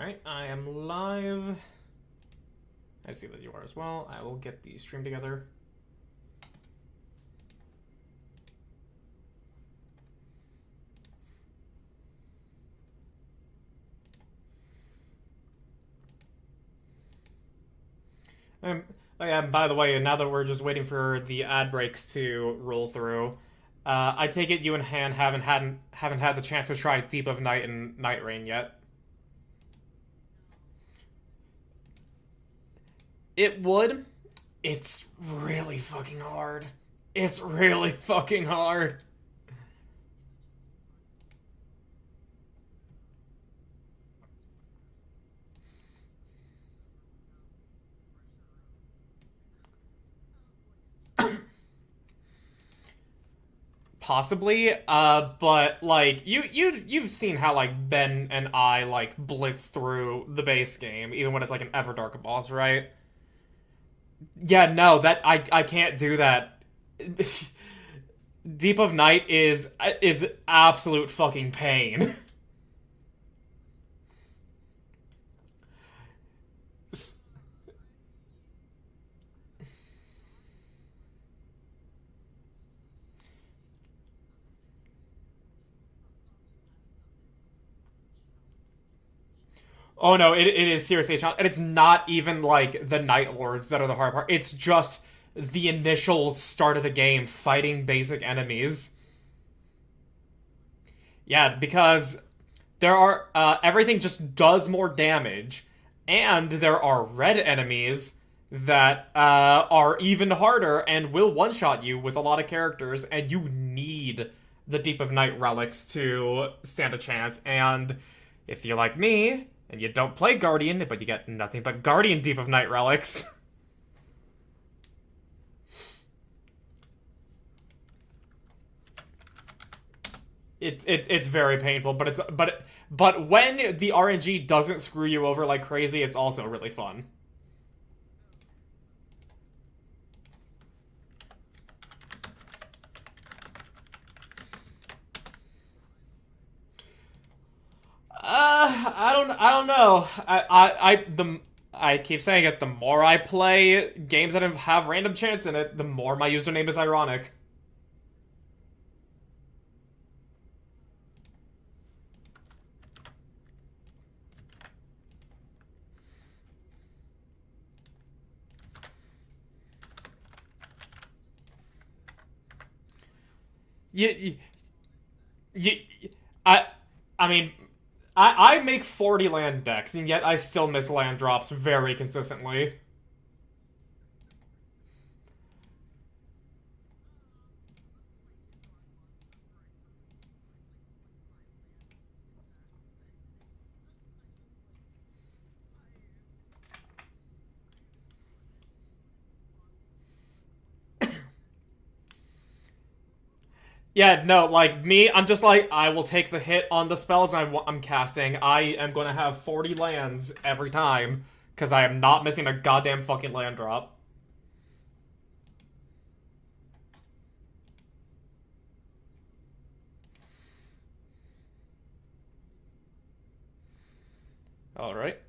Alright, I am live. I see that you are as well. I will get the stream together. Oh yeah, by the way, now that we're just waiting for the ad breaks to roll through, I take it you and Han haven't had the chance to try Deep of Night and Night Rain yet. It would. It's really fucking hard. It's really fucking hard. Possibly, but like you've seen how like Ben and I like blitz through the base game, even when it's like an Everdark boss, right? Yeah, no, that I can't do that. Deep of Night is absolute fucking pain. Oh no, it is seriously a challenge, and it's not even like the Night Lords that are the hard part. It's just the initial start of the game fighting basic enemies. Yeah, because there are everything just does more damage, and there are red enemies that are even harder and will one-shot you with a lot of characters, and you need the Deep of Night relics to stand a chance. And if you're like me and you don't play Guardian, but you get nothing but Guardian Deep of Night relics. It's very painful, but when the RNG doesn't screw you over like crazy, it's also really fun. I don't know. I keep saying it. The more I play games that have random chance in it, the more my username is ironic. You, you, I, I mean, I make 40 land decks, and yet I still miss land drops very consistently. Yeah, no, like me, I'm just like, I will take the hit on the spells I'm casting. I am going to have 40 lands every time, because I am not missing a goddamn fucking land drop. Alright.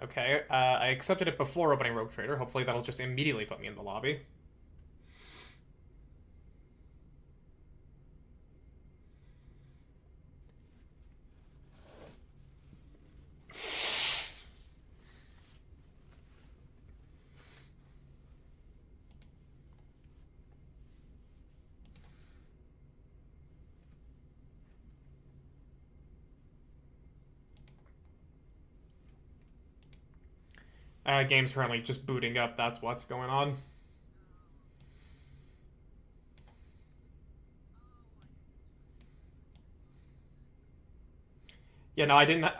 Okay, I accepted it before opening Rogue Trader. Hopefully that'll just immediately put me in the lobby. Game's currently just booting up. That's what's going on. Yeah, no, I didn't.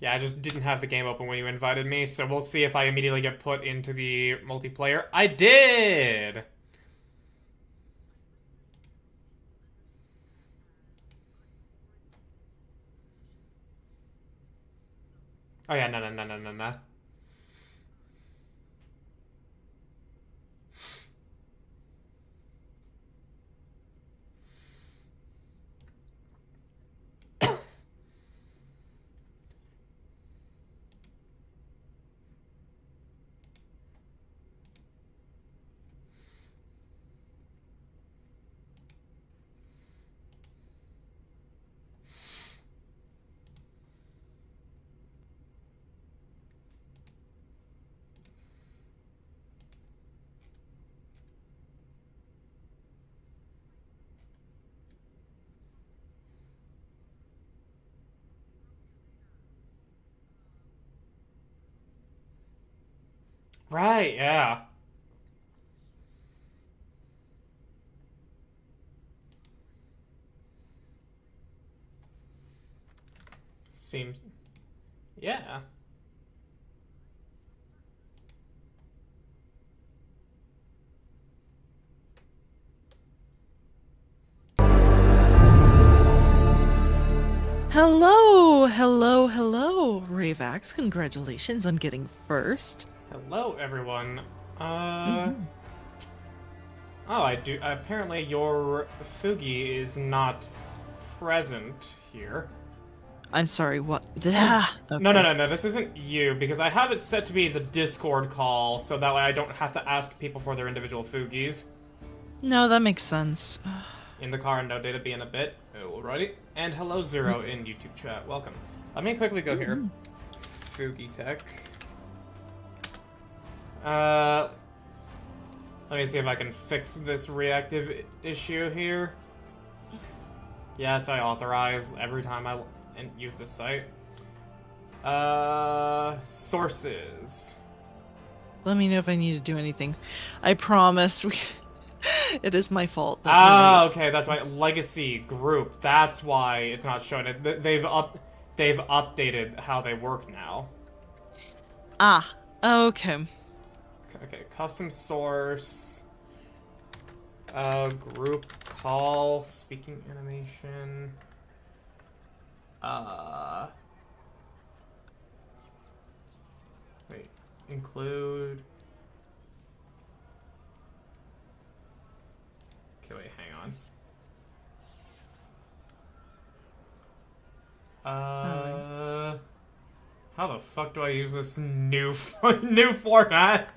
Yeah, I just didn't have the game open when you invited me, so we'll see if I immediately get put into the multiplayer. I did! Oh yeah, no. Right, yeah. Seems. Yeah. Hello, Ravax. Congratulations on getting first. Hello, everyone. Mm-hmm. Oh, I do. Apparently, your Fugi is not present here. I'm sorry, what? Oh, Okay. no. This isn't you because I have it set to be the Discord call, so that way I don't have to ask people for their individual Fugis. No, that makes sense. In the car and no data be in a bit. Alrighty. And hello, Zero in YouTube chat. Welcome. Let me quickly go here. Mm-hmm. Fugi Tech. Uh, Let me see if I can fix this reactive issue here. Yes, I authorize every time I use this site. Sources. Let me know if I need to do anything. I promise. It is my fault. Ah, okay, that's my legacy group. That's why it's not showing it. They've updated how they work now. Ah, okay. Okay, custom source. Group call, speaking animation. Wait, include. Okay, wait, hang on. How the fuck do I use this new new format?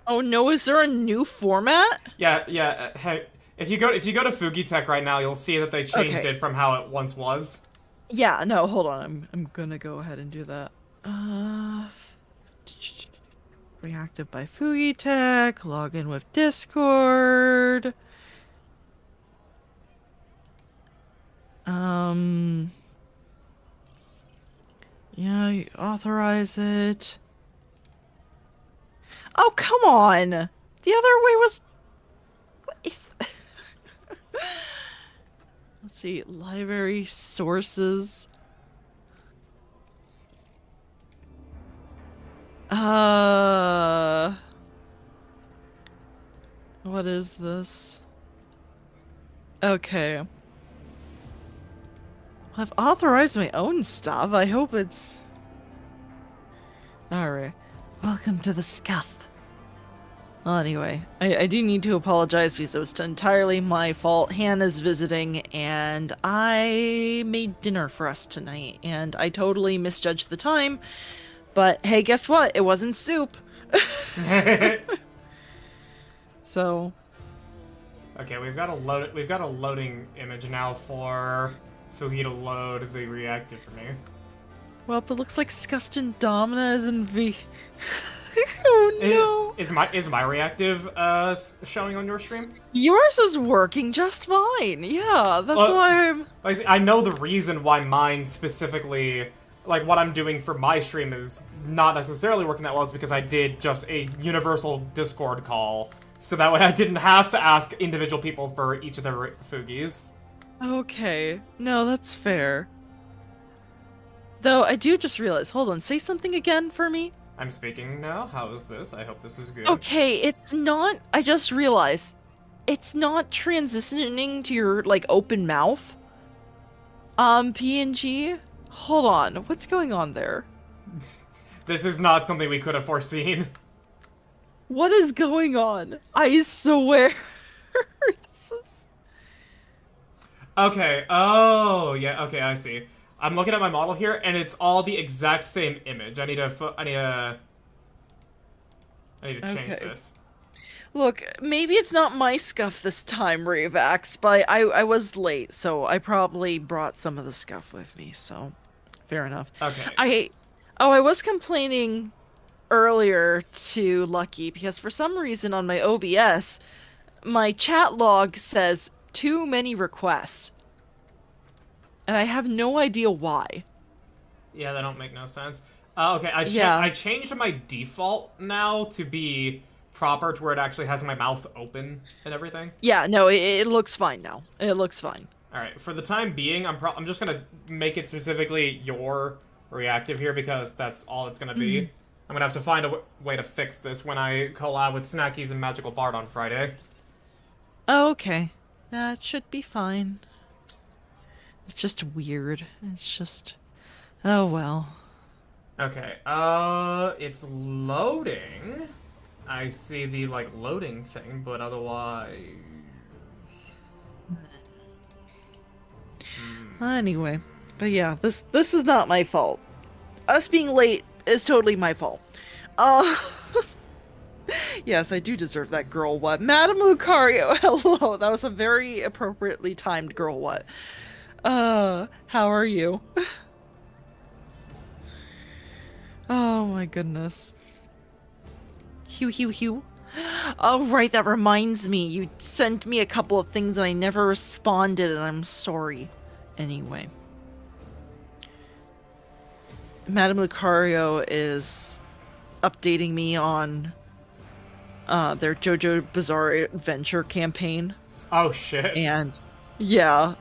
Oh no, is there a new format? Yeah. Hey, if you go to Fugitech right now, you'll see that they changed Okay. it from how it once was. Yeah, no, hold on. I'm gonna go ahead and do that. Reactive by Fugitech, login with Discord. Um, yeah, you authorize it. Oh, come on! The other way was... What is... Let's see, library sources. Uh... What is this? Okay. I've authorized my own stuff. I hope it's... Alright. Welcome to the scuff. Well, anyway, I do need to apologize because it was entirely my fault. Hannah's visiting, and I made dinner for us tonight, and I totally misjudged the time. But hey, guess what? It wasn't soup. So... Okay, we've got a loading image now for Fugi to load the reactive for me. Well, it looks like Scuffed and Domina is in V. Oh no! Is my reactive showing on your stream? Yours is working just fine. Yeah, that's why I'm... I know the reason why mine specifically, like what I'm doing for my stream is not necessarily working that well. It's because I did just a universal Discord call, so that way I didn't have to ask individual people for each of their Fugis. Okay. No, that's fair. Though, I do just realize... Hold on, say something again for me? I'm speaking now. How is this? I hope this is good. Okay, it's not... I just realized... It's not transitioning to your, like, open mouth. PNG? Hold on, what's going on there? This is not something we could have foreseen. What is going on? I swear. This is... Okay. Oh, yeah. Okay, I see. I'm looking at my model here, and it's all the exact same image. I need to change Okay. this. Look, maybe it's not my scuff this time, Ravax, but I was late, so I probably brought some of the scuff with me, so fair enough. Okay. I was complaining earlier to Lucky because for some reason on my OBS, my chat log says too many requests, and I have no idea why. Yeah, that don't make no sense. Okay, Yeah. I changed my default now to be proper to where it actually has my mouth open and everything. Yeah, no, it looks fine now. It looks fine. All right, for the time being, I'm just gonna make it specifically your reactive here because that's all it's gonna be. I'm gonna have to find a way to fix this when I collab with Snackies and Magical Bard on Friday. Okay. That should be fine. It's just weird. It's just... Oh well. Okay, it's loading. I see the, like, loading thing, but otherwise... Anyway. But yeah, this is not my fault. Us being late is totally my fault. Uh... Yes, I do deserve that girl what. Madame Lucario, hello. That was a very appropriately timed girl what. How are you? Oh my goodness. Hugh. Oh, right, that reminds me. You sent me a couple of things and I never responded, and I'm sorry. Anyway. Madame Lucario is updating me on their JoJo Bizarre Adventure campaign. Oh, shit. And, yeah.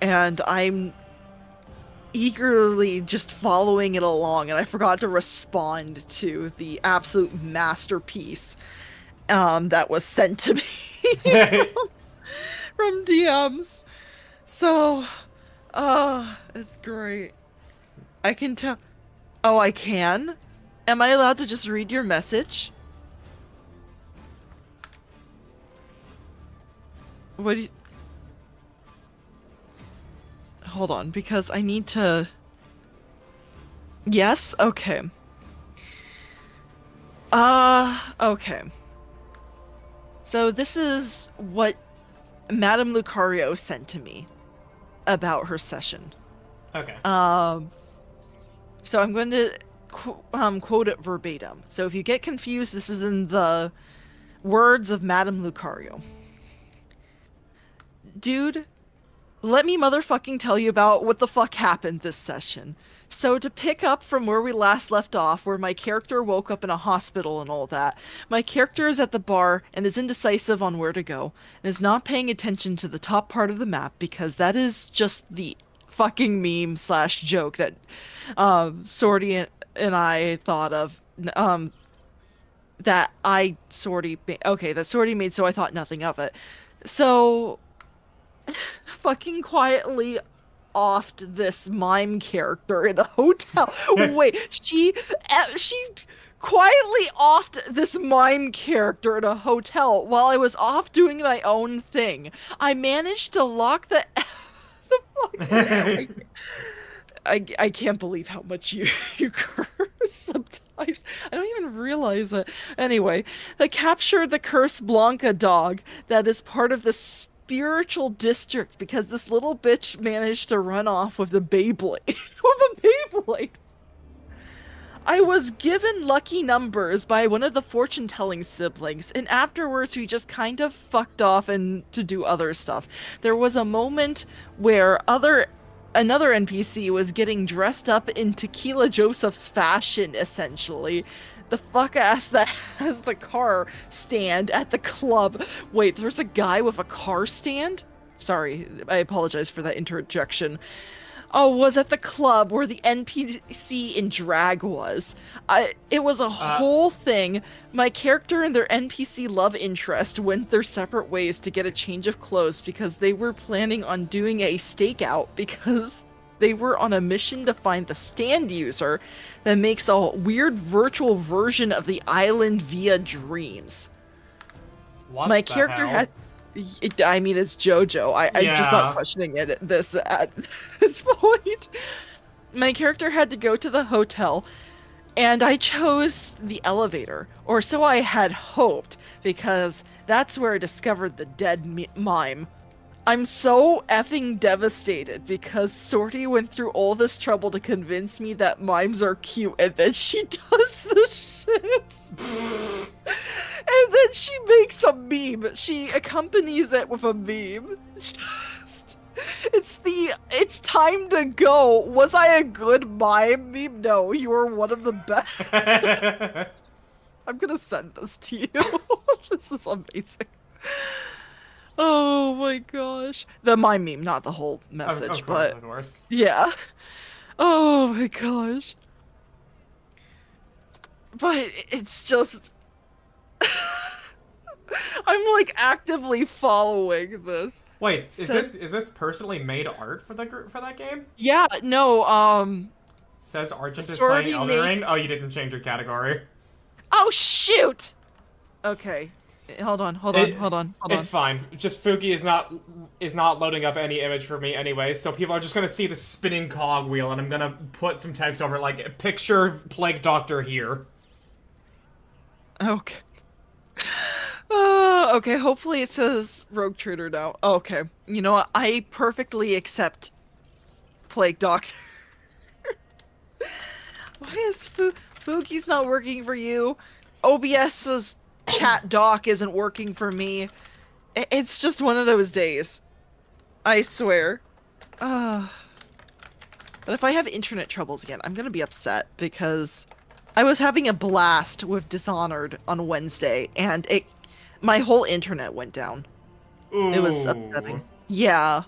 And I'm eagerly just following it along, and I forgot to respond to the absolute masterpiece that was sent to me from DMs. So, it's great. I can tell. Oh, I can? Am I allowed to just read your message? What do you... Hold on, because I need to... Yes? Okay. Okay. So this is what Madame Lucario sent to me about her session. Okay. So I'm going to quote it verbatim. So if you get confused, this is in the words of Madame Lucario. Dude, let me motherfucking tell you about what the fuck happened this session. So to pick up from where we last left off, where my character woke up in a hospital and all that, my character is at the bar and is indecisive on where to go, and is not paying attention to the top part of the map because that is just the fucking meme slash joke that Sorty and I thought of, that Sorty made, so I thought nothing of it. So fucking quietly offed this mime character in a hotel. Wait, she quietly offed this mime character in a hotel while I was off doing my own thing. I managed to lock the fuck. I can't believe how much you curse sometimes. I don't even realize it. Anyway, they captured the cursed Blanca dog that is part of the spiritual district because this little bitch managed to run off with a Beyblade. With a Beyblade! I was given lucky numbers by one of the fortune-telling siblings, and afterwards we just kind of fucked off and to do other stuff. There was a moment where another NPC was getting dressed up in Tequila Joseph's fashion, essentially. The fuck-ass that has the car stand at the club. Wait, there's a guy with a car stand? Sorry, I apologize for that interjection. Oh, was at the club where the NPC in drag was. It was a whole thing. My character and their NPC love interest went their separate ways to get a change of clothes because they were planning on doing a stakeout because They were on a mission to find the stand user that makes a weird virtual version of the island via dreams. What My the character hell? had. I mean, it's JoJo. I'm just not Yeah. questioning it at this point. My character had to go to the hotel, and I chose the elevator, or so I had hoped, because that's where I discovered the dead mime. I'm so effing devastated because Sorty went through all this trouble to convince me that mimes are cute, and then she does this shit. And then she makes a meme. She accompanies it with a meme. Just, it's time to go. Was I a good mime meme? No, you were one of the best. I'm gonna send this to you. This is amazing. Oh my gosh. The mime meme, not the whole message, Of course, but of course. yeah. Oh my gosh. But it's just I'm like actively following this. Wait, Says is this personally made art for the for that game? yeah, no, Says Argent is playing Sorority Elden makes Ring. Oh, you didn't change your category. Oh shoot! Okay. Hold on. It's fine. Just Fuki is not loading up any image for me anyway, so people are just gonna see the spinning cogwheel, and I'm gonna put some text over it, like picture Plague Doctor here. Okay. Okay, hopefully it says Rogue Trader now. Okay. You know what? I perfectly accept Plague Doctor. Why is Fuki's not working for you? OBS's chat doc isn't working for me. It's just one of those days. I swear. But if I have internet troubles again, I'm gonna be upset because I was having a blast with Dishonored on Wednesday, and my whole internet went down. Ooh. It was upsetting. Yeah.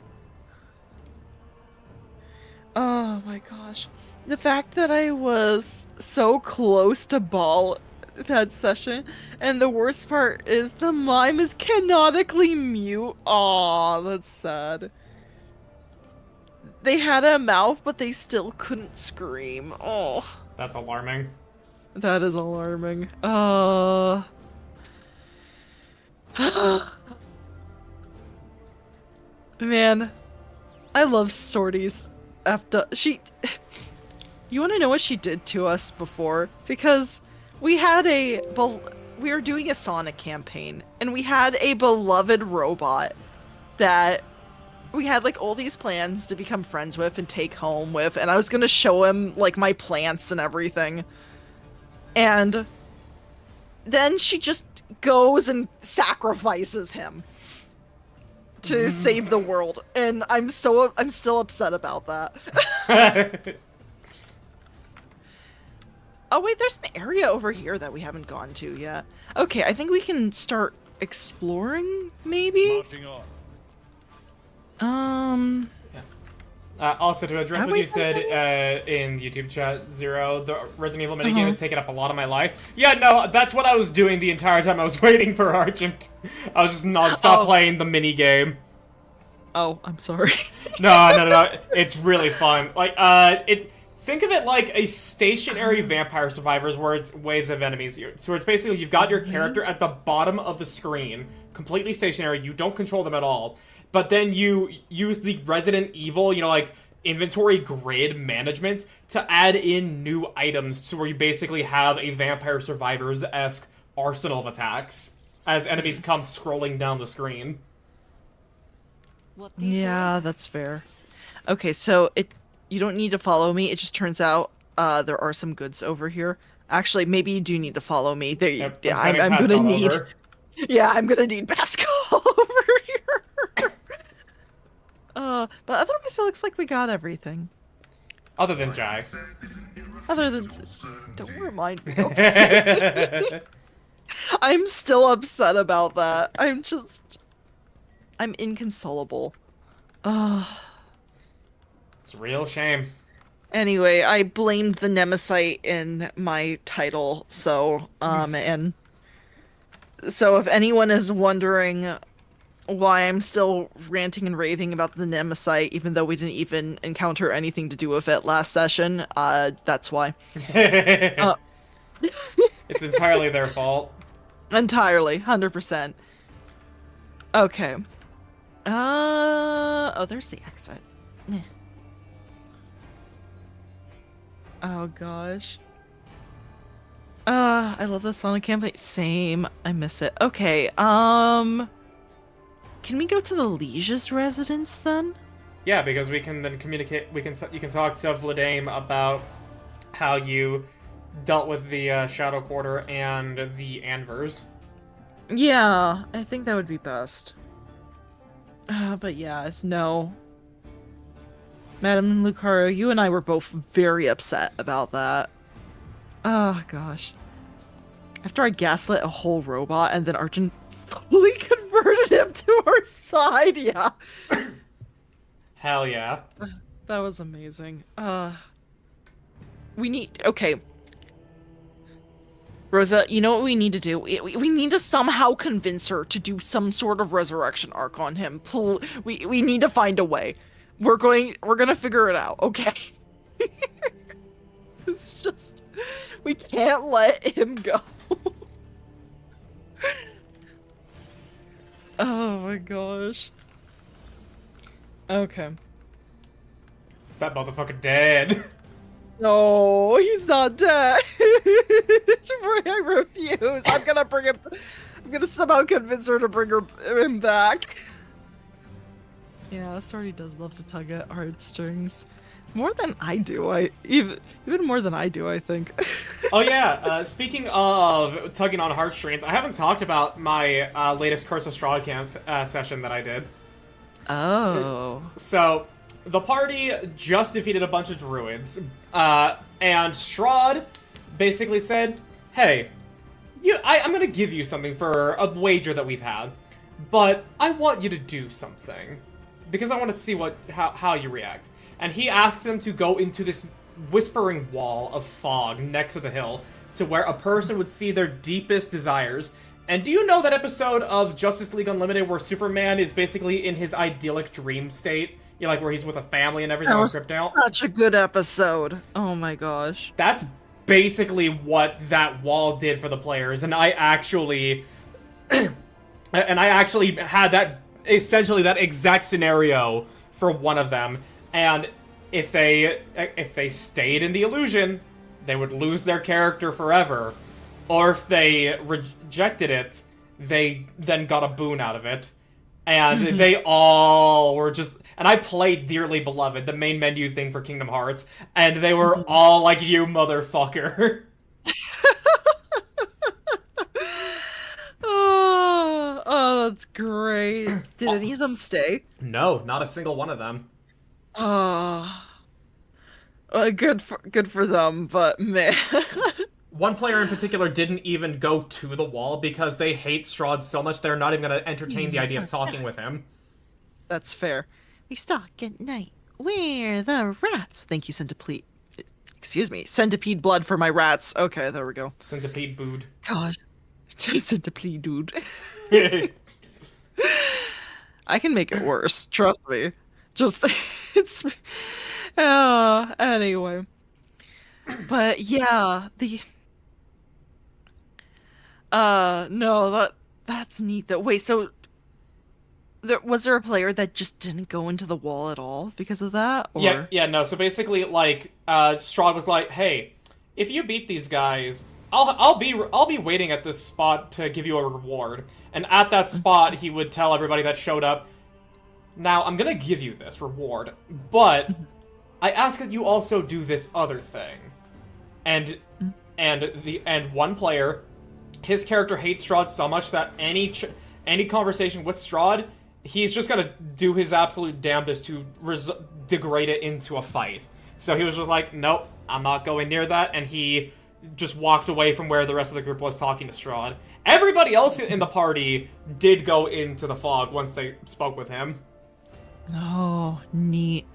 Oh my gosh. The fact that I was so close to Ball that session, and the worst part is the mime is canonically mute. Aw, that's sad. They had a mouth, but they still couldn't scream. Oh, That's alarming. that is alarming. Man, I love Sorties. After she, you want to know what she did to us before? Because we had we were doing a Sonic campaign, and we had a beloved robot that we had like all these plans to become friends with and take home with, and I was gonna show him like my plants and everything. And then she just goes and sacrifices him to save the world, and I'm still upset about that. Oh wait, there's an area over here that we haven't gone to yet. Okay, I think we can start exploring, maybe? Also, to address what you said in the YouTube chat, Zero, the Resident Evil minigame has taken up a lot of my life. Yeah, no, that's what I was doing the entire time I was waiting for Argent. I was just non-stop playing the minigame. Oh, I'm sorry. No. It's really fun. Like, think of it like a stationary Vampire Survivors where it's waves of enemies. So it's basically you've got your character at the bottom of the screen, completely stationary, you don't control them at all, but then you use the Resident Evil, like, inventory grid management to add in new items to where you basically have a Vampire Survivors-esque arsenal of attacks as enemies come scrolling down the screen. Yeah, that's fair. Okay, so you don't need to follow me. It just turns out there are some goods over here. Actually, maybe you do need to follow me. I'm gonna need. Over. Yeah, I'm gonna need Pascal over here. But otherwise, it looks like we got everything. Other than Jai. Don't remind me. Okay. I'm still upset about that. I'm inconsolable. It's a real shame. Anyway, I blamed the Nemesite in my title, so, and so if anyone is wondering why I'm still ranting and raving about the Nemesite, even though we didn't even encounter anything to do with it last session. That's why. Uh, It's entirely their fault. entirely, 100%. Okay. Oh, there's the exit. Meh. Oh gosh. I love the Sonic campaign. Same. I miss it. Okay. Can we go to the Liege's residence then? Yeah, because we can then communicate. You can talk to Vladame about how you dealt with the Shadow Quarter and the Anvers. Yeah, I think that would be best. But yeah, no. Madam Lucario, you and I were both very upset about that. Oh gosh. After I gaslit a whole robot and then Argent fully converted him to our side, yeah. Hell yeah. That was amazing. Okay. Rosa, you know what we need to do? We need to somehow convince her to do some sort of resurrection arc on him. We need to find a way. We're gonna figure it out, okay? It's just, we can't let him go. Oh my gosh. Okay. That motherfucker dead. No, he's not dead. I refuse. I'm gonna somehow convince her to bring him back. Yeah, Sorty does love to tug at heartstrings. More than I do, even more than I do, I think. Oh yeah, speaking of tugging on heartstrings, I haven't talked about my latest Curse of Strahd camp session that I did. Oh. So, the party just defeated a bunch of druids, and Strahd basically said, hey, I'm gonna give you something for a wager that we've had, but I want you to do something, because I want to see how you react. And he asks them to go into this whispering wall of fog next to the hill, to where a person would see their deepest desires. And do you know that episode of Justice League Unlimited where Superman is basically in his idyllic dream state? You know, like where he's with a family and everything on Krypton? Such a good episode. Oh my gosh. That's basically what that wall did for the players, and I actually had that, essentially that exact scenario for one of them. And if they stayed in the illusion, they would lose their character forever. Or if they rejected it, they then got a boon out of it. And they all were just... And I played Dearly Beloved, the main menu thing for Kingdom Hearts, and they were all like, you motherfucker. Oh, that's great. Did any of them stay? No, not a single one of them. Oh, good for them, but man. One player in particular didn't even go to the wall because they hate Strahd so much they're not even going to entertain the idea of talking with him. That's fair. We stalk at night. We're the rats. Thank you, Centipede. Excuse me. Centipede blood for my rats. Okay, there we go. Centipede booed. God. Centipede dude. I can make it worse. Trust me. Just, it's... anyway. But yeah, no, that's neat though. Wait, so was there a player that just didn't go into the wall at all because of that? Or... Yeah, no. So basically, like, Strahd was like, "Hey, if you beat these guys, I'll be waiting at this spot to give you a reward." And at that spot, he would tell everybody that showed up, "Now I'm gonna give you this reward, but I ask that you also do this other thing." And one player, his character hates Strahd so much that any conversation with Strahd, he's just gonna do his absolute damnedest to degrade it into a fight. So he was just like, nope, I'm not going near that, and he just walked away from where the rest of the group was talking to Strahd. Everybody else in the party did go into the fog once they spoke with him. Oh, neat.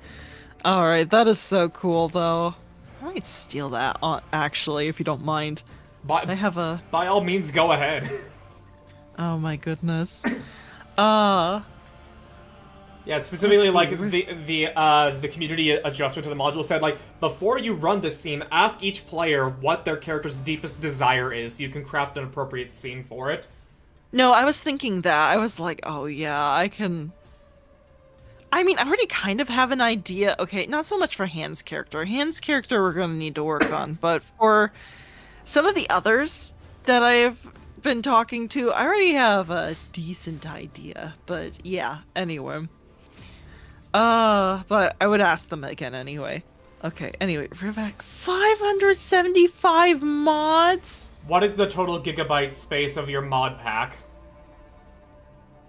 Alright, that is so cool, though. I might steal that, actually, if you don't mind. I have a... By all means, go ahead. Oh my goodness. Yeah, Let's specifically see. like the community adjustment to the module said like before you run this scene, ask each player what their character's deepest desire is, so you can craft an appropriate scene for it. No, I was thinking that. I was like, oh yeah, I can. I mean, I already kind of have an idea. Okay, not so much for Han's character. Han's character we're gonna need to work on, but for some of the others that I've been talking to, I already have a decent idea. But yeah, anyway. But I would ask them again anyway. Okay, anyway, we're back. 575 mods? What is the total gigabyte space of your mod pack?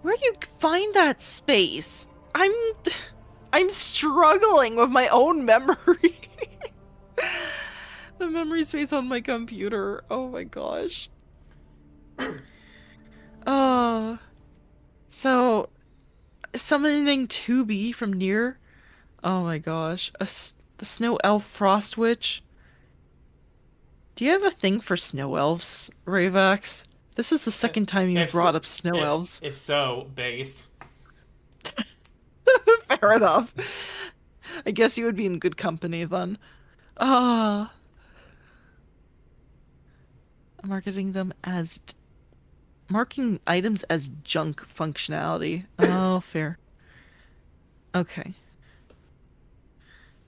Where do you find that space? I'm struggling with my own memory. The memory space on my computer. Oh my gosh. Uh, so summoning 2B from near. Oh my gosh. The snow elf frost witch. Do you have a thing for snow elves, Ravax? This is the second time you've brought up snow elves. If so, base. Fair enough. I guess you would be in good company then. Ah. Marketing them as marking items as junk functionality. Oh, fair. Okay.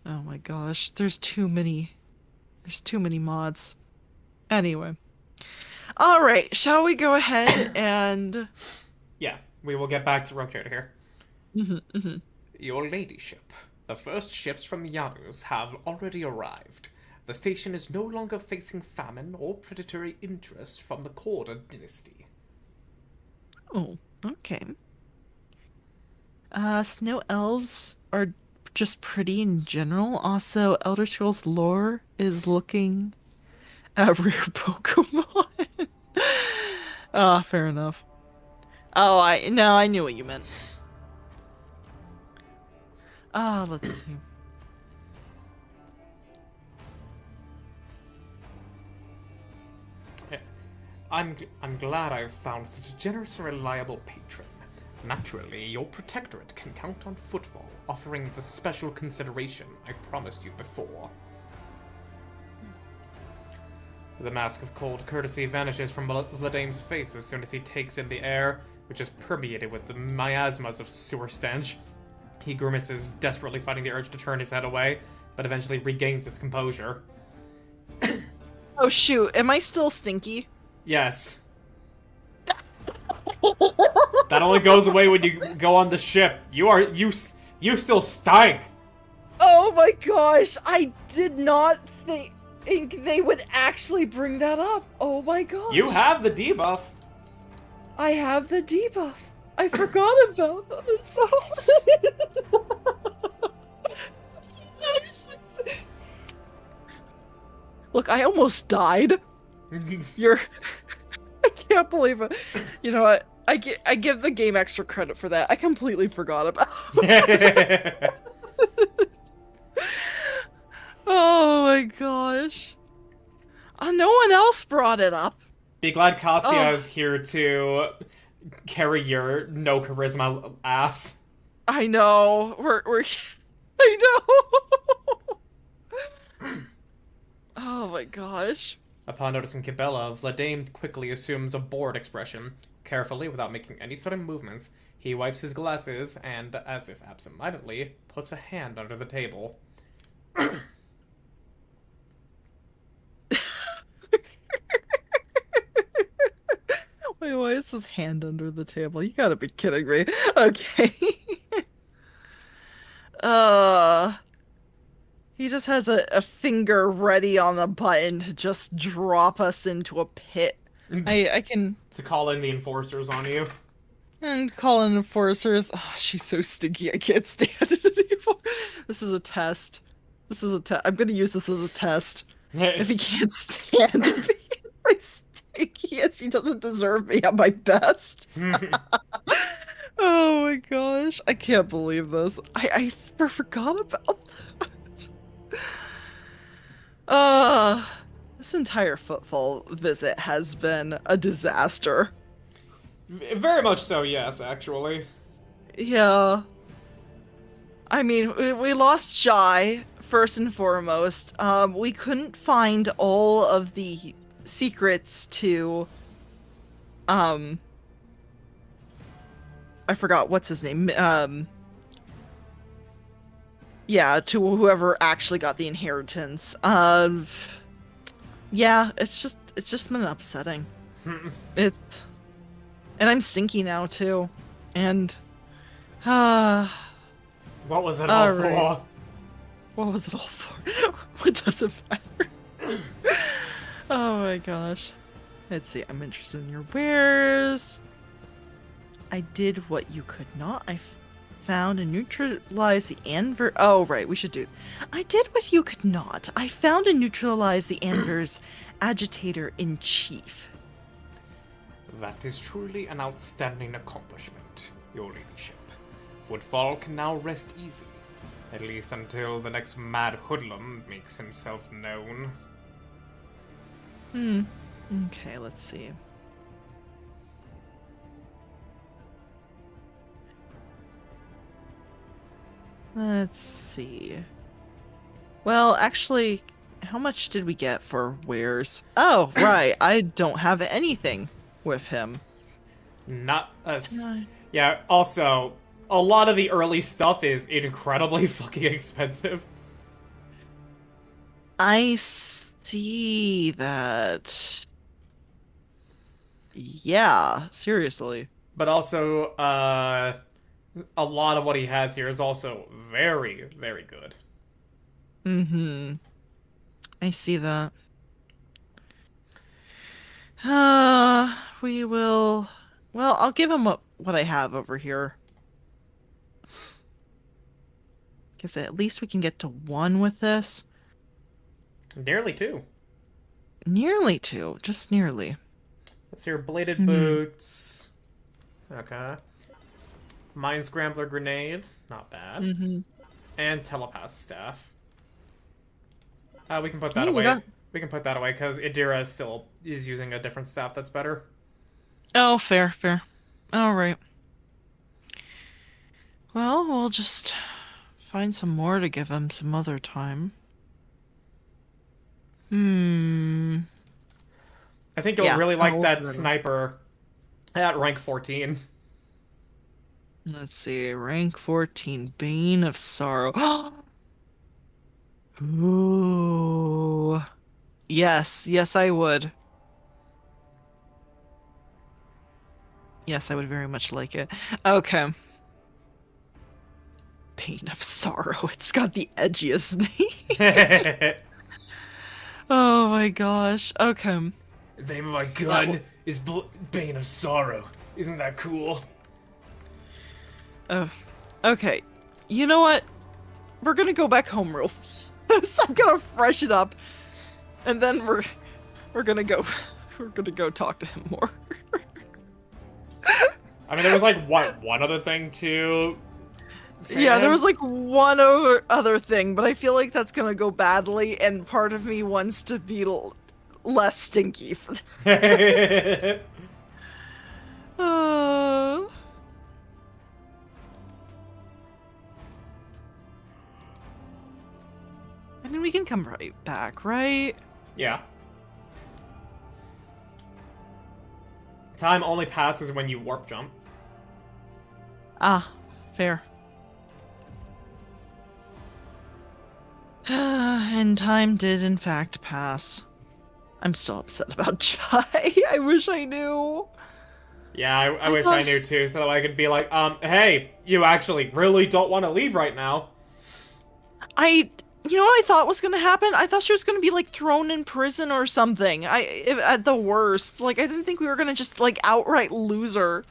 Oh my gosh, there's too many mods. Anyway. All right, shall we go ahead and Yeah, we will get back to Rogue Trader here. Mhm. Your ladyship, the first ships from Janus have already arrived. The station is no longer facing famine or predatory interest from the Corda dynasty. Oh, okay. Snow elves are just pretty in general. Also, Elder Scrolls lore is looking at rare Pokemon. Ah, fair enough. Oh, I knew what you meant. Let's see. I'm glad I've found such a generous and reliable patron. Naturally, your protectorate can count on Footfall, offering the special consideration I promised you before. The mask of cold courtesy vanishes from Vladame's face as soon as he takes in the air, which is permeated with the miasmas of sewer stench. He grimaces, desperately fighting the urge to turn his head away, but eventually regains his composure. Oh shoot, am I still stinky? Yes. That only goes away when you go on the ship. You still stink. Oh my gosh, I did not think they would actually bring that up. Oh my gosh. You have the debuff. I have the debuff. I forgot about that. So... Look, I almost died. You're... I can't believe it. You know what? I give the game extra credit for that. I completely forgot about it. Oh my gosh. No one else brought it up. Be glad Cassia is here to carry your no charisma ass. I know. We're I know. Oh my gosh. Upon noticing Kibella, Vladame quickly assumes a bored expression. Carefully, without making any sudden movements, he wipes his glasses and, as if absent-mindedly, puts a hand under the table. Wait, why is his hand under the table? You gotta be kidding me. Okay. He just has a finger ready on the button to just drop us into a pit. I can... To call in the enforcers on you. And call in enforcers. Oh, she's so stinky, I can't stand it anymore. This is a test. This is a test. I'm gonna use this as a test. If he can't stand me, my stinkiest, he doesn't deserve me at my best. Oh my gosh. I can't believe this. I forgot about that. This entire Footfall visit has been a disaster. Very much so, yes, actually. Yeah. I mean, we lost Jai, first and foremost. We couldn't find all of the secrets to, um, I forgot what's his name. Yeah, to whoever actually got the inheritance. Yeah, it's just been upsetting. It's, and I'm stinky now too. And, uh, What was it all alright. for? What was it all for? What does it matter? Oh my gosh. Let's see, I'm interested in your wares. I did what you could not. I found and neutralized the Anver. Oh, right, we should do. I did what you could not. I found and neutralized the Anver's agitator in chief. That is truly an outstanding accomplishment, your ladyship. Woodfall can now rest easy, at least until the next mad hoodlum makes himself known. Okay, let's see. Let's see. Well, actually, how much did we get for wares? Oh, right. I don't have anything with him. Not us. Can I- Yeah, also, a lot of the early stuff is incredibly fucking expensive. I see that. Yeah, seriously. But also, a lot of what he has here is also very, very good. Mm-hmm. I see that. We will. Well, I'll give him what I have over here. Guess at least we can get to one with this. Nearly two. Nearly two, just nearly. Let's hear bladed Mhm. boots. Okay. Mind scrambler grenade, not bad. Mm-hmm. And telepath staff. We can put that Hey, we away. got- We can put that away because Idira still is using a different staff that's better. Oh, fair, fair. All right. Well, we'll just find some more to give him some other time. Hmm. I think you'll Yeah, really like I'll that figure it out. sniper at rank 14. Let's see. Rank 14, Bane of Sorrow. Ooh. Yes, yes, I would. Yes, I would very much like it. Okay. Bane of Sorrow. It's got the edgiest name. The Oh my gosh. Okay. name of my That gun is Bane of Sorrow. Isn't that cool? Oh. Okay. You know what? We're gonna go back home real fast. So I'm gonna freshen up. And then we're gonna go talk to him more. I mean, there was like one other thing to say Yeah, to there him? was like one other thing, but I feel like that's gonna go badly, and part of me wants to be less stinky for that. I mean, we can come right back, right? Yeah. Time only passes when you warp jump. Ah, fair. And time did in fact pass. I'm still upset about Chai. I wish I knew. Yeah, I wish thought- I knew too, so that I could be like, hey, you actually really don't want to leave right now. You know what I thought was gonna happen? I thought she was gonna be like thrown in prison or something. At the worst, like I didn't think we were gonna just like outright lose her.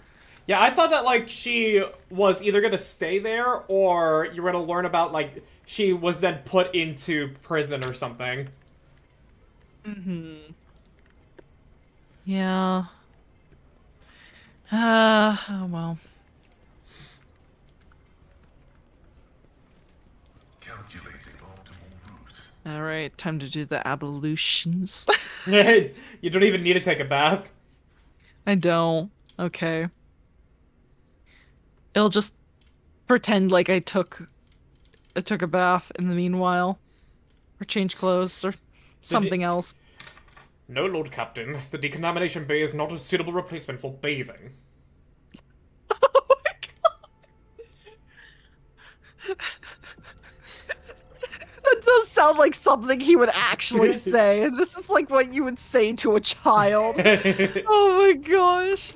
Yeah, I thought that, like, she was either gonna stay there, or you were gonna learn about, like, she was then put into prison or something. Mm-hmm. Yeah. Oh well. Calculating optimal route. All right, time to do the ablutions. You don't even need to take a bath. I don't. Okay. It'll just pretend like I took a bath in the meanwhile. Or change clothes or something else. No, Lord Captain. The decontamination bay is not a suitable replacement for bathing. Oh my god. That does sound like something he would actually say. This is like what you would say to a child. Oh my gosh.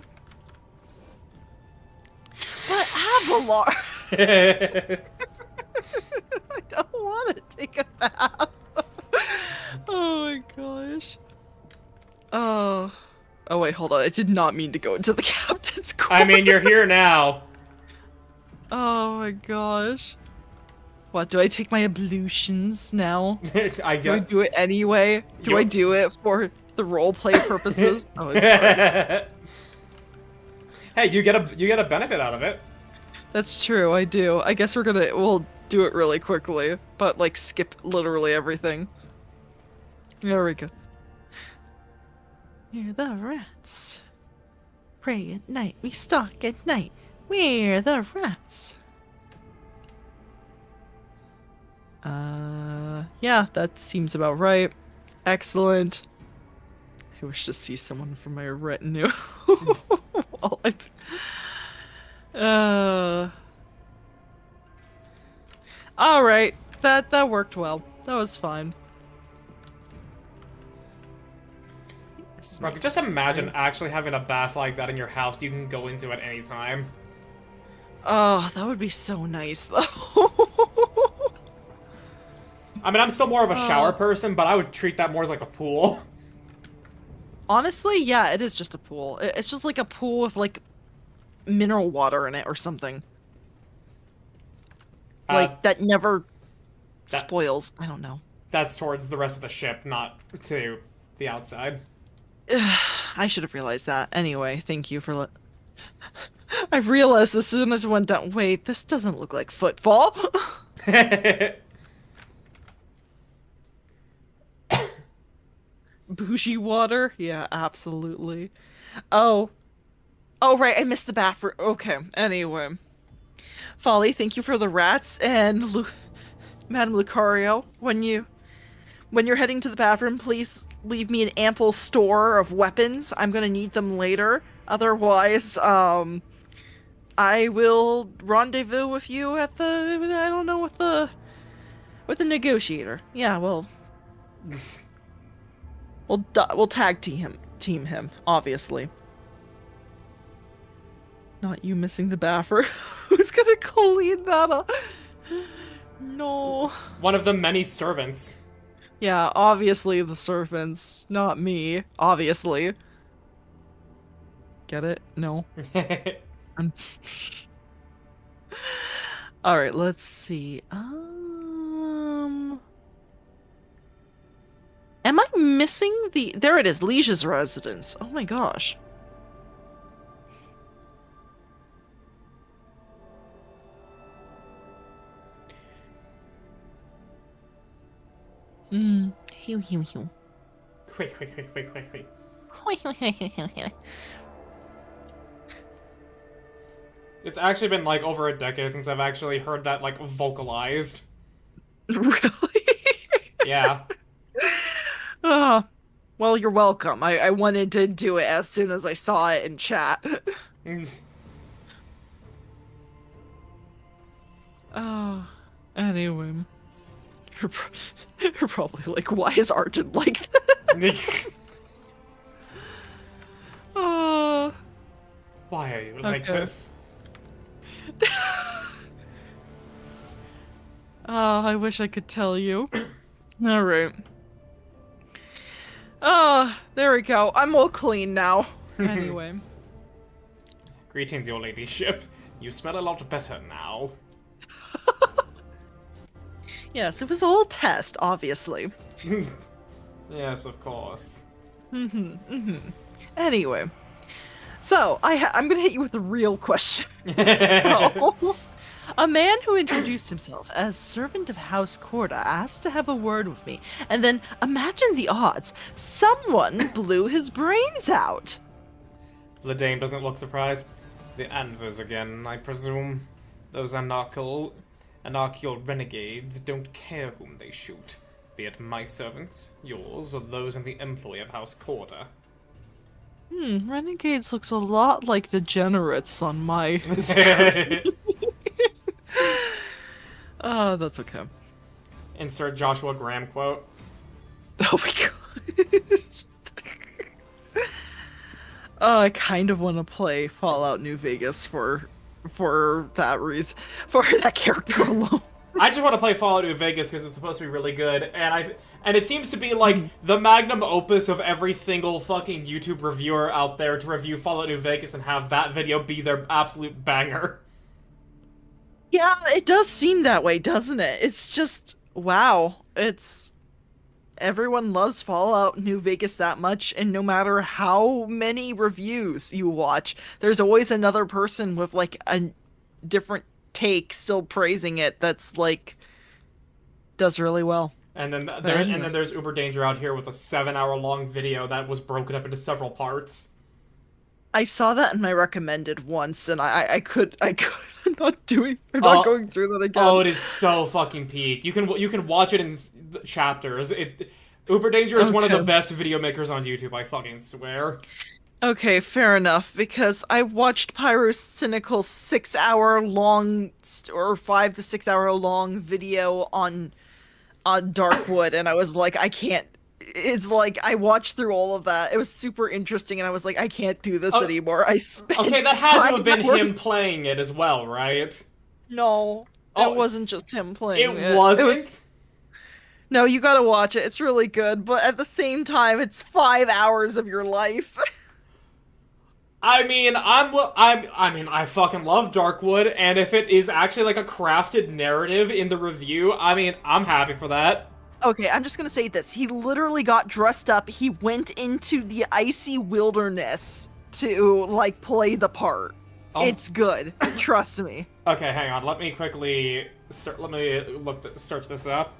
But Avalar. I don't want to take a bath. Oh my gosh. Oh. Oh wait, hold on. I did not mean to go into the captain's quarters. I mean, you're here now. Oh my gosh. What, do I take my ablutions now? Do I do it anyway? Do I do it for the roleplay purposes? Oh, hey, you get a benefit out of it. that's true, I do. I guess we'll do it really quickly, but like skip literally everything. There we go. We're the rats. Pray at night, we stalk at night. We're the rats. Yeah, that seems about right. Excellent. I wish to see someone from my retinue. While Alright, that worked well. That was fine. Bro, just imagine actually having a bath like that in your house you can go into at any time. Oh, that would be so nice, though. I mean, I'm still more of a shower person, but I would treat that more as like a pool. Honestly, yeah, it is just a pool. It's just like a pool with, like, mineral water in it or something. Like, that never spoils. I don't know. That's towards the rest of the ship, not to the outside. I should have realized that. Anyway, thank you for I realized as soon as I went down, wait, this doesn't look like footfall. Bougie water? Yeah, absolutely. Oh, right, I missed the bathroom. Okay, anyway. Folly, thank you for the rats, and Madame Lucario, when you're heading to the bathroom, please leave me an ample store of weapons. I'm gonna need them later. Otherwise, I will rendezvous with you at I don't know, with the negotiator. Yeah, well, we'll tag team him, obviously. Not you missing the bathroom. Who's gonna clean that up? No. One of the many servants. Yeah, obviously the servants, not me. Obviously. Get it? No. Alright, let's see. Am I missing the... There it is, Liege's residence. Oh my gosh. Hew, hew, hew. Wait. It's actually been like over a decade since I've actually heard that like vocalized. Really? Yeah. Well, you're welcome. I wanted to do it as soon as I saw it in chat. Anyway. You're probably like, why is Arjun like this? Why are you like this? I wish I could tell you. Alright. There we go. I'm all clean now. Anyway. Greetings, your ladyship. You smell a lot better now. Yes, it was all test, obviously. Yes, of course. Anyway. So, I'm gonna hit you with a real question. So, a man who introduced himself as servant of House Corda asked to have a word with me, and then, imagine the odds, someone blew his brains out. The dame doesn't look surprised. The Anvers again, I presume. Those anarchical renegades don't care whom they shoot, be it my servants, yours, or those in the employ of House Corda. Renegades looks a lot like degenerates on my screen. That's okay. Insert Joshua Graham quote. Oh my gosh. I kind of want to play Fallout New Vegas for that reason, for that character alone. I just want to play Fallout New Vegas because it's supposed to be really good, and it seems to be like the magnum opus of every single fucking YouTube reviewer out there to review Fallout New Vegas and have that video be their absolute banger. Yeah, it does seem that way, doesn't it? It's just, wow. Everyone loves Fallout New Vegas that much, and no matter how many reviews you watch, there's always another person with, like, a different take still praising it that's, like, does really well. And then there's Uber Danger out here with a 7-hour-long video that was broken up into several parts. I saw that in my recommended once, and I could I'm not going through that again. Oh, it is so fucking peak. You can watch it in chapters. Uber Danger is one of the best video makers on YouTube, I fucking swear. Okay, fair enough, because I watched Pyro's cynical 6-hour-long or 5 to 6 hour long video on Darkwood, and I was like, I can't. It's like, I watched through all of that. It was super interesting, and I was like, I can't do this anymore. I spent Okay, that had to have been hours. him playing it as well, right? No, it wasn't just him playing it. It wasn't? No, you gotta watch it. It's really good, but at the same time, it's 5 hours of your life. I mean, I fucking love Darkwood, and if it is actually like a crafted narrative in the review, I mean, I'm happy for that. Okay, I'm just gonna say this. He literally got dressed up. He went into the icy wilderness to, like, play the part. Oh. It's good. Trust me. Okay, hang on. Let me quickly search this up.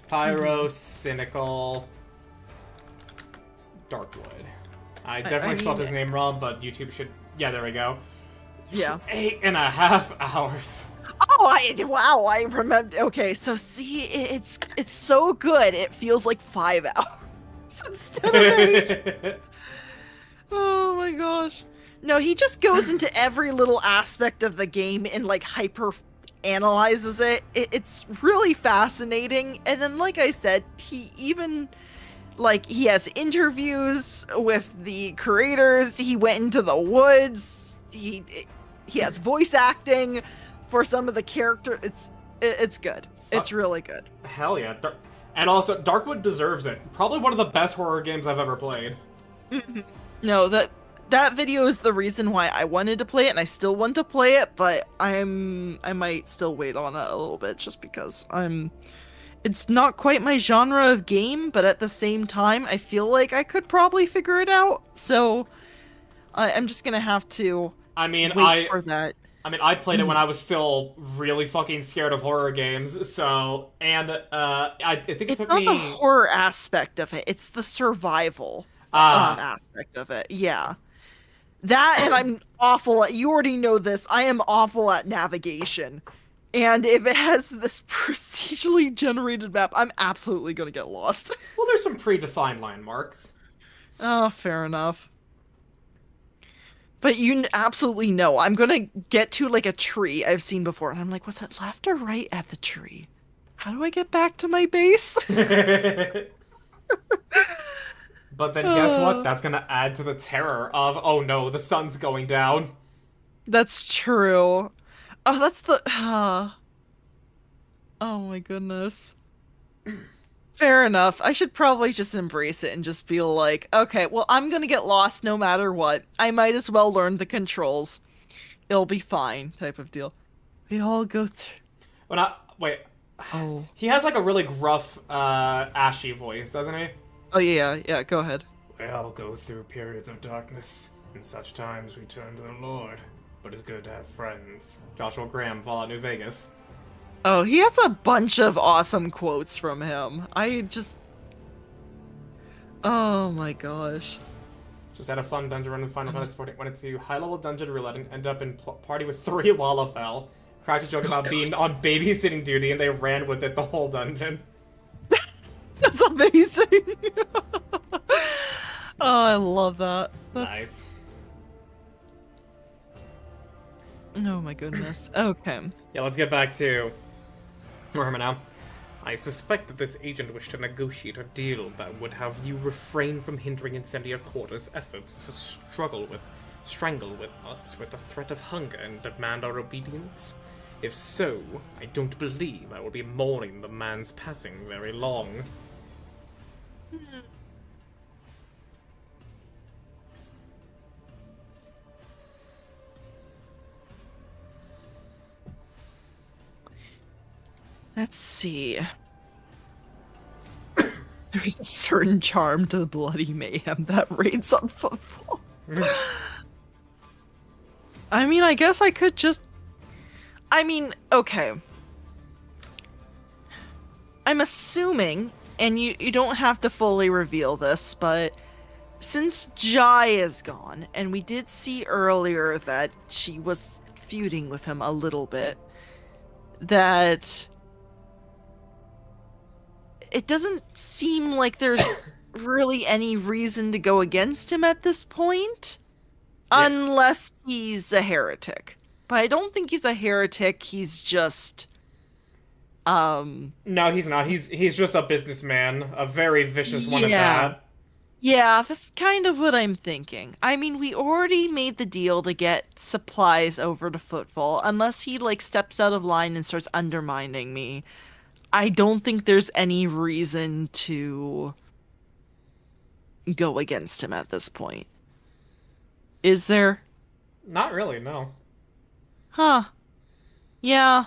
Pyro Cynical Darkwood. I definitely spelled his name wrong, but YouTube should. Yeah, there we go. Yeah. 8.5 hours. Oh, wow, I remember. Okay, so see, it's so good. It feels like 5 hours instead of 8. Oh my gosh. No, he just goes into every little aspect of the game and, like, hyper analyzes it. It's really fascinating. And then, like I said, he even, like, he has interviews with the creators. He went into the woods. He has voice acting for some of the characters. It's good. It's really good. Hell yeah. And also, Darkwood deserves it. Probably one of the best horror games I've ever played. No, that video is the reason why I wanted to play it, and I still want to play it, but I might still wait on it a little bit, just because it's not quite my genre of game, but at the same time, I feel like I could probably figure it out, so I'm just gonna have to wait for that. I mean, I played it when I was still really fucking scared of horror games, so, and, I think it took me... It's not the horror aspect of it, it's the survival aspect of it, yeah. That, and I'm awful at, you already know this, I am awful at navigation. And if it has this procedurally generated map, I'm absolutely gonna get lost. Well, there's some predefined landmarks. Oh, fair enough. But you absolutely know, I'm gonna get to, like, a tree I've seen before, and I'm like, was it left or right at the tree? How do I get back to my base? But then guess what? That's gonna add to the terror of, oh no, the sun's going down. That's true. Oh, that's the... oh my goodness. Fair enough. I should probably just embrace it and just feel like, okay, well, I'm gonna get lost no matter what. I might as well learn the controls. It'll be fine, type of deal. We all go through... Wait. Oh. He has, like, a really gruff, ashy voice, doesn't he? Oh, yeah, go ahead. We all go through periods of darkness. In such times we turn to the Lord. But it's good to have friends. Joshua Graham, Fallout New Vegas. Oh, he has a bunch of awesome quotes from him. Oh my gosh. Just had a fun dungeon run in Final Fantasy 14. Went into high-level dungeon roulette and ended up in party with 3 Lalafell. Cracked a joke about being on babysitting duty, and they ran with it the whole dungeon. That's amazing. Oh, I love that. That's... Nice. Oh my goodness. Okay. Yeah, let's get back to where am I now? I suspect that this agent wished to negotiate a deal that would have you refrain from hindering Incendiar Quarter's efforts to strangle with us with the threat of hunger and demand our obedience. If so, I don't believe I will be mourning the man's passing very long. Let's see. There's a certain charm to the bloody mayhem that reigns on football. I mean, I guess I could just... I mean, okay. I'm assuming, and you don't have to fully reveal this, but since Jai is gone, and we did see earlier that she was feuding with him a little bit, that it doesn't seem like there's really any reason to go against him at this point, unless he's a heretic. But I don't think he's a heretic, he's just... No, he's not. He's just a businessman, a very vicious one at that. Yeah, that's kind of what I'm thinking. I mean, we already made the deal to get supplies over to Footfall, unless he, like, steps out of line and starts undermining me. I don't think there's any reason to go against him at this point. Is there? Not really, no. Huh. Yeah.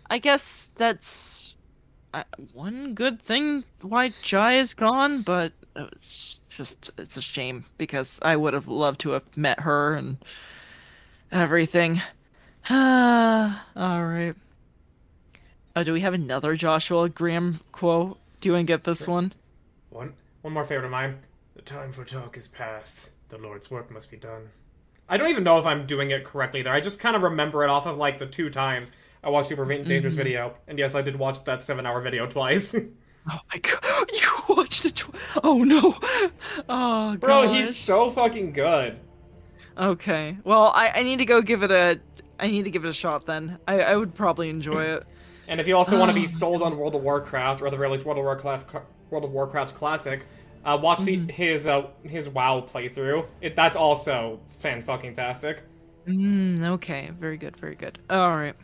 I guess that's one good thing why Jai is gone, but it's a shame because I would have loved to have met her and everything. Alright. Oh, do we have another Joshua Graham quote? Do you want to get this one? One more favorite of mine. The time for talk is past. The Lord's work must be done. I don't even know if I'm doing it correctly there. I just kind of remember it off of, like, the 2 times I watched Super Dangerous video. And yes, I did watch that 7-hour video twice. Oh my god, you watched it oh no! Oh god. Bro, he's so fucking good. Okay, well, I need to go give it a shot then. I would probably enjoy it. And if you also want to be sold on World of Warcraft, or at the very least World of Warcraft Classic, watch his WoW playthrough. That's also fan-fucking-tastic. Okay, very good, very good. Alright.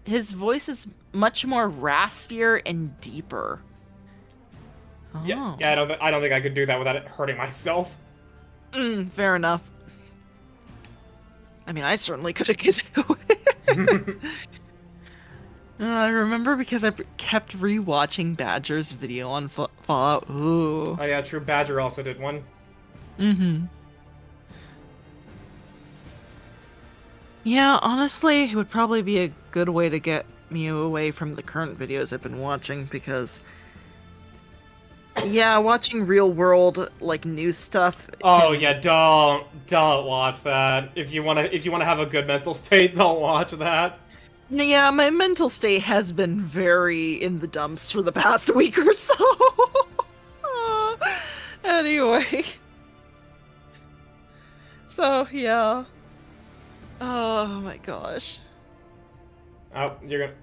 His voice is much more raspier and deeper. Oh. Yeah, I don't think I could do that without it hurting myself. Fair enough. I mean, I certainly could do it. I remember because I kept rewatching Badger's video on Fallout. Ooh. Oh yeah, true. Badger also did one. Yeah, honestly, it would probably be a good way to get me away from the current videos I've been watching because, yeah, watching real world like news stuff. Oh yeah, don't watch that. If you wanna have a good mental state, don't watch that. Yeah, my mental state has been very in the dumps for the past week or so. Anyway. So, yeah. Oh my gosh. Oh, you're gonna...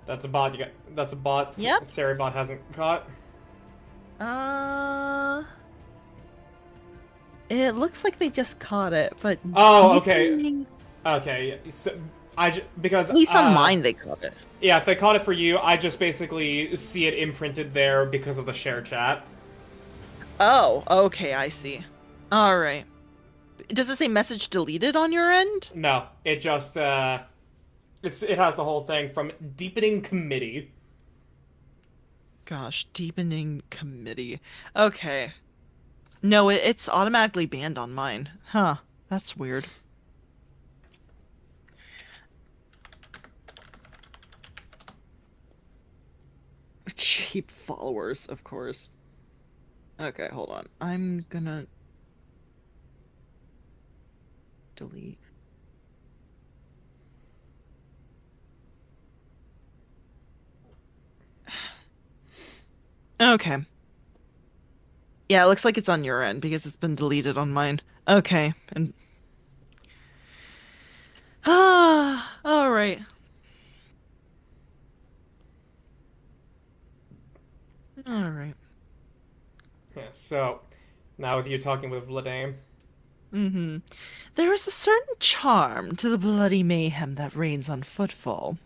That's a bot. That's a bot. Yep. Saribot hasn't caught. It looks like they just caught it, but... Oh, okay. Okay, so... because at least on mine they caught it. Yeah, if they caught it for you, I just basically see it imprinted there because of the share chat. Oh, okay, I see. Alright. Does it say message deleted on your end? No, it just, it has the whole thing from Deepening Committee. Gosh, Deepening Committee. Okay. No, it's automatically banned on mine. Huh, that's weird. Cheap followers, of course. Okay, hold on. I'm gonna delete. Okay. Yeah, it looks like it's on your end because it's been deleted on mine. Okay, and all right. All right. Yeah, so, now with you talking with Vladame. Mm-hmm. There is a certain charm to the bloody mayhem that reigns on Footfall.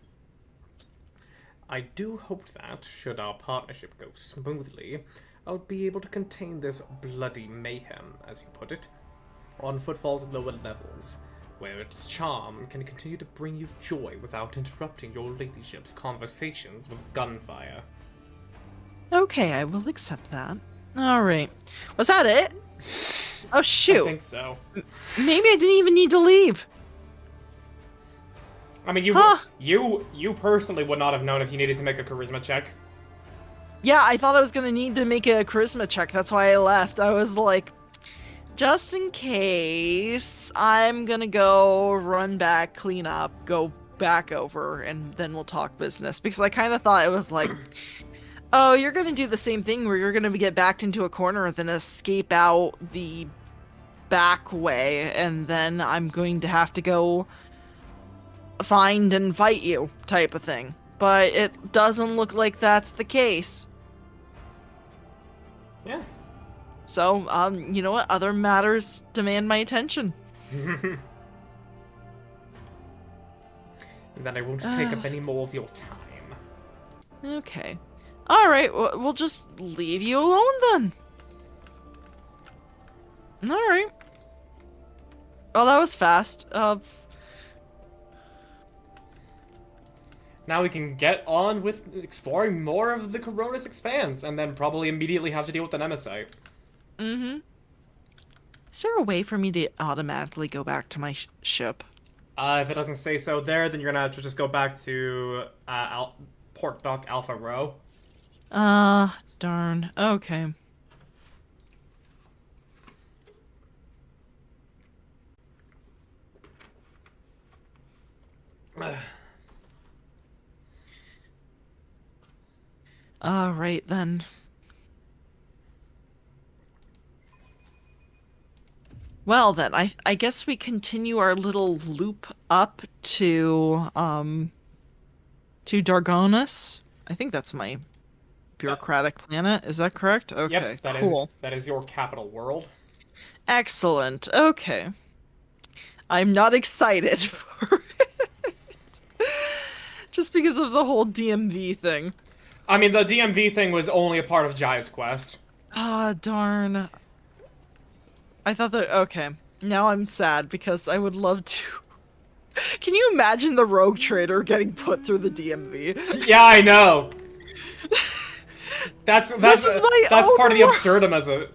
I do hope that, should our partnership go smoothly, I'll be able to contain this bloody mayhem, as you put it, on Footfall's lower levels, where its charm can continue to bring you joy without interrupting your ladyship's conversations with gunfire. Okay, I will accept that. All right. Was that it? Oh, I shoot. think so. Maybe I didn't even need to leave. I mean, Huh. you personally would not have known if you needed to make a charisma check. Yeah, I thought I was gonna need to make a charisma check. That's why I left. I was like, just in case, I'm gonna go run back, clean up, go back over, and then we'll talk business. Because I kind of thought it was like, oh, you're gonna do the same thing where you're gonna get backed into a corner and then escape out the back way, and then I'm going to have to go find and fight you, type of thing. But it doesn't look like that's the case. Yeah. So, you know what? Other matters demand my attention. And then I won't take up any more of your time. Okay. Alright, we'll just leave you alone then. Alright. Oh, that was fast. Now we can get on with exploring more of the Coronis Expanse, and then probably immediately have to deal with the Nemesis. Mm-hmm. Is there a way for me to automatically go back to my ship? If it doesn't say so there, then you're gonna have to just go back to Port Dock Alpha Row. Darn. Okay. Alright then. Well then, I guess we continue our little loop up to Dargonus. I think that's my bureaucratic planet. Is that correct? Okay, Yep, cool. that is your capital world. Excellent. Okay. I'm not excited for it. Just because of the whole DMV thing. I mean, the DMV thing was only a part of Jai's quest. Ah, darn. I thought that... Okay. Now I'm sad because I would love to... Can you imagine the Rogue Trader getting put through the DMV? Yeah, I know. That's This is my that's own part of the world. absurdum as a...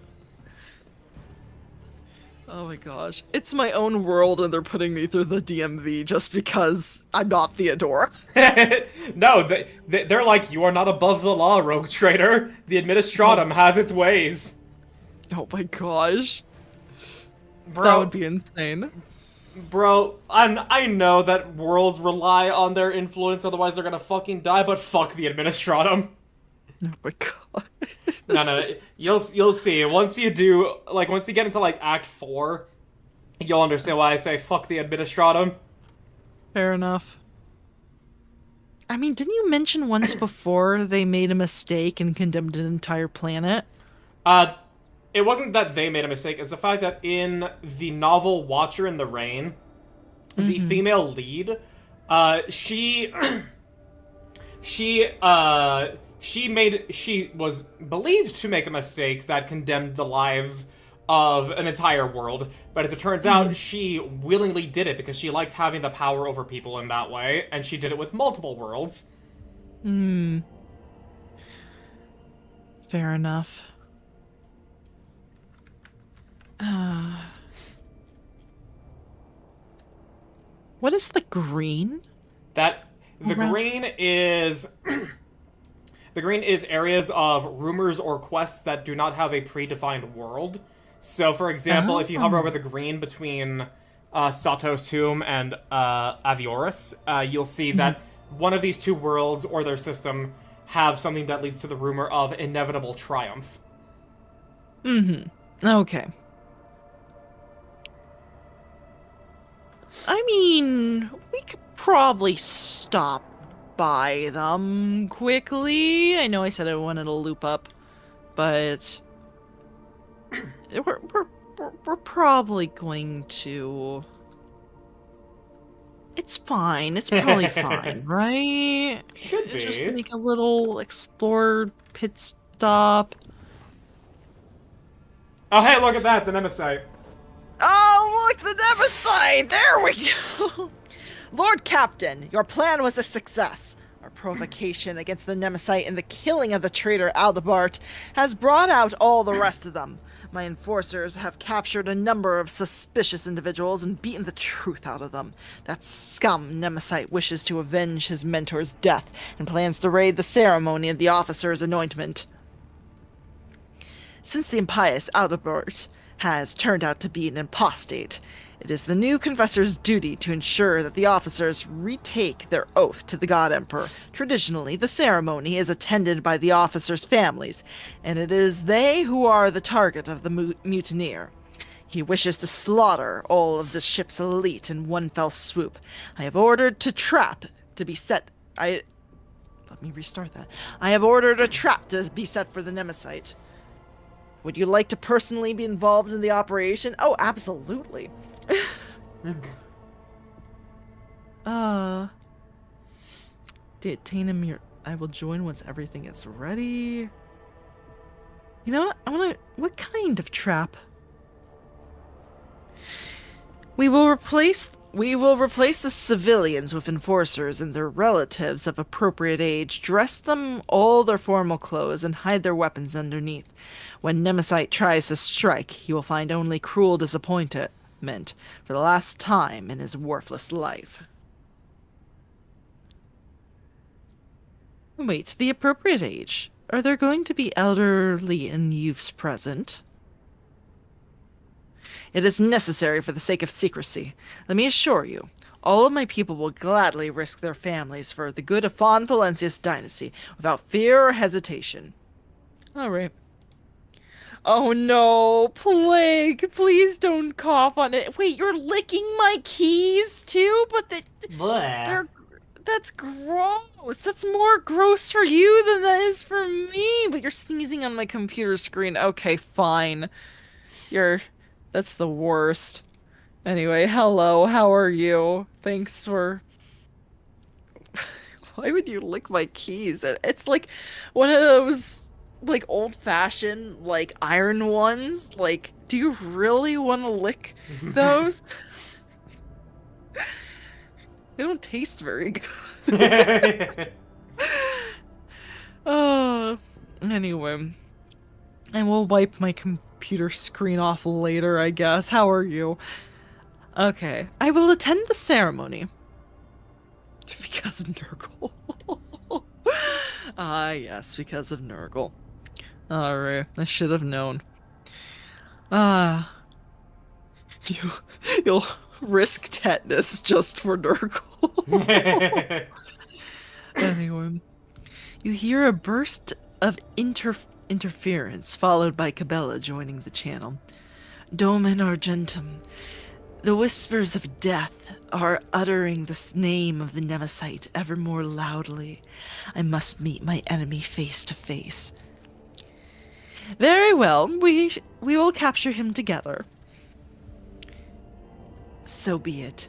Oh my gosh. It's my own world and they're putting me through the DMV just because I'm not Theodora. No, they're like, you are not above the law, Rogue Trader. The Administratum has its ways. Oh my gosh. Bro, That would be insane. Bro, I know that worlds rely on their influence, otherwise they're gonna fucking die, but fuck the Administratum. Oh my god. No, you'll see. Once you do, like, once you get into, like, Act 4, you'll understand why I say fuck the Administratum. Fair enough. I mean, didn't you mention once before they made a mistake and condemned an entire planet? It wasn't that they made a mistake, it's the fact that in the novel Watcher in the Rain, the female lead, she was believed to make a mistake that condemned the lives of an entire world, but as it turns out, she willingly did it because she liked having the power over people in that way, and she did it with multiple worlds. Fair enough. What is the green? The Around- green is... The green is areas of rumors or quests that do not have a predefined world. So, for example, if you hover over the green between Sato's tomb and Avioris, you'll see that one of these two worlds or their system have something that leads to the rumor of inevitable triumph. Okay. I mean, we could probably stop by them quickly. I know I said I wanted to loop up, but we're probably going to. It's fine. It's probably fine, right? Should be. Just make a little explore pit stop. Oh, hey, look at that, the Nemesis. Oh, look, the Nemesis! There we go! Lord Captain, your plan was a success. Our provocation against the Nemesis and the killing of the traitor Aldebart has brought out all the rest of them. My enforcers have captured a number of suspicious individuals and beaten the truth out of them. That scum Nemesis wishes to avenge his mentor's death and plans to raid the ceremony of the officer's anointment. Since the impious Aldebart has turned out to be an apostate, it is the new confessor's duty to ensure that the officers retake their oath to the God Emperor. Traditionally, the ceremony is attended by the officers' families, and it is they who are the target of the mutineer. He wishes to slaughter all of the ship's elite in one fell swoop. I have ordered a trap to be set for the Nemesis. Would you like to personally be involved in the operation? Oh, absolutely. Titanium, I will join once everything is ready. You know what? What kind of trap? We will replace the civilians with enforcers and their relatives of appropriate age, dress them all their formal clothes, and hide their weapons underneath. When Nemesis tries to strike, he will find only cruel disappointment for the last time in his worthless life. Wait, the appropriate age? Are there going to be elderly and youths present? It is necessary for the sake of secrecy. Let me assure you, all of my people will gladly risk their families for the good of Fawn Valencia's dynasty, without fear or hesitation. All right. Oh no, Plague! Please don't cough on it. Wait, you're licking my keys too? But that's gross. That's more gross for you than that is for me. But you're sneezing on my computer screen. Okay, fine. That's the worst. Anyway, hello, how are you? Thanks for... Why would you lick my keys? It's like one of those, like, old-fashioned, like, iron ones. Like, do you really want to lick those? They don't taste very good. Oh, anyway. And we'll wipe my computer screen off later, I guess. How are you? Okay. I will attend the ceremony. Because Nurgle. Ah, yes, because of Nurgle. Alright, I should have known. You'll risk tetanus just for Nurgle. Anyway, you hear a burst of interference, followed by Cabela joining the channel. Domen Argentum, the whispers of death are uttering the name of the Nemesis ever more loudly. I must meet my enemy face to face. Very well, we will capture him together. So be it.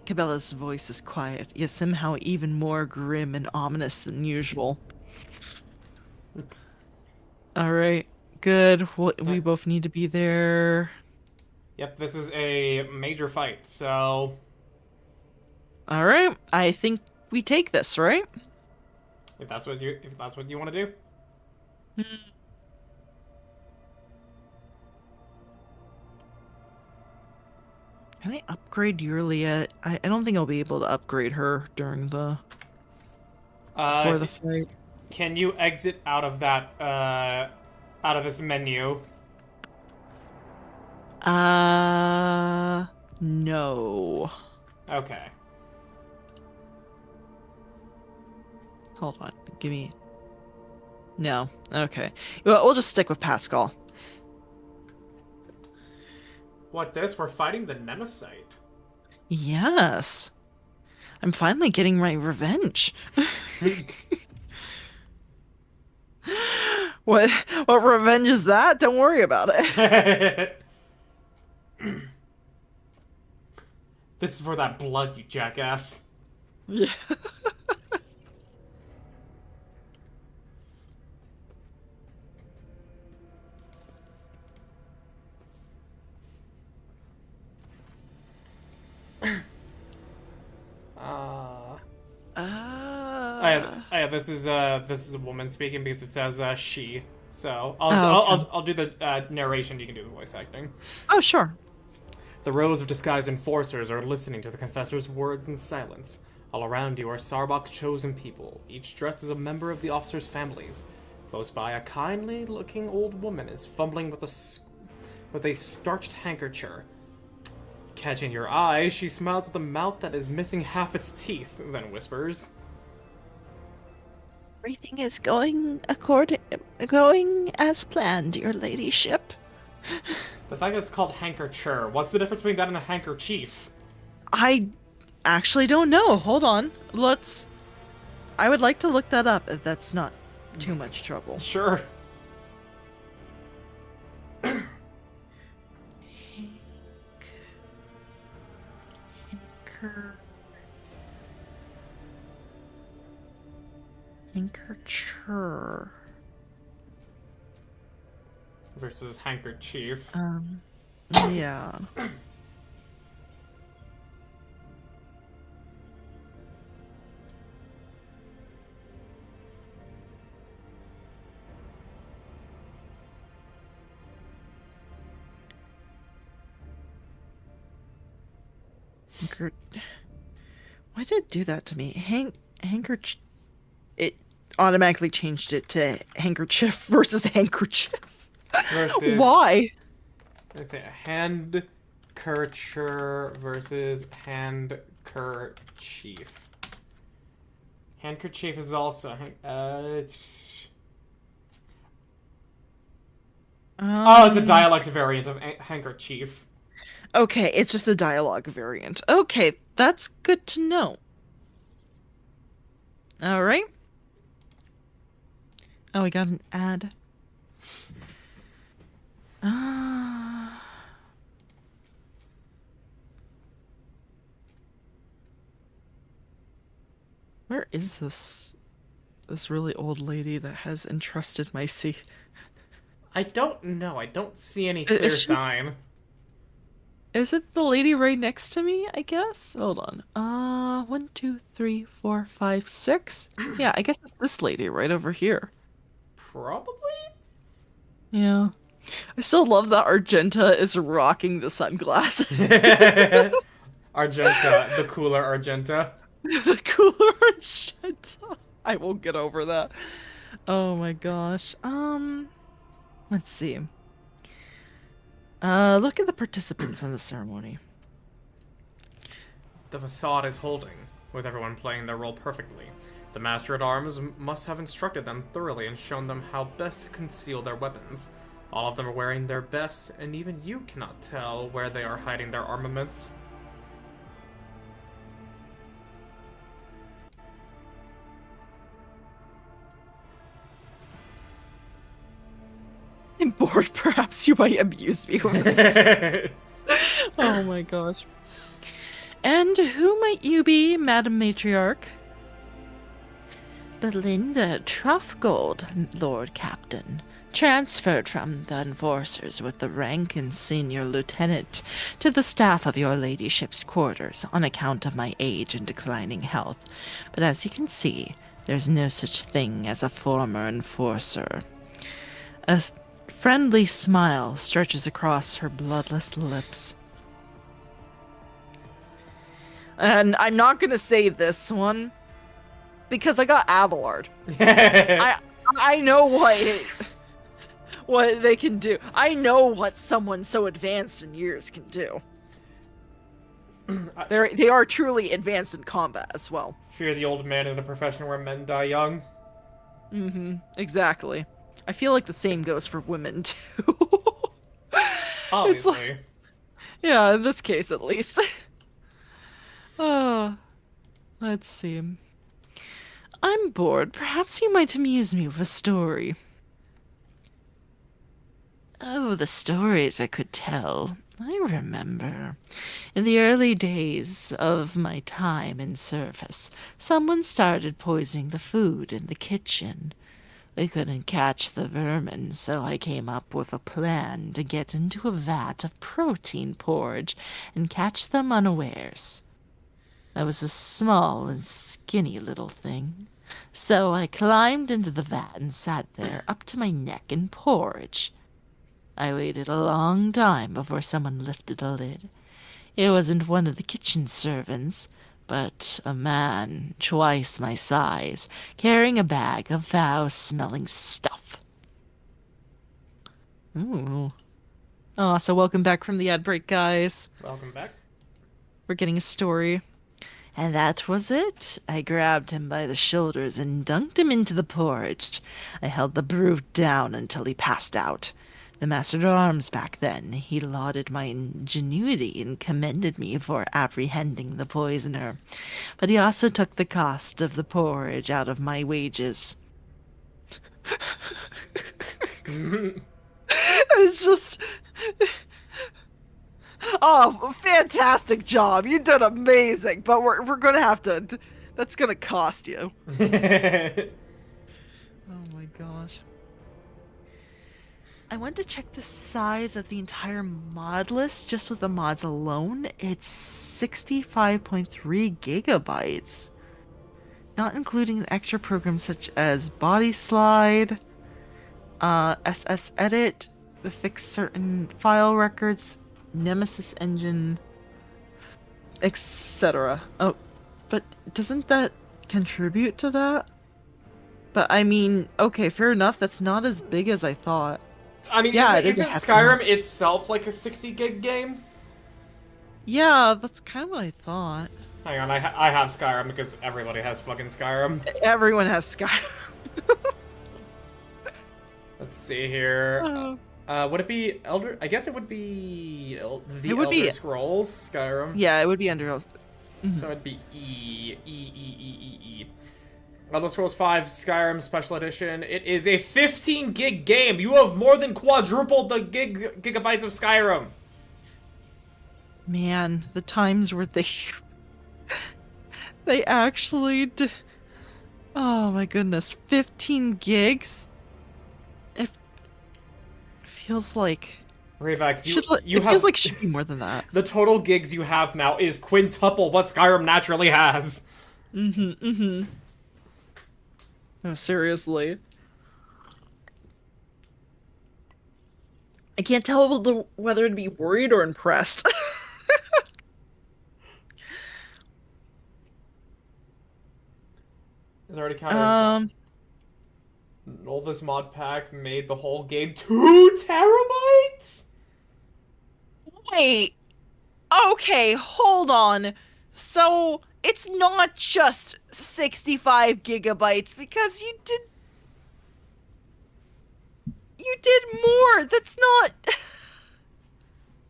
Cabela's voice is quiet, yet somehow even more grim and ominous than usual. Alright, good. We both need to be there. Yep, this is a major fight, so... Alright, I think we take this, right? If that's what you want to do. Can I upgrade Yulia? I don't think I'll be able to upgrade her during the... before the fight. can you exit out of that, out of this menu? No. Okay. Hold on. Give me... No. Okay. Well, we'll just stick with Pascal. What, this? We're fighting the Nemesite. Yes. I'm finally getting my revenge. What revenge is that? Don't worry about it. This is for that blood, you jackass. Yeah. This is a woman speaking because it says she. So Oh, okay. I'll do the narration. You can do the voice acting. Oh, sure. The rows of disguised enforcers are listening to the confessor's words in silence. All around you are Sarbok's chosen people, each dressed as a member of the officers' families. Close by, a kindly-looking old woman is fumbling with a starched handkerchief. Catching your eye, she smiles with a mouth that is missing half its teeth, then whispers, Everything is going as planned, your ladyship. the fact that it's called handkerchief, what's the difference between that and a handkerchief? I actually don't know. Hold on. I would like to look that up if that's not too much trouble. Sure. Handkerchief. Versus handkerchief. Yeah. Why did it do that to me? Handkerchief. It automatically changed it to handkerchief versus handkerchief. Versus, Why? let's say handkerchief versus handkerchief. Handkerchief is also it's a dialect variant of handkerchief. Okay, it's just a dialogue variant. Okay, that's good to know. All right. Oh, we got an ad. Where is this really old lady that has entrusted my seat? I don't know. I don't see any clear sign. Is it the lady right next to me, I guess? Hold on. 1, 2, 3, 4, 5, 6. Yeah, I guess it's this lady right over here. Probably? Yeah. I still love that Argenta is rocking the sunglasses. Argenta, the cooler Argenta. The cooler Argenta. I won't get over that. Oh my gosh. Let's see. Look at the participants in the ceremony. The facade is holding, with everyone playing their role perfectly. The Master-at-Arms must have instructed them thoroughly and shown them how best to conceal their weapons. All of them are wearing their best, and even you cannot tell where they are hiding their armaments. I'm bored. Perhaps you might abuse me with this. Oh my gosh. And who might you be, Madam Matriarch? Belinda Truffgold, Lord Captain. Transferred from the enforcers with the rank and senior lieutenant to the staff of your ladyship's quarters on account of my age and declining health. But as you can see, there's no such thing as a former enforcer. A friendly smile stretches across her bloodless lips. And I'm not gonna say this one, because I got Abelard. I know what they can do. I know what someone so advanced in years can do. They are truly advanced in combat as well. Fear the old man in a profession where men die young. Exactly. I feel like the same goes for women too. Obviously. It's like, yeah, in this case at least. Let's see. I'm bored. Perhaps you might amuse me with a story. Oh, the stories I could tell. I remember. In the early days of my time in service, someone started poisoning the food in the kitchen. We couldn't catch the vermin, so I came up with a plan to get into a vat of protein porridge and catch them unawares. I was a small and skinny little thing, so I climbed into the vat and sat there up to my neck in porridge. I waited a long time before someone lifted a lid. It wasn't one of the kitchen servants, but a man twice my size, carrying a bag of foul-smelling stuff. Ooh. Oh, so welcome back from the ad break, guys. Welcome back. We're getting a story. And that was it. I grabbed him by the shoulders and dunked him into the porridge. I held the brute down until he passed out. The master-at-arms back then, he lauded my ingenuity and commended me for apprehending the poisoner. But he also took the cost of the porridge out of my wages. It's just... Oh, fantastic job. You did amazing, but we're gonna have to... That's gonna cost you. Oh my gosh. I went to check the size of the entire mod list just with the mods alone. It's 65.3 gigabytes. Not including the extra programs such as Body Slide, SS Edit, the fix certain file records, Nemesis Engine, etc. Oh, but doesn't that contribute to that? But I mean, okay, fair enough. That's not as big as I thought. I mean, yeah, isn't Skyrim itself like a 60 gig game? Yeah, that's kind of what I thought. Hang on, I have Skyrim because everybody has fucking Skyrim. Everyone has Skyrim. Let's see here. Would it be Elder? I guess it would be Elder Scrolls Skyrim. Yeah, it would be under. So it'd be E. Elder Scrolls 5 Skyrim Special Edition. It is a 15 gig game. You have more than quadrupled the gigabytes of Skyrim. Man, the times where they actually oh my goodness, 15 gigs? It feels like... Rayvax, it feels like it should be more than that. The total gigs you have now is quintuple what Skyrim naturally has. No, seriously. I can't tell whether to be worried or impressed. Is already counted. Nolvis mod pack made the whole game 2 terabytes? Wait. Okay, hold on. So, it's not just 65 gigabytes, because you did more. That's not...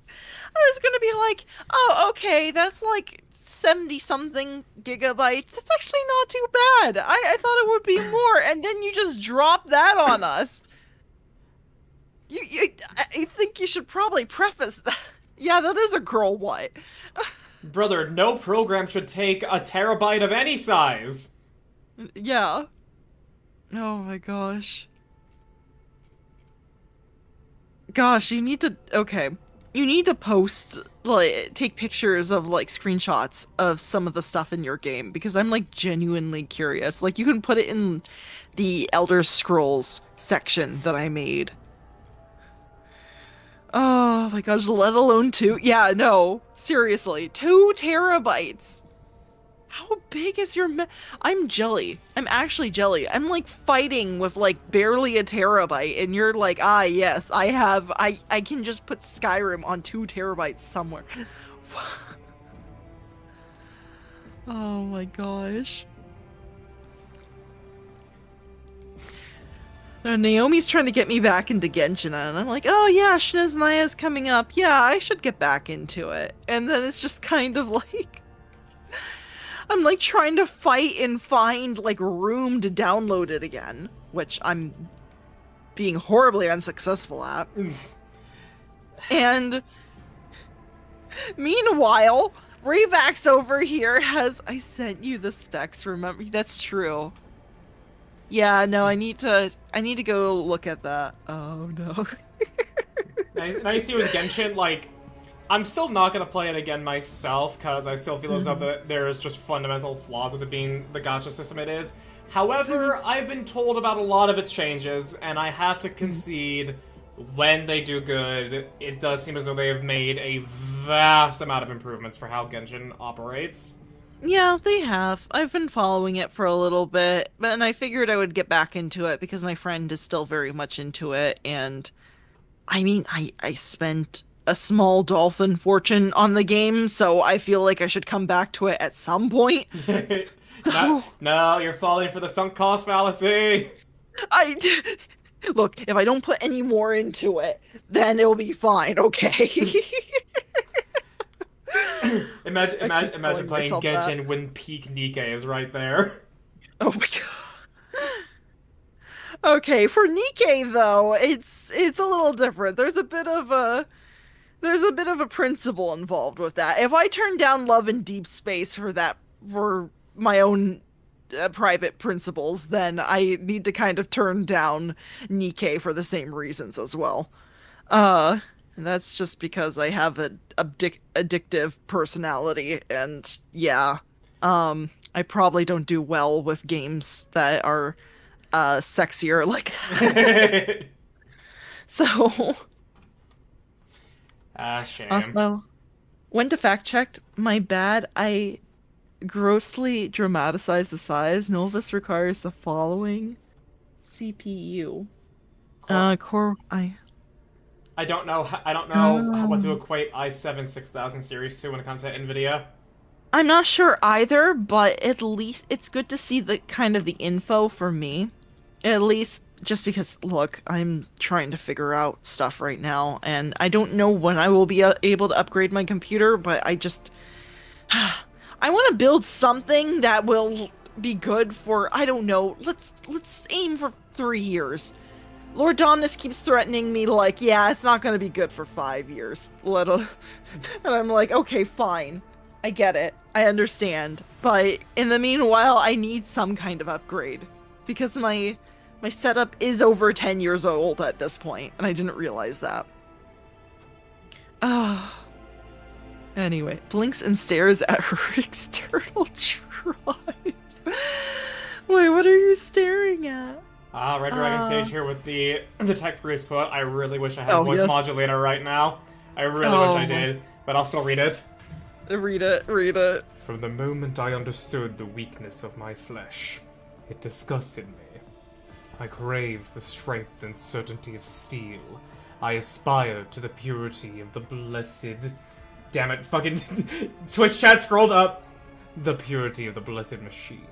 I was gonna be like, oh, okay, that's like 70-something gigabytes. That's actually not too bad. I thought it would be more, and then you just drop that on us. I think you should probably preface that. Yeah, that is a girl what? Brother, no program should take a terabyte of any size. Yeah. Oh my gosh. Gosh, you need to... Okay. You need to post, like, take pictures of, like, screenshots of some of the stuff in your game, because I'm, like, genuinely curious. Like, you can put it in the Elder Scrolls section that I made. Oh my gosh, let alone 2. Yeah, no. Seriously. 2 terabytes. How big is your I'm jelly. I'm actually jelly. I'm like fighting with like barely a terabyte and you're like, ah, yes, I can just put Skyrim on 2 terabytes somewhere. Oh my gosh. Naomi's trying to get me back into Genshin, and I'm like, oh yeah, Shniznaya's coming up. Yeah, I should get back into it. And then it's just kind of like, I'm like trying to fight and find like room to download it again, which I'm being horribly unsuccessful at. And meanwhile, Revax over here I sent you the specs, remember? That's true. Yeah, no, I need to go look at that. Oh no. Now you see with Genshin, like, I'm still not gonna play it again myself, because I still feel as though there's just fundamental flaws with it being the gacha system it is. However, I've been told about a lot of its changes, and I have to concede, when they do good, it does seem as though they have made a vast amount of improvements for how Genshin operates. Yeah, they have. I've been following it for a little bit, and I figured I would get back into it because my friend is still very much into it, and I mean, I spent a small dolphin fortune on the game, so I feel like I should come back to it at some point. No, you're falling for the sunk cost fallacy. Look, if I don't put any more into it, then it'll be fine, okay? Imagine playing Genshin that. when peak Nikke is right there. Oh my god. Okay, for Nikke though, it's a little different. There's a bit of a principle involved with that. If I turn down Love in Deep Space for my own private principles, then I need to kind of turn down Nikke for the same reasons as well. And that's just because I have an addictive personality, and yeah, I probably don't do well with games that are sexier like that. So, Shame. also, when to fact check, my bad, I grossly dramatized the size. Novus requires the following CPU. Core, I don't know what to equate i7 6000 series to when it comes to NVIDIA. I'm not sure either, but at least it's good to see the kind of the info for me. At least just because, look, I'm trying to figure out stuff right now, and I don't know when I will be able to upgrade my computer, but I just I want to build something that will be good for, I don't know, let's aim for 3 years. Lord Dominus keeps threatening me like, yeah, it's not going to be good for 5 years. And I'm like, okay, fine. I get it. I understand. But in the meanwhile, I need some kind of upgrade. Because my setup is over 10 years old at this point, and I didn't realize that. Anyway, blinks and stares at her external drive. Wait, what are you staring at? Red Dragon Sage here with the Tech Priest quote. I really wish I had a voice yes. modulator right now. I really wish I did, but I'll still read it. Read it. From the moment I understood the weakness of my flesh, it disgusted me. I craved the strength and certainty of steel. I aspired to the purity of the blessed... Damn it, fucking... Twitch chat scrolled up. The purity of the blessed machine.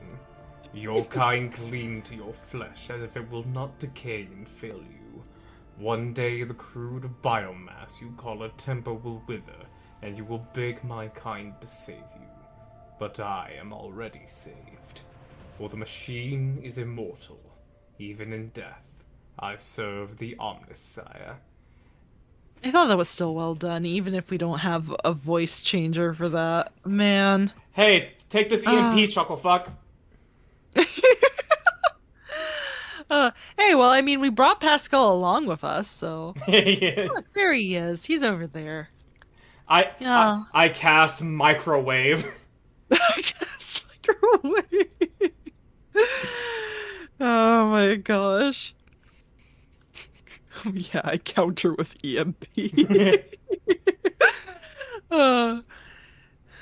Your kind cling to your flesh as if it will not decay and fail you. One day the crude biomass you call a temper will wither, and you will beg my kind to save you. But I am already saved, for the machine is immortal. Even in death, I serve the Omnisire. I thought that was still well done, even if we don't have a voice changer for that. Man. Hey, take this EMP, chucklefuck. Hey, well, I mean, we brought Pascal along with us, so... Yeah. Look, there he is. He's over there. I cast microwave. I cast microwave. Oh my gosh. Yeah, I counter with EMP.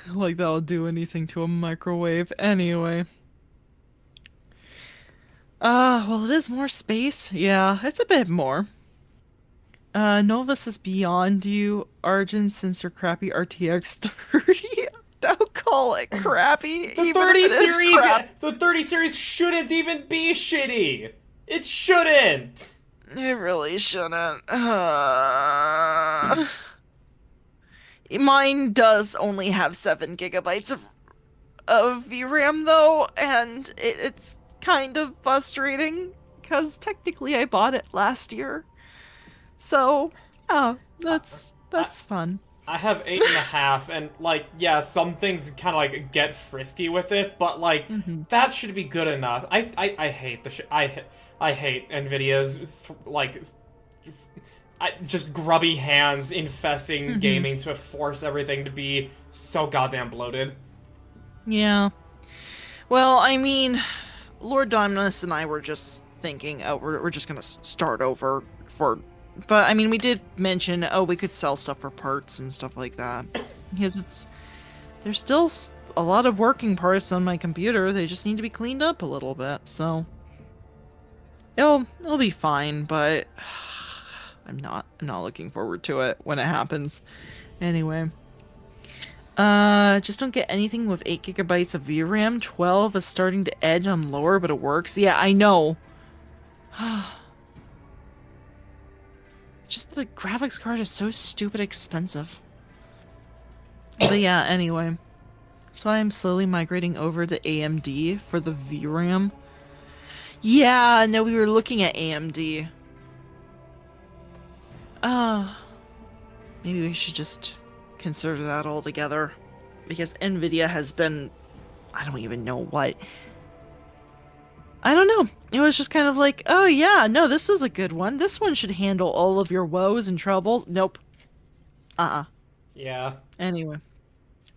Like that'll do anything to a microwave. Anyway. Well, it is more space. Yeah, it's a bit more. Novus is beyond you, Arjun, since your crappy RTX 30. Don't call it crappy, The even if 30 it is series, crap. the 30 series shouldn't even be shitty. It shouldn't. It really shouldn't. Mine does only have 7 gigabytes of VRAM though, and it's kind of frustrating because technically I bought it last year. So, yeah, that's fun. I have 8.5, and like, yeah, some things kind of like get frisky with it, but like that should be good enough. I hate the I hate Nvidia's just grubby hands infesting gaming to force everything to be so goddamn bloated. Yeah. Well, I mean, Lord Dominus and I were just thinking, oh, we're just gonna start over for. But I mean, we did mention, oh, we could sell stuff for parts and stuff like that, because there's still a lot of working parts on my computer. They just need to be cleaned up a little bit. So it'll be fine. But I'm not looking forward to it when it happens. Anyway. Just don't get anything with 8 gigabytes of VRAM. 12 is starting to edge on lower, but it works. Yeah, I know. Just the graphics card is so stupid expensive. But yeah, anyway. That's why I'm slowly migrating over to AMD for the VRAM. Yeah, no, we were looking at AMD. Maybe we should just consider that altogether, because Nvidia has been, I don't even know what. I don't know. It was just kind of like, oh yeah, no, this is a good one. This one should handle all of your woes and troubles. Nope. Yeah. Anyway.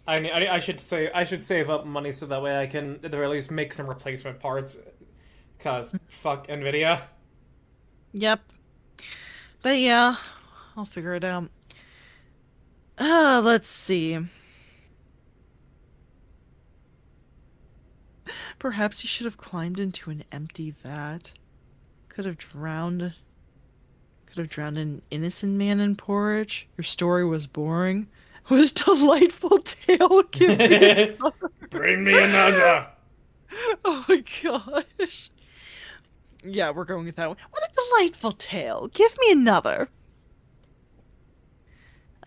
I should save up money so that way I can at the very least make some replacement parts. Cause fuck Nvidia. Yep. But yeah, I'll figure it out. Let's see. Perhaps you should have climbed into an empty vat. Could have drowned an innocent man in porridge. Your story was boring. What a delightful tale. Give me Bring me another. Oh my gosh. Yeah, we're going with that one. What a delightful tale. Give me another.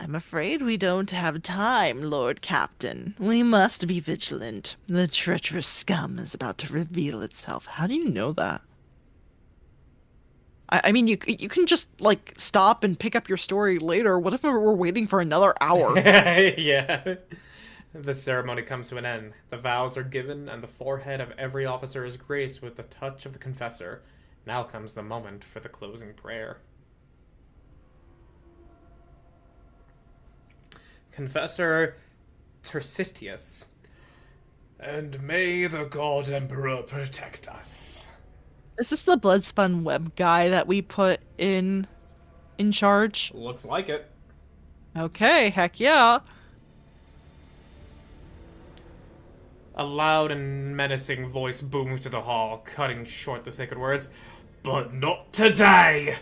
I'm afraid we don't have time, Lord Captain. We must be vigilant. The treacherous scum is about to reveal itself. How do you know that? I mean, you can just, like, stop and pick up your story later. What if we're waiting for another hour? Yeah. The ceremony comes to an end. The vows are given, and the forehead of every officer is graced with the touch of the confessor. Now comes the moment for the closing prayer. Confessor Tercitius. And may the God Emperor protect us. Is this the Bloodspun web guy that we put in charge? Looks like it. Okay, heck yeah. A loud and menacing voice boomed through the hall, cutting short the sacred words. But not today!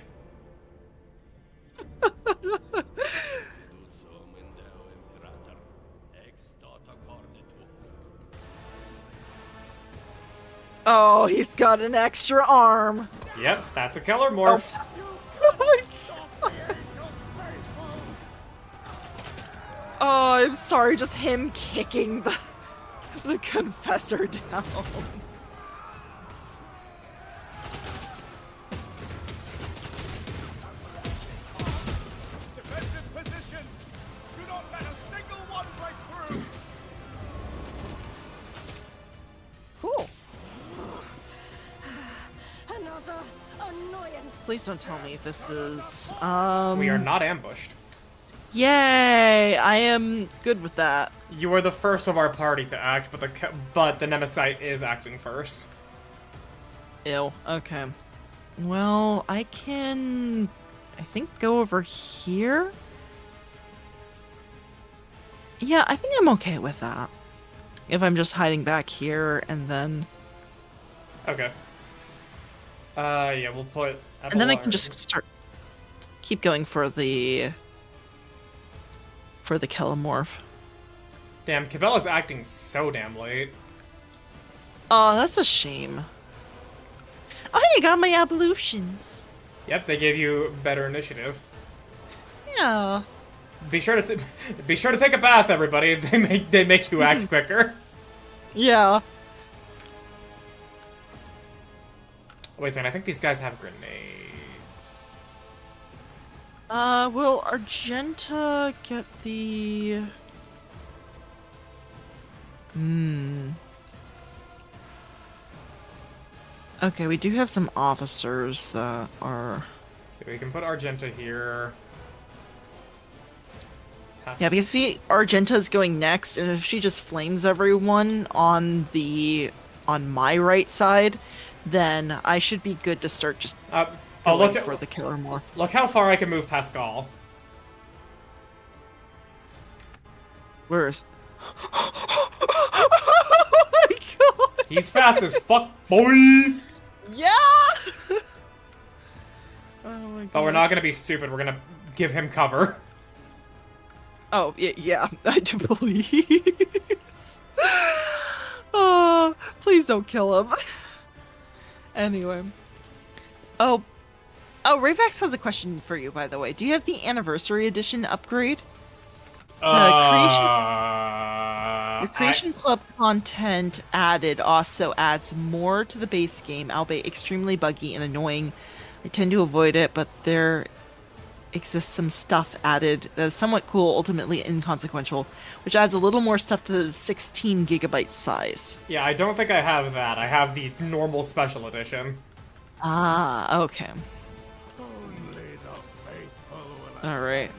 Oh, he's got an extra arm. Yep, that's a killer morph. Oh, I'm sorry, just him kicking the confessor down. Defensive positions! Do not let a single one break through! Cool. Another annoyance. Please don't tell me this is, We are not ambushed. Yay! I am good with that. You are the first of our party to act, but the Nemesite is acting first. Ew. Okay. Well, I can, I think, go over here. Yeah, I think I'm okay with that. If I'm just hiding back here and then... Okay. Yeah, we'll put And then I Evelyn. can just start... Keep going for the... For the Kellamorph. Damn, Cabela's acting so damn late. Oh, that's a shame. Oh, you got my evolutions. Yep, they gave you better initiative. Yeah. Be sure to take a bath, everybody. They make you act quicker. Yeah. Wait a second, I think these guys have grenades. Will Argenta get the... Okay, we do have some officers that are... Okay, we can put Argenta here. Yeah, because see, Argenta's going next, and if she just flames everyone on my right side, then I should be good to start just going for the killer more. Look how far I can move Pascal. Where is... Oh my god! He's fast as fuck, boy! Yeah! Oh my god. But we're not gonna be stupid, we're gonna give him cover. Oh, yeah, I do please. Oh, please don't kill him. Anyway. Oh, Rayvax has a question for you, by the way. Do you have the Anniversary Edition upgrade? The Creation Club content added also adds more to the base game, albeit extremely buggy and annoying. I tend to avoid it, but there exists some stuff added that is somewhat cool, ultimately inconsequential, which adds a little more stuff to the 16 gigabyte size. Yeah, I don't think I have that. I have the normal special edition. Ah, okay. Alright.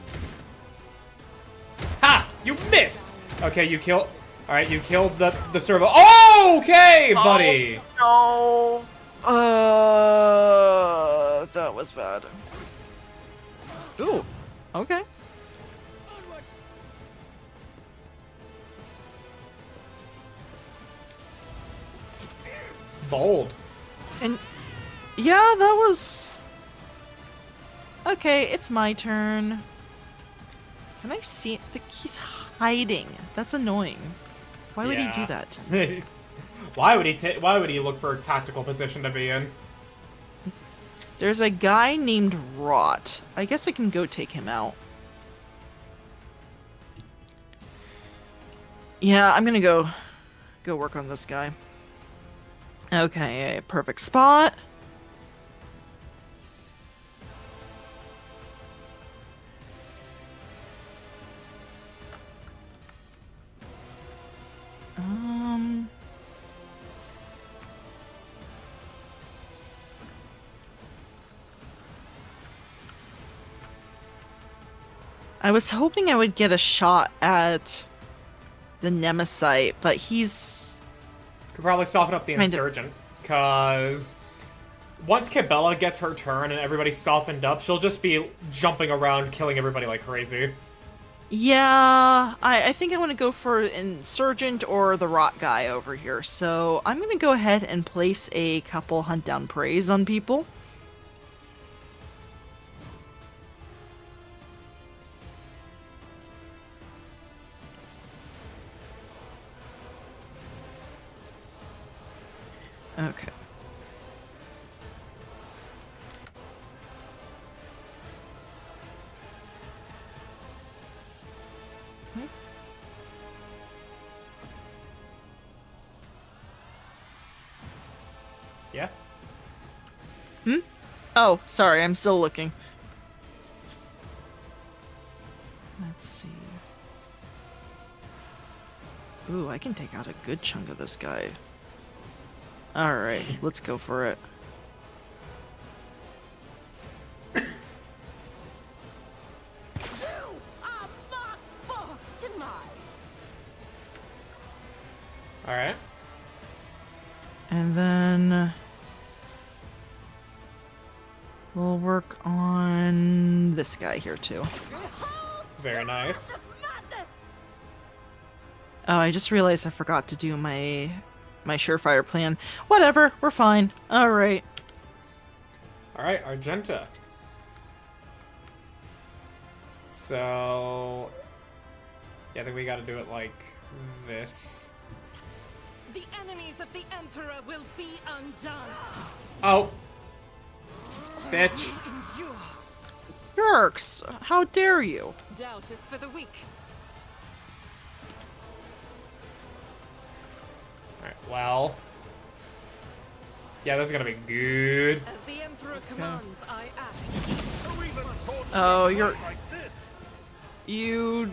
Ha! You miss! Okay, you kill. Alright, you killed the servo. Oh, okay, buddy! Oh, no! That was bad. Ooh, okay. Bold. And yeah, that was... Okay, it's my turn. Can I see... He's hiding. That's annoying. Why would he do that to me? Why would he look for a tactical position to be in? There's a guy named Rot. I guess I can go take him out. Yeah, I'm gonna go work on this guy. Okay, perfect spot. I was hoping I would get a shot at the Nemesite, but he's... Could probably soften up the Insurgent, because once Cabela gets her turn and everybody's softened up, she'll just be jumping around killing everybody like crazy. Yeah, I think I want to go for Insurgent or the Rot guy over here, so I'm going to go ahead and place a couple Hunt Down Preys on people. Okay. Yeah? Oh, sorry, I'm still looking. Let's see. Ooh, I can take out a good chunk of this guy. Alright, let's go for it. You are marked for demise. Alright. And then... we'll work on this guy here, too. Behold Very the nice. wrath of madness. Oh, I just realized I forgot to do my surefire plan. Whatever, we're fine. All right. All right, Argenta. So, yeah, I think we got to do it like this. The enemies of the Emperor will be undone. Oh, bitch. Endure. Jerks! How dare you? Doubt is for the weak. All right, well, yeah, this is gonna be good. As the Emperor commands, I act. Who even taught Oh, you to you're- fight like this? You.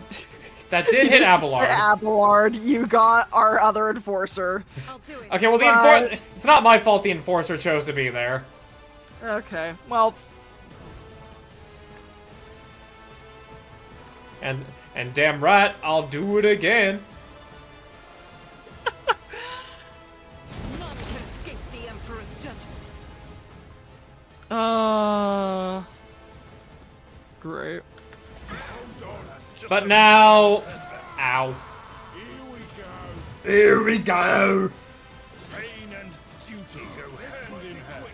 That did hit Abelard. Abelard, you got our other enforcer. I'll do it. Okay, well, Right. it's not my fault the enforcer chose to be there. Okay, well, And damn right, I'll do it again. None can escape the Emperor's judgment. great. But now, ow. Here we go. Here we go. Pain and duty go hand in hand.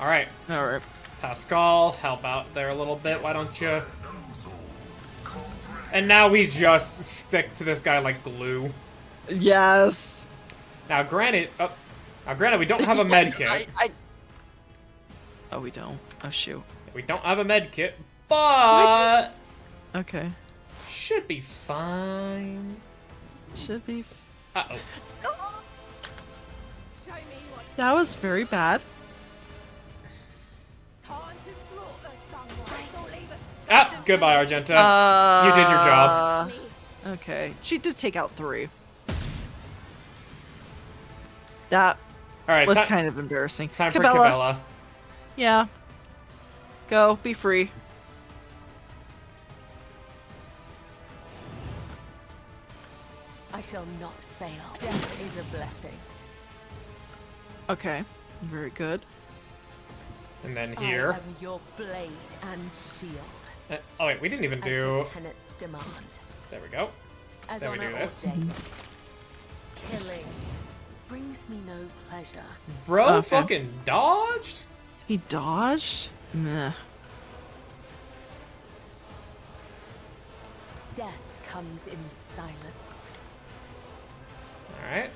All right, All right. Pascal, help out there a little bit. Why don't you? And now we just stick to this guy like glue. Yes. Now, granted, we don't have a med kit. Oh, we don't. Oh, shoot. We don't have a med kit, but Okay. should be fine. Should be. Uh-oh. Show me what That was very bad. time to slaughter someone. Don't leave it. Ah, goodbye, Argenta. You did your job. Me. Okay. She did take out 3. That All right, was kind of embarrassing. time for Cabela. Cabela. Yeah. Go. Be free. I shall not fail. Death is a blessing. Okay. Very good. And then here. I am your blade and shield. Oh wait, we didn't even As do. the tenets demand. There we go. As Then we honor do this. ordained. Killing brings me no pleasure. Bro, Okay. fucking dodged. He dodged? Meh. Death comes in silence. All right.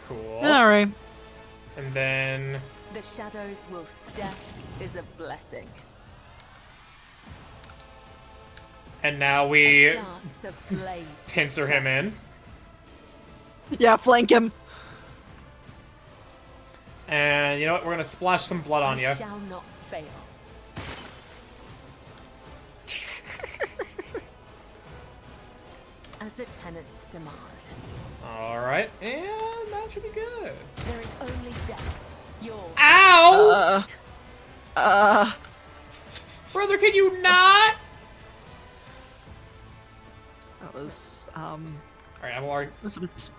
Cool. Alright. And then The shadows will death is a blessing. and now we Dance of blades. pincer him in. Yeah, flank him. And you know what? We're gonna splash some blood on I you. shall not fail. As the tenets demand. All right, and that should be good. There is only death. Your Ow! Uh. Brother, can you not? That was, All right, Abelard. was a bit.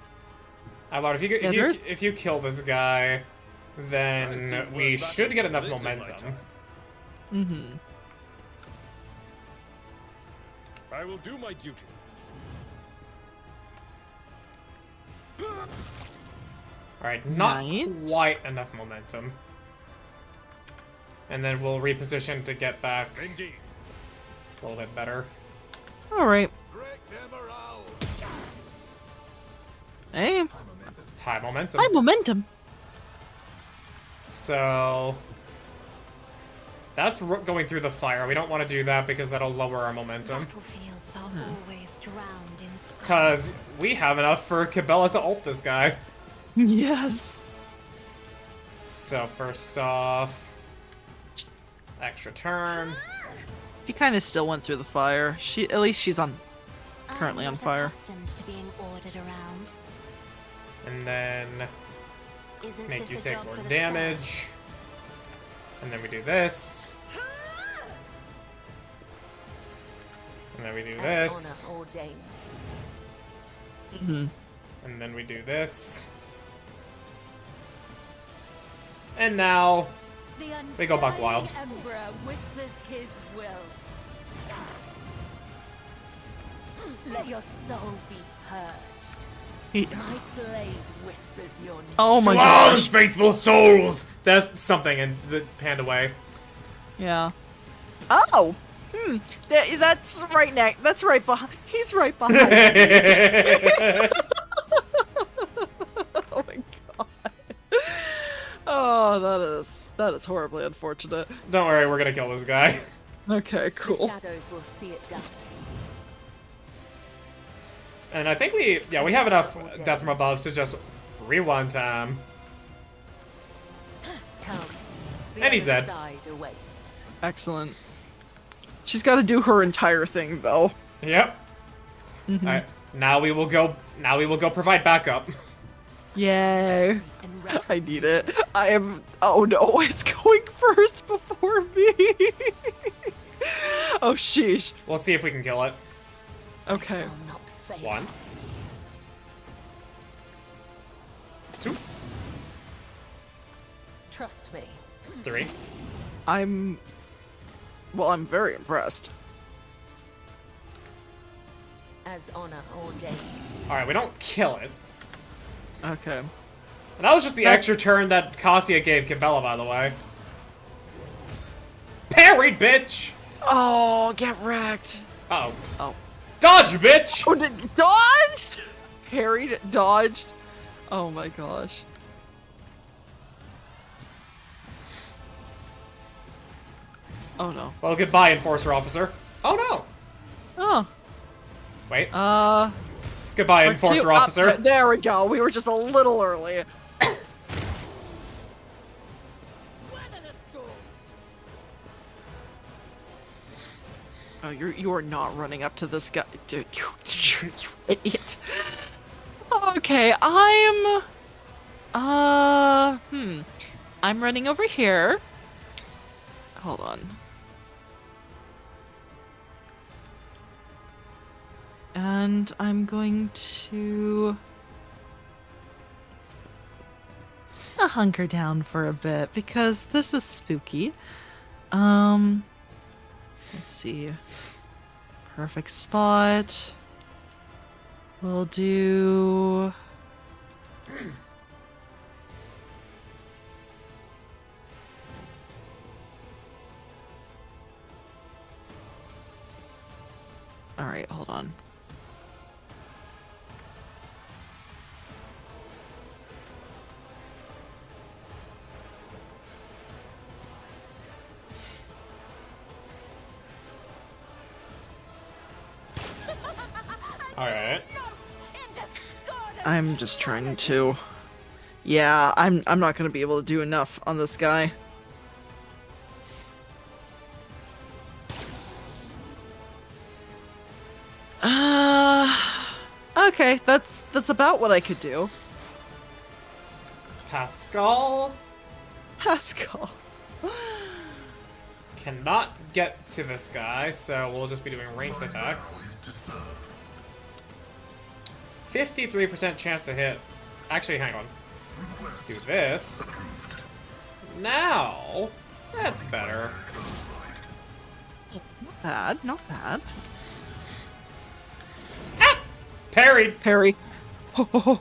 Abelard, Yeah, there's- if you kill this guy, then we should get enough momentum. Mm-hmm. I will do my duty. All right, not Nice. quite enough momentum. And then we'll reposition to get back Indeed. a little bit better. Alright. Break their morale. Hey, High momentum. high momentum. So that's going through the fire. We don't want to do that because that'll lower our momentum. battlefields are always drowned in sky. Because we have enough for Cabela to ult this guy. Yes. So first off, extra turn. She kind of still went through the fire. At least she's currently on fire. Accustomed to being ordered around. And then Isn't make this you a take job more for the damage. And then we do this. And then we do As this. honor ordains. Mm-hmm. And then we do this. And now The We go buck undying wild. Emperor whispers his will. Let your soul be purged. He- My blade whispers your name. Oh my To arms, gosh. faithful souls! That's something in the Panda way. Yeah. Oh. That's right next. That's right behind. He's right behind. me. Oh my god. Oh, that is horribly unfortunate. Don't worry, we're gonna kill this guy. Okay, The cool. shadows will see it done. And I think we have enough death from above to just rewind time. Come. The And he's other dead. side awaits. Excellent. She's got to do her entire thing though. Yep. Alright, now we will go provide backup. Yay. And rest. I need it. I am. Oh no, it's going first before me. Oh sheesh. We'll see if we can kill it. Okay. Shall not fail. 1. 2. Trust me. 3. I'm very impressed. As honor ordains. Alright, we don't kill it. Okay. And that was just the extra turn that Cassia gave Cabela, by the way. Parried, bitch! Oh, get wrecked. Uh-oh. Oh. Dodge, bitch! Oh, dodged? Parried, dodged. Oh my gosh. Oh no. Well, goodbye, Enforcer Officer. Oh no! Oh. Wait. Uh. Goodbye, we're Enforcer too- Officer. there we go. We were just a little early. Oh, you are not running up to this guy, dude. You idiot. Okay, I'm running over here. Hold on. And I'm going to hunker down for a bit because this is spooky. Let's see. Perfect spot. We'll do... Alright, hold on. Alright. I'm just trying to... Yeah, I'm not gonna be able to do enough on this guy. Okay, that's about what I could do. Pascal Pascal. cannot get to this guy, so we'll just be doing ranged attacks. 53% chance to hit. Actually, hang on. Do this. Now, that's better. Not bad, not bad. Parried! Parry. Oh, oh, oh.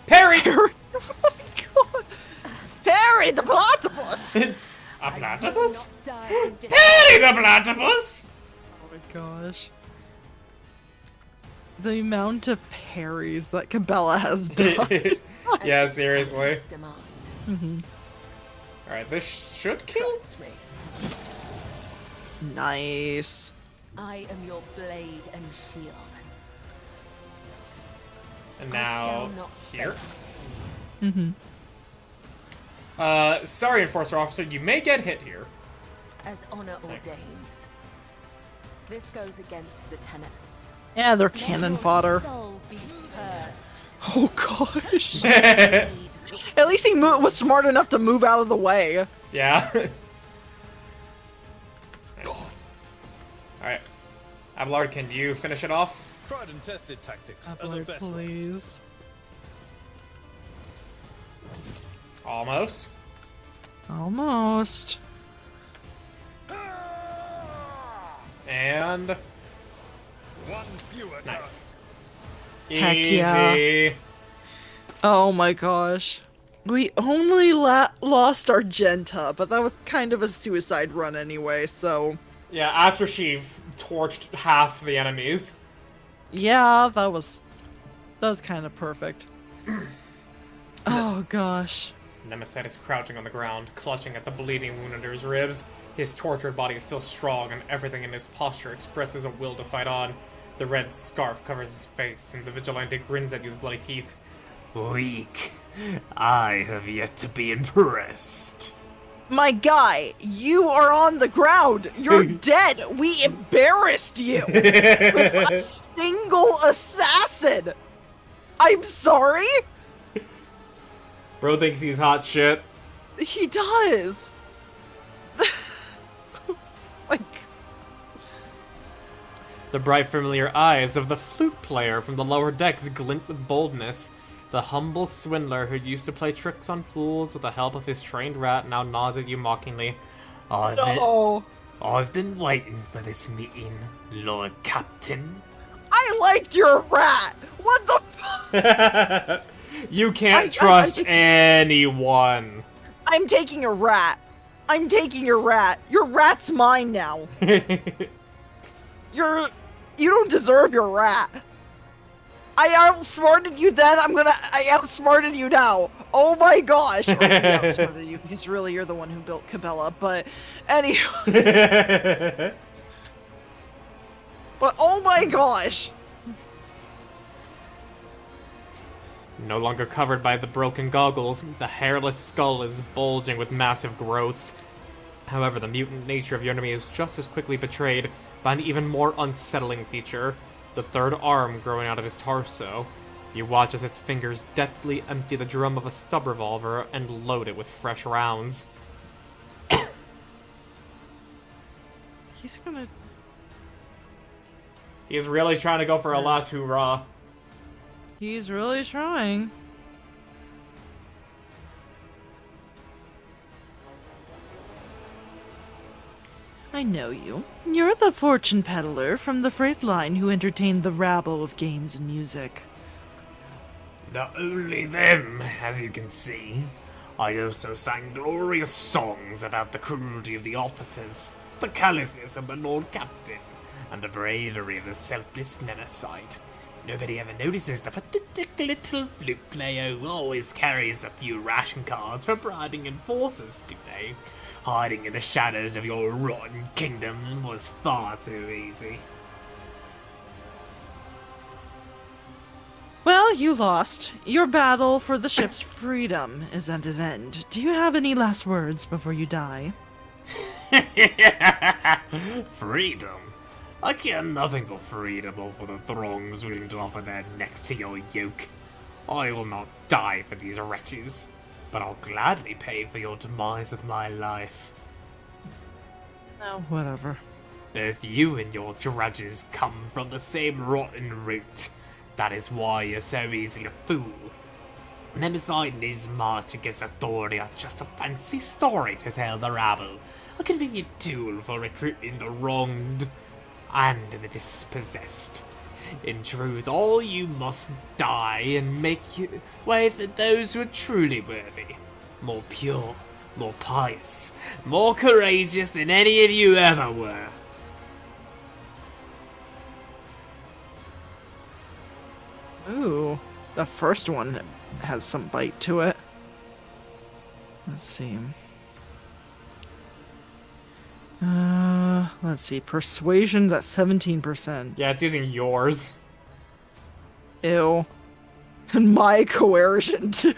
Parried! Parry. Oh my god. Parry the platypus! A platypus? Not die in defeat. Parry the platypus! Oh my gosh. The amount of parries that Cabela has done. Yeah, As seriously. times demand. Alright, this should kill. Trust me. Nice. I am your blade and shield. And I shall now, not here. Mm-hmm. Sorry, Enforcer Officer, you may get hit here. As honor ordains. This goes against the tenets. Yeah, they're Let cannon your fodder. soul be purged. Oh gosh. Yeah. At least he was smart enough to move out of the way. Alright. Abelard, can you finish it off? Tried and tested tactics are the Abelard, best ones. please. Almost. Almost. And One fewer Nice. Heck Easy. yeah. Oh my gosh. We only lost Argenta, but that was kind of a suicide run anyway, so... Yeah, after she torched half the enemies. Yeah, that was kind of perfect. Oh gosh. Nemesis is crouching on the ground, clutching at the bleeding wound under his ribs. His tortured body is still strong, and everything in his posture expresses a will to fight on. The red scarf covers his face, and the vigilante grins at you with bloody teeth. Weak. I have yet to be impressed. My guy, you are on the ground. You're dead. We embarrassed you with a single assassin. I'm sorry? Bro thinks he's hot shit. He does. Like, The bright familiar eyes of the flute player from the lower decks glint with boldness. The humble swindler who used to play tricks on fools with the help of his trained rat now nods at you mockingly. no. I've been waiting for this meeting, Lord Captain. I liked your rat. What the fuck? You can't trust anyone. I'm taking a rat. I'm taking your rat. Your rat's mine now. You don't deserve your rat. I outsmarted you then, I outsmarted you now. Oh my gosh. Well, I outsmarted you because really you're the one who built Cabela, but anyway. But oh my gosh. No longer covered by the broken goggles, the hairless skull is bulging with massive growths. However, the mutant nature of your enemy is just as quickly betrayed by an even more unsettling feature. The third arm growing out of his torso. You watch as its fingers deftly empty the drum of a stub revolver and load it with fresh rounds. He's gonna... He's really trying to go for a last hoorah. He's really trying. I know you. You're the fortune peddler from the freight line who entertained the rabble of games and music. Not only them, as you can see. I also sang glorious songs about the cruelty of the officers, the callousness of the Lord Captain, and the bravery of the selfless Nemesis. Nobody ever notices the pathetic little flute player who always carries a few ration cards for bribing enforcers, do they? Hiding in the shadows of your rotten kingdom was far too easy. Well, you lost. Your battle for the ship's freedom is at an end. Do you have any last words before you die? Freedom? I care nothing for freedom or for the throngs willing to offer their necks to your yoke. I will not die for these wretches, but I'll gladly pay for your demise with my life. No, whatever. Both you and your drudges come from the same rotten root. That is why you're so easy to fool. Nemesis and his march against authority are just a fancy story to tell the rabble. A convenient tool for recruiting the wronged and the dispossessed. In truth, all you must die and make way for those who are truly worthy. More pure, more pious, more courageous than any of you ever were. Ooh, the first one has some bite to it. Let's see. Let's see. Persuasion, that's 17%. Yeah, it's using yours. Ew. And my coercion, too.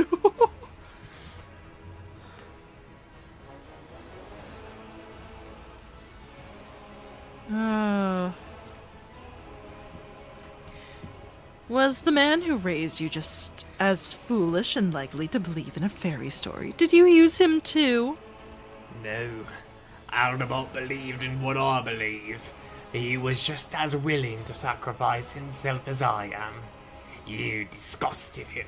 Was the man who raised you just as foolish and likely to believe in a fairy story? Did you use him too? No, Aldemont believed in what I believe. He was just as willing to sacrifice himself as I am. You disgusted him,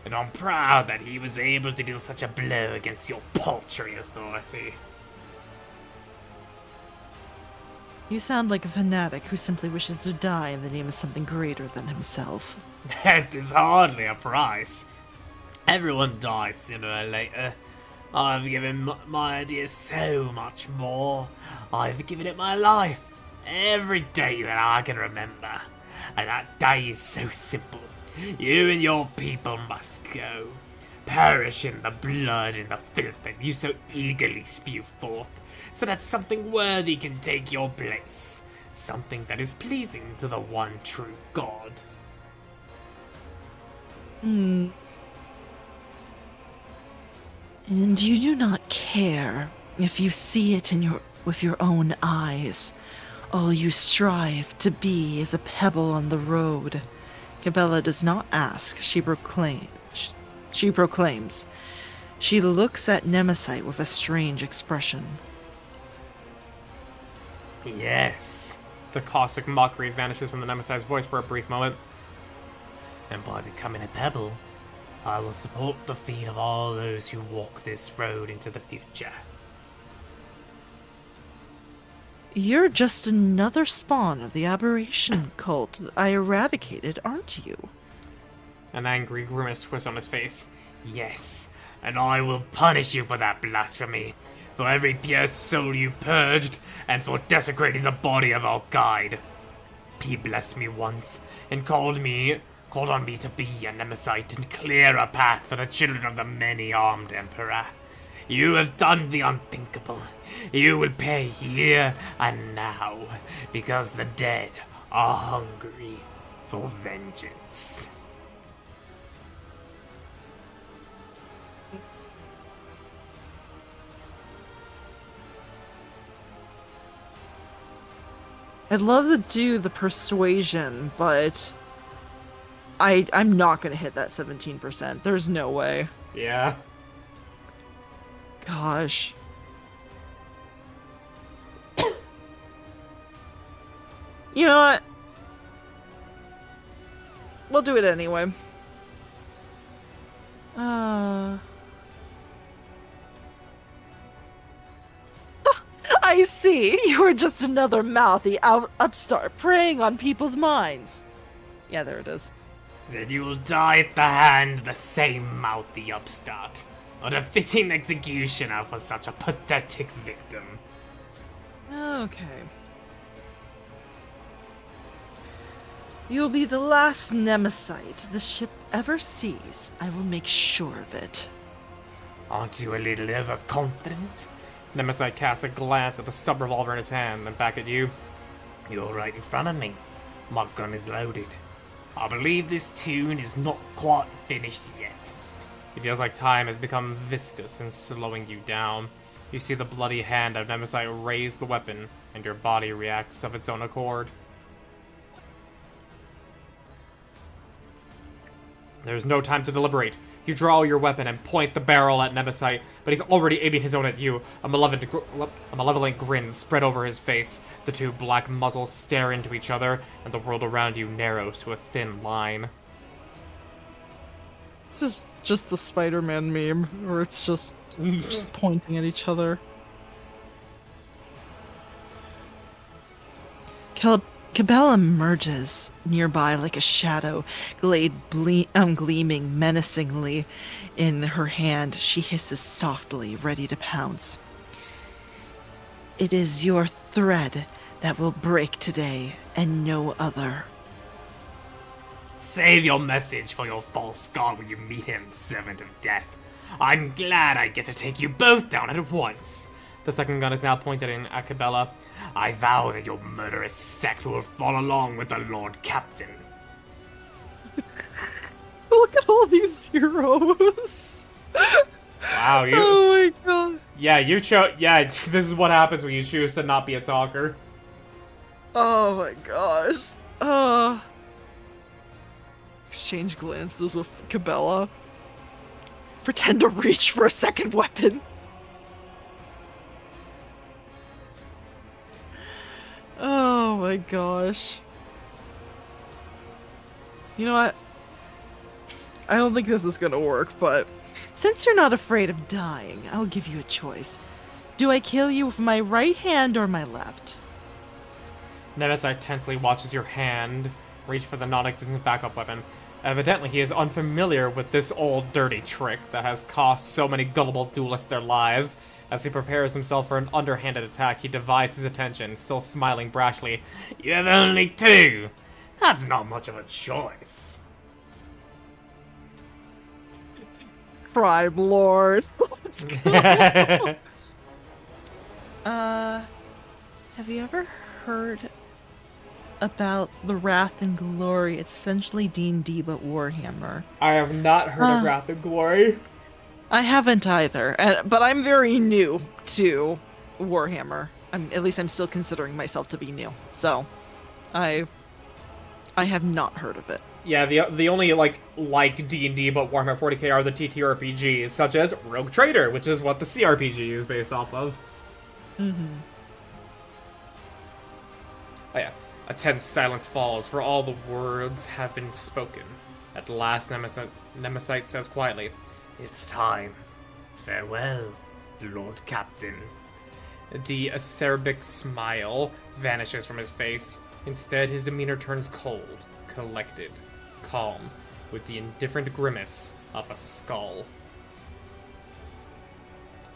and I'm proud that he was able to deal such a blow against your paltry authority. You sound like a fanatic who simply wishes to die in the name of something greater than himself. Death is hardly a price. Everyone dies sooner or later. I've given my idea so much more. I've given it my life. Every day that I can remember. And that day is so simple. You and your people must go. Perish in the blood and the filth that you so eagerly spew forth, so that something worthy can take your place. Something that is pleasing to the one true God. And you do not care if you see it with your own eyes. All you strive to be is a pebble on the road. Cabela does not ask, she proclaims. She looks at Nemesis with a strange expression. Yes. The caustic mockery vanishes from the Nemesis voice for a brief moment. And by becoming a pebble, I will support the feet of all those who walk this road into the future. You're just another spawn of the aberration cult that I eradicated, aren't you? An angry grimace twists on his face. Yes, and I will punish you for that blasphemy, for every pure soul you purged, and for desecrating the body of our guide. He blessed me once, and called on me to be a Nemesis and clear a path for the children of the many-armed Emperor. You have done the unthinkable. You will pay here and now, because the dead are hungry for vengeance. I'd love to do the persuasion, but I'm not gonna hit that 17%. There's no way. Yeah. Gosh. You know what? We'll do it anyway. I see. You are just another mouthy upstart preying on people's minds. Yeah, there it is. Then you will die at the hand of the same mouthy upstart. What a fitting executioner for such a pathetic victim. Okay. You'll be the last Nemesis the ship ever sees. I will make sure of it. Aren't you a little overconfident? Nemesis casts a glance at the sub-revolver in his hand, then back at you. You're right in front of me. My gun is loaded. I believe this tune is not quite finished yet. It feels like time has become viscous and slowing you down. You see the bloody hand of Nemesis raise the weapon, and your body reacts of its own accord. There's no time to deliberate. You draw your weapon and point the barrel at Nemesis, but he's already aiming his own at you. A malevolent grin spread over his face. The two black muzzles stare into each other, and the world around you narrows to a thin line. This is just the Spider-Man meme, where it's just pointing at each other. Cabela emerges nearby like a shadow, gleaming menacingly in her hand. She hisses softly, ready to pounce. It is your thread that will break today, and no other. Save your message for your false god when you meet him, servant of death. I'm glad I get to take you both down at once. The second gun is now pointed at Cabela. I vow that your murderous sect will fall along with the Lord Captain. Look at all these heroes. Wow, you. Oh my god. Yeah, you chose. Yeah, this is what happens when you choose to not be a talker. Oh my gosh. Exchange glances with Cabela. Pretend to reach for a second weapon. Oh my gosh. You know what? I don't think this is gonna work, but since you're not afraid of dying, I'll give you a choice. Do I kill you with my right hand or my left? Nemesis tensely watches your hand reach for the non-existent backup weapon. Evidently, he is unfamiliar with this old dirty trick that has cost so many gullible duelists their lives. As he prepares himself for an underhanded attack, he divides his attention, still smiling brashly. You have only 2! That's not much of a choice. Crime Lord. Let's go. Have you ever heard about the Wrath and Glory? It's essentially D&D but Warhammer. I have not heard of Wrath and Glory. I haven't either, but I'm very new to Warhammer. At least I'm still considering myself to be new, so I have not heard of it. Yeah, the only like D&D but Warhammer 40k are the TTRPGs, such as Rogue Trader, which is what the CRPG is based off of. Mm-hmm. Oh yeah. A tense silence falls, for all the words have been spoken. At last, Nemesis says quietly, "It's time. Farewell, Lord Captain." The acerbic smile vanishes from his face. Instead, his demeanor turns cold, collected, calm, with the indifferent grimace of a skull.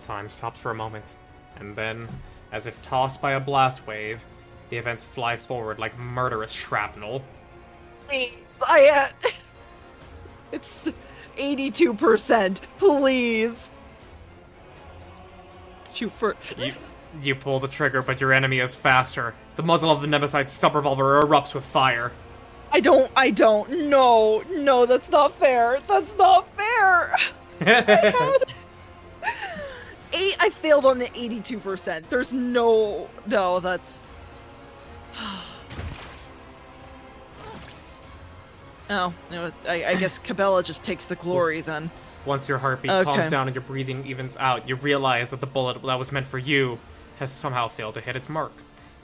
Time stops for a moment, and then, as if tossed by a blast wave, the events fly forward like murderous shrapnel. It's 82%. Please. Shoot for. You pull the trigger, but your enemy is faster. The muzzle of the Nemesis sub-revolver erupts with fire. I don't. No, that's not fair. That's not fair. I failed on the 82%. There's no, that's. Oh, I guess Cabela just takes the glory then. Once your heartbeat calms down and your breathing evens out, you realize that the bullet that was meant for you has somehow failed to hit its mark.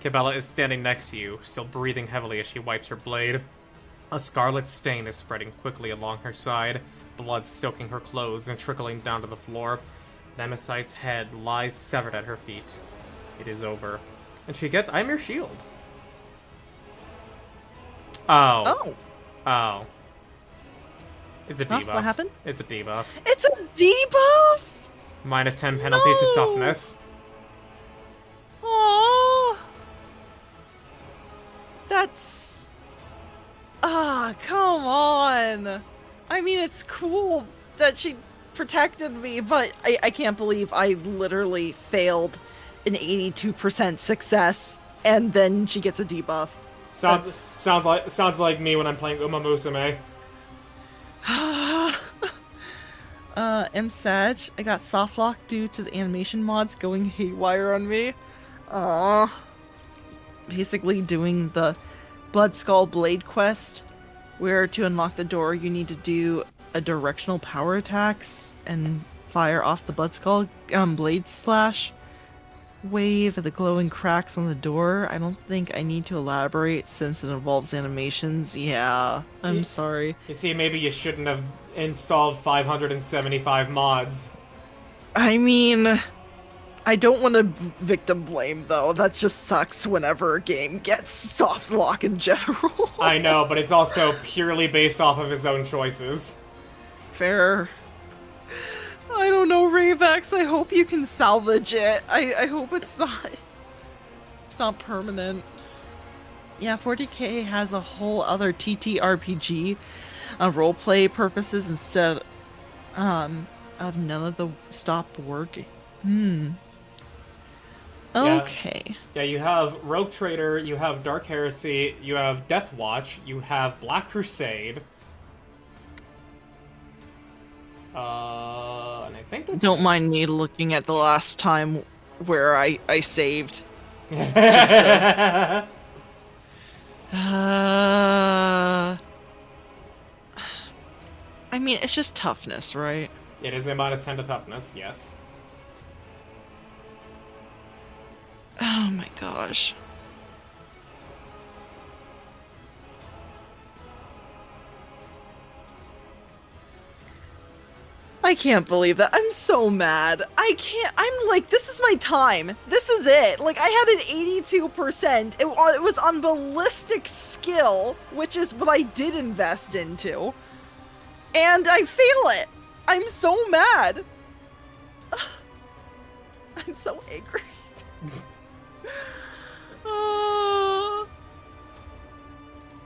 Cabela is standing next to you, still breathing heavily as she wipes her blade. A scarlet stain is spreading quickly along her side, blood soaking her clothes and trickling down to the floor. Nemesite's head lies severed at her feet. It is over. And she gets, "I'm your shield." Oh. It's a debuff. What happened? It's a debuff. It's a debuff? Minus 10 penalty to toughness. Aww. That's... come on. I mean, it's cool that she protected me, but I can't believe I literally failed an 82% success, and then she gets a debuff. Sounds like me when I'm playing Uma Musume. Sag, I got soft lock due to the animation mods going haywire on me. Basically doing the Blood Skull Blade quest, where to unlock the door you need to do a directional power attacks and fire off the Blood Skull Blade Slash wave of the glowing cracks on the door. I don't think I need to elaborate since it involves animations. Yeah, I'm sorry. You see, maybe you shouldn't have installed 575 mods. I mean, I don't want to victim blame, though. That just sucks whenever a game gets soft lock in general. I know, but it's also purely based off of his own choices. Fair. I don't know, Ravex. I hope you can salvage it. I hope it's not permanent. Yeah, 40k has a whole other TTRPG roleplay purposes instead of none of the stop working. Okay. Yeah, you have Rogue Trader, you have Dark Heresy, you have Death Watch, you have Black Crusade. And I think that's... Don't mind me looking at the last time where I saved. I mean, it's just toughness, right? It is a minus 10 to toughness, yes. Oh my gosh. I can't believe that. I'm so mad. I'm like, this is my time. This is it. Like, I had an 82%. It was on ballistic skill, which is what I did invest into. And I fail it. I'm so mad. I'm so angry.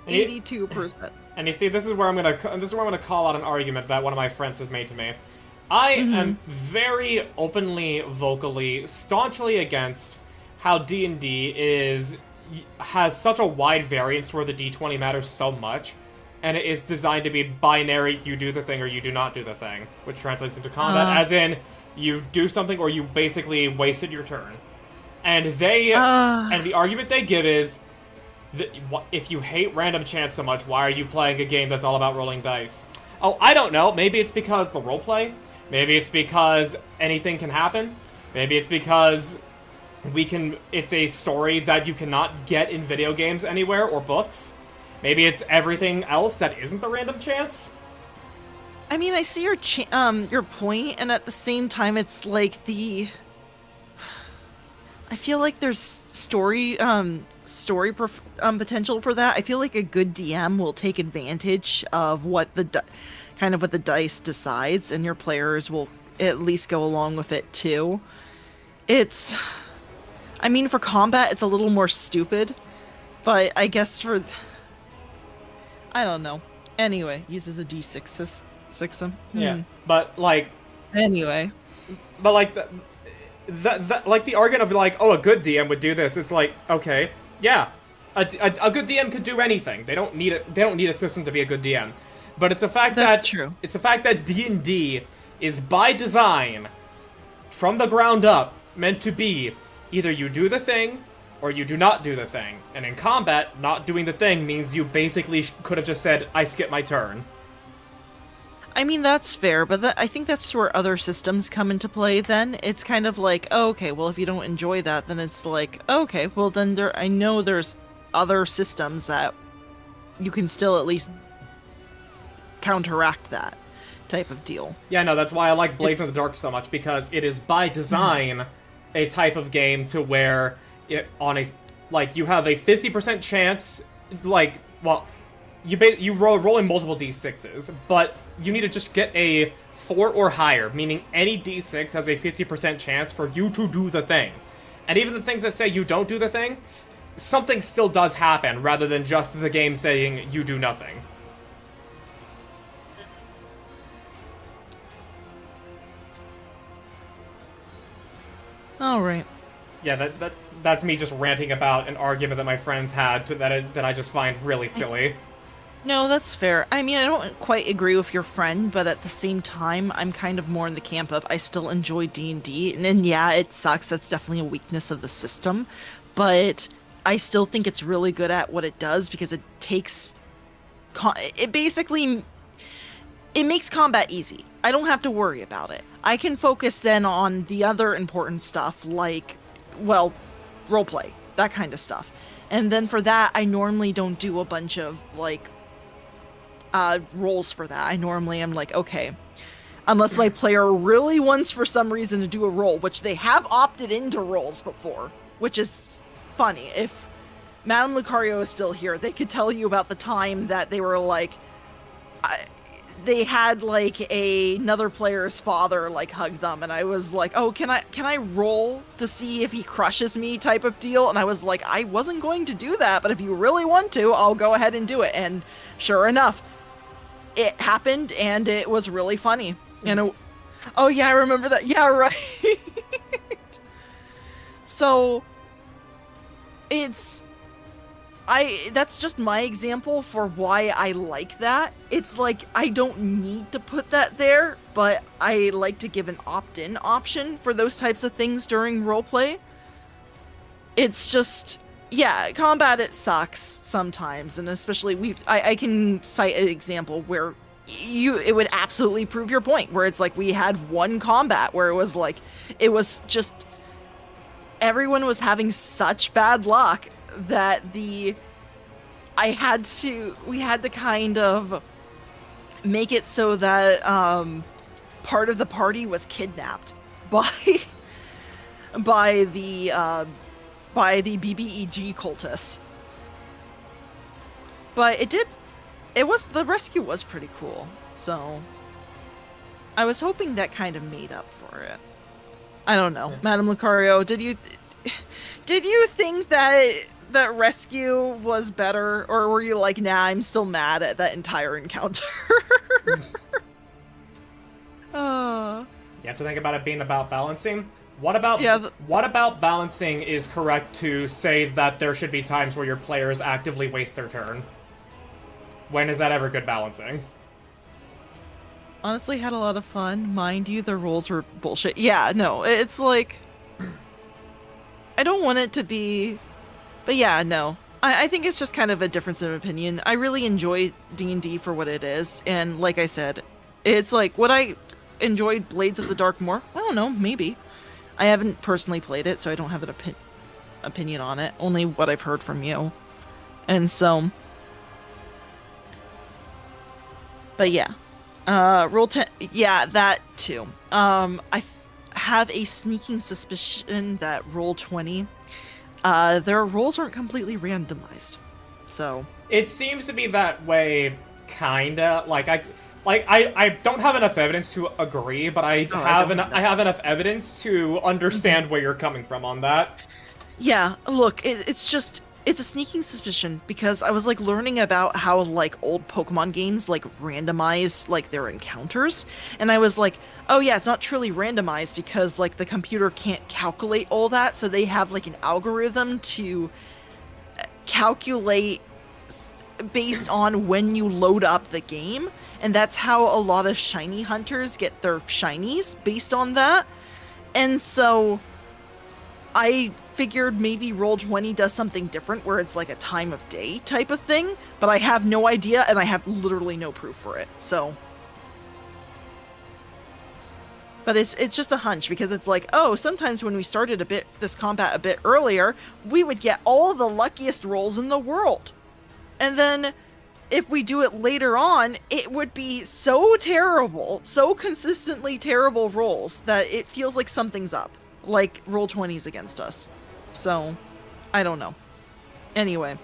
82%. And you see, this is where I'm gonna call out an argument that one of my friends has made to me. I am very openly, vocally, staunchly against how D&D has such a wide variance where the D20 matters so much, and it is designed to be binary. You do the thing or you do not do the thing, which translates into combat, as in you do something or you basically wasted your turn. And and the argument they give is, if you hate random chance so much, why are you playing a game that's all about rolling dice? Oh, I don't know. Maybe it's because the roleplay. Maybe it's because anything can happen. Maybe it's because it's a story that you cannot get in video games anywhere or books. Maybe it's everything else that isn't the random chance. I mean, I see your point, and at the same time, it's like I feel like there's story potential for that. I feel like a good DM will take advantage of what the dice decides, and your players will at least go along with it too. I mean, for combat, it's a little more stupid, but I guess I don't know. Anyway, uses a D6 system. Yeah, but like. Anyway. But like like the argument of like, oh, a good DM would do this. It's like, okay, yeah, a good DM could do anything. They don't need a system to be a good DM. But it's the fact it's the fact that D&D is by design, from the ground up, meant to be either you do the thing or you do not do the thing. And in combat, not doing the thing means you basically could have just said, I skip my turn. I mean, that's fair, but I think that's where other systems come into play then. It's kind of like, oh, okay, well, if you don't enjoy that, then it's like, okay, well, then I know there's other systems that you can still at least counteract that type of deal. Yeah, no, that's why I like Blades in the Dark so much, because it is by design a type of game to where you have a 50% chance, you rolling multiple d6s, but you need to just get a 4 or higher, meaning any d6 has a 50% chance for you to do the thing. And even the things that say you don't do the thing, something still does happen, rather than just the game saying you do nothing. Alright. Yeah, that's me just ranting about an argument that my friends had that I just find really silly. No, that's fair. I mean, I don't quite agree with your friend, but at the same time, I'm kind of more in the camp of I still enjoy D&D, and yeah, it sucks. That's definitely a weakness of the system, but I still think it's really good at what it does because it takes... It makes combat easy. I don't have to worry about it. I can focus then on the other important stuff, like, well, roleplay, that kind of stuff. And then for that, I normally don't do a bunch of, rolls for that. I normally am like, okay, unless my player really wants for some reason to do a roll, which they have opted into rolls before, which is funny. If Madame Lucario is still here, they could tell you about the time that they were like, they had another player's father hug them, and I was like, oh, can I roll to see if he crushes me type of deal? And I was like, I wasn't going to do that, but if you really want to, I'll go ahead and do it. And sure enough, it happened, and it was really funny. And oh yeah, I remember that. Yeah, right. So that's just my example for why I like that. It's like, I don't need to put that there, but I like to give an opt-in option for those types of things during roleplay. It's just, yeah, combat, it sucks sometimes, and especially I can cite an example where it would absolutely prove your point, where it's like we had one combat where it was just everyone was having such bad luck that we had to kind of make it so that part of the party was kidnapped by by the BBEG cultists. But the rescue was pretty cool. So I was hoping that kind of made up for it. I don't know. Madame Lucario, did you think that rescue was better, or were you like, nah, I'm still mad at that entire encounter? You have to think about it being about balancing. What about balancing is correct to say that there should be times where your players actively waste their turn? When is that ever good balancing? Honestly, had a lot of fun. Mind you, the rules were bullshit. Yeah, no, it's like, I don't want it to be, but yeah, no. I think it's just kind of a difference of opinion. I really enjoy D&D for what it is, and like I said, it's like, would I enjoy Blades of the Dark more? I don't know, maybe. I haven't personally played it, so I don't have an opinion on it, only what I've heard from you. And so, but yeah. Roll 10, yeah, that too. I have a sneaking suspicion that Roll 20, their rolls aren't completely randomized. So it seems to be that way, kinda. I don't have enough evidence to agree, but I have enough evidence to understand where you're coming from on that. Yeah, look, it's a sneaking suspicion because I was like learning about how like old Pokemon games like randomize like their encounters, and I was like, oh yeah, it's not truly randomized because like the computer can't calculate all that, so they have like an algorithm to calculate based on when you load up the game, and that's how a lot of shiny hunters get their shinies based on that. And so I figured maybe Roll20 does something different where it's like a time of day type of thing, but I have no idea and I have literally no proof for it. So, but it's just a hunch because it's like, oh, sometimes when we started this combat a bit earlier, we would get all the luckiest rolls in the world. And then if we do it later on, it would be so terrible, so consistently terrible rolls that it feels like something's up. Like Roll20's against us. So, I don't know. Anyway.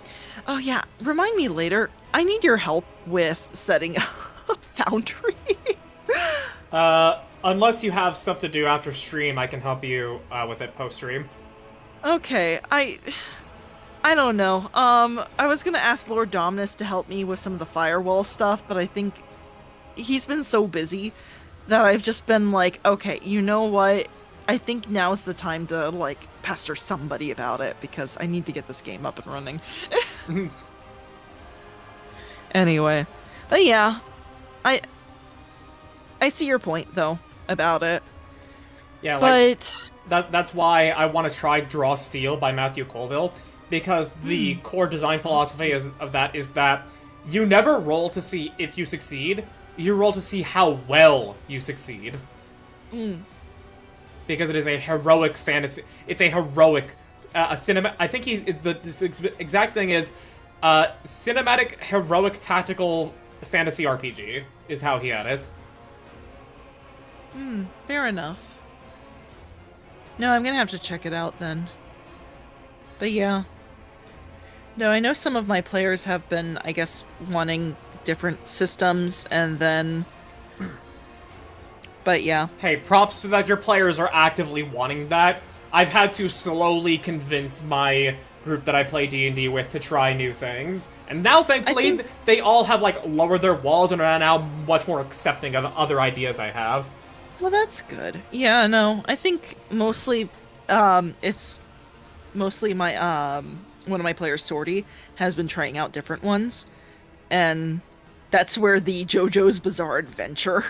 Oh yeah, remind me later. I need your help with setting up Foundry. Unless you have stuff to do after stream, I can help you with it post-stream. Okay, I don't know. I was gonna ask Lord Dominus to help me with some of the firewall stuff, but I think he's been so busy that I've just been like, okay, you know what? I think now's the time to, like, pester somebody about it, because I need to get this game up and running. Anyway. But yeah. I see your point, though, about it. Yeah, like, that's why I want to try Draw Steel by Matthew Colville, because the core design philosophy of that is that you never roll to see if you succeed, you roll to see how well you succeed. Because it is a heroic fantasy. It's a heroic, cinema. I think the exact thing is, cinematic, heroic, tactical fantasy RPG is how he had it. Fair enough. No, I'm gonna have to check it out then. But yeah. No, I know some of my players have been, I guess, wanting different systems, and then... But yeah. Hey, props to that your players are actively wanting that. I've had to slowly convince my group that I play D&D with to try new things. And now, thankfully, they all have, like, lowered their walls and are now much more accepting of other ideas I have. Well, that's good. Yeah, no, I think mostly, it's mostly my, one of my players, Sorty, has been trying out different ones. And that's where the JoJo's Bizarre Adventure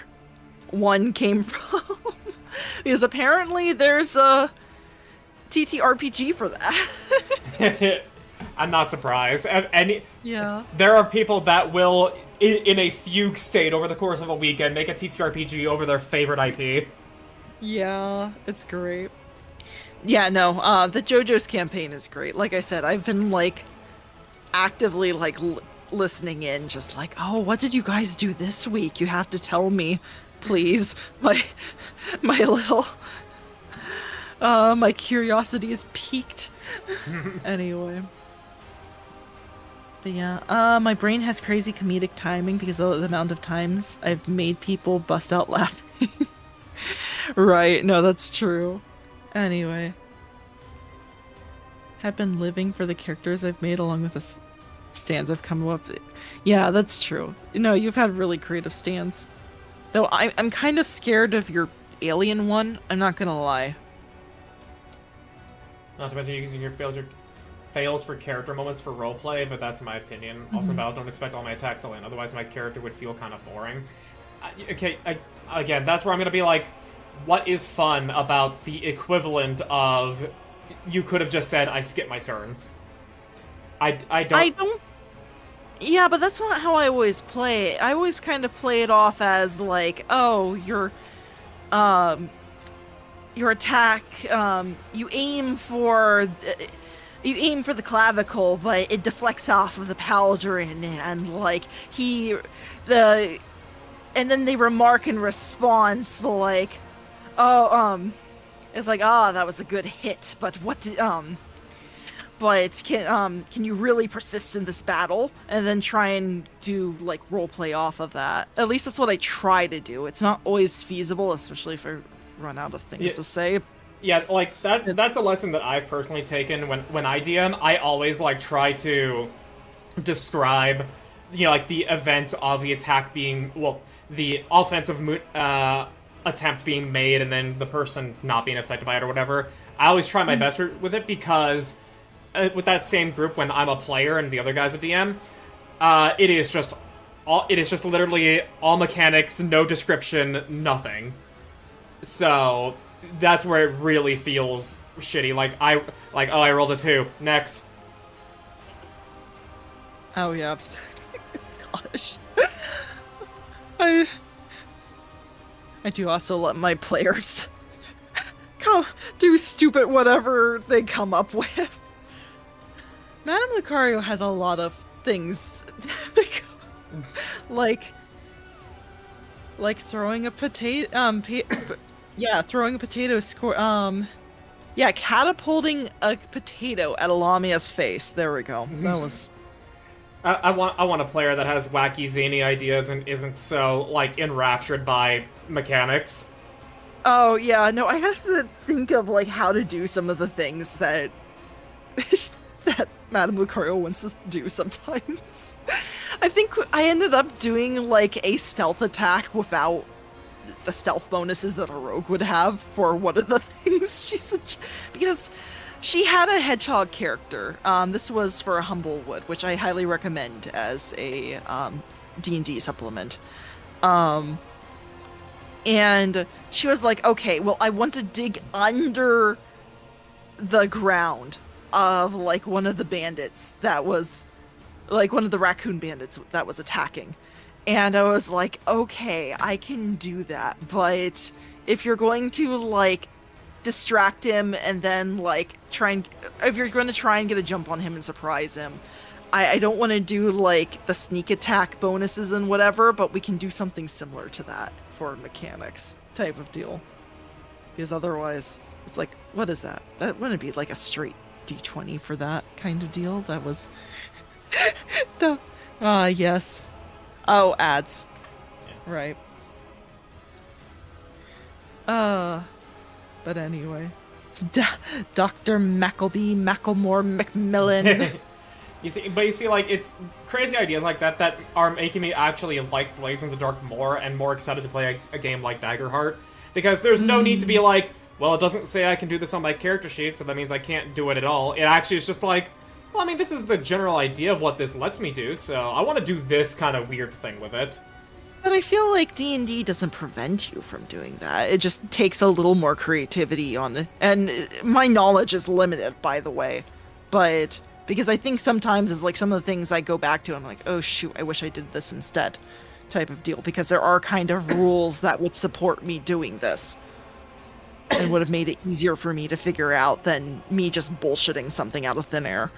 one came from. Because apparently there's a TTRPG for that. I'm not surprised. Yeah. There are people that will, in a fugue state over the course of a weekend, make a TTRPG over their favorite IP. Yeah, it's great. Yeah, no, the JoJo's campaign is great. Like I said, I've been, like, actively, like, listening in, just like, oh, what did you guys do this week? You have to tell me. please. My little my curiosity is piqued. Anyway. But yeah, my brain has crazy comedic timing because of the amount of times I've made people bust out laughing. Right, no, that's true. Anyway. Have been living for the characters I've made along with the stands I've come up with. Yeah, that's true. No, you've had really creative stands. Though I'm kind of scared of your alien one, I'm not gonna lie. Not to mention using your fails for character moments for roleplay, but that's my opinion. Also, about don't expect all my attacks to land, otherwise my character would feel kind of boring. Again, that's where I'm gonna be like, what is fun about the equivalent of you could have just said I skipped my turn? I don't. Yeah, but that's not how I always play it. I always kind of play it off as like, oh, your attack, you aim for the clavicle, but it deflects off of the pauldron, and like and then they remark in response like, oh, it's like, that was a good hit, but but can you really persist in this battle? And then try and do like roleplay off of that. At least that's what I try to do. It's not always feasible, especially if I run out of things to say. Yeah, like that's a lesson that I've personally taken when I DM. I always like try to describe, like the event of the attack being, well, the offensive attempt being made and then the person not being affected by it or whatever. I always try my best with it because with that same group, when I'm a player and the other guy's a DM, it is just literally all mechanics, no description, nothing. So that's where it really feels shitty. I rolled a 2. Next. Oh yeah. Gosh. I do also let my players do stupid whatever they come up with. Madame Lucario has a lot of things, like throwing a potato, throwing a potato, catapulting a potato at Alamia's face. There we go. That was. I want a player that has wacky, zany ideas and isn't so like enraptured by mechanics. Oh yeah, no, I have to think of like how to do some of the things that that Madame Lucario wants us to do sometimes. I think I ended up doing like a stealth attack without the stealth bonuses that a rogue would have for one of the things because she had a hedgehog character. This was for a Humblewood, which I highly recommend as a D&D supplement. And she was like, okay, well, I want to dig under the ground of like one of the bandits that was like one of the raccoon bandits that was attacking. And I was like, okay, I can do that. But if you're going to like distract him and then like if you're going to try and get a jump on him and surprise him, I don't want to do like the sneak attack bonuses and whatever, but we can do something similar to that for mechanics type of deal. Because otherwise it's like, what is that? That wouldn't be like a straight D20 for that kind of deal. That was yes. Oh, ads. Yeah. Right. But anyway. Dr. Macklemore Macmillan. You see, like, it's crazy ideas like that are making me actually like Blades in the Dark more and more excited to play a game like Daggerheart. Because there's no need to be like, well, it doesn't say I can do this on my character sheet, so that means I can't do it at all. It actually is just like, well, I mean, this is the general idea of what this lets me do, so I want to do this kind of weird thing with it. But I feel like D&D doesn't prevent you from doing that. It just takes a little more creativity on it. And my knowledge is limited, by the way. But because I think sometimes it's like some of the things I go back to, I'm like, oh shoot, I wish I did this instead type of deal. Because there are kind of rules that would support me doing this. And would have made it easier for me to figure out than me just bullshitting something out of thin air.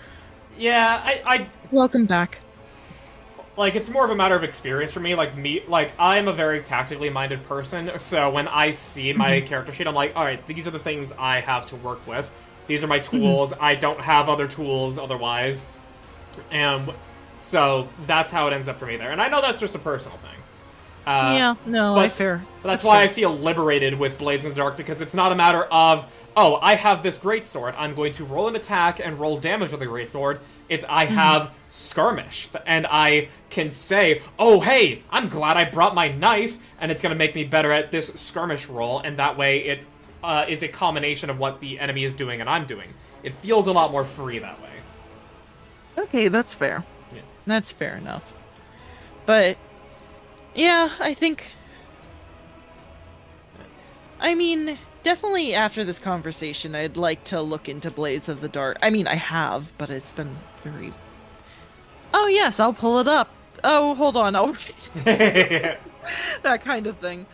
Yeah, I Welcome back. like, it's more of a matter of experience for me. Like, I'm a very tactically minded person, so when I see my character sheet, I'm like, alright, these are the things I have to work with. These are my tools. I don't have other tools otherwise. And so that's how it ends up for me there. And I know that's just a personal thing. Yeah, no, but, fair. But that's why I feel liberated with Blades in the Dark, because it's not a matter of, oh, I have this greatsword, I'm going to roll an attack and roll damage with the greatsword. It's I have skirmish, and I can say, oh, hey, I'm glad I brought my knife, and it's going to make me better at this skirmish roll, and that way it is a combination of what the enemy is doing and I'm doing. It feels a lot more free that way. Okay, that's fair. Yeah. That's fair enough. But, yeah, I think... I mean, definitely after this conversation, I'd like to look into Blades of the Dark. I mean, I have, but it's been very... Oh, yes, I'll pull it up. Oh, hold on, I'll read it. That kind of thing.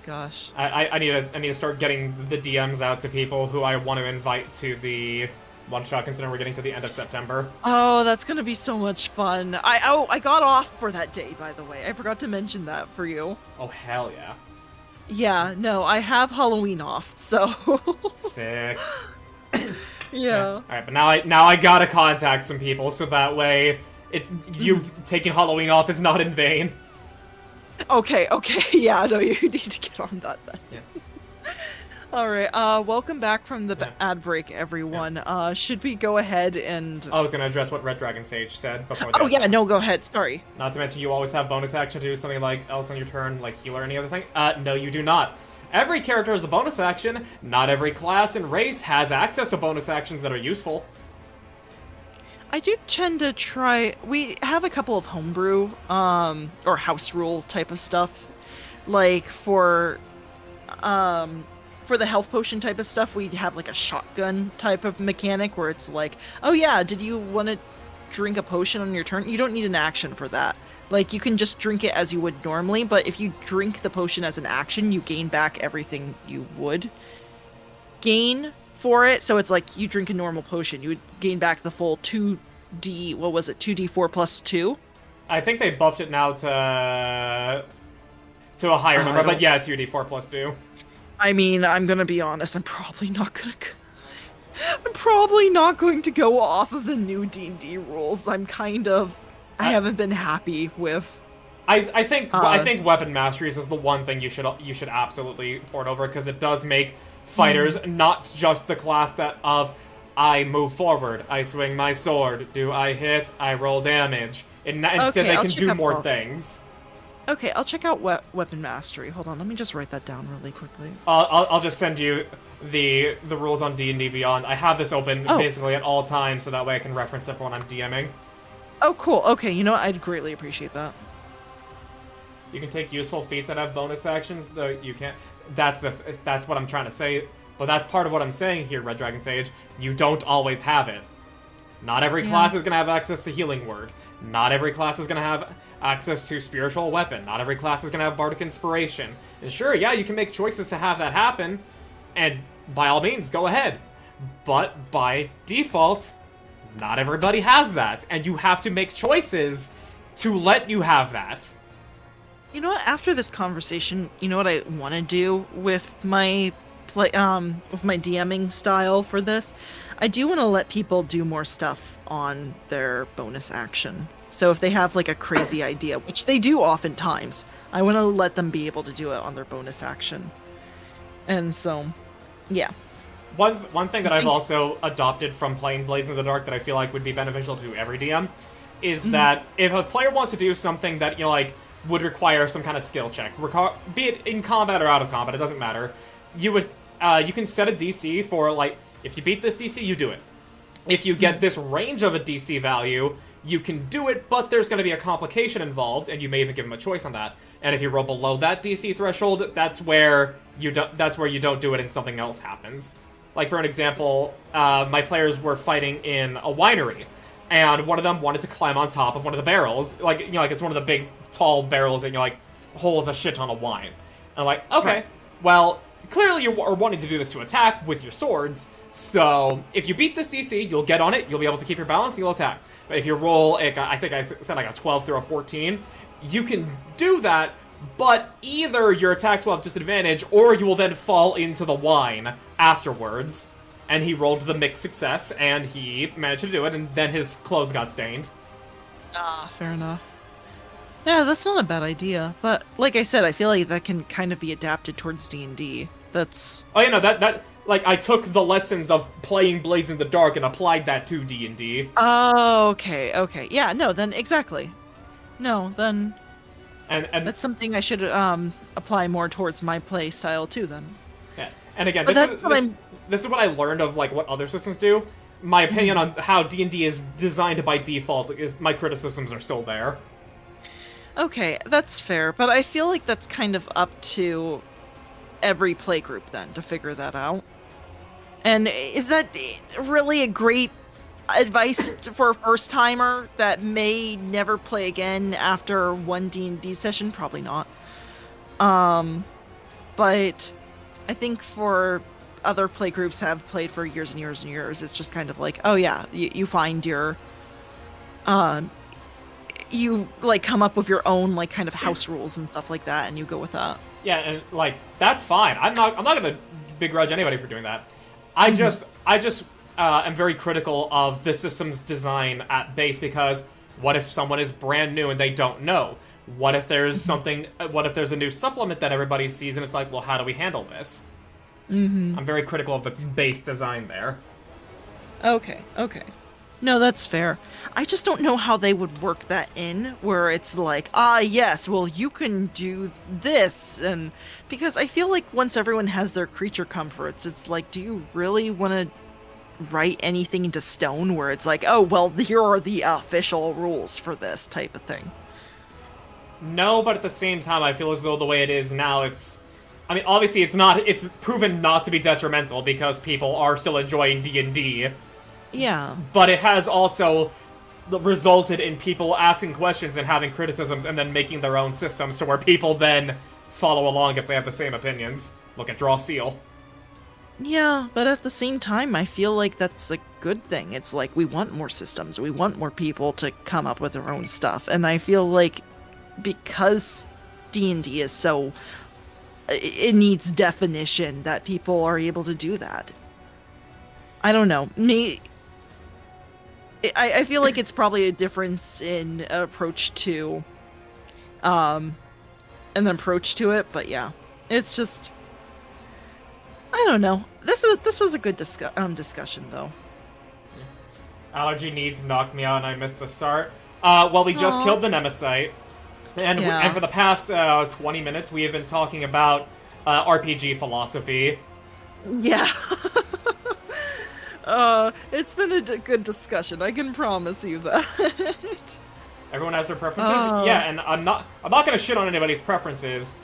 Gosh. I need to start getting the DMs out to people who I want to invite to the one-shot, considering we're getting to the end of September. Oh, that's gonna be so much fun. I got off for that day, by the way. I forgot to mention that for you. Oh, hell yeah. Yeah, no, I have Halloween off, so... Sick. Yeah. Alright, but now I gotta contact some people, so that way you taking Halloween off is not in vain. Okay, yeah, no, you need to get on that then. Yeah. Alright, welcome back from the ad break, everyone. Yeah. Should we go ahead and... I was gonna address what Red Dragon Sage said before that. Oh yeah, no, go ahead, sorry. Not to mention you always have bonus action to do something like else on your turn, like heal or any other thing. No, you do not. Every character has a bonus action. Not every class and race has access to bonus actions that are useful. I do tend to try... We have a couple of homebrew, or house rule type of stuff. Like, for the health potion type of stuff, we have, like, a shotgun type of mechanic where it's like, oh yeah, did you want to drink a potion on your turn? You don't need an action for that. Like, you can just drink it as you would normally, but if you drink the potion as an action, you gain back everything you would gain for it. So it's like you drink a normal potion, you would gain back the full 2d, what was it, 2d4 plus 2? I think they buffed it now to a higher number, but yeah, it's your d4 plus 2. I mean, I'm gonna be honest, I'm probably not going to go off of the new D&D rules. I haven't been happy with... I think weapon masteries is the one thing you should absolutely port over, because it does make fighters not just the class that of I move forward, I swing my sword, do I hit, I roll damage. Instead they can do more things. Okay, I'll check out weapon mastery. Hold on, let me just write that down really quickly. I'll just send you the rules on D&D Beyond. I have this open basically at all times, so that way I can reference it for when I'm DMing. Oh, cool. Okay, you know what? I'd greatly appreciate that. You can take useful feats that have bonus actions, though you can't. That's what I'm trying to say. But that's part of what I'm saying here, Red Dragon Sage. You don't always have it. Not every class is going to have access to Healing Word. Not every class is going to have access to Spiritual Weapon. Not every class is going to have Bardic Inspiration. And sure, yeah, you can make choices to have that happen, and by all means, go ahead. But by default, not everybody has that, and you have to make choices to let you have that. You know what? After this conversation, you know what I want to do with my DMing style for this? I do want to let people do more stuff on their bonus action. So if they have like a crazy idea, which they do oftentimes, I want to let them be able to do it on their bonus action. And so, yeah. One thing that I've also adopted from playing Blades in the Dark that I feel like would be beneficial to every DM is that if a player wants to do something that, you know, like, would require some kind of skill check, be it in combat or out of combat, it doesn't matter. You can set a DC for, like, if you beat this DC, you do it. If you get this range of a DC value, you can do it, but there's going to be a complication involved, and you may even give them a choice on that. And if you roll below that DC threshold, that's where you don't do it and something else happens. Like, for an example, my players were fighting in a winery, and one of them wanted to climb on top of one of the barrels. Like, you know, like, it's one of the big, tall barrels that, you know, like, holds a shit ton of wine. And I'm like, okay, well, clearly you are wanting to do this to attack with your swords, so if you beat this DC, you'll get on it, you'll be able to keep your balance, and you'll attack. if you roll, I think I said like a 12 through a 14, you can do that, but either your attacks will have disadvantage, or you will then fall into the wine afterwards. And he rolled the mixed success, and he managed to do it, and then his clothes got stained. Ah, fair enough. Yeah, that's not a bad idea. But like I said, I feel like that can kind of be adapted towards D&D. That's... Oh, you know, that like, I took the lessons of playing Blades in the Dark and applied that to D&D. Oh, okay. Yeah, no, then exactly. No, then... And that's something I should apply more towards my play style too, then. Yeah. And again, But this is what I learned of like what other systems do. My opinion on how D&D is designed by default is my criticisms are still there. Okay, that's fair, but I feel like that's kind of up to every playgroup then to figure that out. And is that really a great advice for a first timer that may never play again after one D&D session? Probably not. But I think for other playgroups have played for years and years and years, it's just kind of like, oh yeah, you find your you like come up with your own like kind of house rules and stuff like that, and you go with that. Yeah, and like that's fine. I'm not gonna begrudge anybody for doing that. I just am very critical of the system's design at base, because what if someone is brand new and they don't know? What if there's something? What if there's a new supplement that everybody sees and it's like, well, how do we handle this? I'm very critical of the base design there. Okay. No, that's fair. I just don't know how they would work that in, where it's like, yes, well, you can do this, and because I feel like once everyone has their creature comforts, it's like, do you really want to write anything into stone where it's like, oh, well, here are the official rules for this type of thing? No, but at the same time, I feel as though the way it is now, I mean, obviously it's proven not to be detrimental because people are still enjoying D&D. Yeah. But it has also resulted in people asking questions and having criticisms and then making their own systems to where people then follow along if they have the same opinions. Look at Draw Seal. Yeah, but at the same time, I feel like that's a good thing. It's like, we want more systems. We want more people to come up with their own stuff. And I feel like because D&D is so... it needs definition that people are able to do that. I don't know. I feel like it's probably a difference in approach to an approach to it, but yeah. It's just, I don't know. This was a good discussion though. Allergy needs knocked me out and I missed the start. Well, we just killed the Nemesite. And for the past 20 minutes, we have been talking about RPG philosophy. Yeah. It's been a good discussion. I can promise you that. Everyone has their preferences. Yeah, and I'm not gonna shit on anybody's preferences.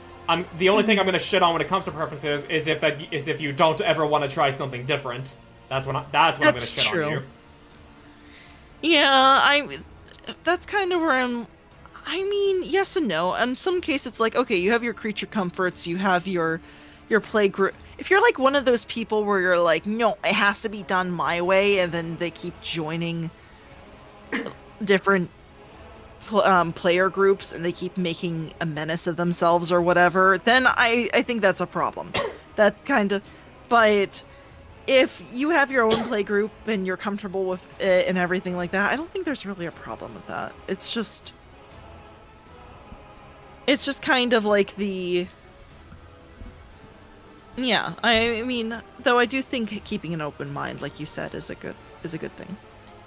The only thing I'm gonna shit on when it comes to preferences is if you don't ever want to try something different. That's when I'm gonna shit on you. Yeah, that's kind of where I mean, yes and no. In some cases, it's like, okay, you have your creature comforts, you have your play group. If you're like one of those people where you're like, no, it has to be done my way, and then they keep joining different player groups and they keep making a menace of themselves or whatever, then I think that's a problem. That's kind of... But if you have your own play group and you're comfortable with it and everything like that, I don't think there's really a problem with that. It's just kind of like the... Yeah, I mean, though I do think keeping an open mind, like you said, is a good thing.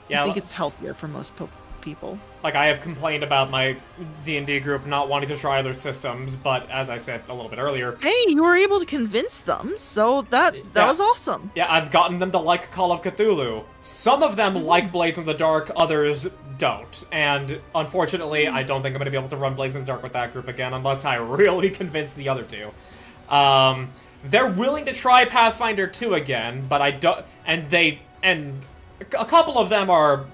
Yeah, I think it's healthier for most people. Like, I have complained about my D&D group not wanting to try other systems, but as I said a little bit earlier... Hey, you were able to convince them, so that was awesome. Yeah, I've gotten them to like Call of Cthulhu. Some of them like Blades in the Dark, others don't. And unfortunately, I don't think I'm going to be able to run Blades in the Dark with that group again, unless I really convince the other two. They're willing to try Pathfinder 2 again, but I don't... And a couple of them are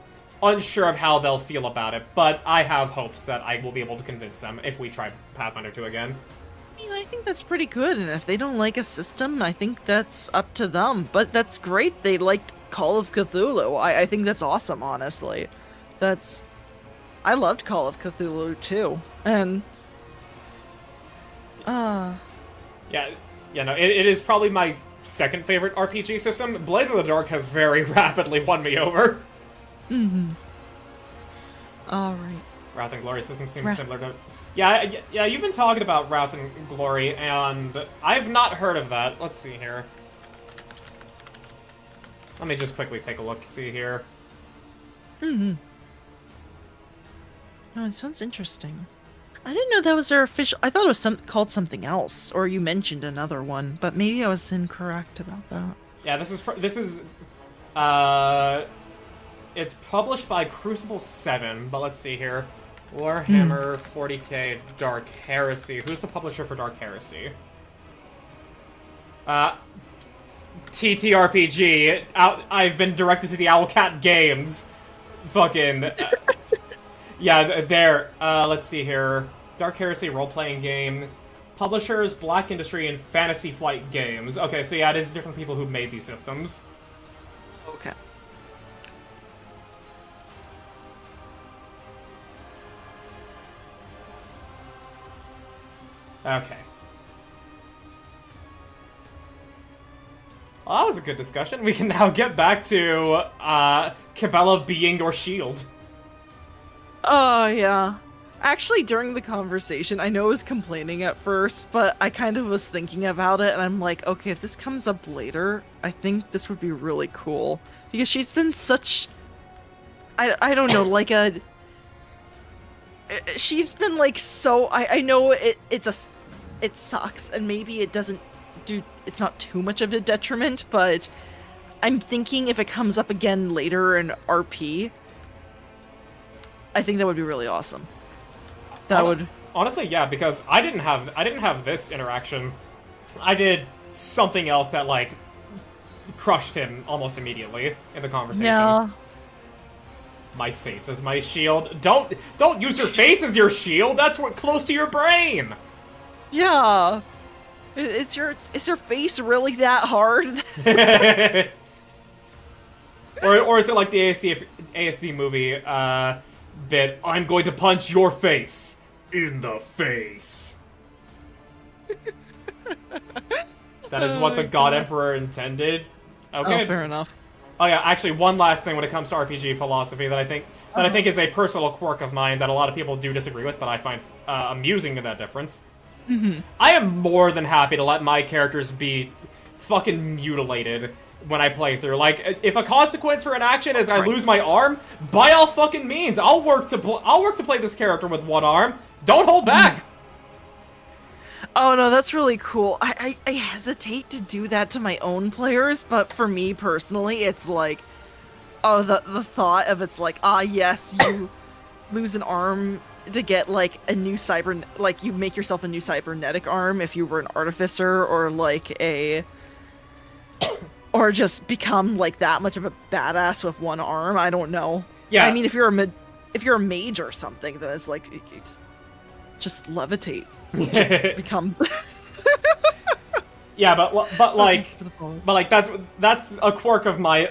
unsure of how they'll feel about it, but I have hopes that I will be able to convince them if we try Pathfinder 2 again. I mean, I think that's pretty good, and if they don't like a system, I think that's up to them. But that's great they liked Call of Cthulhu. I think that's awesome, honestly. That's... I loved Call of Cthulhu too, and... Yeah, no, it is probably my second favorite RPG system. Blades of the Dark has very rapidly won me over. Alright. Wrath and Glory system seems similar to... Yeah, you've been talking about Wrath and Glory, and I've not heard of that. Let's see here. Let me just quickly take a look, see here. Oh, it sounds interesting. I didn't know that was their official... I thought it was called something else, or you mentioned another one, but maybe I was incorrect about that. Yeah, this is it's published by Crucible 7, but let's see here. Warhammer 40K Dark Heresy. Who's the publisher for Dark Heresy? TTRPG. I've been directed to the Owlcat Games. Fucking... yeah, there. Let's see here. Dark Heresy role-playing game. Publishers, Black Industry, and Fantasy Flight Games. Okay, so yeah, it is different people who made these systems. Okay. Okay. Well, that was a good discussion. We can now get back to, Cabela being your shield. Oh, yeah. Actually, during the conversation, I know I was complaining at first, but I kind of was thinking about it, and I'm like, okay, if this comes up later, I think this would be really cool. Because she's been such... I don't know, like a... She's been, like, so... I know it sucks, and maybe it doesn't do... It's not too much of a detriment, but I'm thinking if it comes up again later in RP, I think that would be really awesome. That would... Honestly, yeah, because I didn't have this interaction. I did something else that, like, crushed him almost immediately in the conversation. Yeah. My face is my shield. Don't use your face as your shield. That's what close to your brain. Yeah. Is your face really that hard? or is it like the ASD movie bit? I'm going to punch your face in the face. That is what the God Emperor intended. Okay. Oh, fair enough. Oh yeah, actually, one last thing when it comes to RPG philosophy that I think is a personal quirk of mine that a lot of people do disagree with, but I find amusing in that difference. I am more than happy to let my characters be fucking mutilated when I play through. Like, if a consequence for an action is I lose my arm, by all fucking means, I'll work to play this character with one arm. Don't hold back. Oh no, that's really cool. I hesitate to do that to my own players, but for me personally, it's like, oh, the thought of it's like, yes, you lose an arm to get like a new like you make yourself a new cybernetic arm if you were an artificer, or like or just become like that much of a badass with one arm. I don't know. Yeah. I mean, if you're a mage or something, then it's like it's just levitate. Become. Yeah, but like that's a quirk of my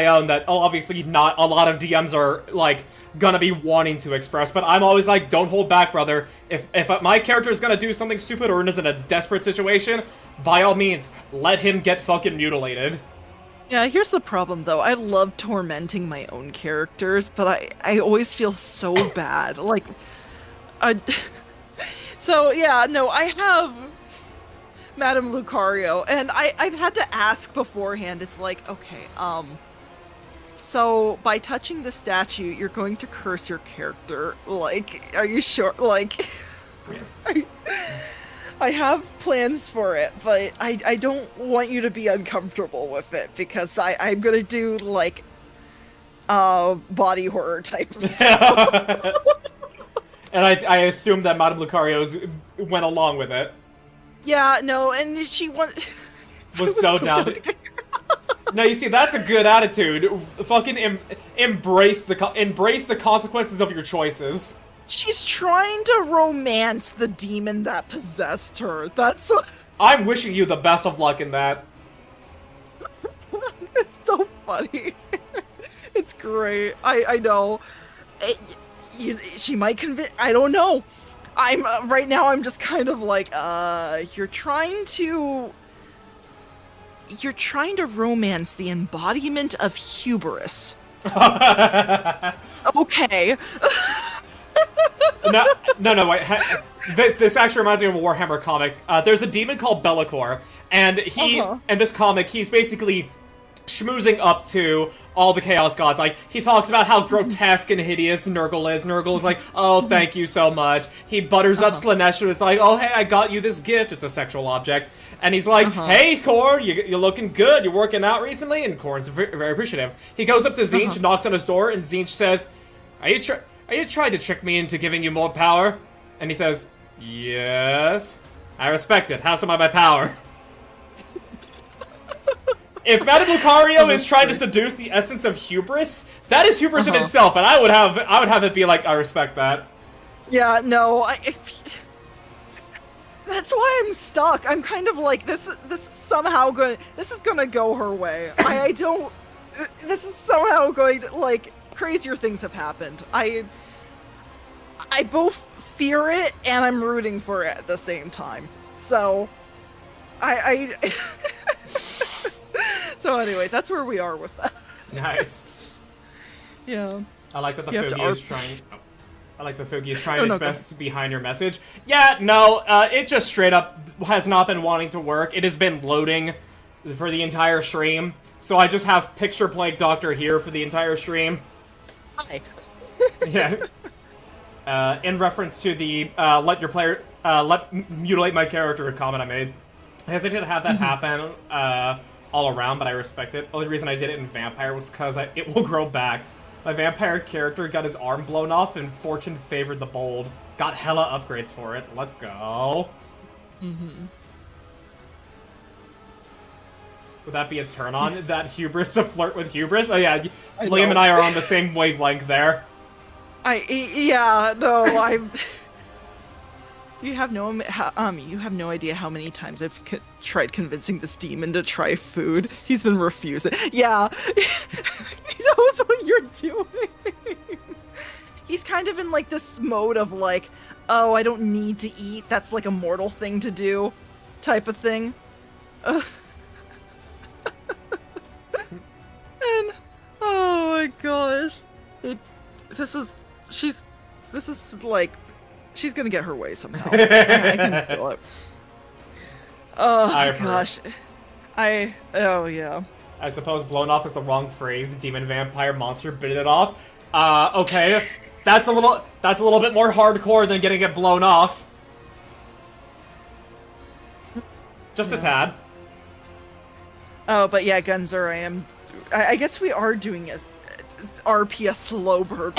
own that obviously not a lot of DMs are like gonna be wanting to express. But I'm always like, don't hold back, brother. If my character is gonna do something stupid or is in a desperate situation, by all means, let him get fucking mutilated. Yeah, here's the problem though. I love tormenting my own characters, but I always feel so bad. Like, so yeah, no, I have Madame Lucario, and I've had to ask beforehand. It's like, okay, so by touching the statue, you're going to curse your character. Like, are you sure? Like, I have plans for it, but I don't want you to be uncomfortable with it, because I'm gonna do like body horror type of stuff. And I assume that Madame Lucario went along with it. Yeah, no, and she was so down to... No, you see, that's a good attitude. Fucking embrace the consequences of your choices. She's trying to romance the demon that possessed her. That's what... I'm wishing you the best of luck in that. It's so funny. It's great. I know. She might convince. I don't know. I'm right now. I'm just kind of like, you're trying to romance the embodiment of hubris. Okay. No, wait. This actually reminds me of a Warhammer comic. There's a demon called Bellicor, and in this comic, he's basically schmoozing up to all the Chaos Gods. Like, he talks about how grotesque and hideous Nurgle is. Nurgle is like, oh, thank you so much. He butters up Slanesh, and it's like, oh, hey, I got you this gift. It's a sexual object. And he's like, hey, Korn, you're looking good. You're working out recently? And Korn's very, very appreciative. He goes up to Tzeentch, knocks on his door, and Tzeentch says, Are you trying to trick me into giving you more power? And he says, yes. I respect it. Have some of my power. If Madame Lucario is trying to seduce the essence of hubris, that is hubris in itself, and I would have it be like, I respect that. Yeah, no, that's why I'm stuck. I'm kind of like, this is gonna go her way. This is somehow going to, like, crazier things have happened. I both fear it and I'm rooting for it at the same time. So, So anyway, that's where we are with that. Nice. Yeah. I like that the Fugi is trying. I like the Fugi is trying its best behind your message. Yeah, no, it just straight up has not been wanting to work. It has been loading for the entire stream, so I just have Picture Plague Doctor here for the entire stream. Hi. Yeah. In reference to the let mutilate my character comment I made. I hesitated to have that happen all around, but I respect it. Only reason I did it in Vampire was because it will grow back. My Vampire character got his arm blown off, and fortune favored the bold. Got hella upgrades for it. Let's go. Would that be a turn-on? That hubris to flirt with hubris? Oh yeah, Liam and I are on the same wavelength there. You have no idea how many times I've tried convincing this demon to try food. He's been refusing. Yeah, he knows what you're doing. He's kind of in like this mode of like, oh, I don't need to eat. That's like a mortal thing to do, type of thing. And oh my gosh, this is like. She's gonna get her way somehow. I can feel it. Oh gosh. Oh yeah. I suppose blown off is the wrong phrase. Demon vampire monster bit it off. Okay. That's a little bit more hardcore than getting it blown off. Just a tad. Oh, but yeah, Gunzer, I guess we are doing a RP slow burn.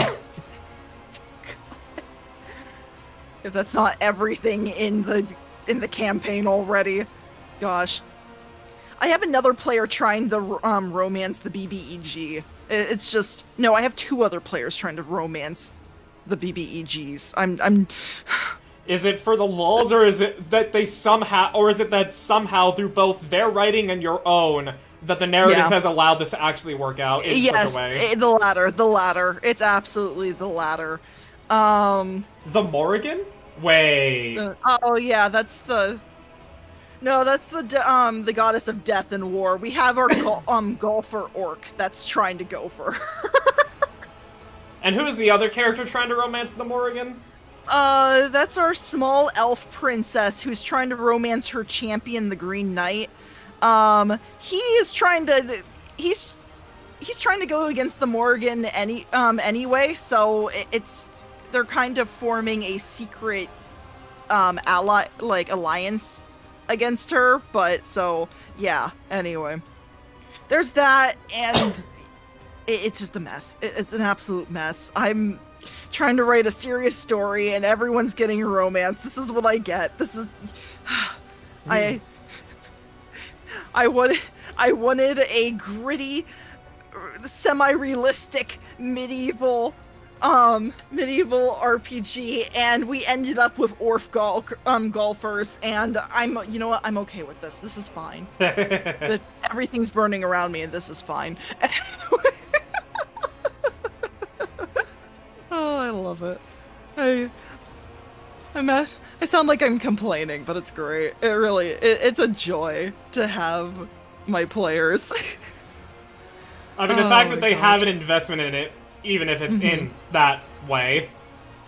If that's not everything in the campaign already. Gosh. I have another player trying to romance the BBEG. It's just... No, I have two other players trying to romance the BBEGs. I'm... Is it for the lulz, or is it that somehow through both their writing and your own, that the narrative has allowed this to actually work out in such a way? Yes, the latter. It's absolutely the latter. The Morrigan? Wait. Oh yeah, that's the goddess of death and war. We have our golfer orc that's trying to go for her. And who's the other character trying to romance the Morrigan? That's our small elf princess who's trying to romance her champion, the Green Knight. He's trying to go against the Morrigan anyway, so they're kind of forming a secret alliance against her, but so yeah, anyway. There's that, and it's just a mess. It's an absolute mess. I'm trying to write a serious story and everyone's getting a romance. This is what I get. This is I wanted a gritty, semi-realistic medieval RPG, and we ended up with Orf golfers, and you know what? I'm okay with this. This is fine. Everything's burning around me, and this is fine. love it. I sound like I'm complaining, but it's great. It's a joy to have my players. I mean, the fact that they gosh. have an investment in it, even if it's in that way.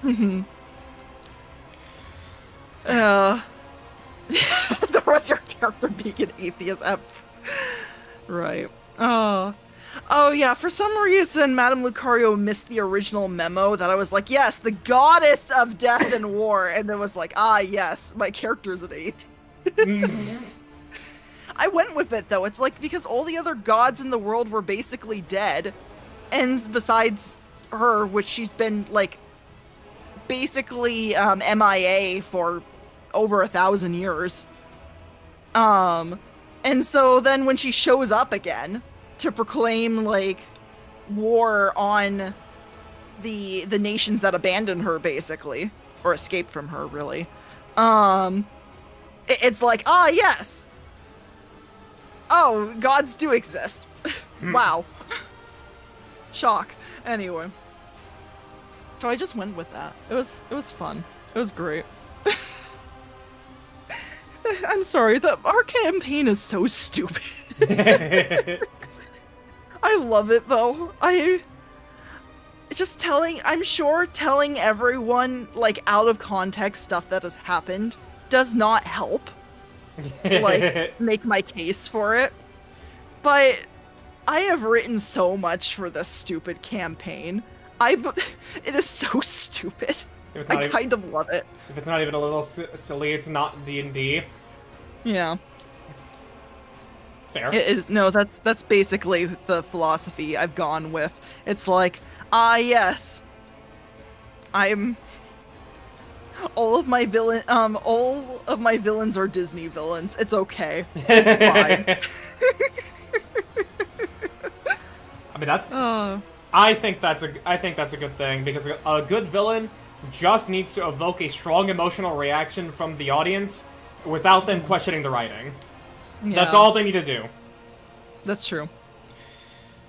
The rest of your character being an atheist. Right. Oh yeah, for some reason, Madame Lucario missed the original memo that I was like, yes, the goddess of death and war, and it was like, ah yes, my character's an 8. Yes. I went with it though, it's like, because all the other gods in the world were basically dead, and besides her, which she's been, like, basically MIA for over 1,000 years. And so then when she shows up again to proclaim, like, war on the nations that abandoned her, basically, or escaped from her, really, it's like, ah, yes, oh, gods do exist. Wow. Shock. Anyway, so I just went with that. It was fun. It was great. I'm sorry, our campaign is so stupid. I love it though. I'm sure telling everyone, like, out of context stuff that has happened does not help, like, make my case for it. But I have written so much for this stupid campaign. It is so stupid. I kind of love it. If it's not even a little silly, it's not D&D. Yeah. Fair. It is, no, that's basically the philosophy I've gone with. It's like, yes, all of my villains are Disney villains. It's okay. It's fine. I mean, I think that's a good thing, because a good villain just needs to evoke a strong emotional reaction from the audience without them questioning the writing. Yeah. That's all they need to do. That's true.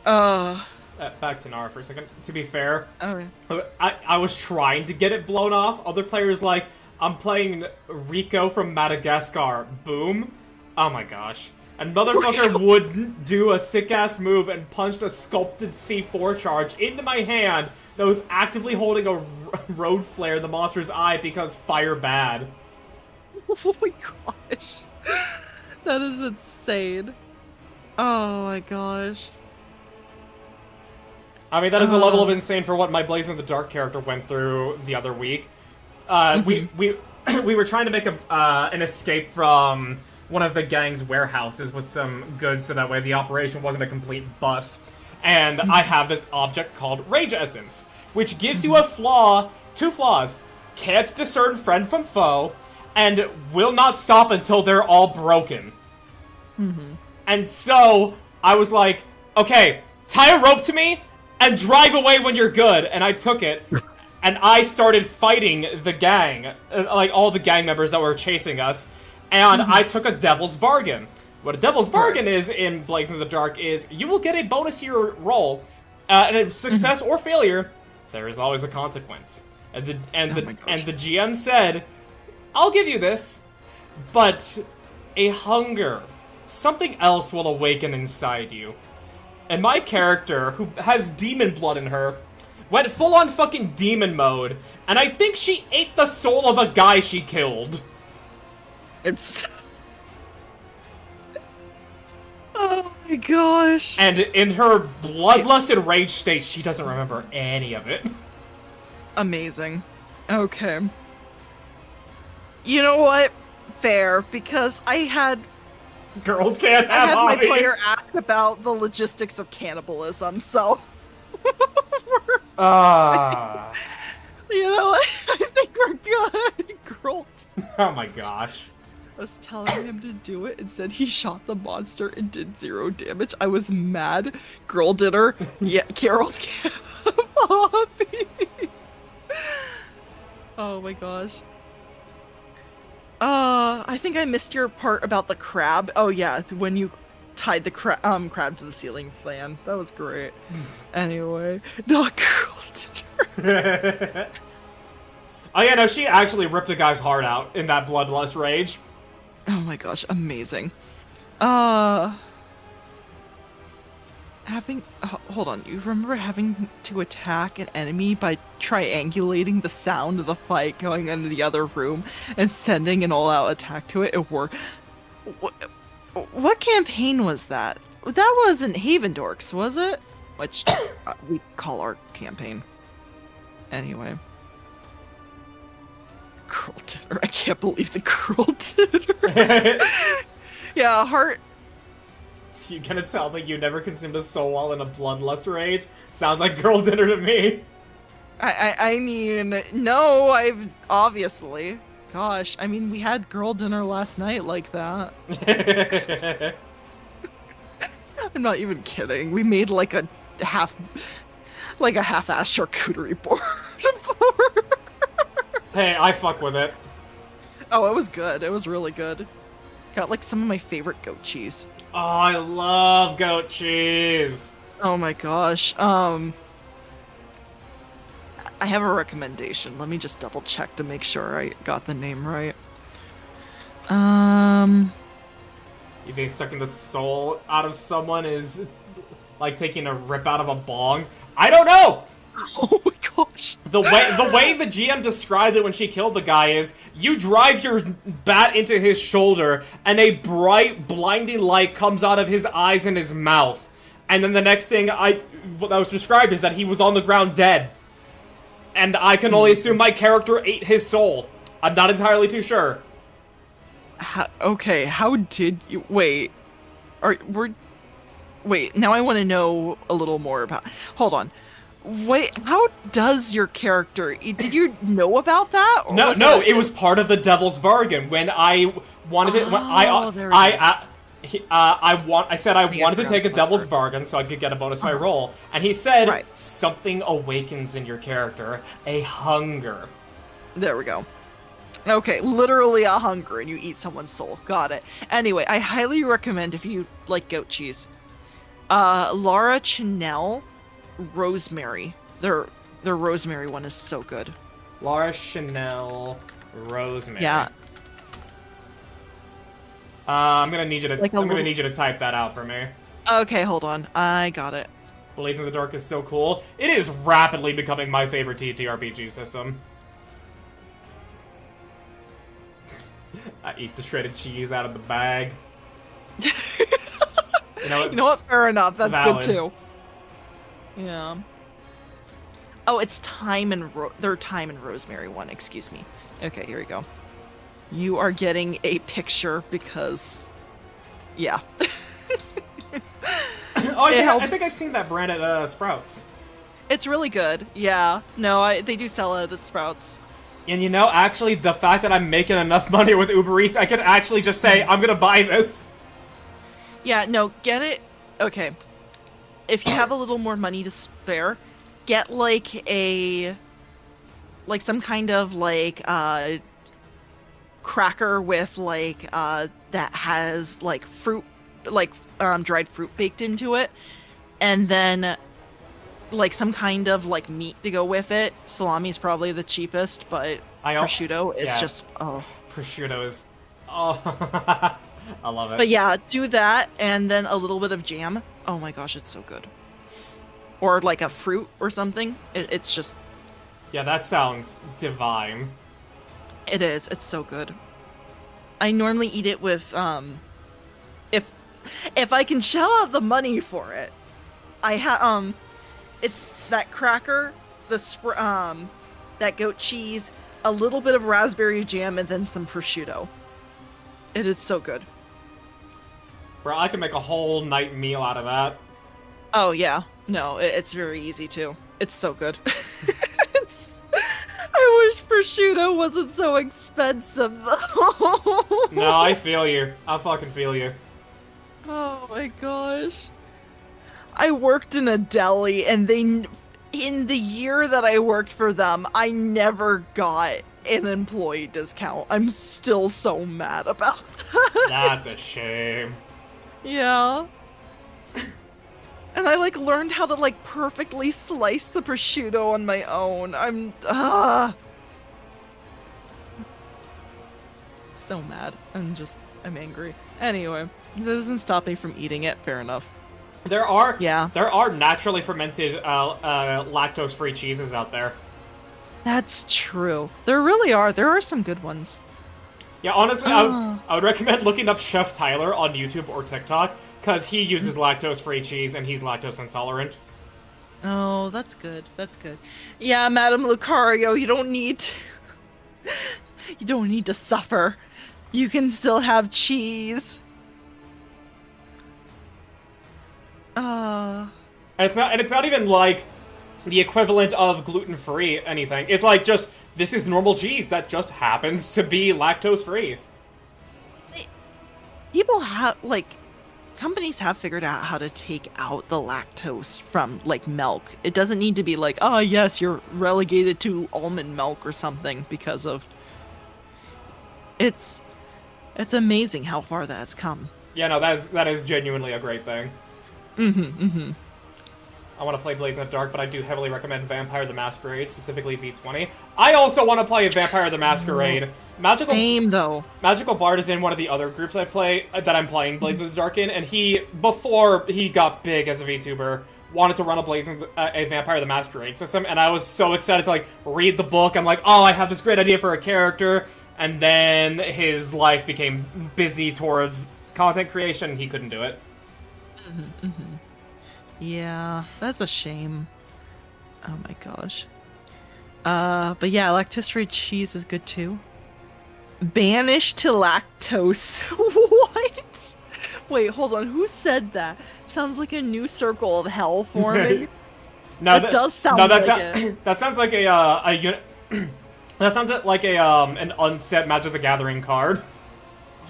Back to Nara for a second. To be fair, I was trying to get it blown off. Other players like, I'm playing Rico from Madagascar. Boom. Oh my gosh. And motherfucker wouldn't do a sick-ass move and punched a sculpted C4 charge into my hand that was actively holding a road flare in the monster's eye because fire bad. Oh my gosh. That is insane. Oh my gosh. I mean, that is a level of insane for what my Blaze in the Dark character went through the other week. We were trying to make an escape from one of the gang's warehouses with some goods so that way the operation wasn't a complete bust. And I have this object called Rage Essence, which gives you two flaws. Can't discern friend from foe, and will not stop until they're all broken. And so, I was like, okay, tie a rope to me, and drive away when you're good. And I took it, and I started fighting the gang, like all the gang members that were chasing us, and I took a Devil's Bargain. What a Devil's Bargain is in Blades in the Dark is you will get a bonus to your roll, and if success or failure, there is always a consequence. And the GM said, I'll give you this, but a hunger, something else will awaken inside you. And my character, who has demon blood in her, went full-on fucking demon mode, and I think she ate the soul of a guy she killed. Oh my gosh. And in her bloodlusted rage state, she doesn't remember any of it. Amazing. Okay. You know what? Fair, because I had Girls can't have my hobbies. player ask about the logistics of cannibalism, so you know what? I think we're good. Girl. Oh my gosh. I was telling him to do it and said he shot the monster and did 0 damage. I was mad. Girl dinner. Yeah, Carol's can't have a hobby. Oh my gosh. I think I missed your part about the crab. Oh yeah, when you tied the crab to the ceiling fan. That was great. Anyway, not girl dinner. Oh yeah, no, she actually ripped a guy's heart out in that bloodlust rage. Oh my gosh, amazing. Hold on, you remember having to attack an enemy by triangulating the sound of the fight going into the other room and sending an all-out attack to it? It worked. What campaign was that? That wasn't Havendorks, was it? Which we call our campaign. Anyway. Girl dinner. I can't believe the girl dinner. Yeah, heart. You gonna tell me you never consumed a soul while in a bloodlust rage? Sounds like girl dinner to me. I mean, no, I've obviously. Gosh, I mean, we had girl dinner last night like that. I'm not even kidding. We made like a half-ass charcuterie board. Hey, I fuck with it. Oh, it was good. It was really good. Got like some of my favorite goat cheese. Oh, I love goat cheese. Oh my gosh. I have a recommendation. Let me just double check to make sure I got the name right. You think sucking the soul out of someone is like taking a rip out of a bong? I don't know! Oh my gosh. The way the GM described it when she killed the guy is, you drive your bat into his shoulder, and a bright, blinding light comes out of his eyes and his mouth. And then the next thing that was described is that he was on the ground dead. And I can only assume my character ate his soul. I'm not entirely too sure. Okay, how did you... Wait. Wait, now I want to know a little more about... Hold on. Wait, how does your character... Did you know about that? Or No, it was part of the devil's bargain. When I wanted it... I said I wanted to take a devil's bargain so I could get a bonus to my roll. And he said, something awakens in your character. A hunger. There we go. Okay, literally a hunger and you eat someone's soul. Got it. Anyway, I highly recommend if you like goat cheese. Laura Chanel, Rosemary. Their Rosemary one is so good. Laura Chanel, Rosemary. Yeah. I'm gonna need you to type that out for me. Okay, hold on. I got it. Blades in the Dark is so cool. It is rapidly becoming my favorite TTRPG system. I eat the shredded cheese out of the bag. You know what? Fair enough. That's valid. good too. Yeah. Oh, it's Thyme and their Thyme and Rosemary one. Excuse me. Okay, here we go. You are getting a picture because, yeah. Oh yeah, I think I've seen that brand at Sprouts. It's really good. Yeah. No, they do sell it at Sprouts. And you know, actually, the fact that I'm making enough money with Uber Eats, I can actually just say, I'm gonna buy this. Yeah, no, get it. Okay. If you have a little more money to spare, get like some kind of like, cracker with like, that has like fruit, like, dried fruit baked into it. And then like some kind of like meat to go with it. Salami's probably the cheapest, but prosciutto is just prosciutto is I love it. But yeah, do that and then a little bit of jam. Oh my gosh, it's so good. Or like a fruit or something. It's just that sounds divine. It is. It's so good. I normally eat it with if I can shell out the money for it. It's that cracker, that goat cheese, a little bit of raspberry jam, and then some prosciutto. It is so good. Bro, I can make a whole night meal out of that. Oh, yeah. No, it's very easy, too. It's so good. I wish prosciutto wasn't so expensive, though. No, I feel you. I fucking feel you. Oh, my gosh. I worked in a deli, and in the year that I worked for them, I never got an employee discount. I'm still so mad about that. That's a shame. Yeah. And I like learned how to like perfectly slice the prosciutto on my own. I'm so mad. I'm angry. Anyway, that doesn't stop me from eating it. Fair enough. There are Yeah. naturally fermented lactose-free cheeses out there. That's true. There really are. There are some good ones. Yeah, honestly, I would recommend looking up Chef Tyler on YouTube or TikTok, because he uses lactose-free cheese and he's lactose intolerant. Oh, that's good. That's good. Yeah, Madame Lucario, you don't need to suffer. You can still have cheese. And it's not even like the equivalent of gluten-free anything. It's like just this is normal cheese that just happens to be lactose-free. People have companies have figured out how to take out the lactose from like milk. It doesn't need to be like, oh yes, you're relegated to almond milk or something because of. It's amazing how far that's come. Yeah, no, that is genuinely a great thing. I want to play Blades in the Dark, but I do heavily recommend Vampire the Masquerade, specifically V20. I also want to play Vampire the Masquerade. Same though. Magical Bard is in one of the other groups I play that I'm playing Blades of the Dark in, and he, before he got big as a VTuber, wanted to run a Vampire the Masquerade system, and I was so excited to like read the book. I'm like, oh, I have this great idea for a character, and then his life became busy towards content creation, and he couldn't do it. Yeah, that's a shame. Oh my gosh. But yeah, lactose-free cheese is good too. Banished to lactose. What? Wait, hold on. Who said that? Sounds like a new circle of hell forming. No, that does sound like it. That sounds like that sounds like an unset Magic the Gathering card.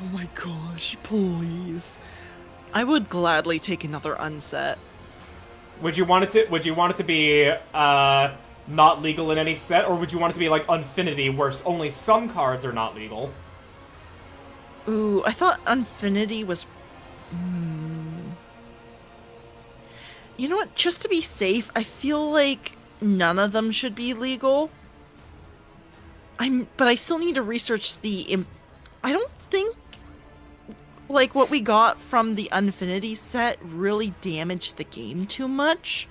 Oh my gosh, please. I would gladly take another unset. Would you want it to be not legal in any set, or would you want it to be like Unfinity, where only some cards are not legal? Ooh, I thought Unfinity was. You know what? Just to be safe, I feel like none of them should be legal. But I still need to research the. I don't think like what we got from the Unfinity set really damaged the game too much.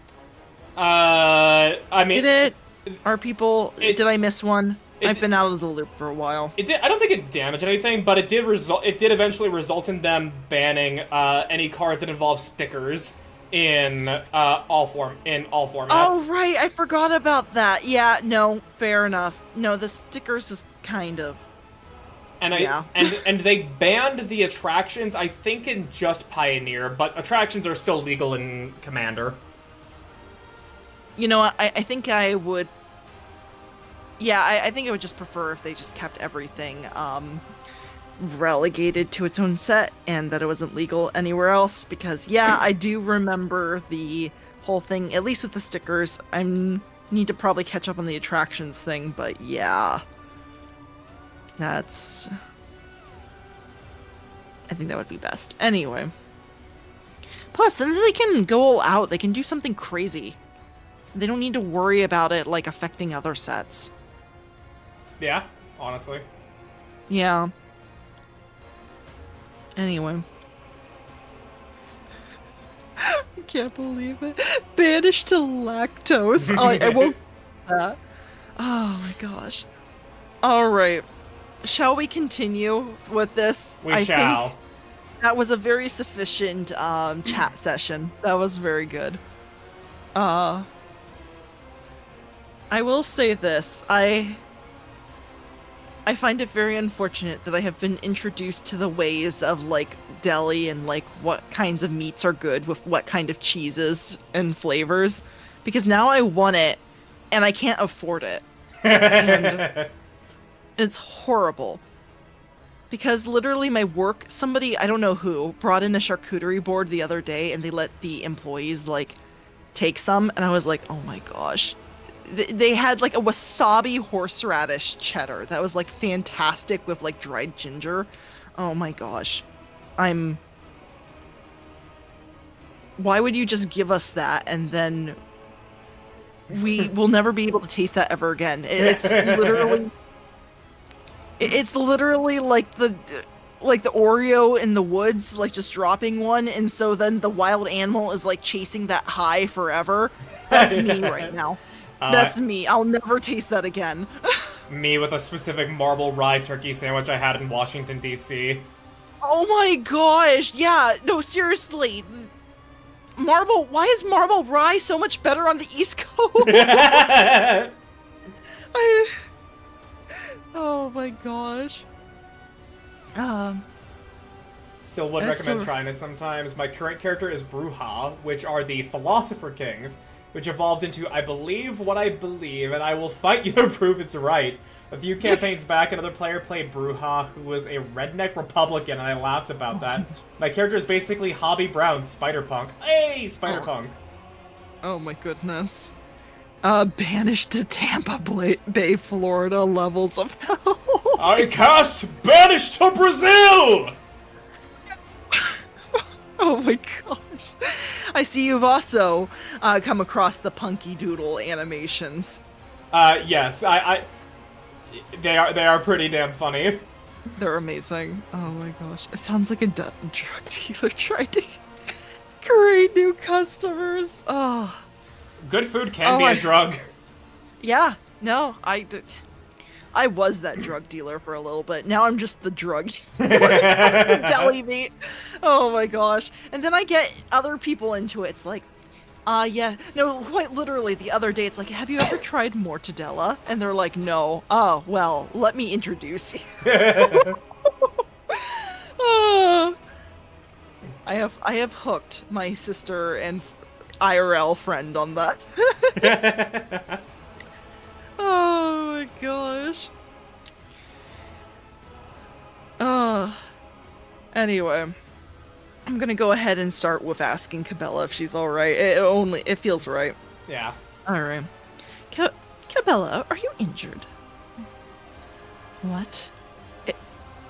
I mean, did it? Are people? Did I miss one? I've been out of the loop for a while. It did. I don't think it damaged anything, but it did eventually result in them banning any cards that involve stickers in all formats. Oh right, I forgot about that. Yeah, no, fair enough. No, the stickers is kind of. And yeah. and they banned the attractions, I think, in just Pioneer, but attractions are still legal in Commander. You know, I think I would. Yeah, I think I would just prefer if they just kept everything relegated to its own set and that it wasn't legal anywhere else. Because yeah, I do remember the whole thing. At least with the stickers, I need to probably catch up on the attractions thing. But yeah. I think that would be best. Anyway. Plus, then they can go all out. They can do something crazy. They don't need to worry about it, like, affecting other sets. Yeah, honestly. Yeah. Anyway. I can't believe it. Banished to lactose. I won't do that. Oh my gosh. Alright. Shall we continue with this? We shall. Think that was a very sufficient chat session. That was very good. I will say this. I find it very unfortunate that I have been introduced to the ways of, like, deli and, like, what kinds of meats are good with what kind of cheeses and flavors. Because now I want it, and I can't afford it. And it's horrible. Because literally my work, somebody, I don't know who, brought in a charcuterie board the other day, and they let the employees, like, take some, and I was like, oh my gosh. They had, like, a wasabi horseradish cheddar that was, like, fantastic with, like, dried ginger. Oh my gosh. why would you just give us that and then we will never be able to taste that ever again? It's literally like the Oreo in the woods, like just dropping one, and so then the wild animal is like chasing that high forever. That's me right now. That's me. I'll never taste that again. Me with a specific marble rye turkey sandwich I had in Washington, D.C. Oh my gosh! Yeah, no, seriously. Why is marble rye so much better on the East Coast? Oh my gosh. Still would recommend trying it sometimes. My current character is Bruja, which are the Philosopher Kings, which evolved into I believe what I believe, and I will fight you to prove it's right. A few campaigns back, another player played Bruja, who was a redneck Republican, and I laughed about that. My character is basically Hobby Brown, Spider-Punk. Hey, Spider-Punk! Oh my goodness. Banished to Tampa Bay, Florida levels of hell. I cast Banished to Brazil! Oh my gosh. I see you've also come across the Punky Doodle animations. Yes, they are pretty damn funny. They're amazing. Oh my gosh. It sounds like a drug dealer trying to create new customers. Oh. Good food can be a drug. Yeah, no, I was that drug dealer for a little bit. Now I'm just the drug the deli meat. Oh my gosh. And then I get other people into it. It's like, yeah. No, quite literally the other day, it's like, have you ever tried mortadella? And they're like, no. Oh, well, let me introduce you. I have hooked my sister and IRL friend on that. Oh my gosh. Anyway, I'm gonna go ahead and start with asking Cabela if she's alright. It feels right. Yeah. Alright. Cabela, are you injured? What?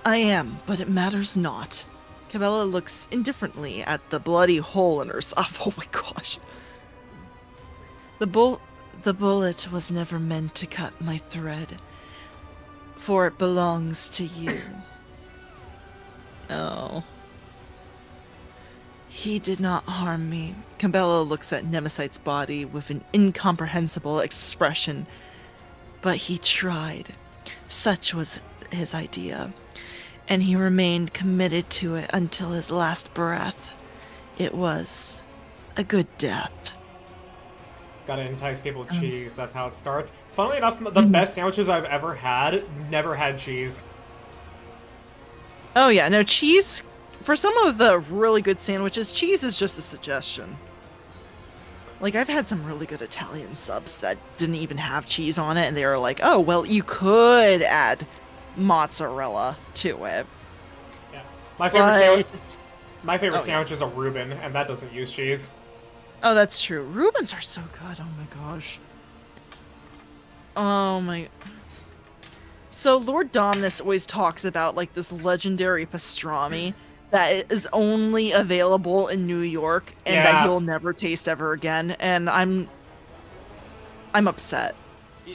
I am, but it matters not. Cabela looks indifferently at the bloody hole in her side. Oh my gosh. The bullet was never meant to cut my thread, for it belongs to you. Oh. He did not harm me. Cabela looks at Nemesis' body with an incomprehensible expression, but he tried. Such was his idea, and he remained committed to it until his last breath. It was a good death. Gotta entice people with cheese, that's how it starts. Funnily enough, the best sandwiches I've ever had never had cheese. Oh yeah, no, cheese, for some of the really good sandwiches, cheese is just a suggestion. Like, I've had some really good Italian subs that didn't even have cheese on it, and they were like, oh, well, you could add mozzarella to it. Yeah. My favorite sandwich is a Reuben, and that doesn't use cheese. Oh, that's true. Reubens are so good. Oh my gosh. Oh my. So Lord Domnus always talks about like this legendary pastrami that is only available in New York and that he'll never taste ever again, and I'm upset.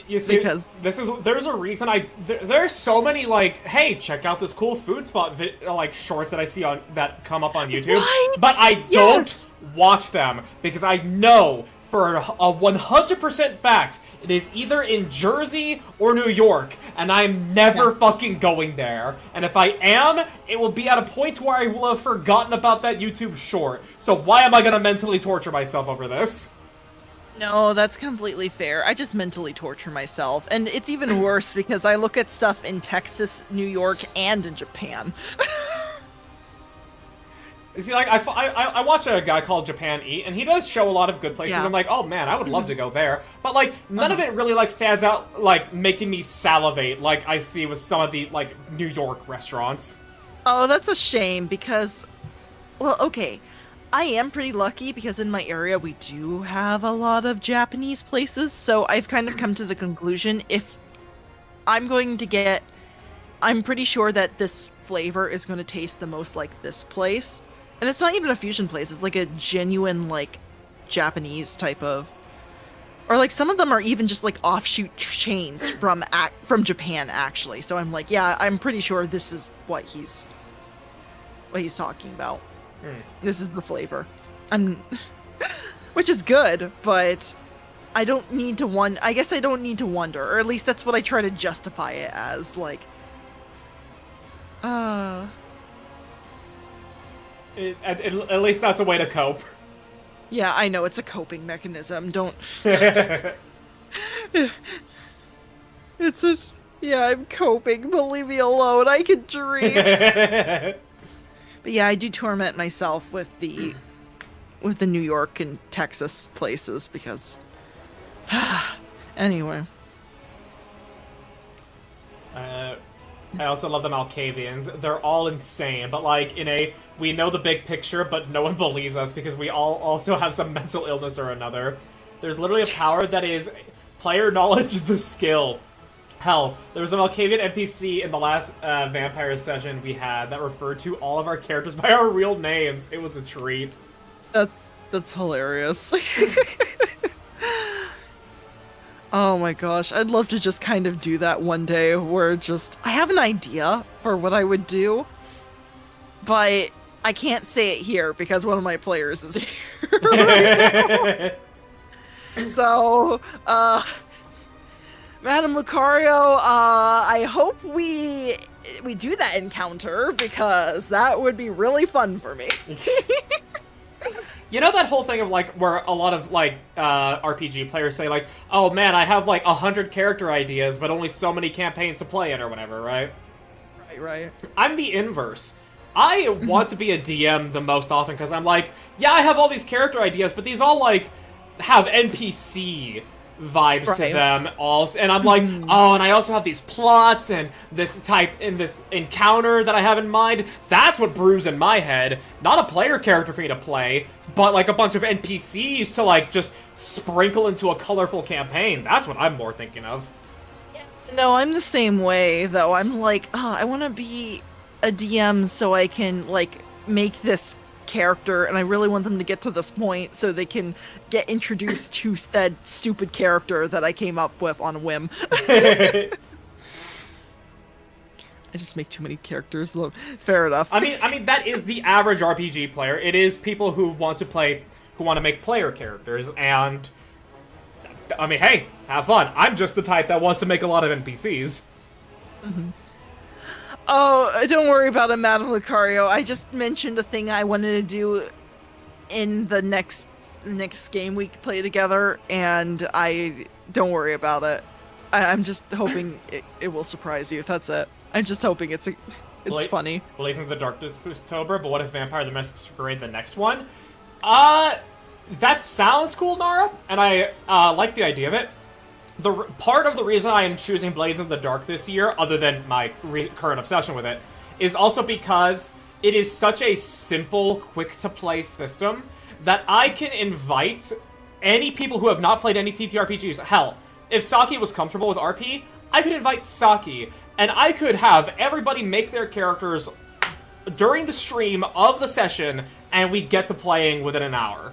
You see, because there's a reason there's so many like, hey, check out this cool food spot like shorts that I see that come up on YouTube, right? But I don't watch them because I know for a 100% fact it is either in Jersey or New York, and I'm never fucking going there. And if I am, it will be at a point where I will have forgotten about that YouTube short. So why am I gonna mentally torture myself over this? No, that's completely fair. I just mentally torture myself. And it's even worse because I look at stuff in Texas, New York, and in Japan. See, like, I watch a guy called Japan Eat, and he does show a lot of good places. Yeah. I'm like, oh man, I would love to go there. But, like, none of it really, like, stands out, like, making me salivate like I see with some of the, like, New York restaurants. Oh, that's a shame because, well, okay. I am pretty lucky because in my area we do have a lot of Japanese places, so I've kind of come to the conclusion if I'm going to get, I'm pretty sure that this flavor is going to taste the most like this place. And it's not even a fusion place. It's like a genuine, like, Japanese type of... Or, like, some of them are even just, like, offshoot chains from Japan, actually. So I'm like, yeah, I'm pretty sure this is what he's talking about. This is the flavor. Which is good, but I don't need to I guess I don't need to wonder, or at least that's what I try to justify it as, like, At least that's a way to cope. yeah, I know, it's a coping mechanism, don't... Yeah, I'm coping, but leave me alone, I can dream. But yeah, I do torment myself with the New York and Texas places, because... Anyway. I also love the Malkavians. They're all insane, but like we know the big picture, but no one believes us because we all also have some mental illness or another. There's literally a power that is player knowledge the skill. Hell, there was a Malkavian NPC in the last vampire session we had that referred to all of our characters by our real names. It was a treat. That's hilarious. Oh my gosh, I'd love to just kind of do that one day where I have an idea for what I would do, but I can't say it here because one of my players is here right now. So, Madame Lucario, I hope we do that encounter because that would be really fun for me. You know that whole thing of like where a lot of like RPG players say like, oh man, I have like 100 character ideas but only so many campaigns to play in or whatever, right? Right. I'm the inverse. I want to be a DM the most often because I'm like, yeah, I have all these character ideas, but these all like have NPC vibes to them all, and I'm like, oh, and I also have these plots and this encounter that I have in mind. That's what brews in my head. Not a player character for me to play, but like a bunch of NPCs to like just sprinkle into a colorful campaign. That's what I'm more thinking of. No, I'm the same way though. I'm like, I want to be a DM so I can like make this character, and I really want them to get to this point so they can get introduced to said stupid character that I came up with on a whim. I just make too many characters. Fair enough. I mean that is the average RPG player. It is people who want to make player characters, and I mean, hey, have fun. I'm just the type that wants to make a lot of NPCs. Mm-hmm. Oh, don't worry about it, Madame Lucario. I just mentioned a thing I wanted to do in the next game we play together, and don't worry about it. I'm just hoping it will surprise you. That's it. I'm just hoping it's funny. Blazing the Darkness Spooktober, but what if Vampire the Masquerade the next one? That sounds cool, Nara, and I like the idea of it. Part of the reason I am choosing Blades in the Dark this year, other than my current obsession with it, is also because it is such a simple, quick-to-play system that I can invite any people who have not played any TTRPGs. Hell, if Saki was comfortable with RP, I could invite Saki, and I could have everybody make their characters during the stream of the session, and we get to playing within an hour.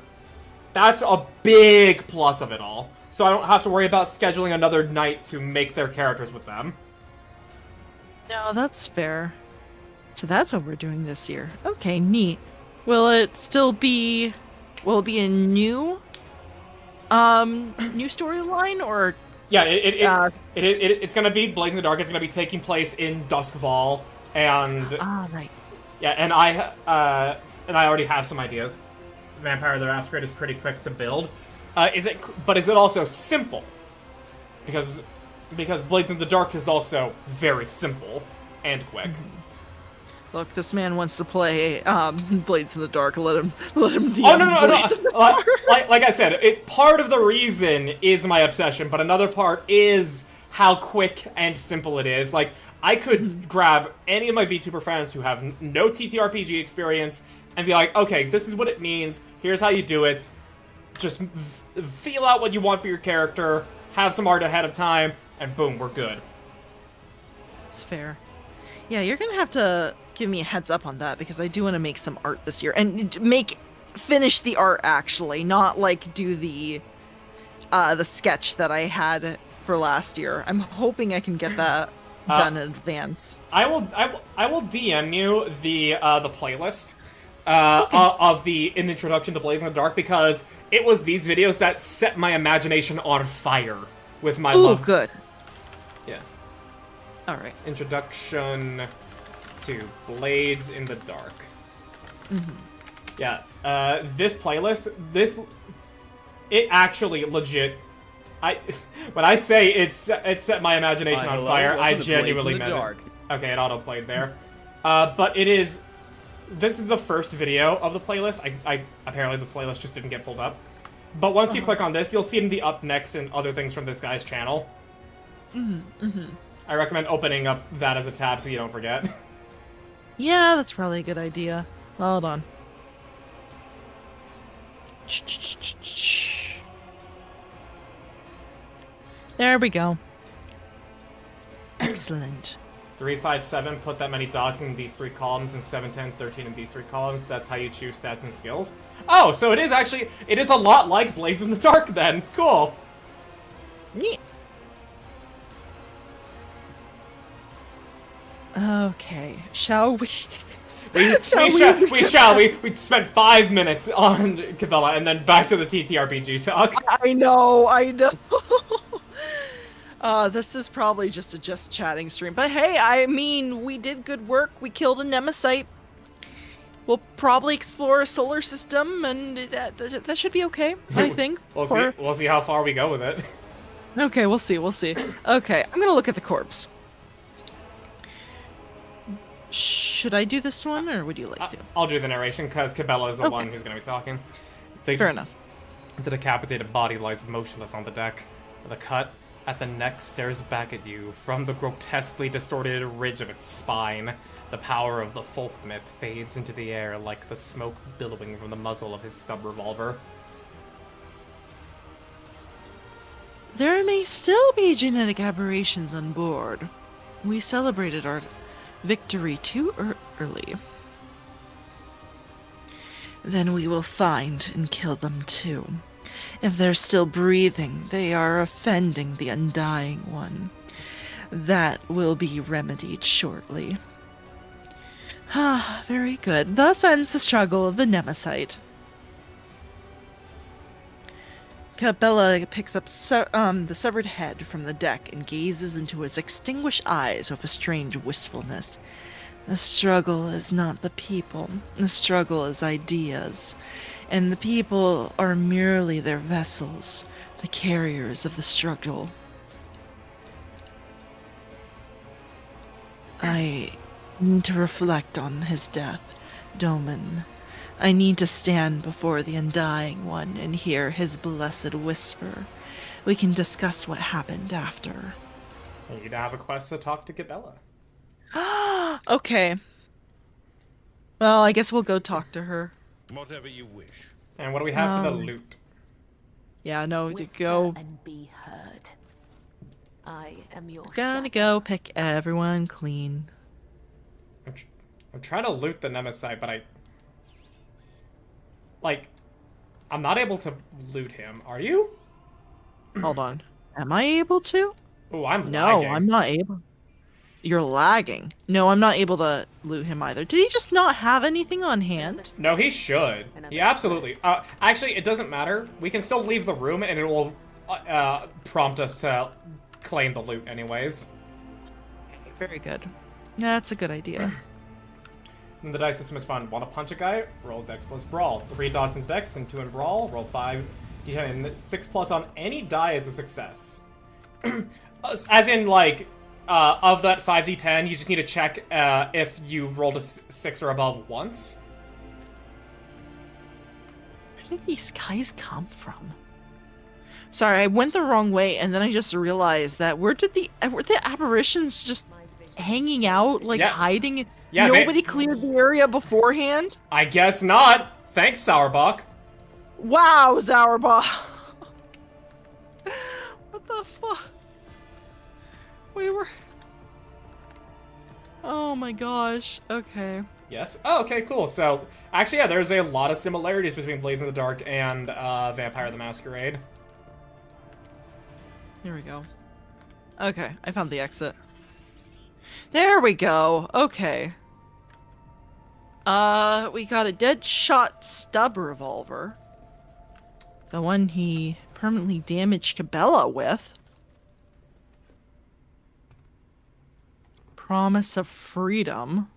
That's a big plus of it all. So I don't have to worry about scheduling another night to make their characters with them. No, that's fair. So that's what we're doing this year. Okay, neat. Will it be a new storyline, or? Yeah, it's gonna be Blades in the Dark. It's gonna be taking place in Duskfall, and right. Yeah, and I already have some ideas. Vampire the Masquerade is pretty quick to build. Is it also simple? Because Blades in the Dark is also very simple and quick. Look, this man wants to play Blades in the Dark. Let him DM. Oh no! Like I said, part of the reason is my obsession, but another part is how quick and simple it is. Like, I could grab any of my VTuber friends who have no TTRPG experience and be like, okay, this is what it means. Here's how you do it. Just feel out what you want for your character, have some art ahead of time, and boom, we're good. That's fair. Yeah, you're gonna have to give me a heads up on that because I do want to make some art this year and finish the art actually, not like do the sketch that I had for last year. I'm hoping I can get that done in advance. I will DM you the playlist of the introduction to Blaze in the Dark because it was these videos that set my imagination on fire with my love. Oh, good. Yeah. All right. Introduction to Blades in the Dark. Mm-hmm. Yeah. This playlist, it actually legit. When I say it set my imagination on fire, I genuinely meant it. Okay, it auto-played there. But it is... This is the first video of the playlist. Apparently the playlist just didn't get pulled up. But once you click on this, you'll see it in the up next and other things from this guy's channel. I recommend opening up that as a tab so you don't forget. Yeah, that's probably a good idea. Hold on. There we go. Excellent. 3, 5, 7, put that many dots in these 3 columns, and 7, 10, 13 in these 3 columns. That's how you choose stats and skills. Oh, so it is a lot like Blaze in the Dark then. Cool. Yeah. Okay, shall we? We spent 5 minutes on Cabela and then back to the TTRPG talk. I know. This is probably just a just chatting stream, but hey, I mean, we did good work. We killed a Nemesis. We'll probably explore a solar system, and that should be okay. I think. We'll see how far we go with it. Okay, we'll see. Okay, I'm gonna look at the corpse. Should I do this one, or would you like to? I'll do the narration, because Cabela is the one who's going to be talking. Fair enough. The decapitated body lies motionless on the deck. The cut at the neck stares back at you from the grotesquely distorted ridge of its spine. The power of the folk myth fades into the air like the smoke billowing from the muzzle of his stub revolver. There may still be genetic aberrations on board. We celebrated our victory too early. Then we will find and kill them too. If they're still breathing, they are offending the Undying One. That will be remedied shortly. Ah, very good. Thus ends the struggle of the Nemesis. Cabela picks up the severed head from the deck and gazes into his extinguished eyes with a strange wistfulness. The struggle is not the people. The struggle is ideas. And the people are merely their vessels, the carriers of the struggle. I need to reflect on his death, Doman. I need to stand before the Undying One and hear his blessed whisper. We can discuss what happened after. You need to have a quest to talk to Cabela. Okay. Well, I guess we'll go talk to her. Whatever you wish. And what do we have for the loot? Yeah, no, to Whisper go. and be heard. I am your Gonna shadow. go pick everyone clean. I'm trying to loot the Nemesis, but I'm not able to loot him. Are you? Hold on. Am I able to? Oh, I'm No, lagging. I'm not able. You're lagging. No, I'm not able to loot him either. Did he just not have anything on hand? No, he should. He absolutely. Actually, it doesn't matter. We can still leave the room, and it will prompt us to claim the loot, anyways. Very good. Yeah, that's a good idea. And the dice system is fun. Want to punch a guy? Roll Dex plus Brawl. 3 dots in Dex and 2 in Brawl. Roll 5 d10 and 6 plus on any die is a success. As in, like, of that 5d10, you just need to check if you rolled a 6 or above once. Where did these guys come from? Sorry, I went the wrong way, and then I just realized that were the apparitions just hanging out, like hiding? Yeah, nobody cleared the area beforehand? I guess not. Thanks, Sourbuck. Wow, Zauerbach. What the fuck? We were... Oh my gosh. Okay. Yes. Oh, okay, cool. So, actually, yeah, there's a lot of similarities between Blades in the Dark and Vampire the Masquerade. Here we go. Okay, I found the exit. There we go. Okay. We got a Deadshot stub revolver. The one he permanently damaged Cabela with. Promise of Freedom.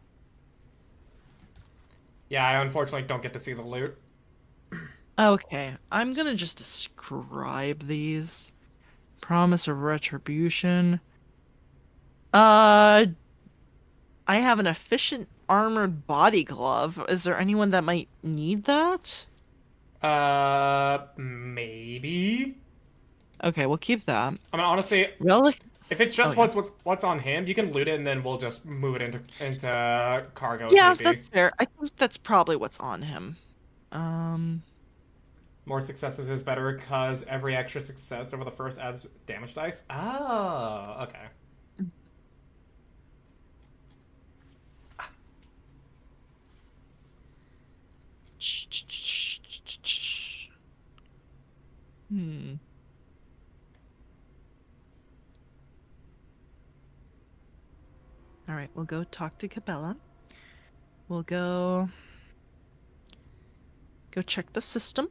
Yeah, I unfortunately don't get to see the loot. Okay, I'm gonna just describe these. Promise of Retribution. I have an efficient armored body glove. Is there anyone that might need that? Maybe? Okay, we'll keep that. I mean, honestly, Relic. if it's just Oh, yeah. what's on him, you can loot it and then we'll just move it into cargo. Yeah, if need be. that's fair. I think that's probably what's on him. More successes is better because every extra success over the first adds damage dice. Oh, okay. Hmm. All right, we'll go talk to Cabela. We'll go check the system.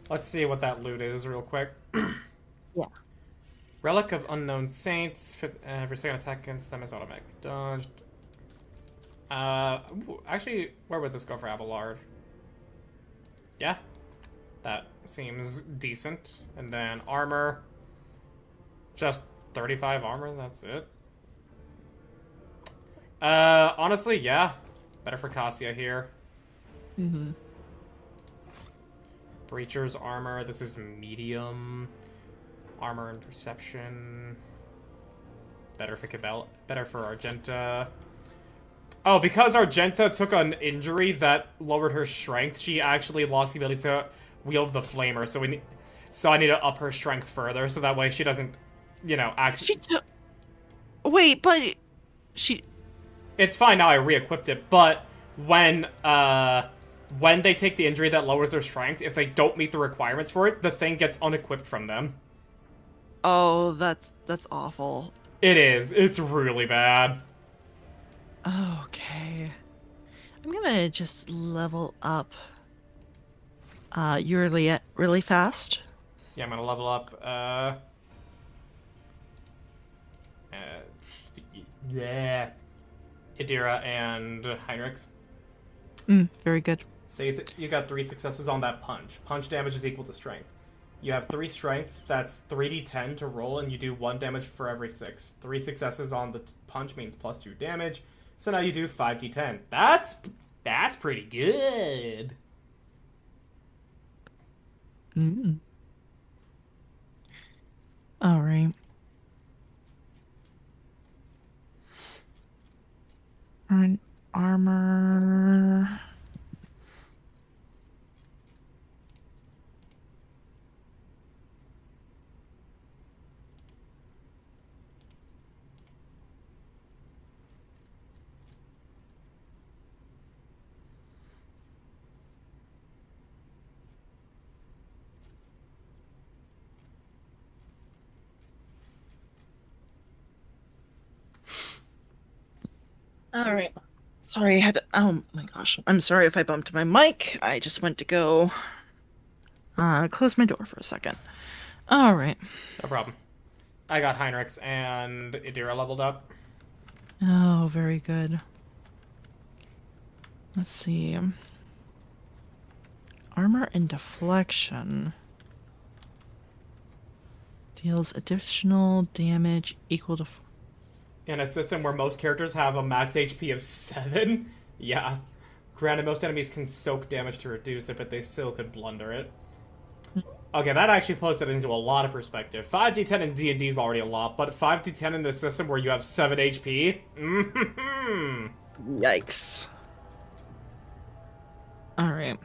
Let's see what that loot is real quick. Yeah. Relic of Unknown Saints. Every second attack against them is automatically dodged. Actually, where would this go for Abelard? Yeah, that seems decent. And then armor. Just 35 armor, that's it. Honestly, yeah. Better for Cassia here. Mm-hmm. Breacher's armor, this is medium. Armor and perception. Better for Cabela, better for Argenta. Oh, because Argenta took an injury that lowered her strength, she actually lost the ability to wield the flamer. So I need to up her strength further, so that way she doesn't, you know, Wait, but she. It's fine now. I re-equipped it, but when they take the injury that lowers their strength, if they don't meet the requirements for it, the thing gets unequipped from them. Oh, that's awful. It is. It's really bad. Okay. I'm gonna just level up Yurlia really fast. Yeah, I'm gonna level up, yeah, Idira and Heinrichs. Very good. So you got 3 successes on that punch. Punch damage is equal to strength. You have 3 strength, that's 3d10 to roll, and you do 1 damage for every 6. 3 successes on the punch means plus 2 damage, so now you do 5d10. That's pretty good. All right. Armor. All right. Sorry, I had to, oh my gosh. I'm sorry if I bumped my mic. I just went to go close my door for a second. All right. No problem. I got Heinrichs and Idira leveled up. Oh, very good. Let's see. Armor and deflection deals additional damage equal to. In a system where most characters have a max HP of 7, yeah. Granted, most enemies can soak damage to reduce it, but they still could blunder it. Okay, that actually puts it into a lot of perspective. 5d10 in D&D is already a lot, but 5d10 in this system where you have 7 HP? Yikes. Alright.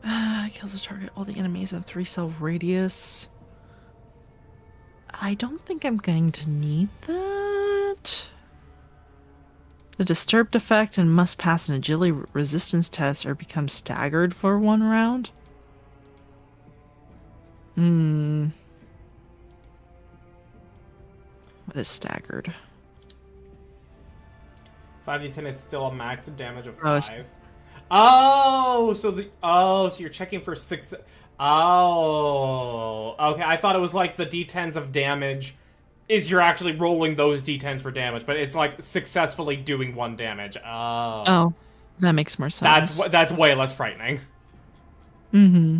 Kills a target, all the enemies in a 3-cell radius. I don't think I'm going to need that. The disturbed effect and must pass an agility resistance test or become staggered for 1 round. What is staggered? 5d10 is still a max damage of Oh, it's- 5. So you're checking for 6. Oh, okay. I thought it was like the d10s of damage is you're actually rolling those d10s for damage, but it's like successfully doing 1 damage. Oh, Oh, that makes more sense. that's way less frightening. Mm-hmm.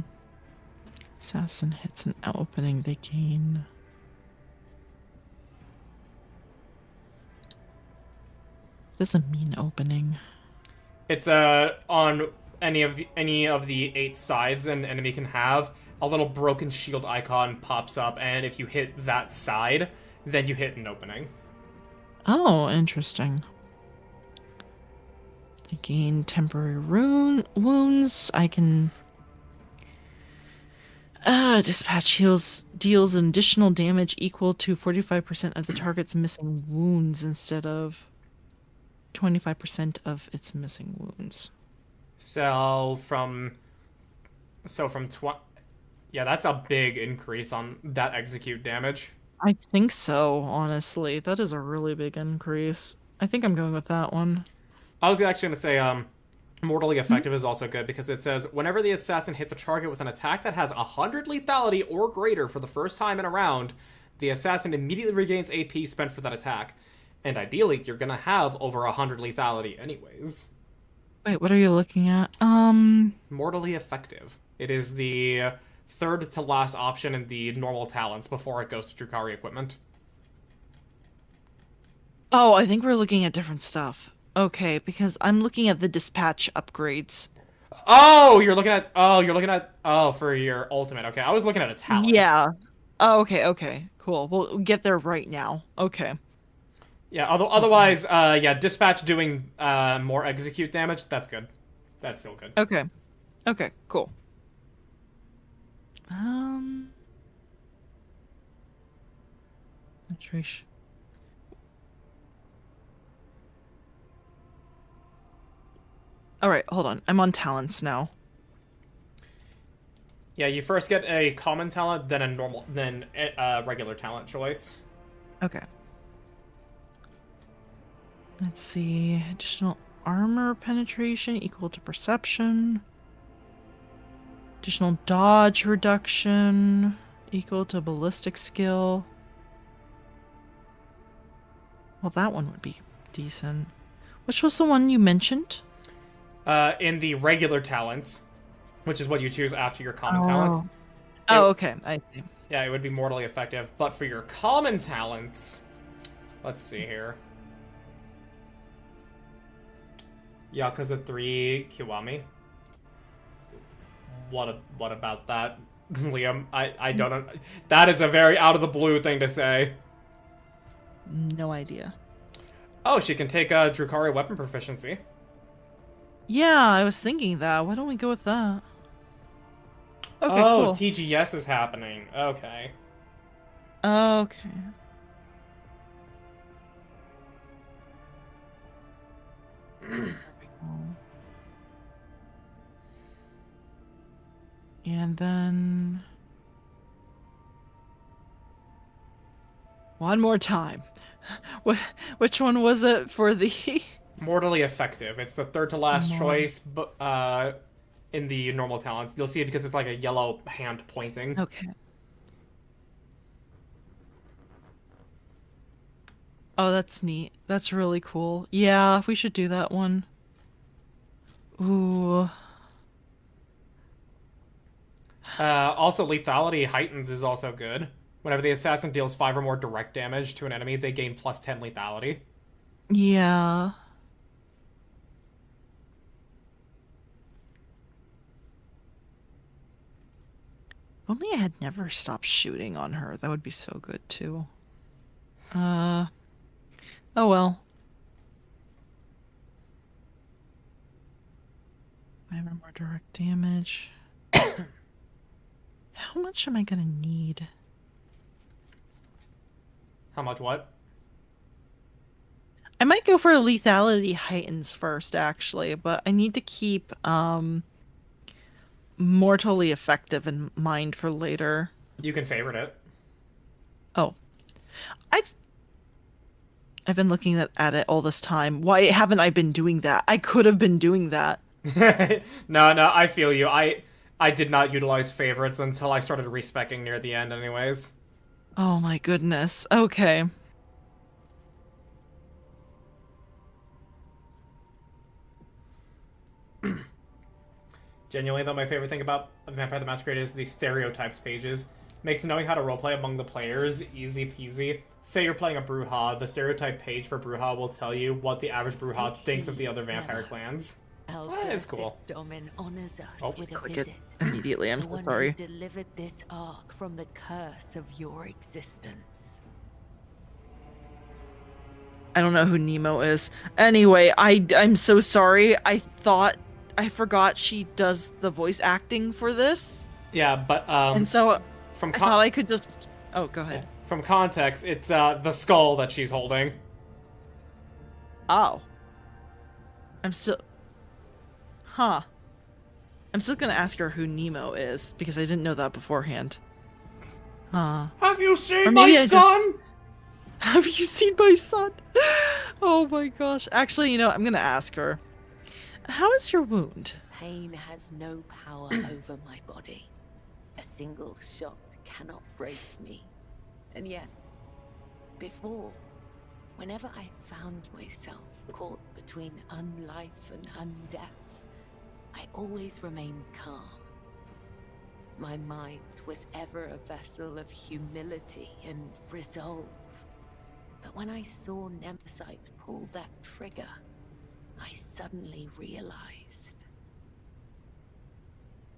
Assassin hits an opening, they gain. Doesn't mean opening. It's on any of the 8 sides an enemy can have, a little broken shield icon pops up, and if you hit that side, then you hit an opening. Oh, interesting. I gain temporary wounds. I can dispatch deals an additional damage equal to 45% of the target's missing wounds instead of 25% of its missing wounds. So from yeah, that's a big increase on that execute damage. I think so, honestly. That is a really big increase. I think I'm going with that one. I was actually going to say mortally effective is also good because it says whenever the assassin hits a target with an attack that has 100 lethality or greater for the first time in a round, the assassin immediately regains AP spent for that attack. And ideally, you're going to have over 100 lethality anyways. Wait, what are you looking at? Mortally effective. It is the third to last option in the normal talents before it goes to Drukhari equipment. Oh, I think we're looking at different stuff. Okay, because I'm looking at the dispatch upgrades. You're looking at for your ultimate. Okay, I was looking at a talent. Yeah. Oh, okay, cool. We'll get there right now. Okay. Yeah, otherwise, dispatch doing more execute damage, that's good. That's still good. Okay. Okay, cool. Penetration. Alright, hold on. I'm on talents now. Yeah, you first get a common talent, then a regular talent choice. Okay. Let's see. Additional armor penetration equal to perception. Additional dodge reduction equal to ballistic skill. Well, that one would be decent. Which was the one you mentioned? In the regular talents, which is what you choose after your common talents. Oh, okay. I see. Yeah, it would be mortally effective. But for your common talents, let's see here. Yakuza 3 Kiwami. What about that, Liam? I don't know. That is a very out of the blue thing to say. No idea. Oh, she can take a Drukhari weapon proficiency. Yeah, I was thinking that. Why don't we go with that? Okay, cool. TGS is happening. Okay. Okay. There we go. And then... one more time. Which one was it for the... Mortally effective. It's the third to last choice, but in the normal talents. You'll see it because it's like a yellow hand pointing. Okay. Oh, that's neat. That's really cool. Yeah, we should do that one. Ooh. Also, lethality heightens is also good. Whenever the assassin deals 5 or more direct damage to an enemy, they gain plus 10 lethality. Yeah. If only I had never stopped shooting on her. That would be so good, too. Oh well. 5 or more direct damage. how much am I gonna need? How much what? I might go for lethality heightens first, actually, but I need to keep mortally effective in mind for later. You can favorite it. Oh, I've been looking at it all this time. Why haven't I been doing that? I could have been doing that. No, I feel you. I did not utilize favorites until I started respecking near the end anyways. Oh my goodness. Okay. Genuinely, though, my favorite thing about Vampire the Masquerade is the stereotypes pages. Makes knowing how to roleplay among the players easy peasy. Say you're playing a Brujah, the stereotype page for Brujah will tell you what the average Brujah thinks of the other vampire clans. That is cool. Domin honors us Oh. with a Click it visit. immediately. I'm The so one sorry. who delivered this ark from the curse of your existence. I don't know who Nemo is. Anyway, I'm so sorry. I forgot she does the voice acting for this. Yeah, but And so from I thought I could just... Oh, go ahead. from context, it's the skull that she's holding. Oh. I'm still... Huh. I'm still gonna ask her who Nemo is, because I didn't know that beforehand. Have you Or seen maybe my I son? Have you seen my son? Oh my gosh. Actually, you know, I'm gonna ask her. How is your wound? Pain has no power over my body. A single shot cannot break me. And yet, before, whenever I found myself caught between unlife and undeath, I always remained calm. My mind was ever a vessel of humility and resolve. But when I saw Nemesis pull that trigger, I suddenly realized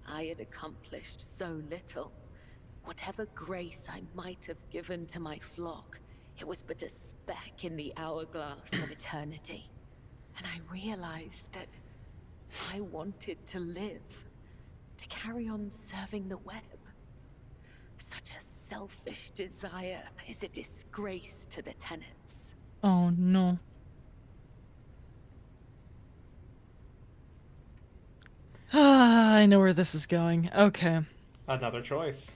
I had accomplished so little. Whatever grace I might have given to my flock, it was but a speck in the hourglass of eternity. And I realized that I wanted to live, to carry on serving the web. Such a selfish desire is a disgrace to the tenants. Oh no. Ah, I know where this is going. Okay. Another choice.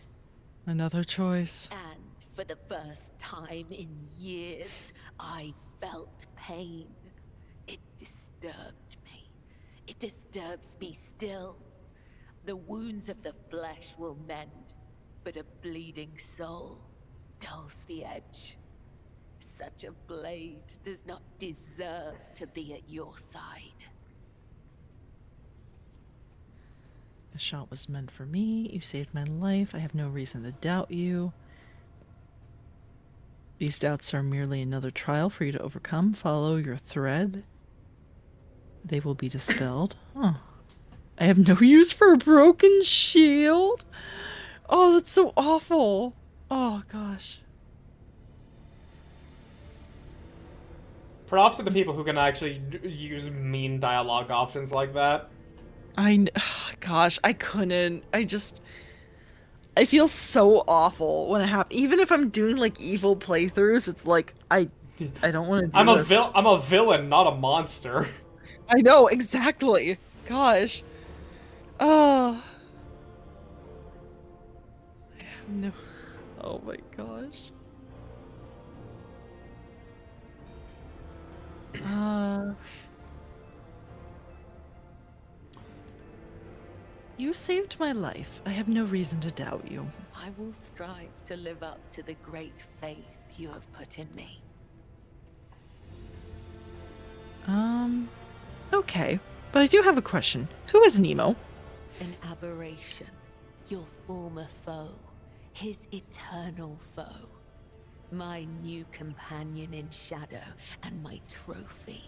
Another choice. And for the first time in years, I felt pain. It disturbed me. It disturbs me still. The wounds of the flesh will mend, but a bleeding soul dulls the edge. Such a blade does not deserve to be at your side. The shot was meant for me. You saved my life. I have no reason to doubt you. These doubts are merely another trial for you to overcome. Follow your thread. They will be dispelled. Oh. I have no use for a broken shield. Oh, that's so awful. Oh, gosh. Props to the people who can actually use mean dialogue options like that. Gosh, I couldn't. I feel so awful when it happens. Even if I'm doing like evil playthroughs, it's like I don't want to do this. I'm a villain, not a monster. I know exactly. Gosh. Oh. I have no. Oh my gosh. You saved my life. I have no reason to doubt you. I will strive to live up to the great faith you have put in me. Okay. But I do have a question. Who is Nemo? An aberration, your former foe, his eternal foe. My new companion in shadow and my trophy.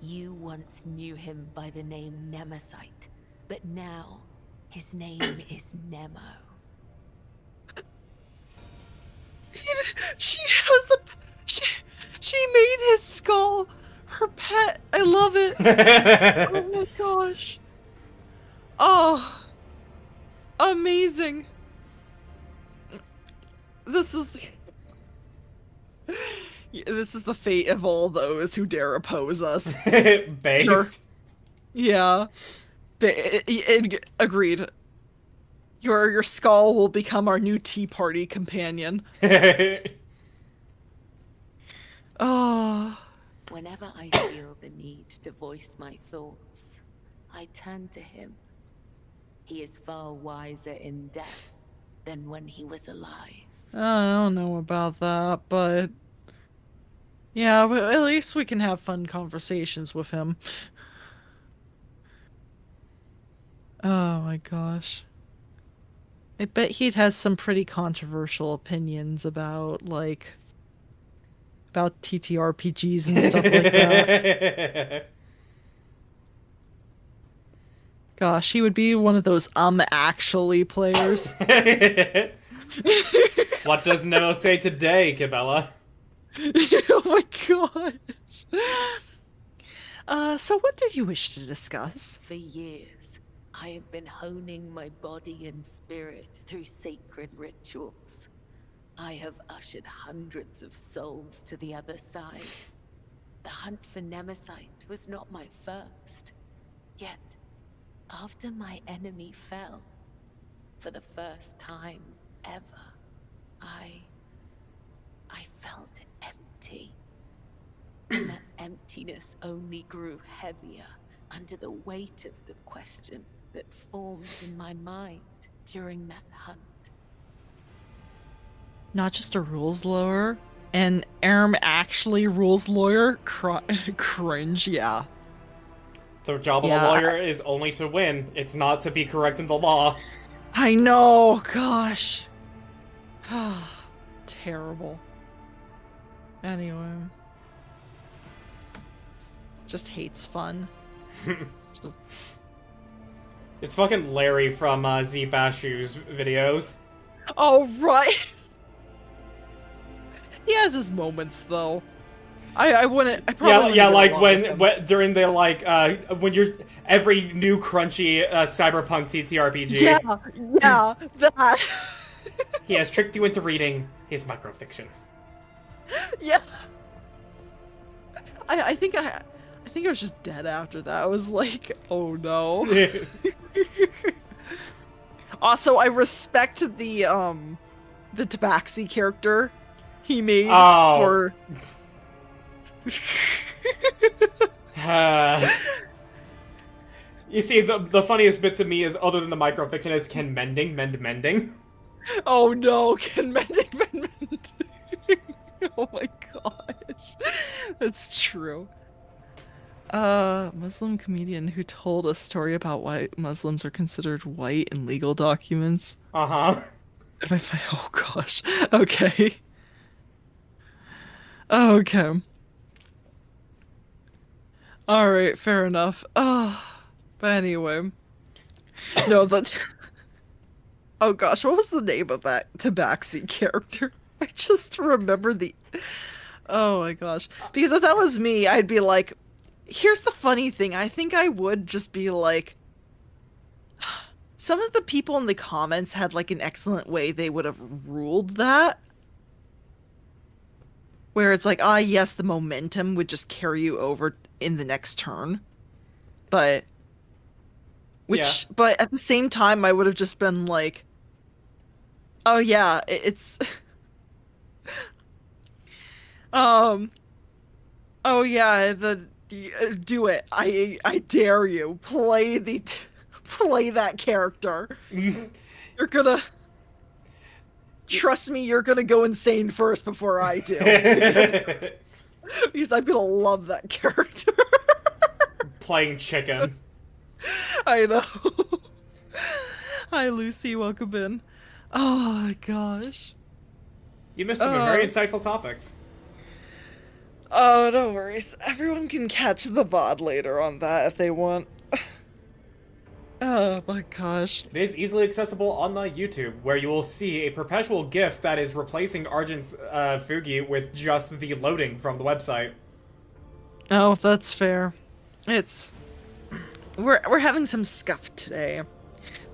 You once knew him by the name Nemesis, but now his name is Nemo. She has a... She made his skull her pet. I love it. Oh my gosh. Oh. Amazing. This is this is the fate of all those who dare oppose us. Based. Sure. Yeah. Agreed. Your skull will become our new Tea Party companion. Oh. Whenever I feel the need to voice my thoughts, I turn to him. He is far wiser in death than when he was alive. I don't know about that, but yeah, at least we can have fun conversations with him. Oh my gosh. I bet he'd has some pretty controversial opinions about, like, about TTRPGs and stuff like that. Gosh, he would be one of those actually players. What does Nemo say today, Cabela? Oh my gosh. So what did you wish to discuss? For years, I have been honing my body and spirit through sacred rituals. I have ushered hundreds of souls to the other side. The hunt for Nemesis was not my first. Yet, after my enemy fell, for the first time ever, I felt empty. And that emptiness only grew heavier under the weight of the question that formed in my mind during that hunt. Not just a rules lawyer, an Erm actually rules lawyer? Cringe, yeah. The job of a lawyer is only to win. It's not to be correct in the law. I know, gosh. Terrible. Anyway. Just hates fun. Just... It's fucking Larry from Z Bashu's videos. Oh, right. He has his moments, though. I wouldn't. I probably yeah, like when during the when you're every new crunchy cyberpunk TTRPG. Yeah, that. He has tricked you into reading his microfiction. Yeah. I think I was just dead after that. I was like, oh no. Also, I respect the Tabaxi character he made for. You see, the funniest bit to me is, other than the microfiction, is Ken mending. Oh no, Ken mending. Oh my gosh, that's true. Muslim comedian who told a story about why Muslims are considered white in legal documents. If I find, oh gosh, okay. Alright, fair enough. But anyway. No, but... Oh gosh, what was the name of that Tabaxi character? I just remember the... Oh my gosh. Because if that was me, I'd be like... Here's the funny thing, I think I would just be like... Some of the people in the comments had like an excellent way they would have ruled that. Where it's like, yes, the momentum would just carry you over in the next turn. But... But at the same time, I would have just been like... Oh yeah, it's... Oh yeah, do it. I dare you. Play that character. You're gonna... Trust me, you're gonna go insane first before I do. Because I'm gonna love that character. Playing chicken. I know. Hi, Lucy. Welcome in. Oh, my gosh. You missed some very insightful topics. Oh, no worries. Everyone can catch the VOD later on that if they want. Oh, my gosh. It is easily accessible on my YouTube, where you will see a perpetual GIF that is replacing Argent's Fugi with just the loading from the website. Oh, that's fair. It's... We're having some scuff today.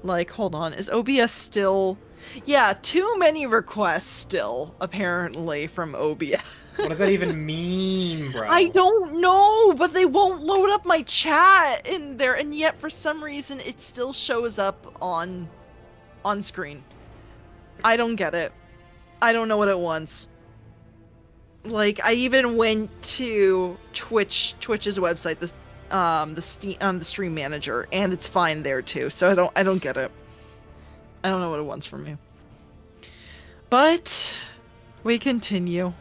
Like, hold on. Is OBS still... Yeah, too many requests still, apparently, from Obia. What does that even mean, bro? I don't know, but they won't load up my chat in there, and yet for some reason it still shows up on screen. I don't get it. I don't know what it wants. Like, I even went to Twitch's website, the stream manager, and it's fine there too. So I don't get it. I don't know what it wants from me. But we continue.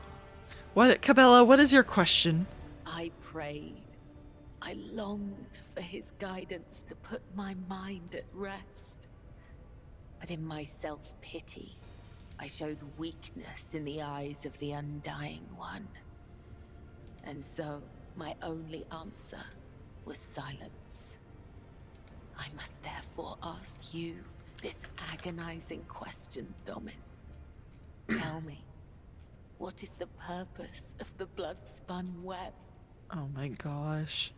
Cabela, what is your question? I prayed. I longed for his guidance to put my mind at rest. But in my self-pity, I showed weakness in the eyes of the Undying One. And so, my only answer was silence. I must therefore ask you this agonizing question, Domin. Tell me, what is the purpose of the blood-spun web? Oh my gosh.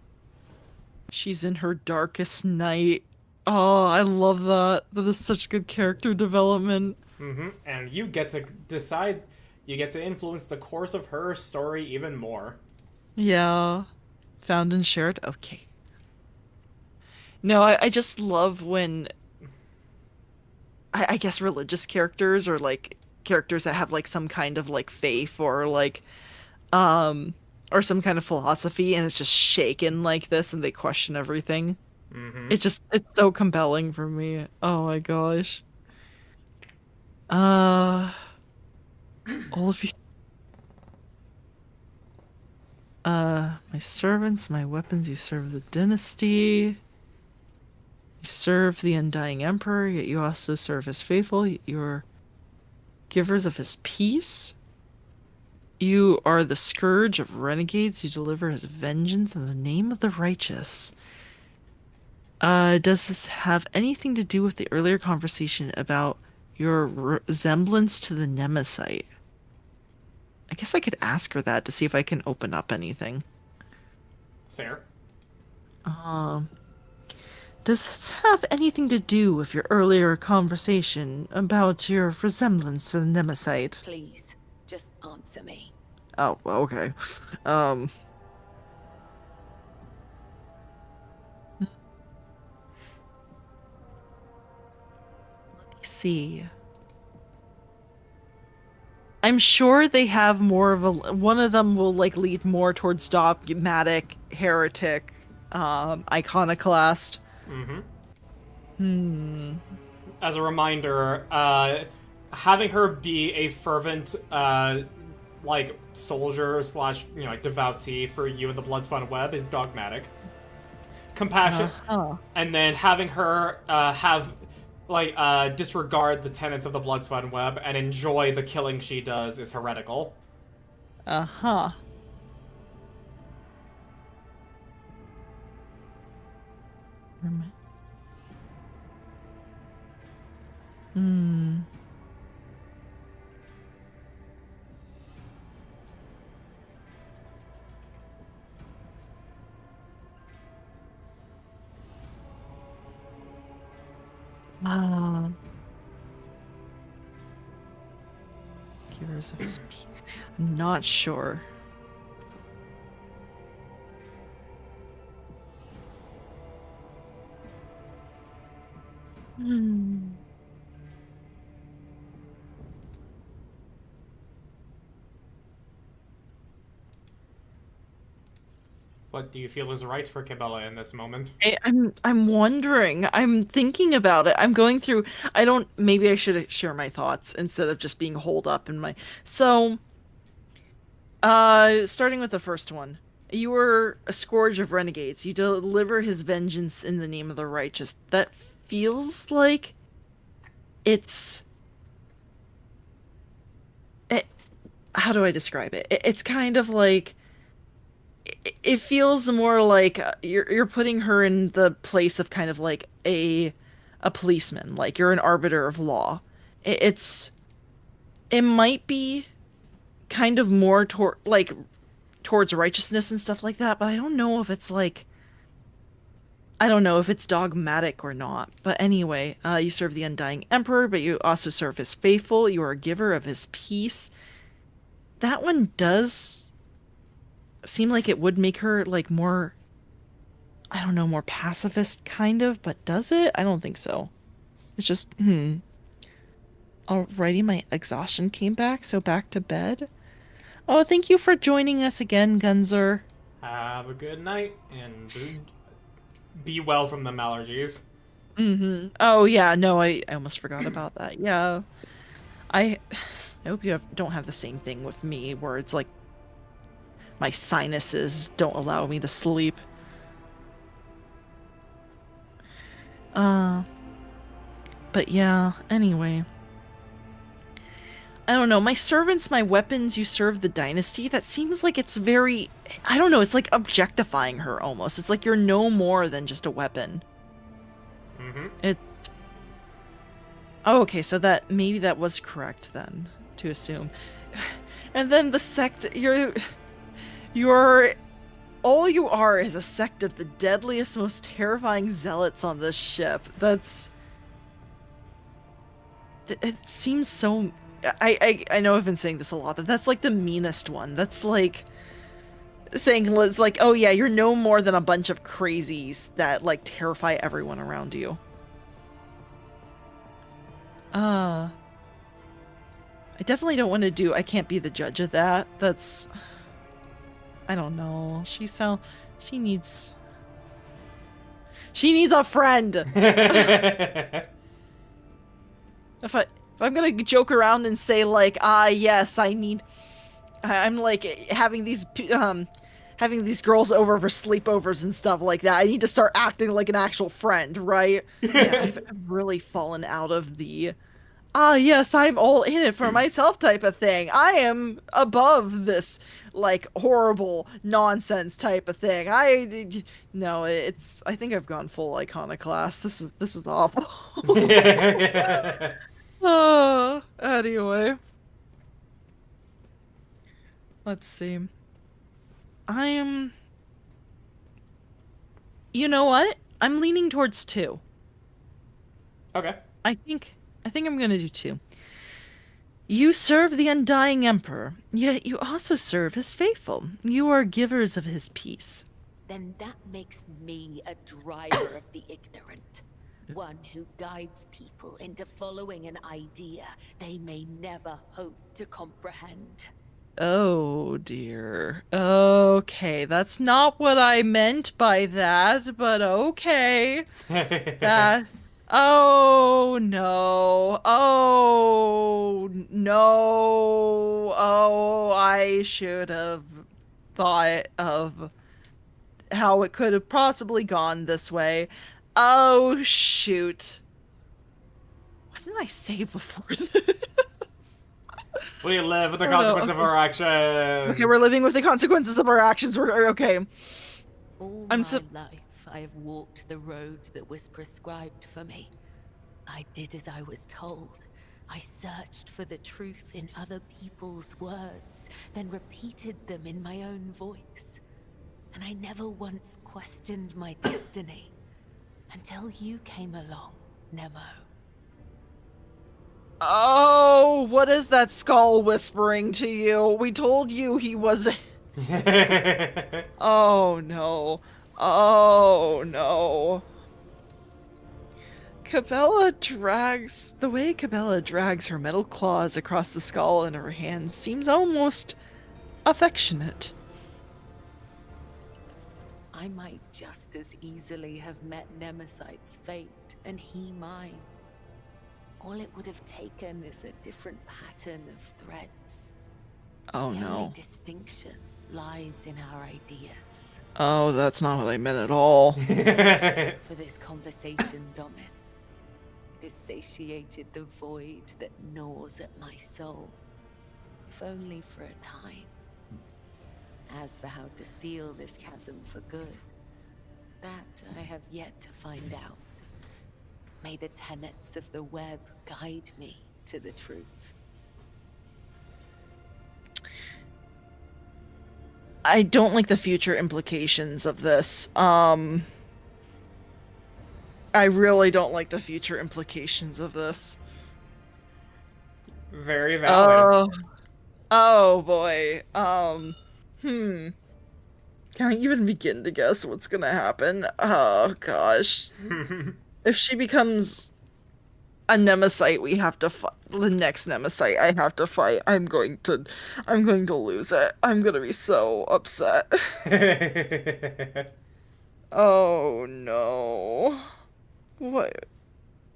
She's in her darkest night. Oh, I love that. That is such good character development. And you get to decide, you get to influence the course of her story even more. Yeah. Found and shared? Okay. No, I just love when I guess religious characters or like characters that have like some kind of like faith or like or some kind of philosophy and it's just shaken like this and they question everything. It's so compelling for me. Oh my gosh. All of you my servants, my weapons, you serve the dynasty. You serve the Undying Emperor, yet you also serve his faithful. You're givers of his peace. You are the scourge of renegades. You deliver his vengeance in the name of the righteous. Does this have anything to do with the earlier conversation about your resemblance to the Nemesite? I guess I could ask her that to see if I can open up anything. Fair. Does this have anything to do with your earlier conversation about your resemblance to the Nemesite? Please, just answer me. Oh, okay. Let me see. I'm sure they have more of a... One of them will, like, lead more towards dogmatic, heretic, iconoclast. As a reminder, having her be a fervent, like, soldier slash, like, devotee for you in the Bloodspun Web is dogmatic. Compassion. And then having her, disregard the tenets of the Bloodspun Web and enjoy the killing she does is heretical. Givers of his peace. I'm not sure. What do you feel is right for Cabela in this moment? I'm wondering. I'm thinking about it. I'm going through. Maybe I should share my thoughts instead of just being holed up in my. So, starting with the first one. You were a scourge of renegades. You deliver his vengeance in the name of the righteous. That feels like it's. How do I describe it? It's kind of like. It feels more like you're putting her in the place of kind of like a policeman, like you're an arbiter of law. It might be kind of more towards righteousness and stuff like that, but I don't know if it's like I don't know if it's dogmatic or not, but anyway, you serve the Undying Emperor, but you also serve his faithful. You are a giver of his peace. That one does seem like it would make her like more, I don't know, more pacifist kind of, but does it? I don't think so. It's just, Alrighty, my exhaustion came back, so back to bed. Oh, thank you for joining us again, Gunzer. Have a good night, and be well from them allergies. Oh yeah, no, I almost forgot about that. Yeah. I hope you don't have the same thing with me where it's like my sinuses don't allow me to sleep. But yeah, anyway. I don't know, my servants, my weapons, you serve the dynasty, that seems like it's very, I don't know, it's like objectifying her almost. It's like you're no more than just a weapon. It's... Oh, okay, so maybe that was correct then, to assume. And then the sect, all you are is a sect of the deadliest, most terrifying zealots on this ship. It seems so... I know I've been saying this a lot, but that's like the meanest one. That's like saying, it's like, oh yeah, you're no more than a bunch of crazies that like terrify everyone around you. I definitely don't want to do, I can't be the judge of that. That's, I don't know. She needs a friend. If I'm gonna joke around and say like, yes, I'm like having these girls over for sleepovers and stuff like that. I need to start acting like an actual friend, right? Yeah, I've really fallen out of the, yes, I'm all in it for myself type of thing. I am above this like horrible nonsense type of thing. No, I think I've gone full iconoclast. This is awful. Anyway. Let's see. You know what? I'm leaning towards 2. Okay. I think I'm gonna do 2. You serve the Undying Emperor, yet you also serve his faithful. You are givers of his peace. Then that makes me a driver of the ignorant. One who guides people into following an idea they may never hope to comprehend. Oh dear. Okay, that's not what I meant by that, but okay. That... Oh no. Oh no. Oh, I should have thought of how it could have possibly gone this way. Oh shoot. What did I say before this? We live with the consequences of our actions. Okay, we're living with the consequences of our actions. We're okay. All my life, I have walked the road that was prescribed for me. I did as I was told. I searched for the truth in other people's words, then repeated them in my own voice. And I never once questioned my destiny until you came along, Nemo. Oh, what is that skull whispering to you? We told you he was... Oh no. Oh no. The way Cabela drags her metal claws across the skull in her hands seems almost affectionate. I might just as easily have met Nemesite's fate and he mine. All it would have taken is a different pattern of threads. Oh the no. only distinction lies in our ideas. Oh, that's not what I meant at all. For this conversation, Domit. It has satiated the void that gnaws at my soul, if only for a time. As for how to seal this chasm for good, that I have yet to find out. May the tenets of the web guide me to the truth. I don't like the future implications of this. I really don't like the future implications of this. Very valid. Oh boy. Hmm. Can't even begin to guess what's gonna happen. Oh gosh. If she becomes a Nemesite, we have to fight. The next Nemesite I have to fight. I'm going to lose it. I'm gonna be so upset. Oh no. What?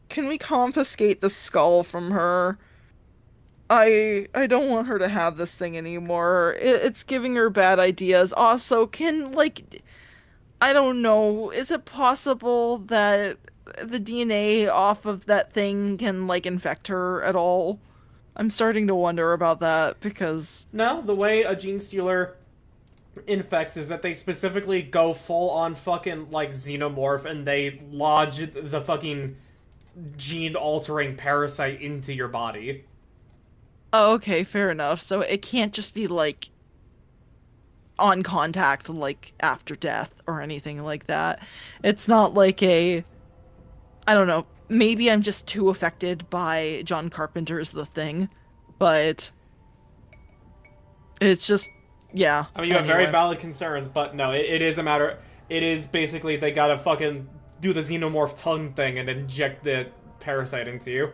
Can we confiscate the skull from her? I don't want her to have this thing anymore. It's giving her bad ideas. Also, I don't know, is it possible that the DNA off of that thing can like infect her at all? I'm starting to wonder about that because No, the way a gene stealer infects is that they specifically go full on fucking like xenomorph and they lodge the fucking gene altering parasite into your body. oh, okay, fair enough. So it can't just be like on contact like after death or anything like that. It's not like I don't know, maybe I'm just too affected by John Carpenter's The Thing, but it's just yeah. I mean, you have very valid concerns, but no, it is a matter. It is basically they gotta fucking do the xenomorph tongue thing and inject the parasite into you.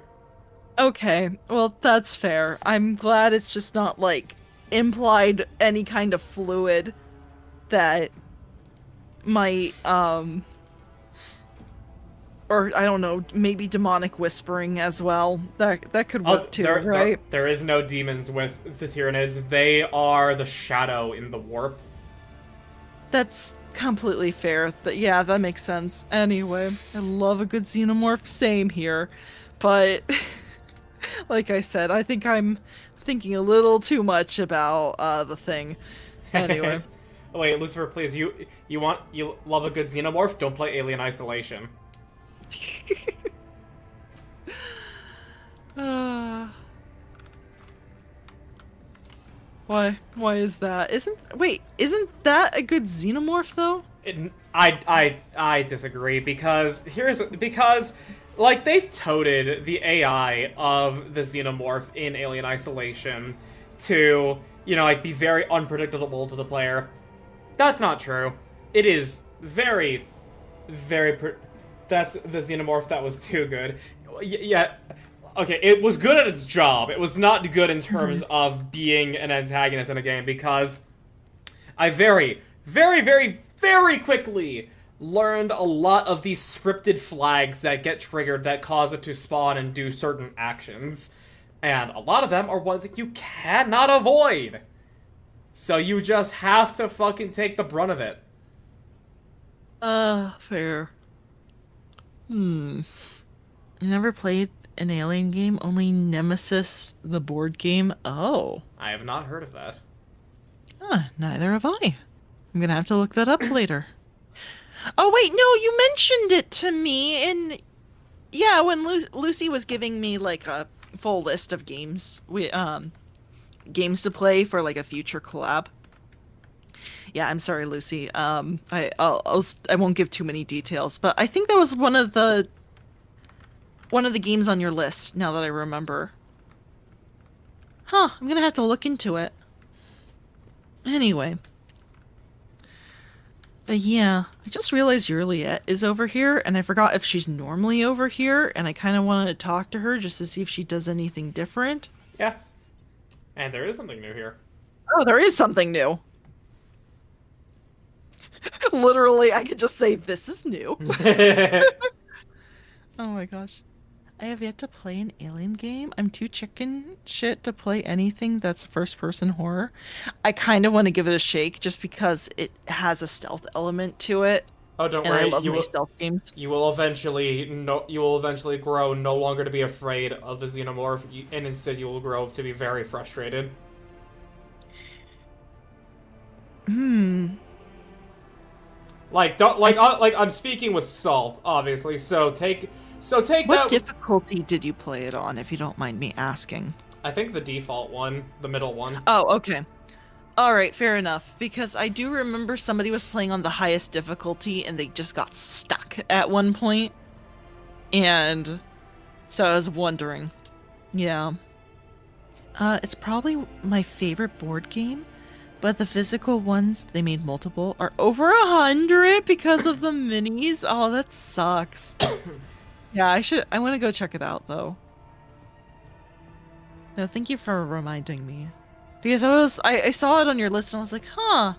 Okay, well that's fair. I'm glad it's just not like implied any kind of fluid that might or I don't know, maybe demonic whispering as well. That could work too, right? There is no demons with the Tyranids. They are the shadow in the warp. That's completely fair. Yeah, that makes sense. Anyway, I love a good xenomorph. Same here. But, like I said, I think I'm thinking a little too much about the thing. Anyway. Wait, Lucifer, please. You love a good xenomorph? Don't play Alien Isolation. Why is that? Isn't that a good xenomorph though? I disagree because like they've toted the AI of the xenomorph in Alien Isolation to, you know, like be very unpredictable to the player. That's not true. It is very that's the xenomorph that was too good. Yeah, okay, it was good at its job. It was not good in terms of being an antagonist in a game because I very, very, very, very quickly learned a lot of these scripted flags that get triggered that cause it to spawn and do certain actions. And a lot of them are ones that you cannot avoid. So you just have to fucking take the brunt of it. Fair. I never played an Alien game, only Nemesis, the board game. Oh. I have not heard of that. Neither have I. I'm gonna have to look that up later. Oh wait, no, you mentioned it to me and yeah, when Lucy was giving me like a full list of games games to play for like a future collab. Yeah, I'm sorry, Lucy. I won't give too many details, but I think that was one of the games on your list. Now that I remember. Huh? I'm gonna have to look into it. Anyway. But yeah, I just realized Juliet is over here, and I forgot if she's normally over here, and I kind of wanted to talk to her just to see if she does anything different. Yeah. And there is something new here. Oh, there is something new. Literally, I could just say, this is new. Oh my gosh. I have yet to play an Alien game. I'm too chicken shit to play anything that's first-person horror. I kind of want to give it a shake just because it has a stealth element to it. Oh, don't and worry. I love my stealth games. You will eventually grow no longer to be afraid of the xenomorph, and instead you will grow to be very frustrated. I'm speaking with Salt, obviously. So take What that. difficulty did you play it on, if you don't mind me asking? I think the default one, the middle one. Oh, okay. Alright, fair enough. Because I do remember somebody was playing on the highest difficulty and they just got stuck at one point. And so I was wondering. Yeah. It's probably my favorite board game, but the physical ones, they made multiple, are over 100 because of the minis. Oh, that sucks. Yeah, I want to go check it out, though. No, thank you for reminding me. Because I saw it on your list and I was like, huh.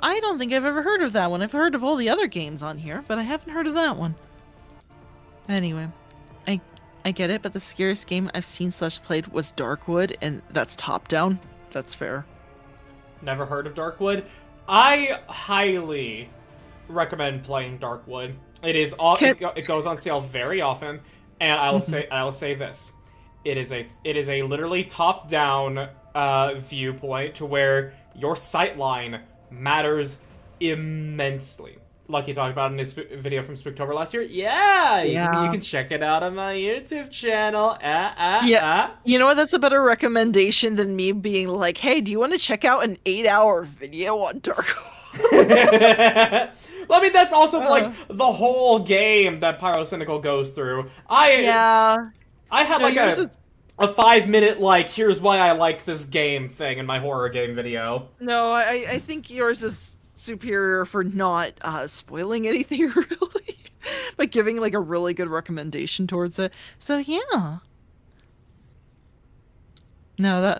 I don't think I've ever heard of that one. I've heard of all the other games on here, but I haven't heard of that one. Anyway, I get it, but the scariest game I've seen / played was Darkwood, and that's top-down. That's fair. Never heard of Darkwood. I highly recommend playing Darkwood. It is it goes on sale very often, and I will say this: it is a literally top-down viewpoint to where your sightline matters immensely. Like he talked about in his video from Spooktober last year. Yeah, you can check it out on my YouTube channel. You know what? That's a better recommendation than me being like, hey, do you want to check out an 8-hour video on Darkwood? Well, I mean, that's also like the whole game that Pyrocynical goes through. I had like a 5-minute like, here's why I like this game thing in my horror game video. No, I think yours is superior for not spoiling anything really, but giving like a really good recommendation towards it. So yeah. No,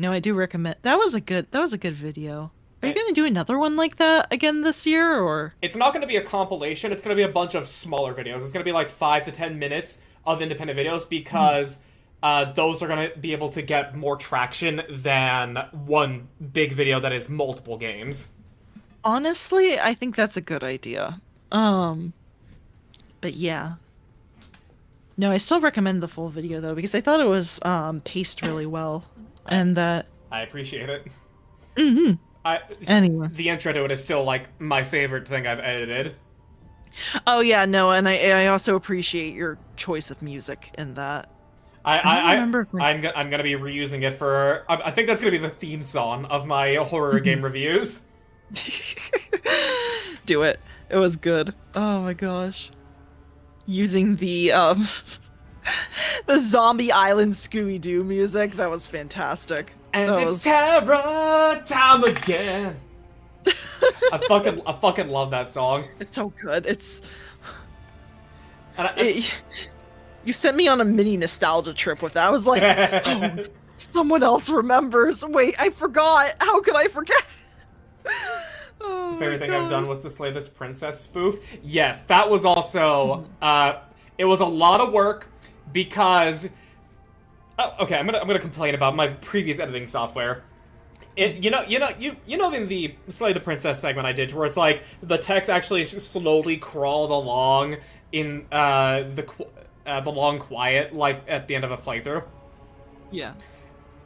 I do recommend. That was a good video. Are you gonna do another one like that again this year, or? It's not gonna be a compilation. It's gonna be a bunch of smaller videos. It's gonna be like 5 to 10 minutes of independent videos because those are going to be able to get more traction than one big video that is multiple games. Honestly, I think that's a good idea. But yeah. No, I still recommend the full video though, because I thought it was paced really well. And that I appreciate it. Mm-hmm. Anyway. The intro to it is still like my favorite thing I've edited. Oh yeah, no, and I also appreciate your choice of music in that. I remember. I'm gonna be reusing it for. I think that's gonna be the theme song of my horror game reviews. Do it. It was good. Oh my gosh. Using the the Zombie Island Scooby-Doo music, that was fantastic. And it's terror time again. I fucking love that song. It's so good. You sent me on a mini nostalgia trip with that. I was like, oh, someone else remembers. Wait, I forgot. How could I forget? Oh, favorite thing I've done was to Slay This Princess spoof. Yes, that was also it was a lot of work because okay, I'm gonna complain about my previous editing software. You know in the Slay the Princess segment I did, where it's like the text actually slowly crawled along in the long quiet, like at the end of a playthrough. Yeah.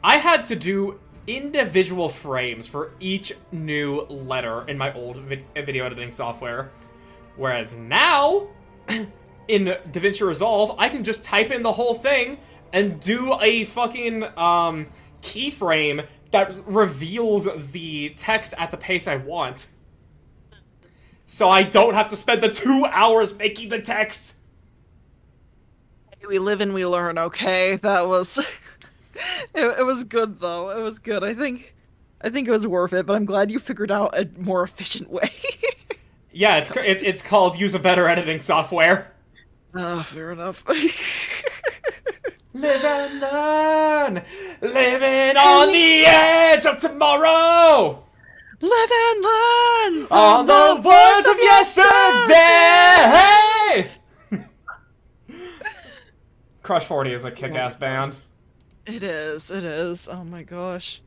I had to do individual frames for each new letter in my old video editing software, whereas now in DaVinci Resolve I can just type in the whole thing and do a fucking keyframe that reveals the text at the pace I want. So I don't have to spend the 2 hours making the text. We live and we learn, okay? That was... it was good, though. It was good. I think it was worth it, but I'm glad you figured out a more efficient way. Yeah, it's called use a better editing software. Fair enough. Live and learn! Living on the edge of tomorrow! Live and learn! On the words of yesterday! Crush 40 is a kick-ass band. It is. Oh my gosh.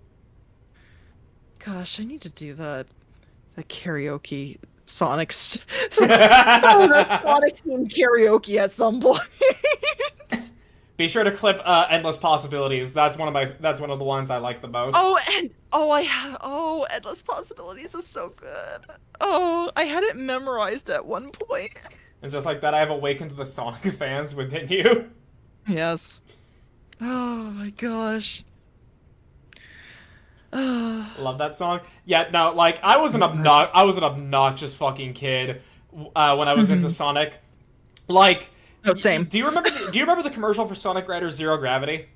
Gosh, I need to do that karaoke Sonic Sonic themed karaoke at some point. Be sure to clip Endless Possibilities. That's one of the ones I like the most. Endless Possibilities is so good. Oh, I had it memorized at one point. And just like that, I have awakened the Sonic fans within you. Yes. Oh my gosh. Love that song. Yeah, no, like I was an obnoxious fucking kid when I was into Sonic. Like, Oh, same. do you remember the commercial for Sonic Rider Zero Gravity?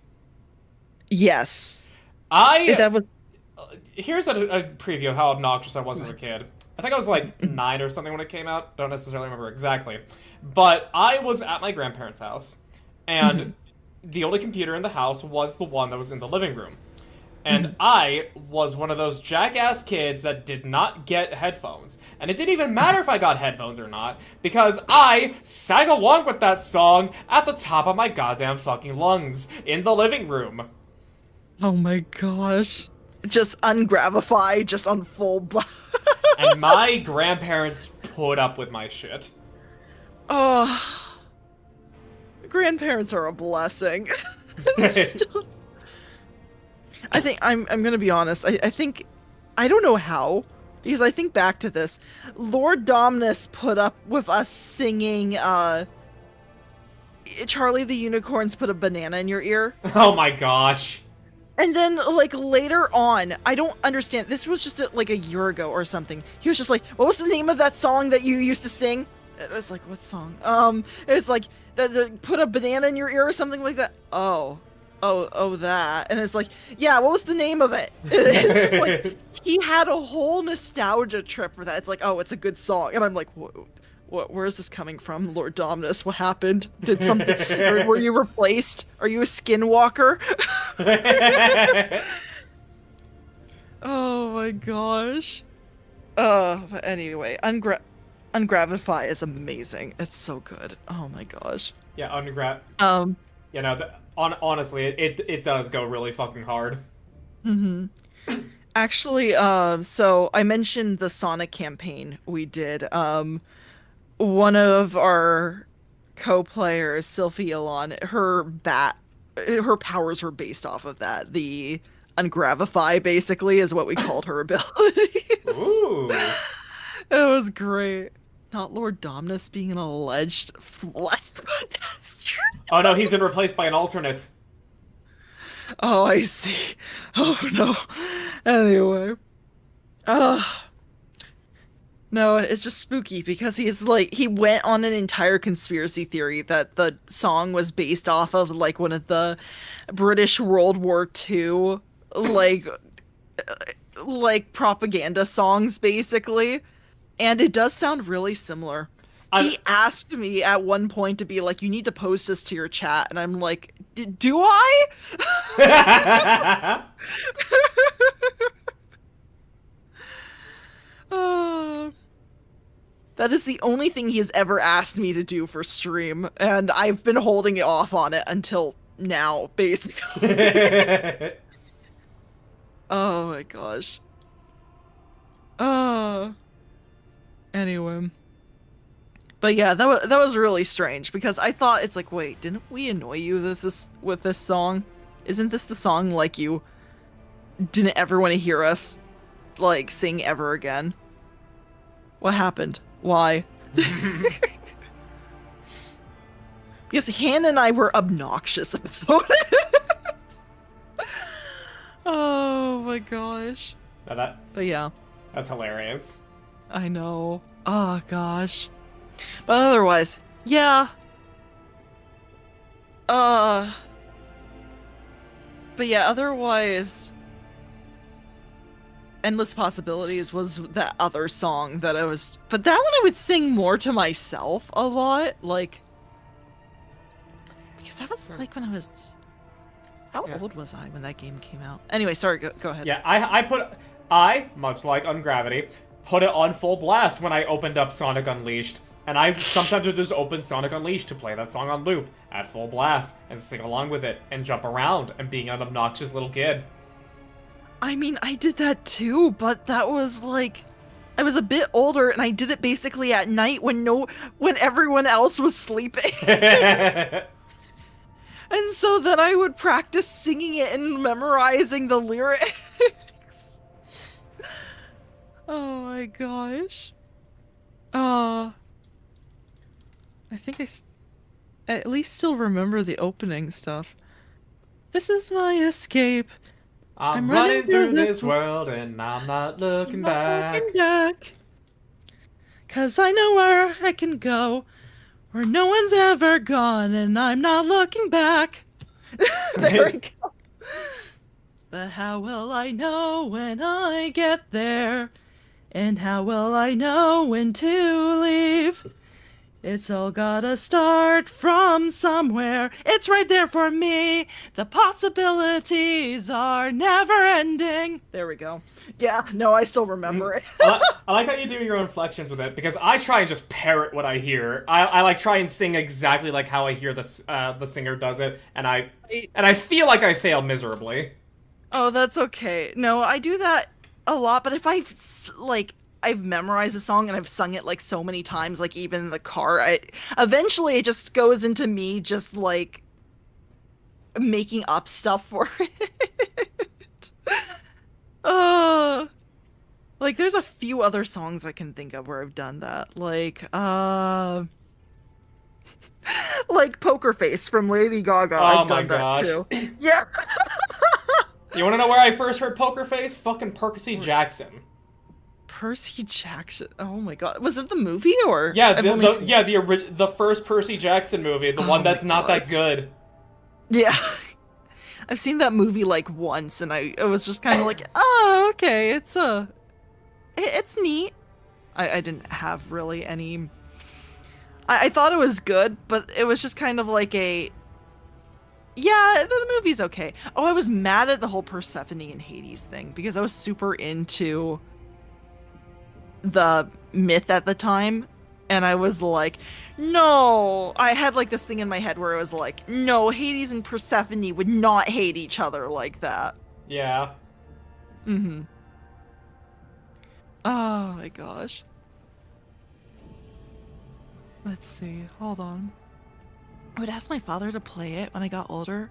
Yes. I That was. Here's a preview of how obnoxious I was as a kid. I think I was like 9 or something when it came out. Don't necessarily remember exactly. But I was at my grandparents' house, and the only computer in the house was the one that was in the living room. And I was one of those jackass kids that did not get headphones. And it didn't even matter if I got headphones or not, because I sang along with that song at the top of my goddamn fucking lungs in the living room. Oh my gosh. Just ungravify, just on full blast. And my grandparents put up with my shit. Oh. Grandparents are a blessing. I think I'm gonna be honest. I think I don't know how, because I think back to this. Lord Dominus put up with us singing Charlie the Unicorns Put a Banana in Your Ear. Oh my gosh. And then, like, later on, I don't understand. This was just, like, a year ago or something. He was just like, what was the name of that song that you used to sing? It's like, what song? It's like, the put a banana in your ear or something like that. Oh, that. And it's like, yeah, what was the name of it? It's just like, he had a whole nostalgia trip for that. It's like, oh, it's a good song. And I'm like, where is this coming from, Lord Dominus? What happened? Did something? Were you replaced? Are you a skinwalker? Oh my gosh. But anyway, Ungravify is amazing. It's so good. Oh my gosh. Yeah, You know, honestly, it does go really fucking hard. Actually, so I mentioned the Sonic campaign we did. One of our co-players, Sylvie Elon, her powers were based off of that. The Ungravify, basically, is what we called her abilities. Ooh. It was great. Not Lord Dominus being an alleged flesh. That's true. Oh no, he's been replaced by an alternate. Oh, I see. Oh no. Anyway. No, it's just spooky because he went on an entire conspiracy theory that the song was based off of, like, one of the British World War II, like propaganda songs, basically. And it does sound really similar. He asked me at one point to be like, you need to post this to your chat. And I'm like, do I? That is the only thing he has ever asked me to do for stream. And I've been holding it off on it until now, basically. Oh my gosh. Anyway. But yeah, that was really strange because I thought, it's like, wait, didn't we annoy you with this song? Isn't this the song, like, you didn't ever want to hear us, like, sing ever again? What happened? Why? Because Hannah and I were obnoxious about it. Oh my gosh. Now But yeah. that's hilarious. I know. Oh gosh. But otherwise, yeah. But yeah, otherwise, Endless Possibilities was that other song that I was... But that one I would sing more to myself a lot, like... Because that was, like, when I was... How old was I when that game came out? Anyway, sorry, go ahead. Yeah, I, much like Ungravity, put it on full blast when I opened up Sonic Unleashed. And I sometimes would just open Sonic Unleashed to play that song on loop at full blast and sing along with it and jump around and being an obnoxious little kid. I mean, I did that too, but that was like, I was a bit older and I did it basically at night when everyone else was sleeping. And so then I would practice singing it and memorizing the lyrics. Oh my gosh. I think I at least still remember the opening stuff. This is my escape. I'm running through this world and I'm not looking back. 'Cause I know where I can go, where no one's ever gone, and I'm not looking back. There we go. But how will I know when I get there? And how will I know when to leave? It's all gotta start from somewhere. It's right there for me. The possibilities are never ending. There we go. Yeah, no, I still remember it. I like how you do your own inflections with it, because I try and just parrot what I hear. I like try and sing exactly like how I hear the singer does it, and I feel like I fail miserably. Oh, that's okay. No, I do that a lot, but if I've memorized a song and I've sung it like so many times, like even in the car, eventually it just goes into me just like making up stuff for it. Like there's a few other songs I can think of where I've done that. Like Poker Face from Lady Gaga. I've done that too. Yeah. You want to know where I first heard Poker Face? Fucking Percy Jackson. Percy Jackson. Oh my god. Was it the movie or? Yeah, the first Percy Jackson movie, the one that's not that good. Yeah. I've seen that movie like once and I was just kind of like, "Oh, okay. It's neat." I didn't have really any I thought it was good, but it was just kind of like yeah, the movie's okay. Oh, I was mad at the whole Persephone and Hades thing because I was super into the myth at the time, and I was like, no. I had like this thing in my head where it was like, no, Hades and Persephone would not hate each other like that. Yeah. Mm-hmm. Oh my gosh. Let's see. Hold on. I would ask my father to play it when I got older.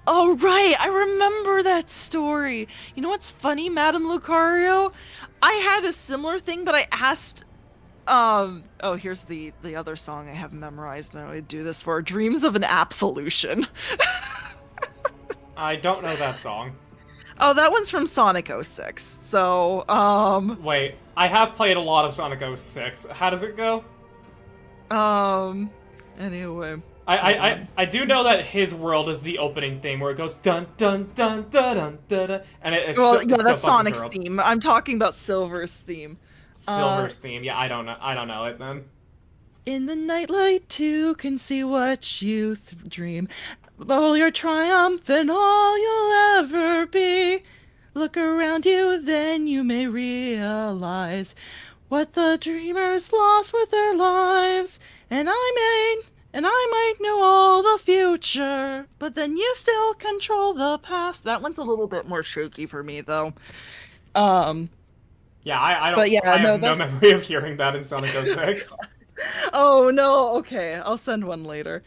Oh, right! I remember that story! You know what's funny, Madame Lucario? I had a similar thing, but I asked... Oh, here's the other song I have memorized and I would do this for. Dreams of an Absolution. I don't know that song. Oh, that one's from Sonic 06. So, Wait, I have played a lot of Sonic 06. How does it go? Anyway... I do know that his world is the opening theme where it goes dun dun dun dun dun dun, dun and it's that's Sonic's theme. I'm talking about Silver's theme. Silver's theme. Yeah, I don't know it then. In the nightlight, two can see what you dream. All your triumph and all you'll ever be. Look around you, then you may realize what the dreamers lost with their lives. And I might know all the future, but then you still control the past. That one's a little bit more shaky for me, though. Yeah, I don't. But yeah, I have no memory of hearing that in Sonic 06. Oh no. Okay, I'll send one later.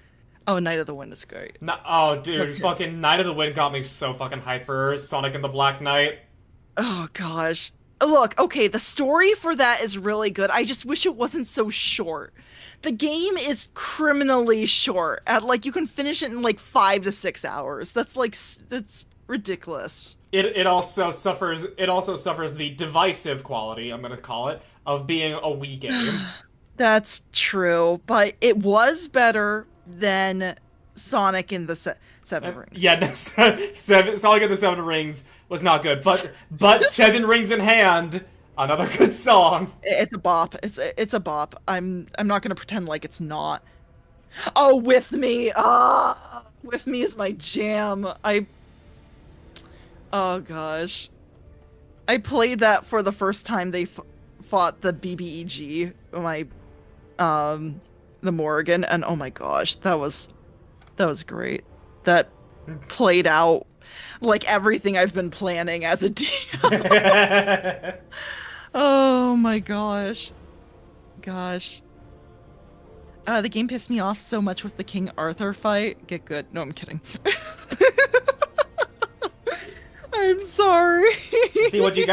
Oh, Night of the Wind is great. No, oh, dude, fucking Night of the Wind got me so fucking hyped for Sonic and the Black Knight. Oh gosh. Look, okay, the story for that is really good. I just wish it wasn't so short. The game is criminally short. You can finish it in like 5 to 6 hours. That's ridiculous. It also suffers the divisive quality, I'm gonna call it, of being a Wii game. That's true, but it was better than Sonic in the Seven Rings. Yeah, no, Sonic and the Seven Rings was not good, but Seven Rings in Hand, another good song. It's a bop. It's a bop. I'm not gonna pretend like it's not. Oh, With Me. With Me is my jam. Oh gosh, I played that for the first time they fought the BBEG, the Morrigan, and oh my gosh, that was great. That played out like everything I've been planning as a DM. Oh my gosh. The game pissed me off so much with the King Arthur fight. Get good. No, I'm kidding. I'm sorry. See, what you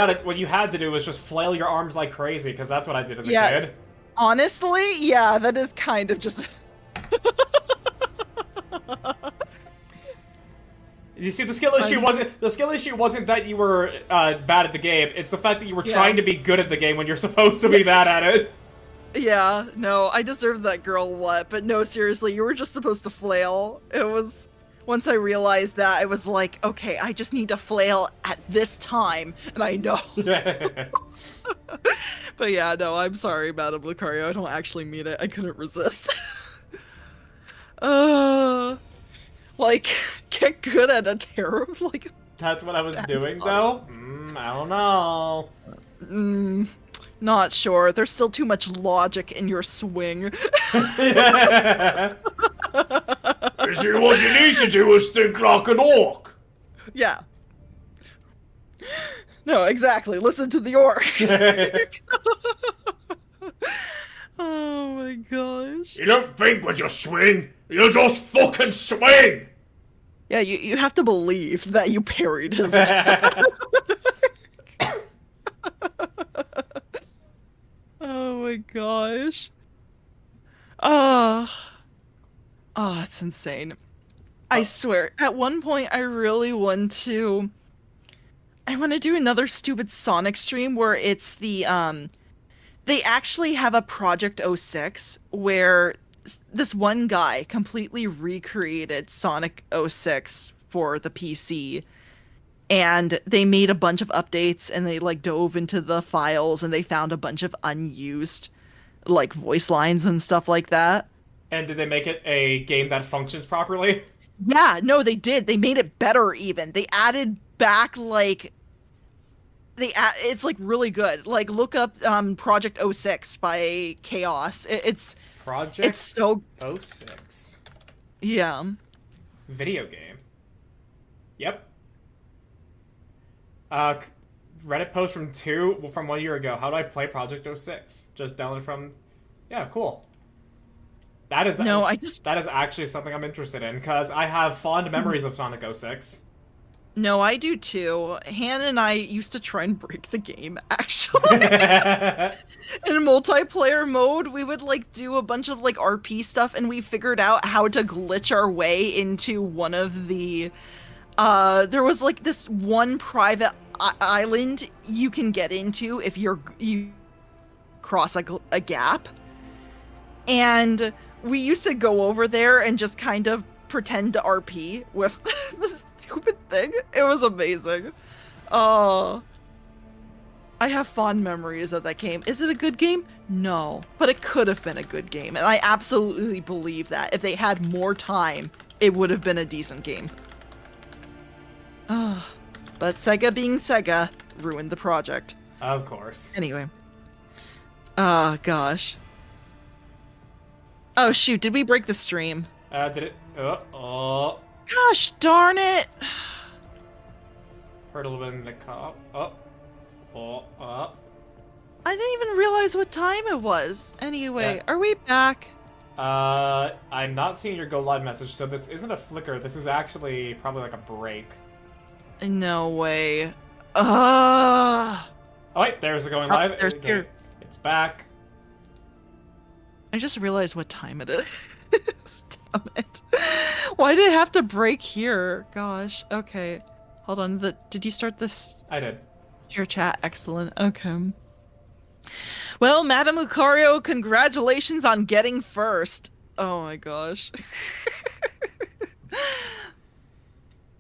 had to do was just flail your arms like crazy, because that's what I did as a kid. Honestly, yeah, that is kind of just... You see, the skill issue wasn't that you were bad at the game. It's the fact that you were trying to be good at the game when you're supposed to be bad at it. Yeah, no, I deserved that girl what, but no, seriously, you were just supposed to flail. It was, once I realized that, I was like, okay, I just need to flail at this time, and I know. But yeah, no, I'm sorry, Madame Lucario, I don't actually mean it, I couldn't resist. uh, like, get good at a terror, like, That's what I was doing, funny. though? I don't know. Not sure, there's still too much logic in your swing. You see, what you need to do is think like an orc. Yeah. No, exactly. Listen to the orc. Oh my gosh. You don't think with your swing, you just fucking swing! Yeah, you have to believe that you parried his attack. Oh my gosh. Oh. Oh, it's insane. I swear, at one point I really want to do another stupid Sonic stream where it's the they actually have a Project 06 where this one guy completely recreated Sonic 06 for the PC, and they made a bunch of updates and they like dove into the files and they found a bunch of unused like voice lines and stuff like that. And did they make it a game that functions properly? Yeah, no, they did. They made it better even. They added back like it's like really good. Like look up Project 06 by Chaos. It's Project so 06. yeah. Video game. Yep. Reddit post from 1 year ago. How do I play Project 06? Just download from... Yeah, cool. That is that is actually something I'm interested in, because I have fond memories of Sonic 06. No, I do too. Han and I used to try and break the game, actually. In multiplayer mode, we would like do a bunch of like RP stuff, and we figured out how to glitch our way into one of the there was like this one private island you can get into if you cross a gap. And we used to go over there and just kind of pretend to RP with this stupid thing. It was amazing. Oh, I have fond memories of that game. Is it a good game? No, but it could have been a good game, and I absolutely believe that if they had more time, it would have been a decent game. Oh, but Sega being Sega ruined the project. Of course. Anyway. Oh, gosh. Oh, shoot, did we break the stream? Did it... Oh. Gosh darn it! Heard a little bit in the cop. I didn't even realize what time it was. Anyway, Yeah. are we back? I'm not seeing your go live message, so this isn't a flicker. This is actually probably like a break. No way. Oh wait, there's a going live. There's Okay, your... It's back. I just realized what time it is. Damn it. Why did it have to break here? Gosh. Okay. Hold on. Did you start this? I did. Your chat. Excellent. Okay. Well, Madame Lucario, congratulations on getting first. Oh my gosh.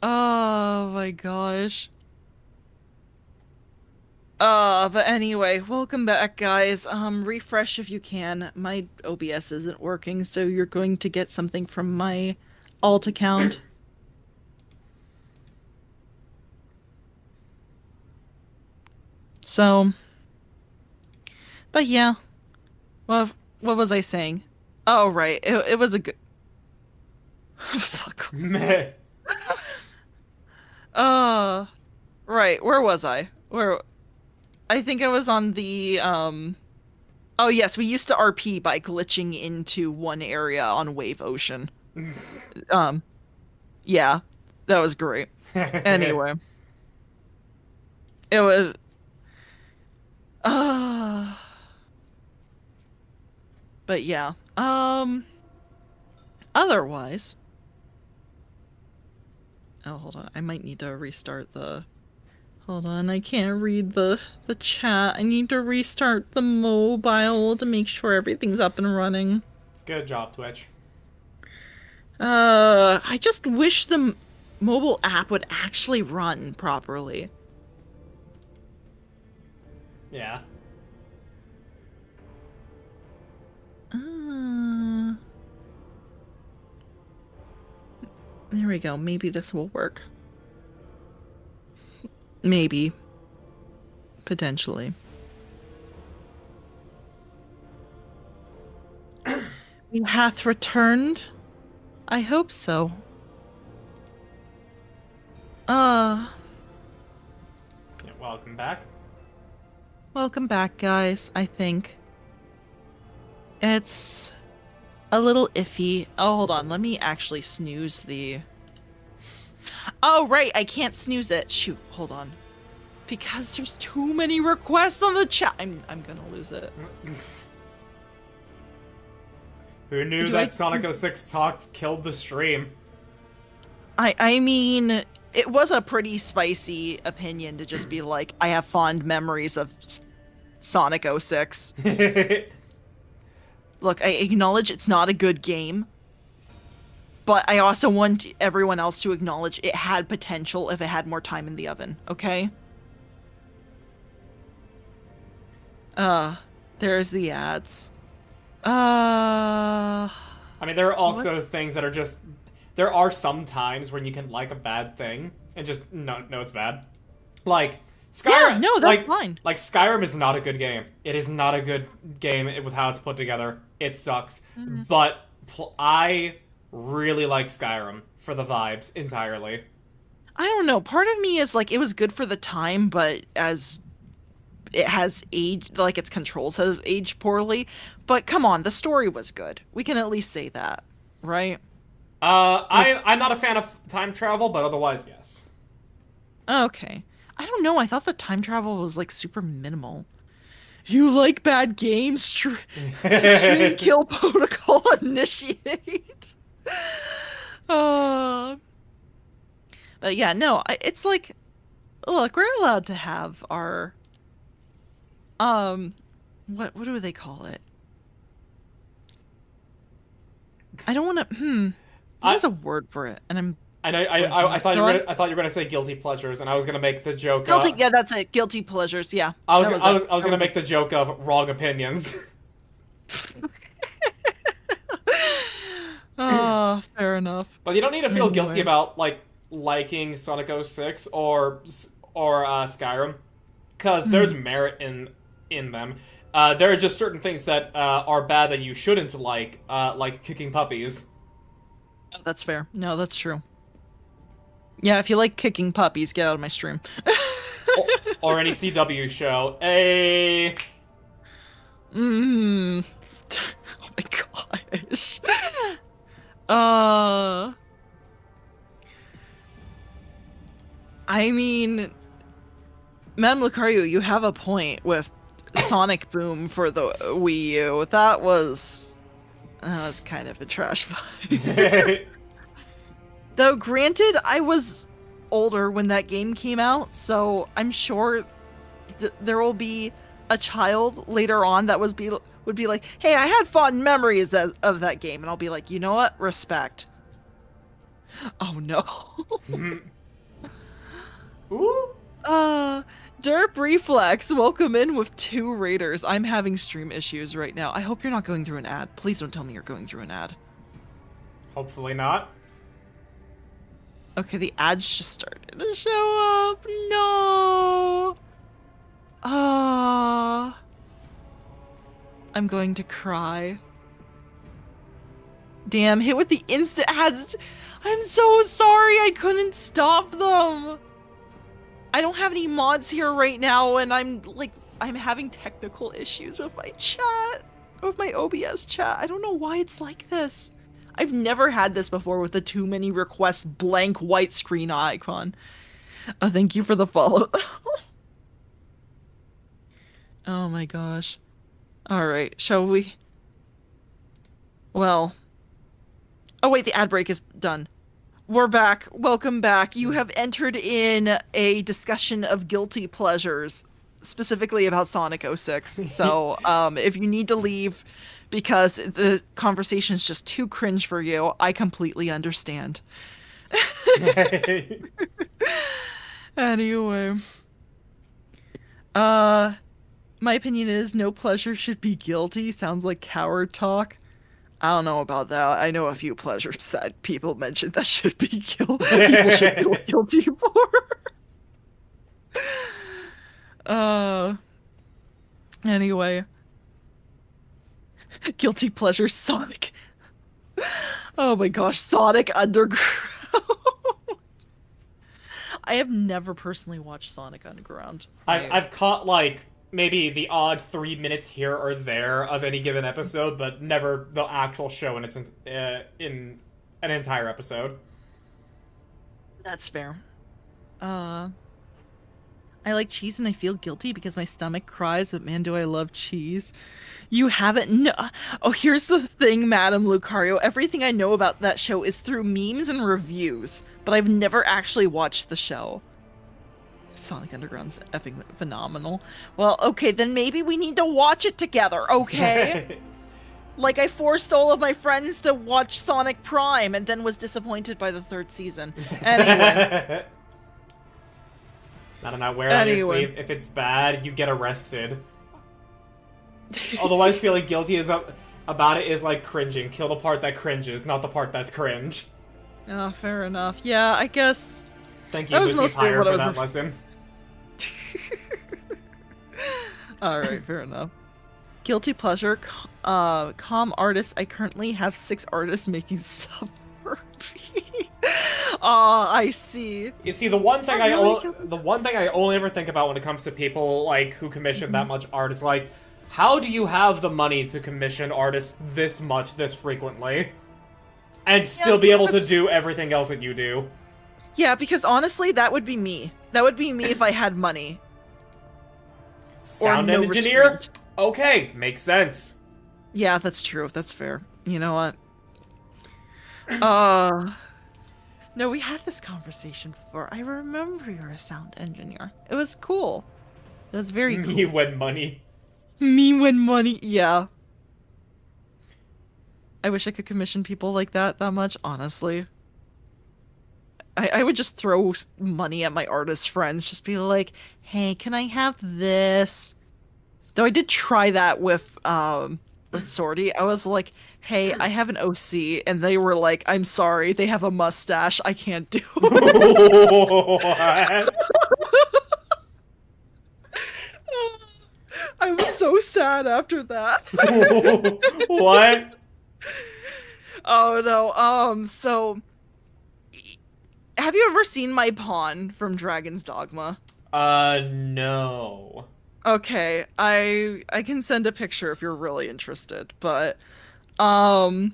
Oh my gosh. But anyway, welcome back, guys. Refresh if you can. My OBS isn't working, so you're going to get something from my alt account. So, but yeah. Well, what was I saying? Oh, right. It was a good... Fuck. Meh. Right. Where was I? I think I was on the, Oh, yes, we used to RP by glitching into one area on Wave Ocean. Yeah. That was great. Anyway. It was... But yeah. Otherwise... Oh, hold on. I might need to restart the Hold on, I can't read the chat. I need to restart the mobile to make sure everything's up and running. Good job, Twitch. I just wish the mobile app would actually run properly. Yeah. There we go. Maybe this will work. Maybe. Potentially. He hath returned? I hope so. Yeah, welcome back. Welcome back, guys, I think. It's a little iffy. Oh, hold on. Let me actually snooze the... Oh, right. I can't snooze it. Shoot. Hold on. Because there's too many requests on the chat. I'm gonna lose it. Who knew that Sonic 06 Talked killed the stream? I mean, it was a pretty spicy opinion to just be like, I have fond memories of Sonic 06. Look, I acknowledge it's not a good game, but I also want everyone else to acknowledge it had potential if it had more time in the oven, okay? There's the ads. I mean, there are also things that are just... There are some times when you can like a bad thing and just know it's bad. Like, Skyrim... Yeah, no, that's fine. Like, Skyrim is not a good game. It is not a good game with how it's put together. It sucks. Mm-hmm. But I really like Skyrim for the vibes entirely. I don't know. Part of me is like, it was good for the time, but as it has aged, like its controls have aged poorly. But come on, the story was good. We can at least say that, right? I'm not a fan of time travel, but otherwise, yes. Okay. I don't know. I thought the time travel was like super minimal. You like bad games? Stream kill protocol initiate. But yeah, no. It's like, look, we're allowed to have our what do they call it? I don't want to. There's a word for it, and I'm. I thought you were gonna say guilty pleasures, and I was gonna make the joke. Guilty, yeah, that's it. Guilty pleasures, yeah. I was gonna make the joke of wrong opinions. Oh, fair enough. But you don't need to feel guilty about like liking Sonic 06 or Skyrim, because there's merit in them. There are just certain things that are bad that you shouldn't like kicking puppies. Oh, that's fair. No, that's true. Yeah, if you like kicking puppies, get out of my stream. or any CW show. Hey. Oh my gosh. I mean, Madame Lucario, you have a point with Sonic Boom for the Wii U. That was kind of a trash vibe. Though, granted, I was older when that game came out, so I'm sure there will be a child later on that would be like, hey, I had fond memories of that game, and I'll be like, you know what? Respect. Oh, no. Ooh. Derp Reflex, welcome in with 2 raiders. I'm having stream issues right now. I hope you're not going through an ad. Please don't tell me you're going through an ad. Hopefully not. Okay, the ads just started to show up. No. I'm going to cry. Damn, hit with the instant ads. I'm so sorry I couldn't stop them. I don't have any mods here right now, and I'm having technical issues with my chat, with my OBS chat. I don't know why it's like this. I've never had this before with the too many requests blank white screen icon. Oh, thank you for the follow. Oh my gosh. Alright, shall we? Well. Oh wait, the ad break is done. We're back. Welcome back. You have entered in a discussion of guilty pleasures, specifically about Sonic 06. So, if you need to leave because the conversation is just too cringe for you, I completely understand. Anyway. My opinion is no pleasure should be guilty. Sounds like coward talk. I don't know about that. I know a few pleasures that people mentioned that should be people should feel guilty for. Anyway. Guilty pleasure Sonic. Oh my gosh, Sonic Underground. I have never personally watched Sonic Underground. I've caught, like, maybe the odd 3 minutes here or there of any given episode, but never the actual show in its in an entire episode. That's fair. I like cheese and I feel guilty because my stomach cries, but man, do I love cheese. You haven't... No. Oh, here's the thing, Madam Lucario. Everything I know about that show is through memes and reviews, but I've never actually watched the show. Sonic Underground's effing phenomenal. Well, okay, then maybe we need to watch it together, okay? Like, I forced all of my friends to watch Sonic Prime and then was disappointed by the 3rd season. Anyway. I don't know, wear on your sleeve. If it's bad, you get arrested. Otherwise, feeling guilty about it is like cringing. Kill the part that cringes, not the part that's cringe. Oh, fair enough. Yeah, I guess... Thank you, Lucy Pyre, for that lesson. Alright, fair enough. Guilty pleasure. Calm artist. I currently have 6 artists making stuff for me. Oh, I see. You see, the one thing I only ever think about when it comes to people like who commission that much art is like, how do you have the money to commission artists this much, this frequently, and still be able to do everything else that you do? Yeah, because honestly, that would be me. That would be me if I had money. Sound engineer? Okay, makes sense. Yeah, that's true. That's fair. You know what? No, we had this conversation before. I remember you're a sound engineer. It was cool. It was very cool. Me when money. Me when money. Yeah. I wish I could commission people like that much, honestly. I would just throw money at my artist friends, just be like, hey, can I have this? Though I did try that with Sortie. I was like, hey, I have an OC, and they were like, I'm sorry, they have a mustache, I can't do it. I was so sad after that. What? Oh no, so... Have you ever seen my pawn from Dragon's Dogma? No. Okay, I can send a picture if you're really interested, but I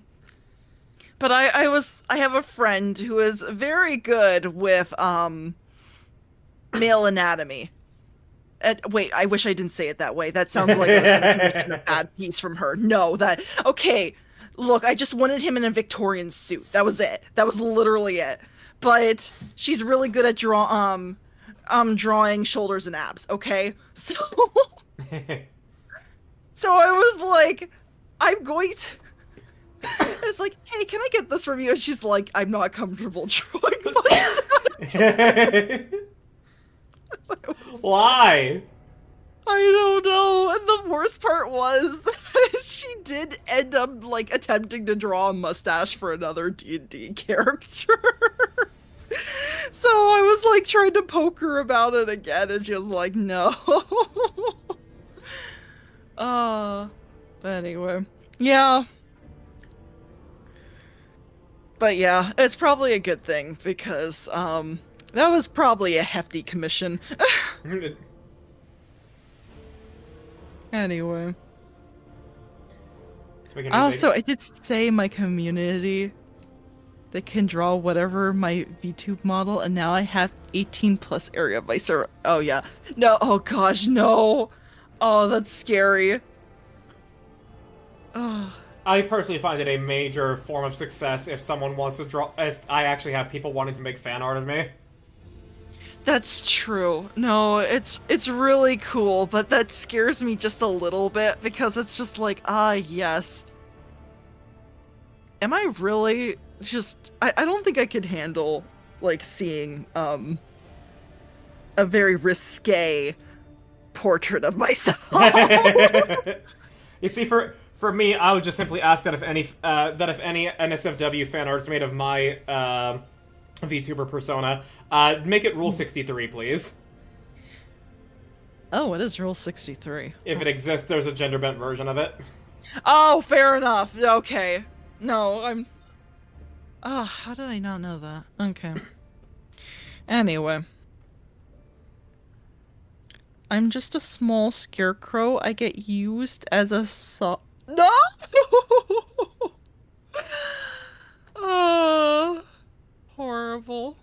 have a friend who is very good with male anatomy. Wait, I wish I didn't say it that way. That sounds like I was gonna commission a bad piece from her. No, okay. Look, I just wanted him in a Victorian suit. That was it. That was literally it. But she's really good at drawing shoulders and abs, okay? So so I was like, I'm going to... It's like, hey, can I get this from you? And she's like, I'm not comfortable drawing mustache. Why? I don't know. And the worst part was that she did end up, like, attempting to draw a mustache for another D&D character. So I was, like, trying to poke her about it again, and she was like, no. But anyway. Yeah. But yeah, it's probably a good thing, because, that was probably a hefty commission. Anyway. Also, I did say my community that can draw whatever my VTube model, and now I have 18 plus area of my server. Oh yeah. No, oh gosh, no. Oh, that's scary. Oh. I personally find it a major form of success if someone wants to draw. If I actually have people wanting to make fan art of me. That's true. No, it's really cool, but that scares me just a little bit because it's just like, yes. Am I really just I don't think I could handle like seeing a very risque portrait of myself. You see, for me, I would just simply ask that if any NSFW fan art's made of my VTuber persona, make it Rule 63, please. Oh, it is Rule 63. If it exists, there's a gender bent version of it. Oh, fair enough. Okay. No, I'm... Oh, how did I not know that? Okay. Anyway. I'm just a small scarecrow. I get used as a No! Oh, horrible.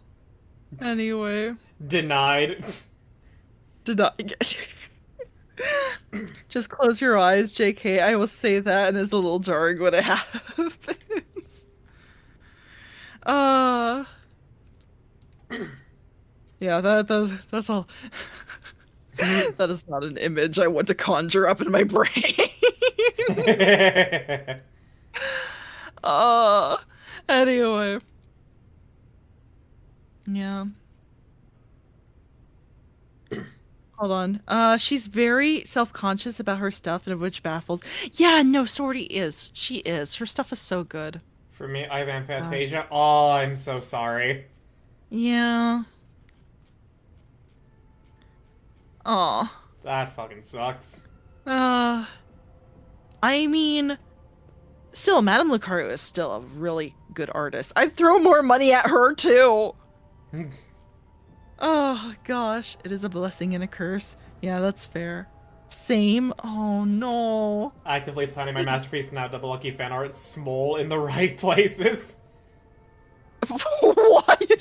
Anyway. Denied. Did not get... Just close your eyes, JK. I will say that, and it's a little jarring when it happens. Yeah, that's all. That is not an image I want to conjure up in my brain. Anyway. Yeah. Hold on. She's very self-conscious about her stuff, and which baffles. Yeah, no, Sorty is. She is. Her stuff is so good. For me, I have Amphantasia. Oh, I'm so sorry. Yeah. Aw. That fucking sucks. I mean, still, Madame Lucario is still a really good artist. I'd throw more money at her, too. Oh, gosh. It is a blessing and a curse. Yeah, that's fair. Same? Oh, no. Actively planning my masterpiece now. Double lucky fan art. Small in the right places. What?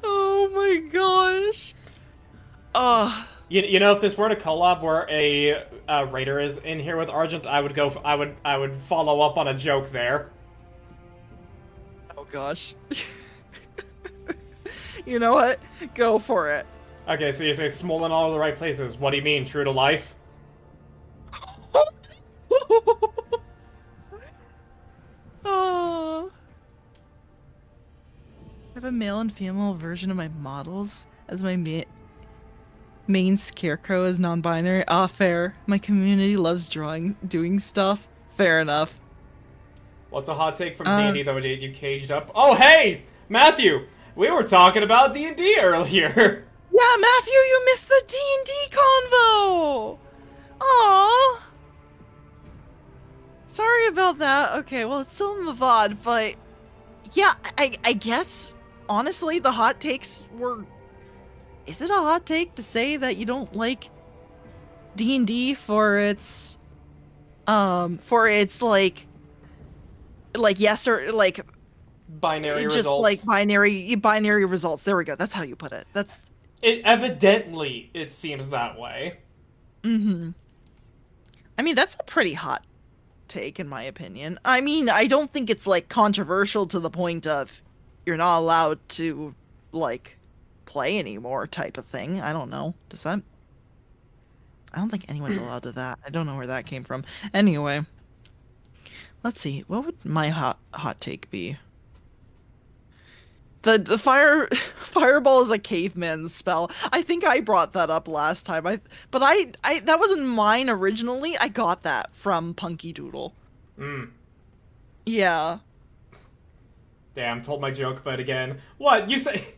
Oh my gosh. Oh. You know, if this were a collab where a raider is in here with Argent, I would go. I would follow up on a joke there. Oh gosh. You know what? Go for it. Okay, so you say small in all the right places. What do you mean? True to life? Oh. I have a male and female version of my models as my main scarecrow is non-binary. Ah, fair. My community loves doing stuff. Fair enough. What's a hot take from D&D that would get you caged up? Oh, hey! Matthew! We were talking about D&D earlier! Yeah, Matthew, you missed the D&D convo! Aww. Sorry about that. Okay, well, it's still in the VOD, but... Yeah, I guess, honestly, the hot takes were... Is it a hot take to say that you don't like D&D for its, like yes or, like... Binary just, results. like, binary results. There we go. That's how you put it. That's... Evidently, it seems that way. Mm-hmm. I mean, that's a pretty hot take, in my opinion. I mean, I don't think it's, like, controversial to the point of you're not allowed to, like, play anymore type of thing. I don't know. Does that... I don't think anyone's allowed to that. I don't know where that came from. Anyway. Let's see. What would my hot take be? The fireball is a caveman's spell. I think I brought that up last time. But that wasn't mine originally. I got that from Punky Doodle. Yeah. Damn, told my joke, but again. What? You say...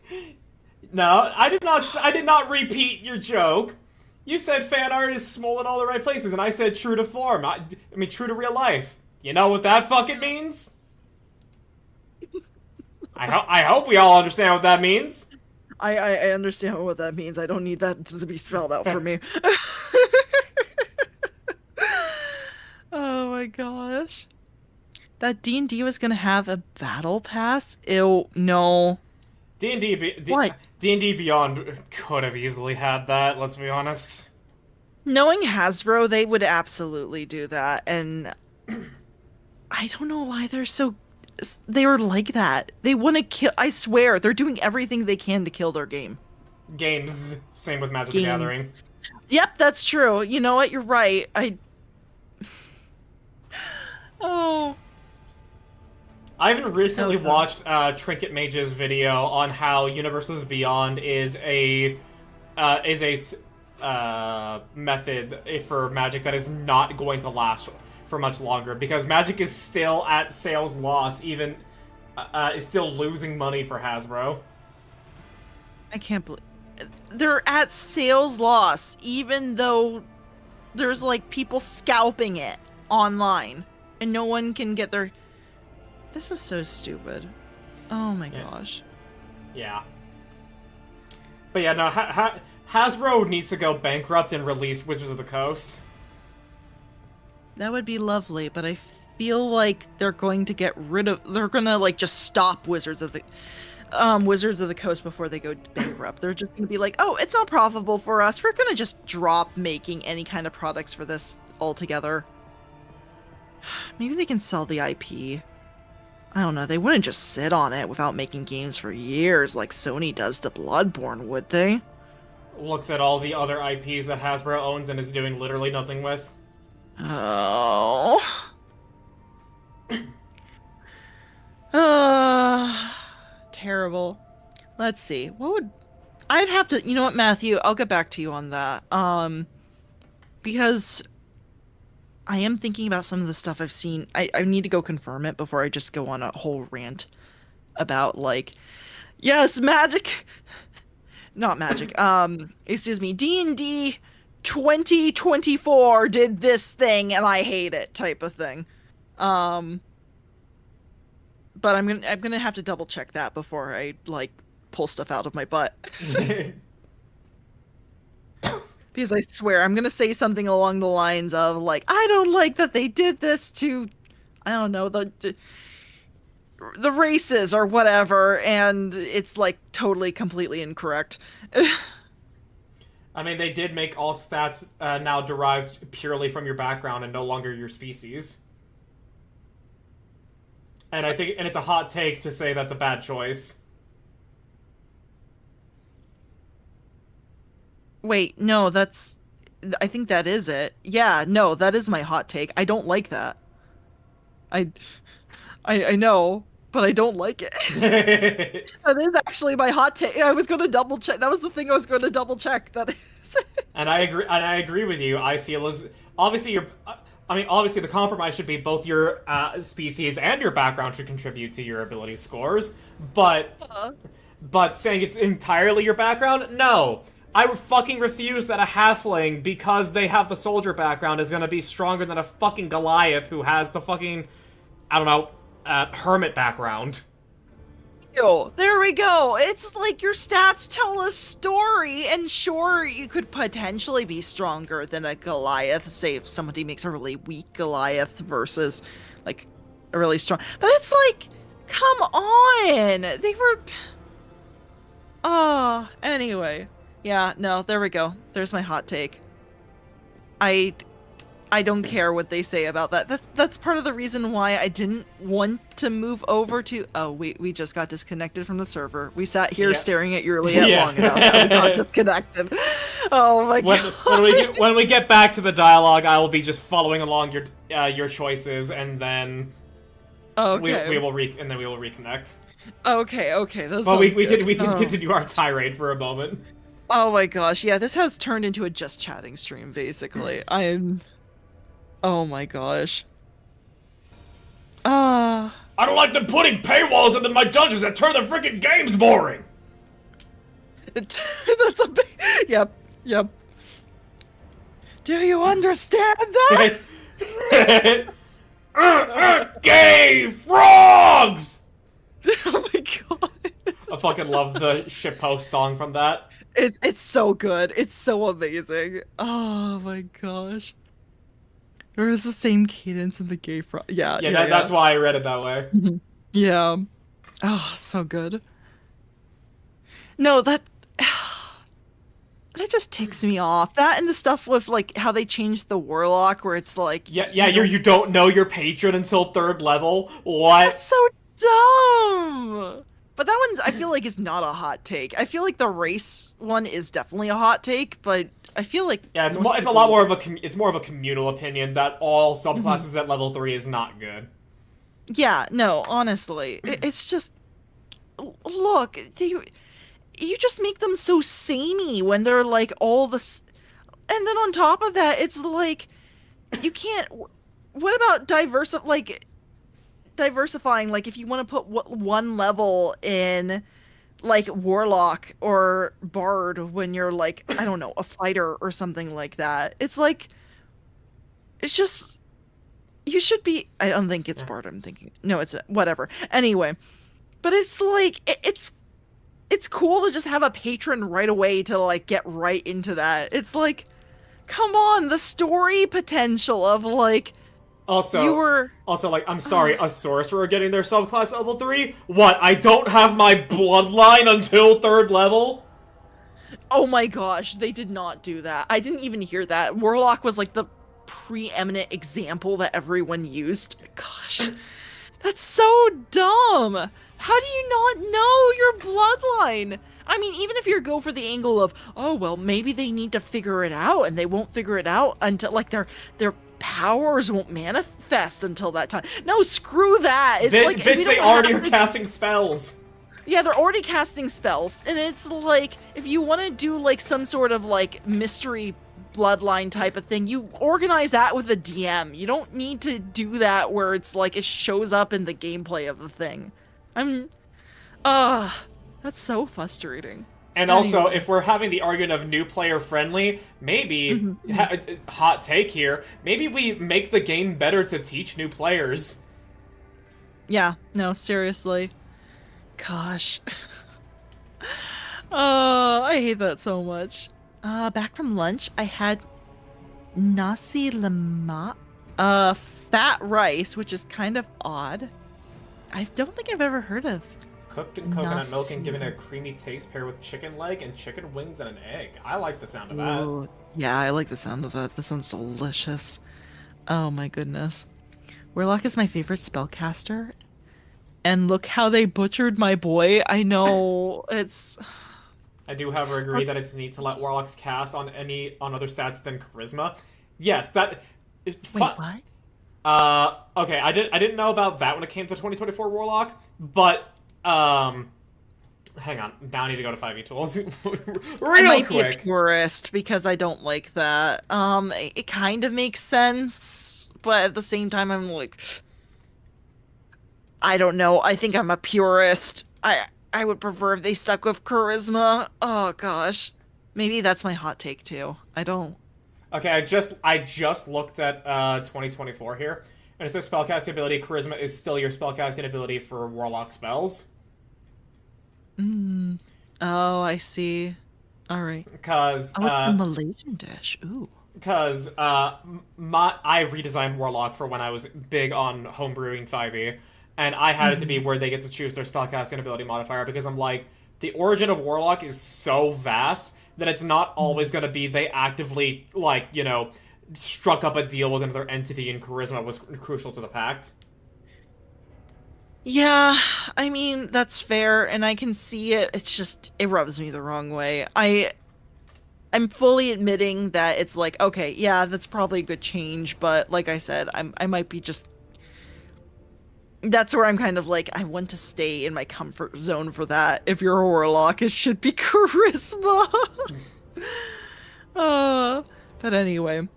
No, I did not repeat your joke. You said fan art is small in all the right places, and I said true to form. I mean, true to real life. You know what that fucking means? I hope we all understand what that means. I understand what that means. I don't need that to be spelled out for me. Oh my gosh. That D&D was gonna have a battle pass? Ew, no. D&D Beyond could have easily had that, let's be honest. Knowing Hasbro, they would absolutely do that, and I don't know why they were like that. They want to kill. I swear, they're doing everything they can to kill their game. Games. Same with Magic the Games. Gathering. Yep, that's true. You know what? You're right. Oh. I even recently watched Trinket Mage's video on how Universes Beyond is a method for Magic that is not going to last for much longer, because Magic is still at sales loss, even is still losing money for Hasbro. I can't believe they're at sales loss, even though there's like people scalping it online and no one can get their. This is so stupid. Oh my gosh. Yeah. But yeah, no, Hasbro needs to go bankrupt and release Wizards of the Coast. That would be lovely, but I feel like they're going to they're gonna like just stop Wizards of the Coast before they go bankrupt. They're just gonna be like, oh, it's not profitable for us. We're gonna just drop making any kind of products for this altogether. Maybe they can sell the IP. I don't know, they wouldn't just sit on it without making games for years like Sony does to Bloodborne, would they? Looks at all the other IPs that Hasbro owns and is doing literally nothing with. Oh. Terrible. Let's see. I'd have to, you know what, Matthew, I'll get back to you on that. Because I am thinking about some of the stuff I've seen. I need to go confirm it before I just go on a whole rant about, like, yes, Magic, not Magic, excuse me, D&D 2024 did this thing and I hate it type of thing. But I'm gonna have to double check that before I, like, pull stuff out of my butt. Because I swear, I'm gonna say something along the lines of, like, I don't like that they did this to, I don't know, the races or whatever, and it's, like, totally, completely incorrect. I mean, they did make all stats now derived purely from your background and no longer your species. And I think, and it's a hot take to say that's a bad choice. Wait, no, I think that is it. Yeah, no, that is my hot take. I don't like that. I know, but I don't like it. That is actually my hot take. I was going to double check. That was the thing I was going to double check. That is. And I agree with you. I feel as obviously obviously the compromise should be both your species and your background should contribute to your ability scores, but saying it's entirely your background, no. I fucking refuse that a halfling, because they have the soldier background, is gonna be stronger than a fucking Goliath who has the fucking, I don't know, hermit background. Ew, there we go. It's like your stats tell a story, and sure, you could potentially be stronger than a Goliath, say if somebody makes a really weak Goliath versus, like, a really strong. But it's like, come on! They were. Oh, anyway. Yeah, no, there we go. There's my hot take. I don't care what they say about that. That's part of the reason why I didn't want to move over to. Oh, we just got disconnected from the server. We sat here staring at Yurliet long enough and we got disconnected. Oh my god. When we get back to the dialogue, I will be just following along your choices, and then we will reconnect. Okay. Well, we can continue our tirade for a moment. Oh my gosh, yeah, this has turned into a just chatting stream, basically. Oh my gosh. I don't like them putting paywalls into my dungeons that turn the freaking games boring! That's a big... Yep. Do you understand that? Gay frogs! Oh my god. I fucking love the shitpost song from that. It's so good. It's so amazing. Oh my gosh. There is the same cadence in the gay frog. Yeah. That's why I read it that way. Yeah. Oh, so good. No, That just ticks me off. That and the stuff with like how they changed the warlock, where it's like, You don't know your patron until 3rd level. What? that's so dumb. But that one's, I feel like, is not a hot take. I feel like the race one is definitely a hot take, but I feel like Yeah, it's most a lot more of it's more of a communal opinion that all subclasses at level 3 is not good. Yeah, no, honestly, it's just look, you just make them so samey when they're like all this, and then on top of that, it's like you can't. What about diversifying? Like, if you want to put one level in, like, warlock or bard when you're like, I don't know, a fighter or something like that. It's like, it's just, you should be. I don't think it's bard. I'm thinking no, it's whatever. Anyway, but it's like it's cool to just have a patron right away to like get right into that. It's like, come on, the story potential of like. Also, like, I'm sorry, a sorcerer getting their subclass level 3? What, I don't have my bloodline until 3rd level? Oh my gosh, they did not do that. I didn't even hear that. Warlock was like the preeminent example that everyone used. Gosh, that's so dumb. How do you not know your bloodline? I mean, even if you go for the angle of, oh, well, maybe they need to figure it out, and they won't figure it out until, like, their powers won't manifest until that time. No, screw that. It's like, bitch, they already are casting spells. Yeah, they're already casting spells, and it's like, if you want to do, like, some sort of, like, mystery bloodline type of thing, you organize that with a DM. You don't need to do that where it's like, it shows up in the gameplay of the thing. That's so frustrating. And also, if we're having the argument of new player friendly, maybe, hot take here, maybe we make the game better to teach new players. Yeah, no, seriously. Gosh. I hate that so much. Back from lunch, I had nasi lemak, fat rice, which is kind of odd. I don't think I've ever heard of. Cooked in coconut milk and given a creamy taste, paired with chicken leg and chicken wings and an egg. I like the sound of that. Ooh, yeah, I like the sound of that. That sounds delicious. Oh my goodness. Warlock is my favorite spellcaster. And look how they butchered my boy. I know, it's... I do, however, agree that it's neat to let Warlocks cast on other stats than Charisma. Yes, that... Wait, what? Okay, I didn't know about that when it came to 2024 Warlock, but... Hang on. Now I need to go to 5e tools. I might be a purist because I don't like that. It kind of makes sense, but at the same time, I'm like, I don't know. I think I'm a purist. I would prefer if they stuck with charisma. Oh gosh, maybe that's my hot take too. I don't. Okay, I just looked at 2024 here, and it says spellcasting ability charisma is still your spellcasting ability for Warlock spells. Oh, I see. All right. Because a Malaysian dish. Ooh. Because I redesigned Warlock for when I was big on homebrewing 5e, and I had it to be where they get to choose their spellcasting ability modifier, because I'm like, the origin of Warlock is so vast that it's not always going to be they actively, like, you know, struck up a deal with another entity and charisma was crucial to the pact. Yeah, I mean, that's fair, and I can see it. It's just, it rubs me the wrong way. I'm fully admitting that it's like, okay, yeah, that's probably a good change, but like I said, I might be just... That's where I'm kind of like, I want to stay in my comfort zone for that. If you're a warlock, it should be charisma. But anyway.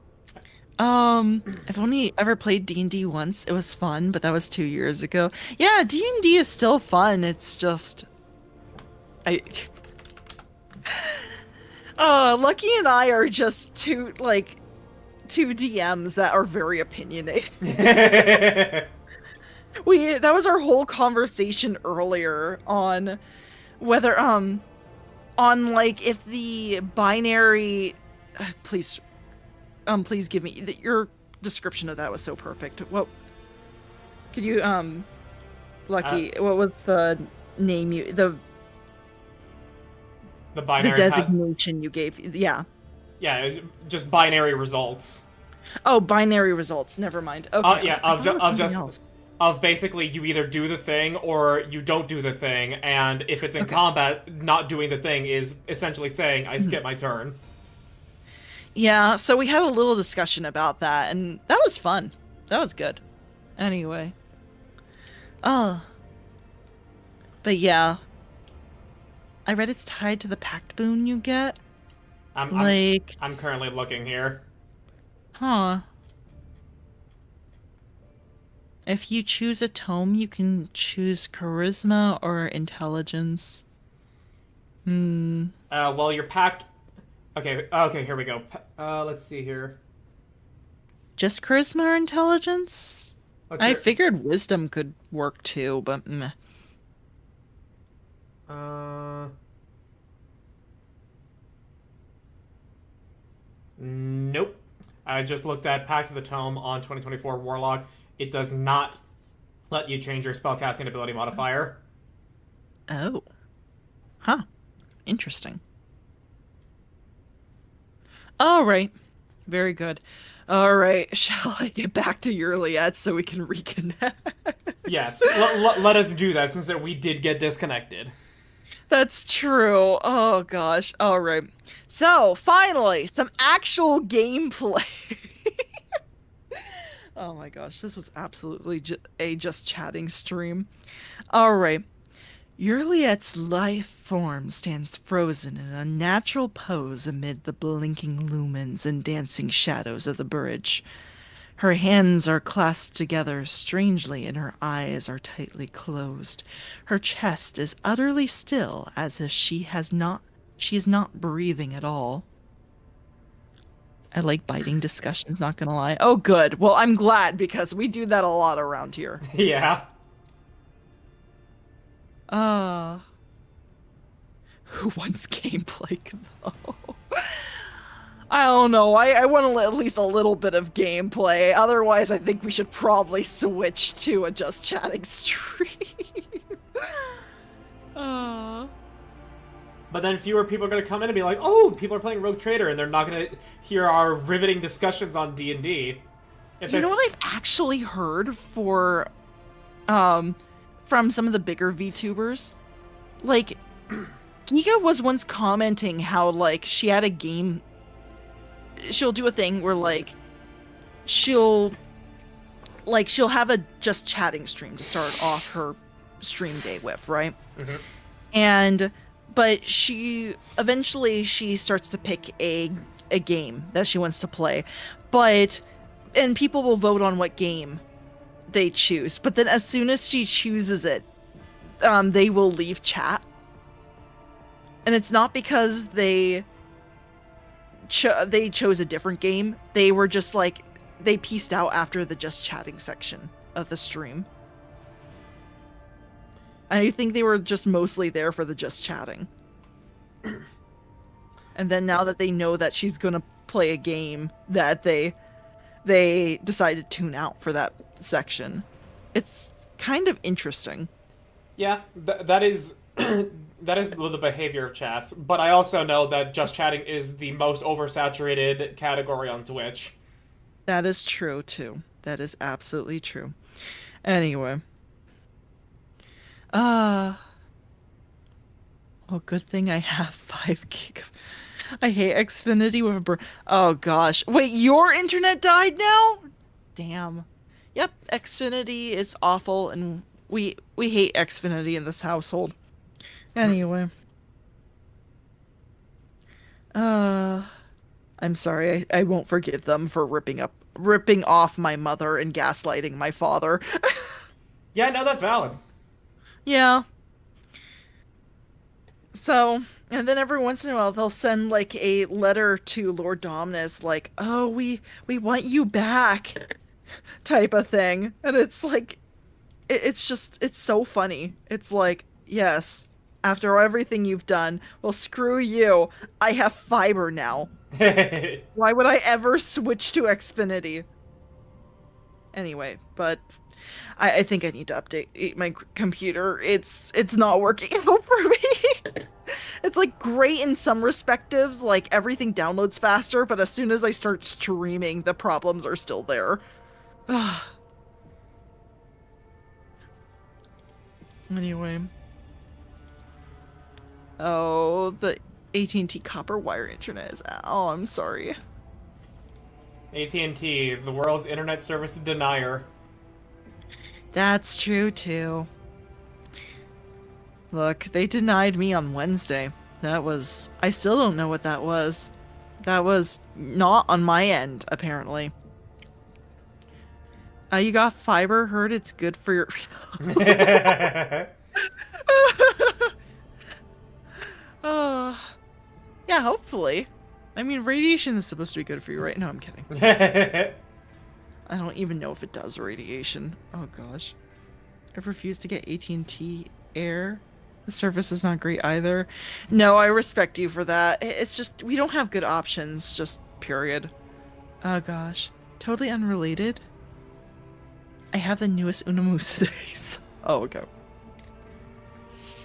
I've only ever played D&D once. It was fun, but that was 2 years ago. Yeah, D&D is still fun. It's just... Lucky and I are just two DMs that are very opinionated. That was our whole conversation earlier on whether, on, like, if the binary... Please give me... Your description of that was so perfect. What... Could you, Lucky, what was the name you... The The the binary designation you gave. Yeah. yeah, just binary results. Oh, binary results. Never mind. Okay. Yeah, I of, thought ju- it was of something just else. of basically you either do the thing or you don't do the thing, and if it's in combat, not doing the thing is essentially saying I skip my turn. Yeah, so we had a little discussion about that, and that was fun. That was good. Anyway. Oh. But yeah. I read it's tied to the pact boon you get. I'm Like, I'm currently looking here. huh. If you choose a tome, you can choose charisma or intelligence. Well, your pact. Okay, here we go. Let's see here. Just charisma or intelligence? Let's I hear- figured wisdom could work too, but meh. Nope. I just looked at Pact of the Tome on 2024 Warlock. It does not let you change your spellcasting ability modifier. Oh. Huh. Interesting. All right. Very good. All right. Shall I get back to Yurliet so we can reconnect? Yes, let us do that since that we did get disconnected. That's true. Oh gosh. All right. So, finally, some actual gameplay. Oh my gosh, this was absolutely a just chatting stream. All right. Yurliet's life form stands frozen in a natural pose amid the blinking lumens and dancing shadows of the bridge. Her hands are clasped together strangely and her eyes are tightly closed. Her chest is utterly still as if she is not breathing at all. I like biting discussions, not gonna lie. Oh good. Well, I'm glad because we do that a lot around here. Yeah. Who wants gameplay though? I don't know. I want at least a little bit of gameplay. Otherwise, I think we should probably switch to a just chatting stream. But then fewer people are going to come in and be like, oh, people are playing Rogue Trader, and they're not going to hear our riveting discussions on D&D. You know what I've actually heard from some of the bigger VTubers? Like, Giga was once commenting how, like, she had a game... She'll do a thing where, like, she'll have a just chatting stream to start off her stream day with, right? Mm-hmm. But she starts to pick a game that she wants to play, and people will vote on what game they choose. But then as soon as she chooses it, they will leave chat, and it's not because they chose a different game. They were just like they pieced out after the just chatting section of the stream. I think they were just mostly there for the just chatting. And then now that they know that she's gonna play a game, that they decide to tune out for that section. It's kind of interesting. Yeah, that is that is the behavior of chats. But I also know that just chatting is the most oversaturated category on Twitch. That is true too. That is absolutely true. Anyway. Well, good thing I have 5 gig. I hate Xfinity with a oh gosh. Wait, your internet died now? Damn. Yep, Xfinity is awful, and we hate Xfinity in this household. Anyway. I'm sorry. I won't forgive them for ripping off my mother and gaslighting my father. Yeah, no, that's valid. Yeah. So, and then every once in a while they'll send like a letter to Lord Dominus like, "Oh, we want you back," type of thing. And it's like it's so funny. It's like, "Yes, after everything you've done, well, screw you. I have fiber now. Why would I ever switch to Xfinity?" Anyway, but I think I need to update my computer. It's not working out for me. It's like great in some respectives, like everything downloads faster, but as soon as I start streaming, the problems are still there. Anyway. Oh, the AT&T copper wire internet is out. Oh, I'm sorry. AT&T, the world's internet service denier. That's true, too. Look, they denied me on Wednesday. I still don't know what that was. That was not on my end, apparently. You got fiber? Heard it's good for your... Yeah, hopefully. I mean, radiation is supposed to be good for you, right? No, I'm kidding. I don't even know if it does radiation. Oh, gosh. I've refused to get AT&T Air. The service is not great either. No, I respect you for that. It's just, we don't have good options, just period. Oh, gosh. Totally unrelated. I have the newest Unamusa days. Oh, okay.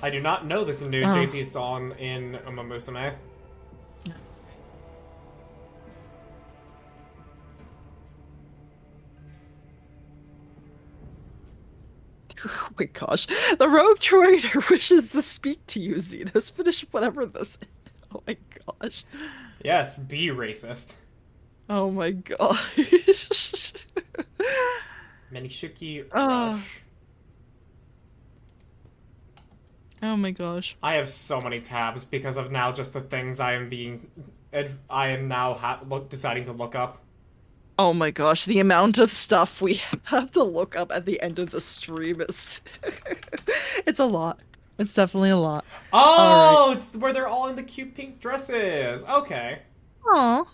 I do not know this new JP song in Uma Musume. Oh my gosh. The Rogue Trader wishes to speak to you, Zenos. Finish whatever this is. Oh my gosh. Yes, be racist. Oh my gosh. Menishiki Oh. Rush. Oh my gosh. I have so many tabs because of now just the things I am now deciding to look up. Oh my gosh, the amount of stuff we have to look up at the end of the stream is... It's a lot. It's definitely a lot. Oh, it's where they're all in the cute pink dresses. Okay. Aww.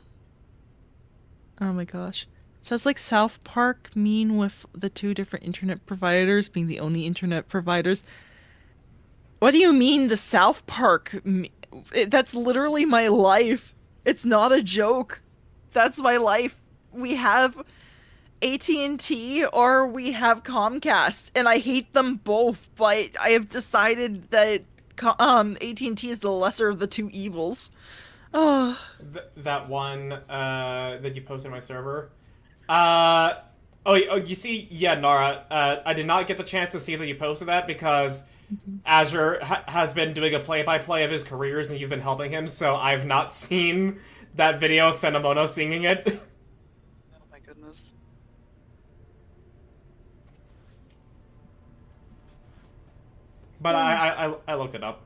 Oh my gosh. So it's like South Park mean with the two different internet providers being the only internet providers. What do you mean the South Park? That's literally my life. It's not a joke. That's my life. We have AT&T or we have Comcast, and I hate them both, but I have decided that AT&T is the lesser of the two evils. Oh. That one that you posted on my server. You see, yeah, Nara, I did not get the chance to see that you posted that because Azure has been doing a play-by-play of his careers and you've been helping him, so I've not seen that video of Fenemono singing it. Oh my goodness. But I looked it up.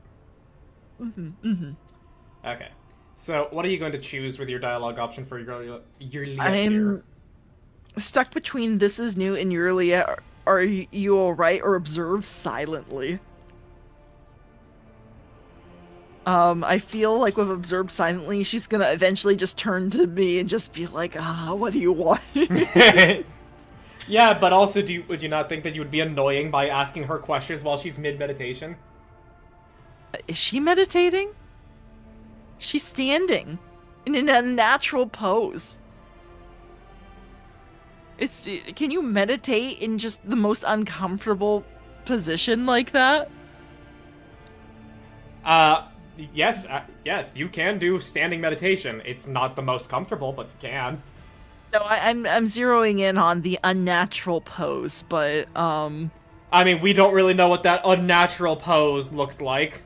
Okay. So, what are you going to choose with your dialogue option for your yearly I'm stuck between This Is New and Yulia. Are you alright? Or Observe Silently. I feel like with Observe Silently, she's gonna eventually just turn to me and just be like, what do you want? Yeah, but also, would you not think that you would be annoying by asking her questions while she's mid-meditation? Is she meditating? She's standing in a natural pose. Can you meditate in just the most uncomfortable position like that? Yes, yes, you can do standing meditation. It's not the most comfortable, but you can. No, I'm zeroing in on the unnatural pose, but I mean, we don't really know what that unnatural pose looks like.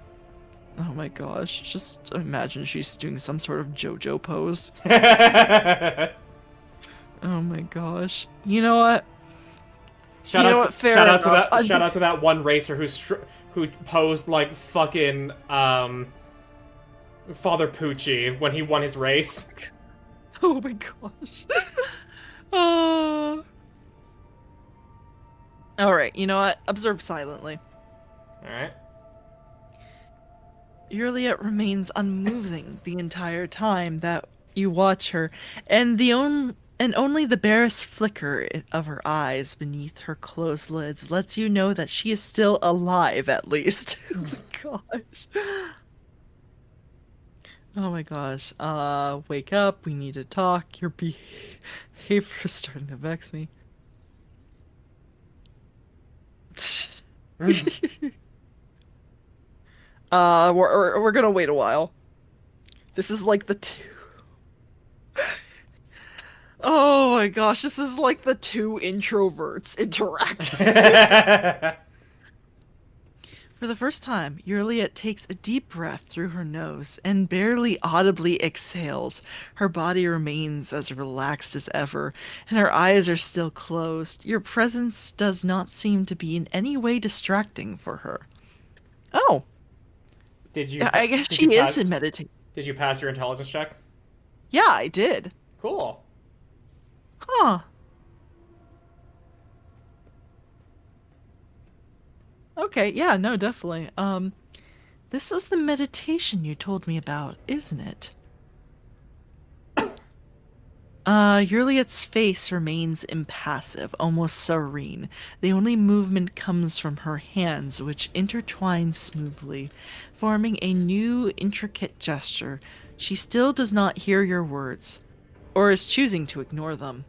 Oh my gosh, just imagine she's doing some sort of JoJo pose. Oh my gosh. You know what? Shout out to that one racer who posed like fucking Father Pucci when he won his race. Oh my gosh. Alright, you know what? Observe silently. Alright. Juliet remains unmoving the entire time that you watch her, and only the barest flicker of her eyes beneath her closed lids lets you know that she is still alive, at least. Oh my gosh. Oh my gosh. Wake up, we need to talk. Your behavior is starting to vex me. We're gonna wait a while. This is like the two. Oh my gosh, this is like the two introverts interact. For the first time, Yurliet takes a deep breath through her nose and barely audibly exhales. Her body remains as relaxed as ever, and her eyes are still closed. Your presence does not seem to be in any way distracting for her. Oh, I guess did she you is pass, in meditation. did you pass your intelligence check? Yeah, I did. Cool. Huh. Okay, yeah, no, definitely. This is the meditation you told me about, isn't it? Yurliet's face remains impassive, almost serene. The only movement comes from her hands, which intertwine smoothly, forming a new, intricate gesture. She still does not hear your words, or is choosing to ignore them.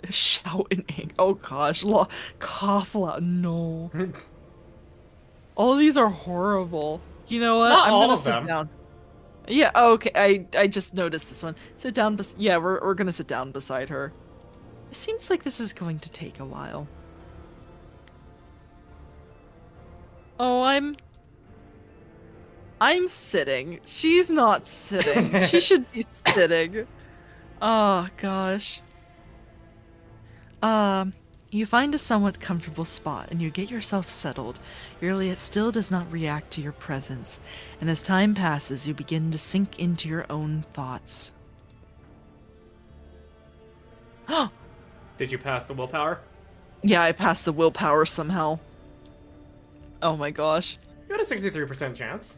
Shout in anger. Oh gosh, cough loud. No. All these are horrible. You know what? Not I'm all gonna of sit them. down. Yeah, okay. I just noticed this one. Sit down. Yeah, we're gonna sit down beside her. It seems like this is going to take a while. Oh, I'm sitting. She's not sitting. She should be sitting. Oh gosh. You find a somewhat comfortable spot and you get yourself settled. Yurliet still does not react to your presence, and as time passes, you begin to sink into your own thoughts. Did you pass the willpower? Yeah, I passed the willpower somehow. Oh my gosh. You had a 63% chance.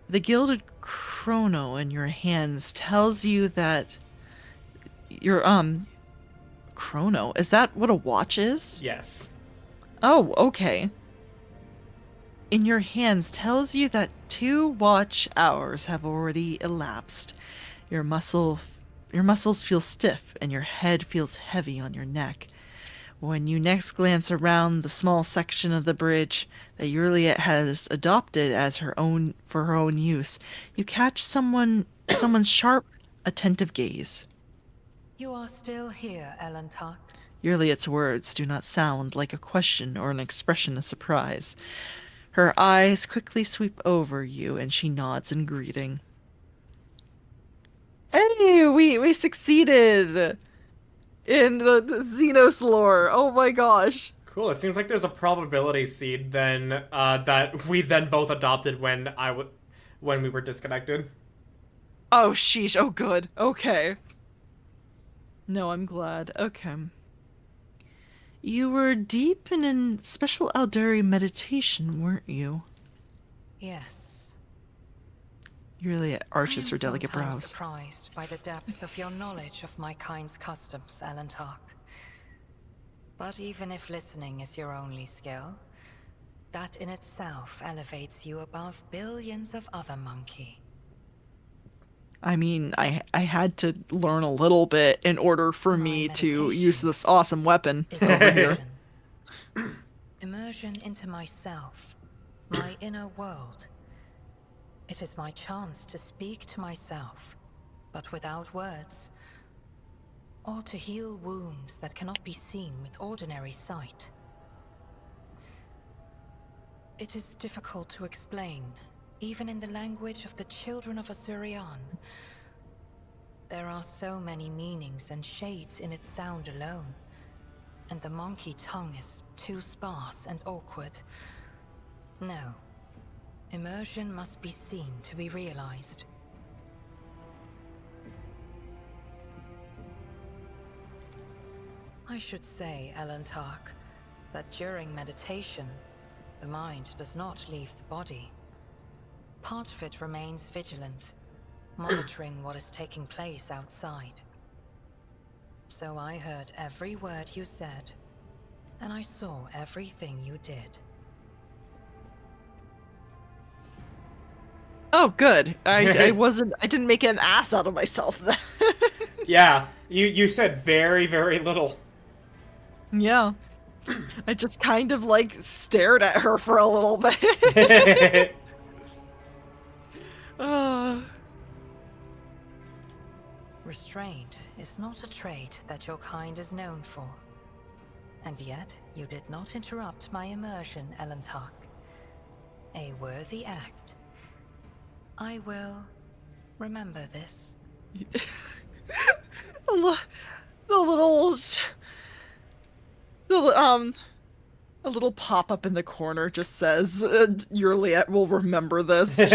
The gilded chrono in your hands tells you that your chrono, is that what a watch is? Yes. Oh, okay. In your hands tells you that 2 watch hours have already elapsed. Your muscles feel stiff and your head feels heavy on your neck. When you next glance around the small section of the bridge that Yurliet has adopted as her own use, you catch someone's sharp, attentive gaze. You are still here, Elentak. Yurliet's words do not sound like a question or an expression of surprise. Her eyes quickly sweep over you and she nods in greeting. Hey, we succeeded in the Xenos lore. Oh my gosh. Cool. It seems like there's a probability seed then that we then both adopted when when we were disconnected. Oh sheesh. Oh good. Okay. No, I'm glad. Okay. You were deep in a special Aldari meditation, weren't you? Yes. Yurliet arches I her am delicate sometimes brows. surprised by the depth of your knowledge of my kind's customs, Elentak. But even if listening is your only skill, that in itself elevates you above billions of other monkey. I mean, I had to learn a little bit in order for me to meditation use this awesome weapon Is over here. immersion. Immersion into myself, my inner world. It is my chance to speak to myself, but without words, or to heal wounds that cannot be seen with ordinary sight. It is difficult to explain, even in the language of the children of Asurian. There are so many meanings and shades in its sound alone, and the monkey tongue is too sparse and awkward. No. Immersion must be seen to be realized. I should say, Elentak, that during meditation, the mind does not leave the body. Part of it remains vigilant, monitoring what is taking place outside. So I heard every word you said, and I saw everything you did. Oh, good. I didn't make an ass out of myself then. Yeah, you said very, very little. Yeah. I just kind of like stared at her for a little bit. uh, Restraint is not a trait that your kind is known for. And yet, you did not interrupt my immersion, Elentark. A worthy act. I will remember this. the little a little pop-up in the corner just says, Yurliet will remember this. Just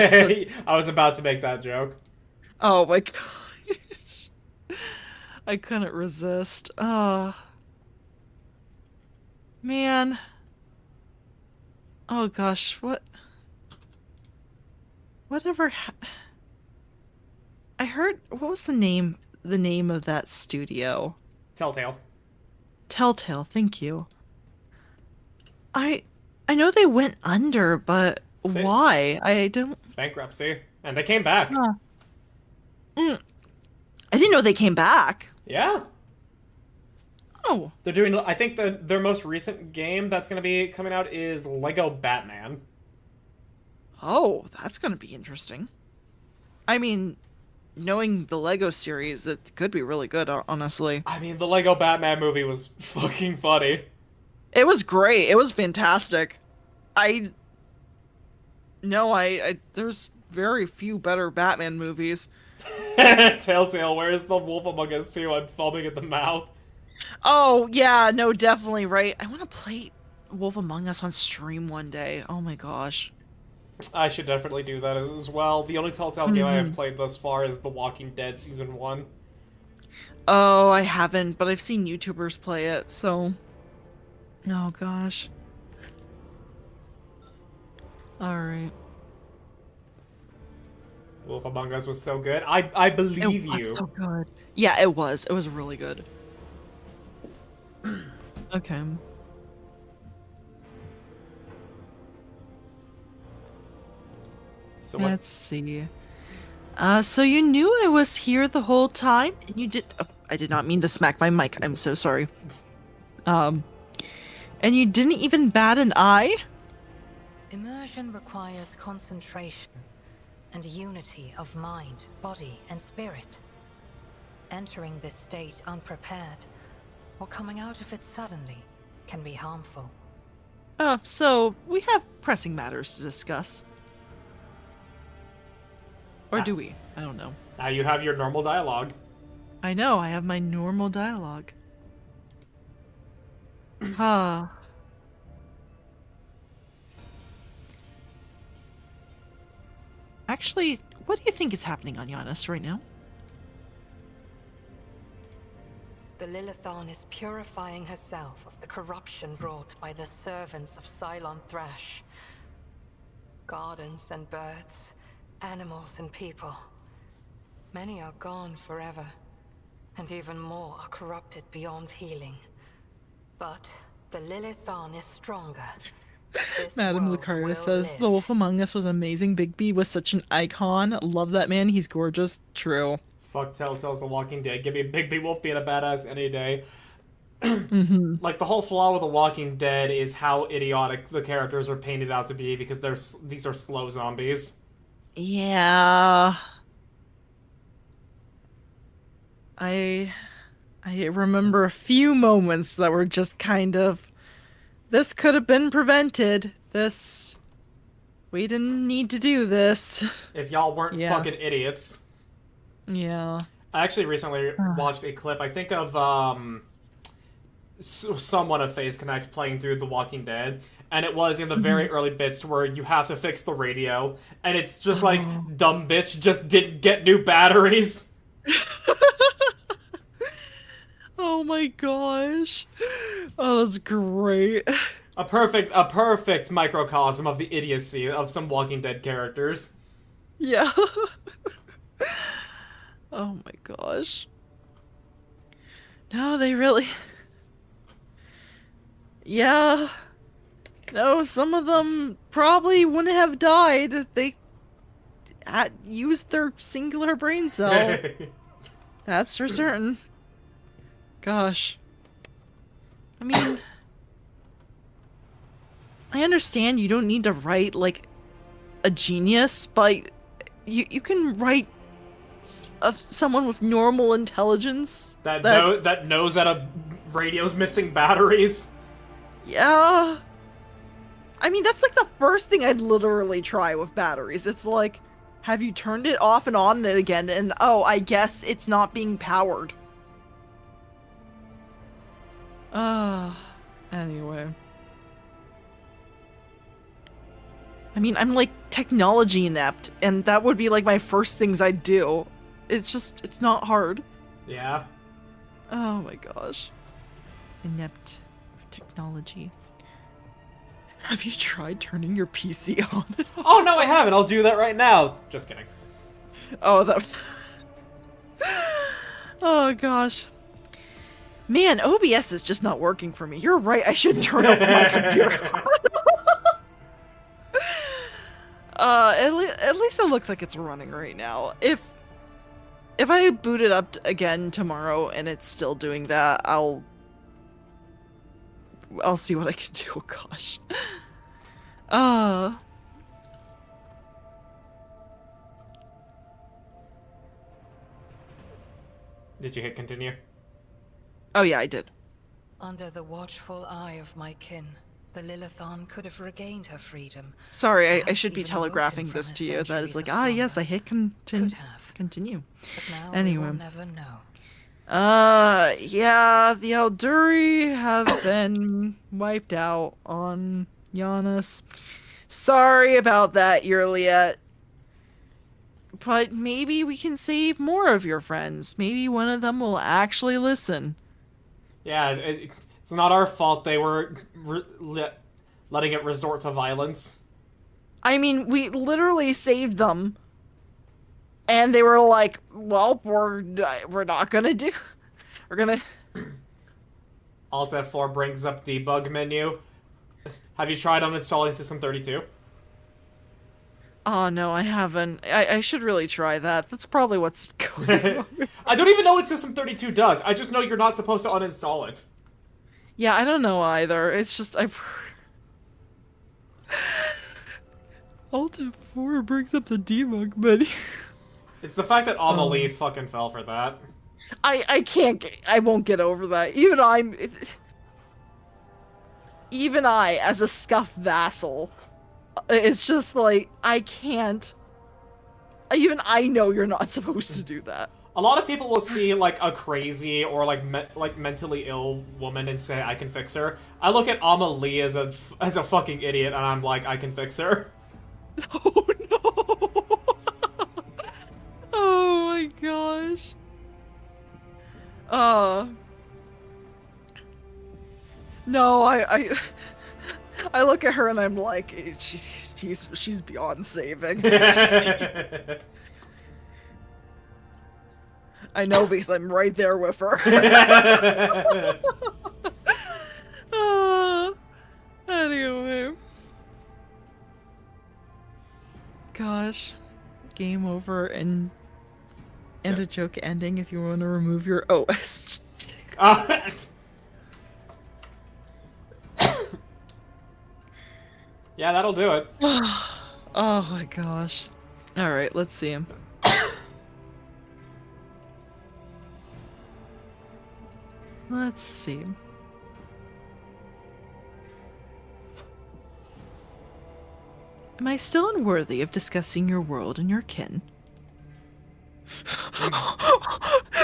I was about to make that joke. Oh my gosh. I couldn't resist. Man. Oh gosh, whatever I heard, what was the name of that studio? Telltale. Telltale, thank you. I know they went under, but why? I don't... Bankruptcy. And they came back. I didn't know they came back. Yeah. Oh. They're doing, I think their most recent game that's going to be coming out is Lego Batman. Oh, that's going to be interesting. I mean, knowing the Lego series, it could be really good, honestly. I mean, the Lego Batman movie was fucking funny. It was great. It was fantastic. There's very few better Batman movies. Telltale, where's the Wolf Among Us 2? I'm foaming at the mouth. Oh, yeah, no, definitely, right. I want to play Wolf Among Us on stream one day. Oh my gosh. I should definitely do that as well. The only Telltale game I have played thus far is The Walking Dead Season 1. Oh, I haven't, but I've seen YouTubers play it, so... Oh gosh. Alright. Wolf Among Us was so good. I believe It was you. so good. Yeah, it was. It was really good. Okay. So what? Let's see. So you knew I was here the whole time, and you did... Oh, I did not mean to smack my mic. I'm so sorry. And you didn't even bat an eye? Immersion requires concentration and unity of mind, body, and spirit. Entering this state unprepared, or coming out of it suddenly, can be harmful. So we have pressing matters to discuss. Or do we? I don't know. Now you have your normal dialogue. I know, I have my normal dialogue. Huh. Actually, what do you think is happening on Giannis right now? The Lilithan is purifying herself of the corruption brought by the servants of Cylon Thrash. Gardens and birds, animals and people. Many are gone forever, and even more are corrupted beyond healing. But the Lilithan is stronger. This Madam world Lucario will says, live. The Wolf Among Us was amazing. Bigby was such an icon. Love that man. He's gorgeous. True. Fuck Telltale's The Walking Dead. Give me a Big B Wolf being a badass any day. Mm-hmm. Like, the whole flaw with The Walking Dead is how idiotic the characters are painted out to be, because these are slow zombies. Yeah. I remember a few moments that were just kind of, this could have been prevented. We didn't need to do this. If y'all weren't Yeah. fucking idiots. Yeah. I actually recently watched a clip, I think of, someone of Face Connect playing through The Walking Dead, and it was in the very early bits where you have to fix the radio, and it's just like, dumb bitch just didn't get new batteries. Oh my gosh. Oh, that's great. A perfect microcosm of the idiocy of some Walking Dead characters. Yeah. Oh my gosh. No, they really... Yeah. No, some of them probably wouldn't have died if they had used their singular brain cell. That's for certain. Gosh. I mean, I understand you don't need to write like a genius, but you can write someone with normal intelligence That knows that a radio's missing batteries. Yeah. I mean, that's like the first thing I'd literally try with batteries. It's like, have you turned it off and on it again? And oh, I guess it's not being powered. Anyway. I mean, I'm like technology inept, and that would be like my first things I'd do. It's not hard. Yeah. Oh my gosh. Inept with technology. Have you tried turning your PC on? Oh, no, I haven't. I'll do that right now. Just kidding. Oh, that. Oh gosh. Man, OBS is just not working for me. You're right. I should turn up my computer. At least it looks like it's running right now. If I boot it up again tomorrow and it's still doing that, I'll see what I can do. Oh, gosh. Did you hit continue? Oh yeah, I did. Under the watchful eye of my kin, the Lilithan could have regained her freedom. Sorry, I Perhaps should be even telegraphing awoken this from to her you. That is centuries like, of yes, I slumber. hit Could have. continue. But now Anyway. we will never know. Yeah, the Elduri have been wiped out on Giannis. Sorry about that, Yurliet. But maybe we can save more of your friends. Maybe one of them will actually listen. Yeah, it's not our fault they were letting it resort to violence. I mean, we literally saved them. And they were like, well, we're not gonna do... We're gonna... Alt F4 brings up debug menu. Have you tried uninstalling System 32? Oh, no, I haven't. I should really try that. That's probably what's going on. I don't even know what System 32 does. I just know you're not supposed to uninstall it. Yeah, I don't know either. It's just, Alt F4 brings up the debug menu. It's the fact that Amelie fucking fell for that. I won't get over that. Even I, as a scuff vassal, it's just like, I can't. Even I know you're not supposed to do that. A lot of people will see, like, a crazy or, like, mentally ill woman and say, I can fix her. I look at Amelie as a fucking idiot, and I'm like, I can fix her. Oh, no! Oh, my gosh. No, I look at her and I'm like, she's beyond saving. I know because I'm right there with her. Anyway. Gosh. Game over and a joke ending if you want to remove your OS. Yeah, that'll do it. Oh my gosh. Alright, let's see him. Let's see. Am I still unworthy of discussing your world and your kin?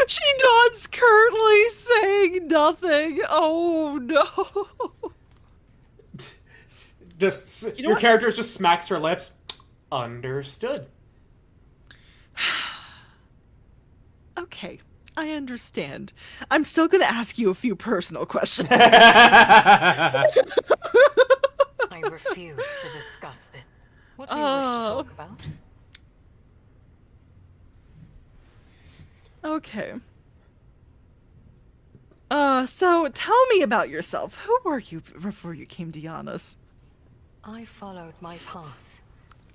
She nods curtly, saying nothing. Oh no. Your character just smacks her lips. Understood. Okay, I understand. I'm still gonna ask you a few personal questions. I refuse to discuss this. What do you wish to talk about? Okay. So tell me about yourself. Who were you before you came to Giannis? I followed my path.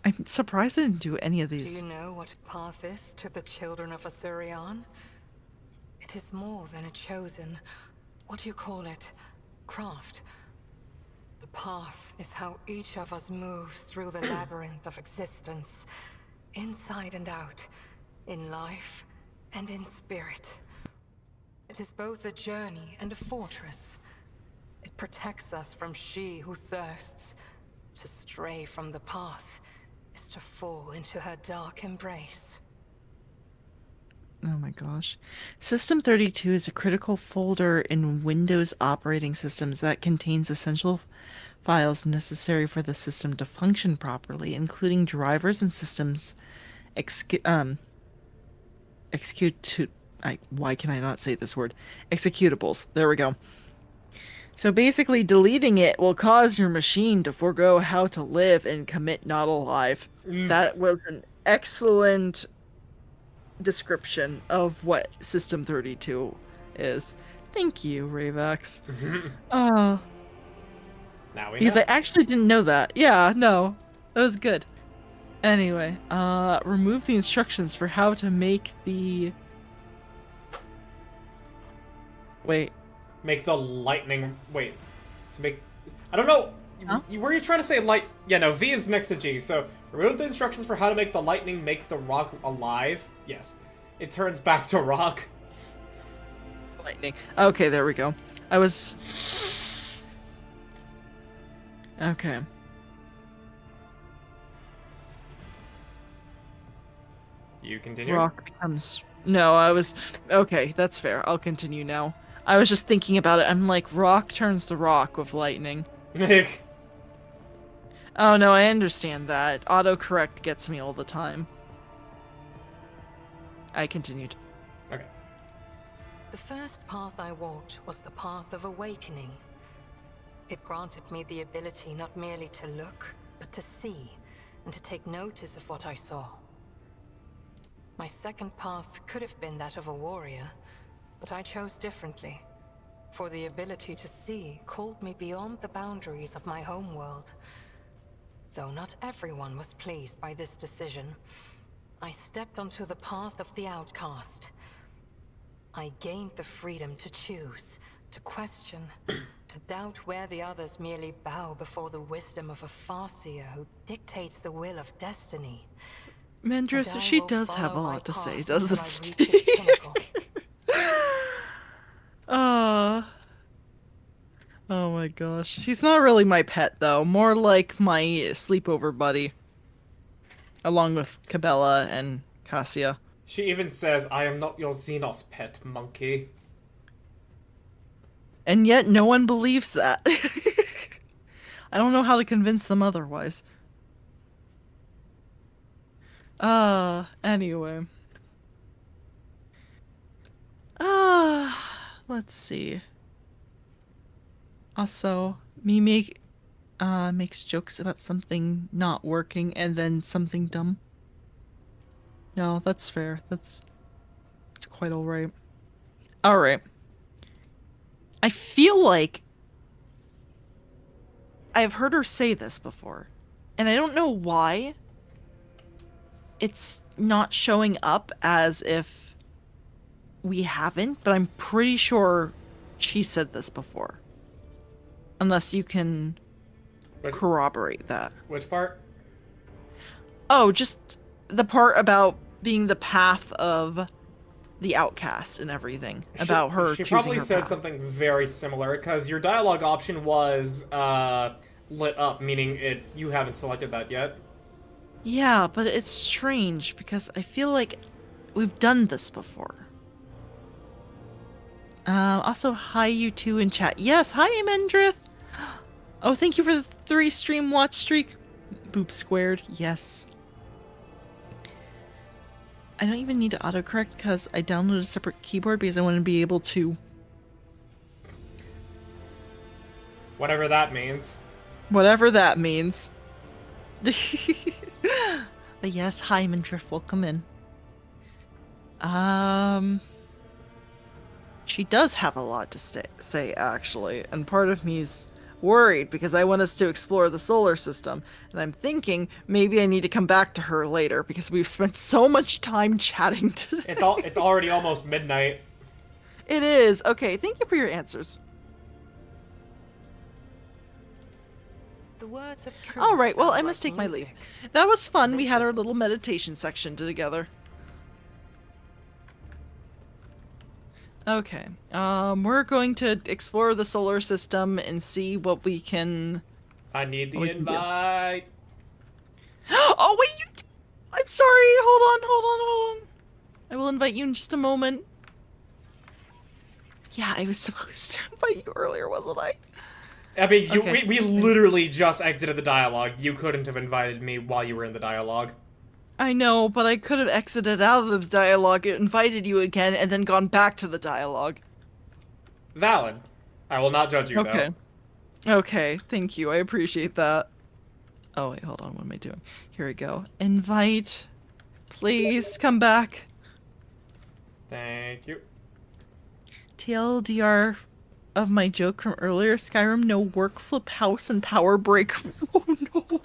I'm surprised I didn't do any of Do these. you know what path is to the children of Asurion? It is more than a chosen, what do you call it? craft. The path is how each of us moves through the labyrinth of existence, inside and out, in life and in spirit. It is both a journey and a fortress. It protects us from she who thirsts. To stray from the path is to fall into her dark embrace. Oh my gosh. System 32 is a critical folder in Windows operating systems that contains essential files necessary for the system to function properly, including drivers and systems why can I not say this word? Executables. There we go. So basically, deleting it will cause your machine to forego how to live and commit not alive. That was an excellent description of what System 32 is. Thank you, Ravax. Now we Because know. I actually didn't know that. Yeah, no. That was good. Anyway, remove the instructions for how to make the... Wait. Make the lightning... Wait. To make... I don't know. Huh? Were you trying to say light... Yeah, no, V is next to G. So, remove the instructions for how to make the lightning make the rock alive. Yes. It turns back to rock. Lightning. Okay, there we go. I was... Okay. You continue? Rock becomes... No, I was... Okay, that's fair. I'll continue now. I was just thinking about it. I'm like, rock turns to rock with lightning. Oh no, I understand that. Autocorrect gets me all the time. I continued. Okay. The first path I walked was the path of awakening. It granted me the ability not merely to look, but to see, and to take notice of what I saw. My second path could have been that of a warrior, but I chose differently. For the ability to see called me beyond the boundaries of my homeworld. Though not everyone was pleased by this decision, I stepped onto the path of the outcast. I gained the freedom to choose, to question, to doubt where the others merely bow before the wisdom of a farseer who dictates the will of destiny. Mendrith, she does have a lot to say, doesn't she? Oh my gosh. She's not really my pet, though. More like my sleepover buddy. Along with Cabela and Cassia. She even says, I am not your Xenos pet, monkey. And yet no one believes that. I don't know how to convince them otherwise. Anyway. Let's see. Also, makes jokes about something not working and then something dumb. No, that's fair. That's quite alright. Alright. I feel like I've heard her say this before, and I don't know why it's not showing up as if we haven't, but I'm pretty sure she said this before. Unless you can corroborate that. Which part? Oh, just the part about being the path of the outcast and everything. About her She choosing probably her said path. something very similar, because your dialogue option was lit up, meaning you haven't selected that yet. Yeah, but it's strange because I feel like we've done this before. Also, hi you two in chat. Yes, hi Mendrith! Oh, thank you for the 3 stream watch streak. Boop squared, yes. I don't even need to autocorrect because I downloaded a separate keyboard because I want to be able to... Whatever that means. Whatever that means. But yes, hi Mendrith, welcome in. She does have a lot to say, actually, and part of me's worried because I want us to explore the solar system, and I'm thinking maybe I need to come back to her later because we've spent so much time chatting today. It's already almost midnight. It is. Okay, thank you for your answers. The words of truth All right, well, sound I must like take my leave. music. That was fun. We This had is- our little meditation section together. Okay. We're going to explore the solar system and see what we can... I need the we can do. invite. Oh, wait, you... I'm sorry. Hold on. I will invite you in just a moment. Yeah, I was supposed to invite you earlier, wasn't I? I mean, Okay. we literally just exited the dialogue. You couldn't have invited me while you were in the dialogue. I know, but I could have exited out of the dialogue, invited you again, and then gone back to the dialogue. Valid. I will not judge you, Okay. Okay, thank you. I appreciate that. Oh, wait, hold on. What am I doing? Here we go. Invite. Please come back. though. Thank you. TLDR of my joke from earlier. Skyrim, no work, flip house, and power break. Oh, no.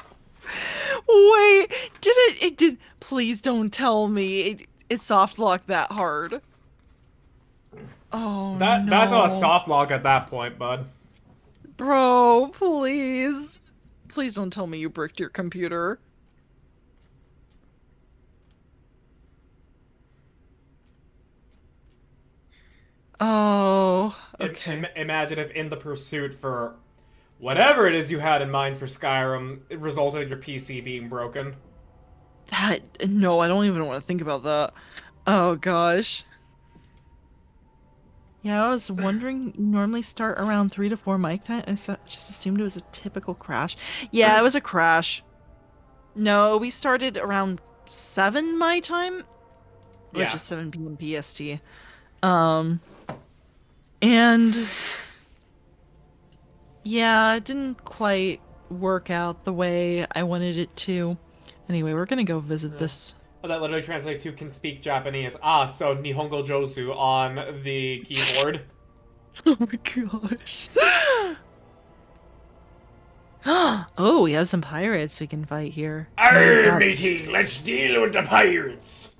Wait, did it did, please don't tell me it soft locked that hard. Oh, That's no. not a soft log at that point, bud. Bro, please. Please don't tell me you bricked your computer. Oh, okay. Imagine if in the pursuit for whatever it is you had in mind for Skyrim, it resulted in your PC being broken. No, I don't even want to think about that. Oh, gosh. Yeah, I was wondering, you normally start around 3 to 4 mic time. I just assumed it was a typical crash. Yeah, it was a crash. No, we started around 7 my time, which Yeah. is 7 p.m. PST. And yeah, it didn't quite work out the way I wanted it to. Anyway, we're gonna go visit this. Oh, that literally translates to can speak Japanese. So Nihongo Josu on the keyboard. Oh my gosh. Oh, we have some pirates we can fight here. Arr, matey, let's deal with the pirates.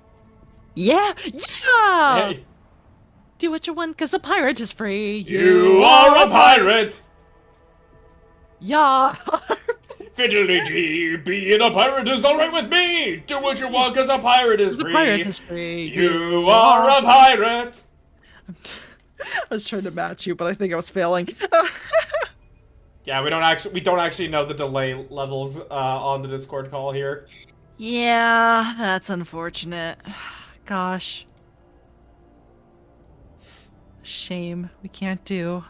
Yeah! Yeah! Hey, Do what you want, cause a pirate is free. You are a pirate. Yeah! Fiddly-dee, being a pirate is alright with me. Do what you want, cause a pirate is The free. pirate is free. You are a pirate. I was trying to match you, but I think I was failing. yeah, we don't actually know the delay levels on the Discord call here. Yeah, that's unfortunate. Gosh. Shame. We can't do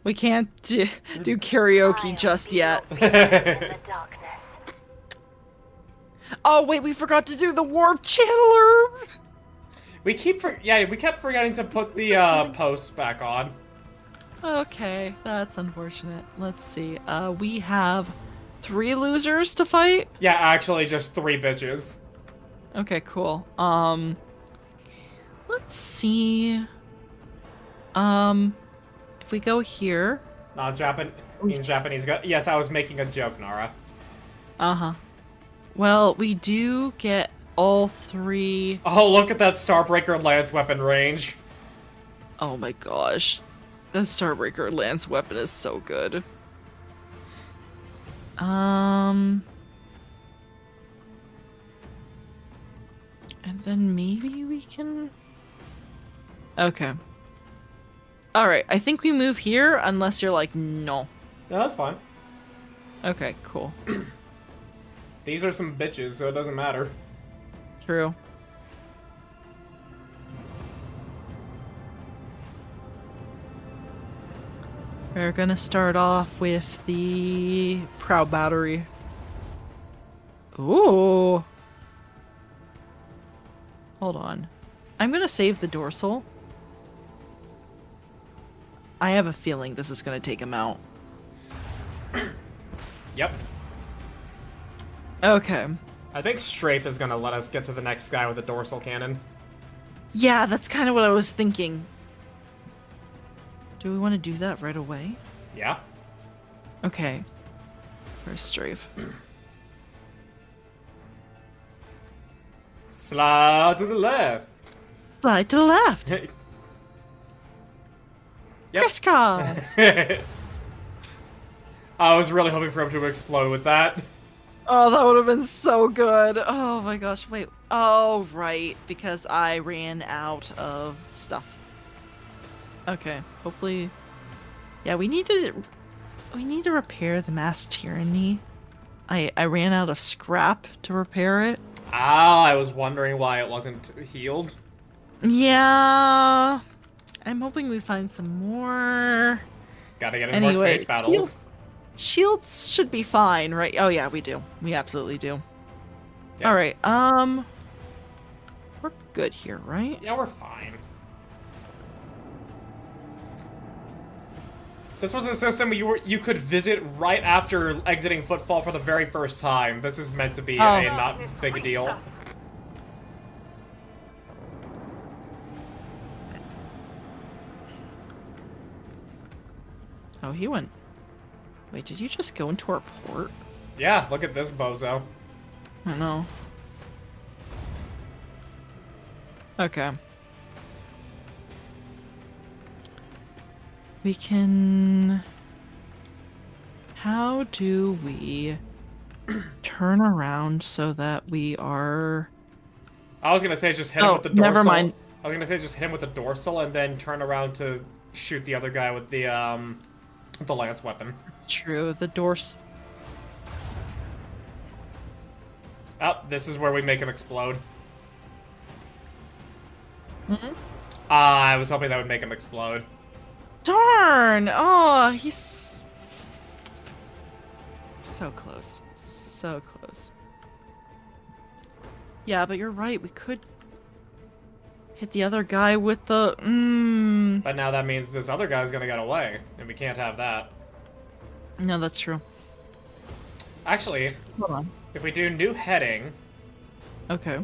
karaoke just yet. The darkness. Oh wait, we forgot to do the warp channeler. we kept forgetting to put the post back on. Okay, that's unfortunate. Let's see. We have 3 losers to fight. Yeah, actually, just 3 bitches. Okay, cool. Let's see. If we go here. Means Japanese. Yes, I was making a joke, Nara. Uh-huh. Well, we do get all 3. Oh, look at that Starbreaker lance weapon range. Oh my gosh. The Starbreaker lance weapon is so good. And then maybe we can... Okay. Alright, I think we move here unless you're like, no. No, that's fine. Okay, cool. These are some bitches, so it doesn't matter. True. We're gonna start off with the Proud Battery. Ooh. Hold on. I'm gonna save the dorsal. I have a feeling this is gonna take him out. Yep. Okay. I think Strafe is gonna let us get to the next guy with a dorsal cannon. Yeah, that's kind of what I was thinking. Do we want to do that right away? Yeah. Okay. Where's Strafe? Slide to the left. Slide to the left. Yep. Crisscross. I was really hoping for him to explode with that. Oh, that would have been so good. Oh my gosh, wait. Oh, right, because I ran out of stuff. Okay, hopefully. Yeah, we need to repair the mass tyranny. I ran out of scrap to repair it. Ah, I was wondering why it wasn't healed. Yeah. I'm hoping we find some more. Gotta get into more space battles. Shields should be fine, right? Oh yeah, we do. We absolutely do. Yeah. All right. We're good here, right? Yeah, we're fine. This was a system you could visit right after exiting Footfall for the very first time. This is meant to be a not big a deal. Oh, he went. Wait, did you just go into our port? Yeah, look at this bozo. I know. Okay. We can... How do we turn around so that we are... I was gonna say just hit him with the dorsal. Never mind. I was gonna say just hit him with the dorsal and then turn around to shoot the other guy with the lance weapon. True, the doors. Oh, this is where we make him explode. Mm-hmm. I was hoping that would make him explode. Darn! Oh, he's so close. So close. Yeah, but you're right. We could hit the other guy with the... But now that means this other guy's gonna get away, and we can't have that. No, that's true. Actually, Hold on. if we do new heading, Okay.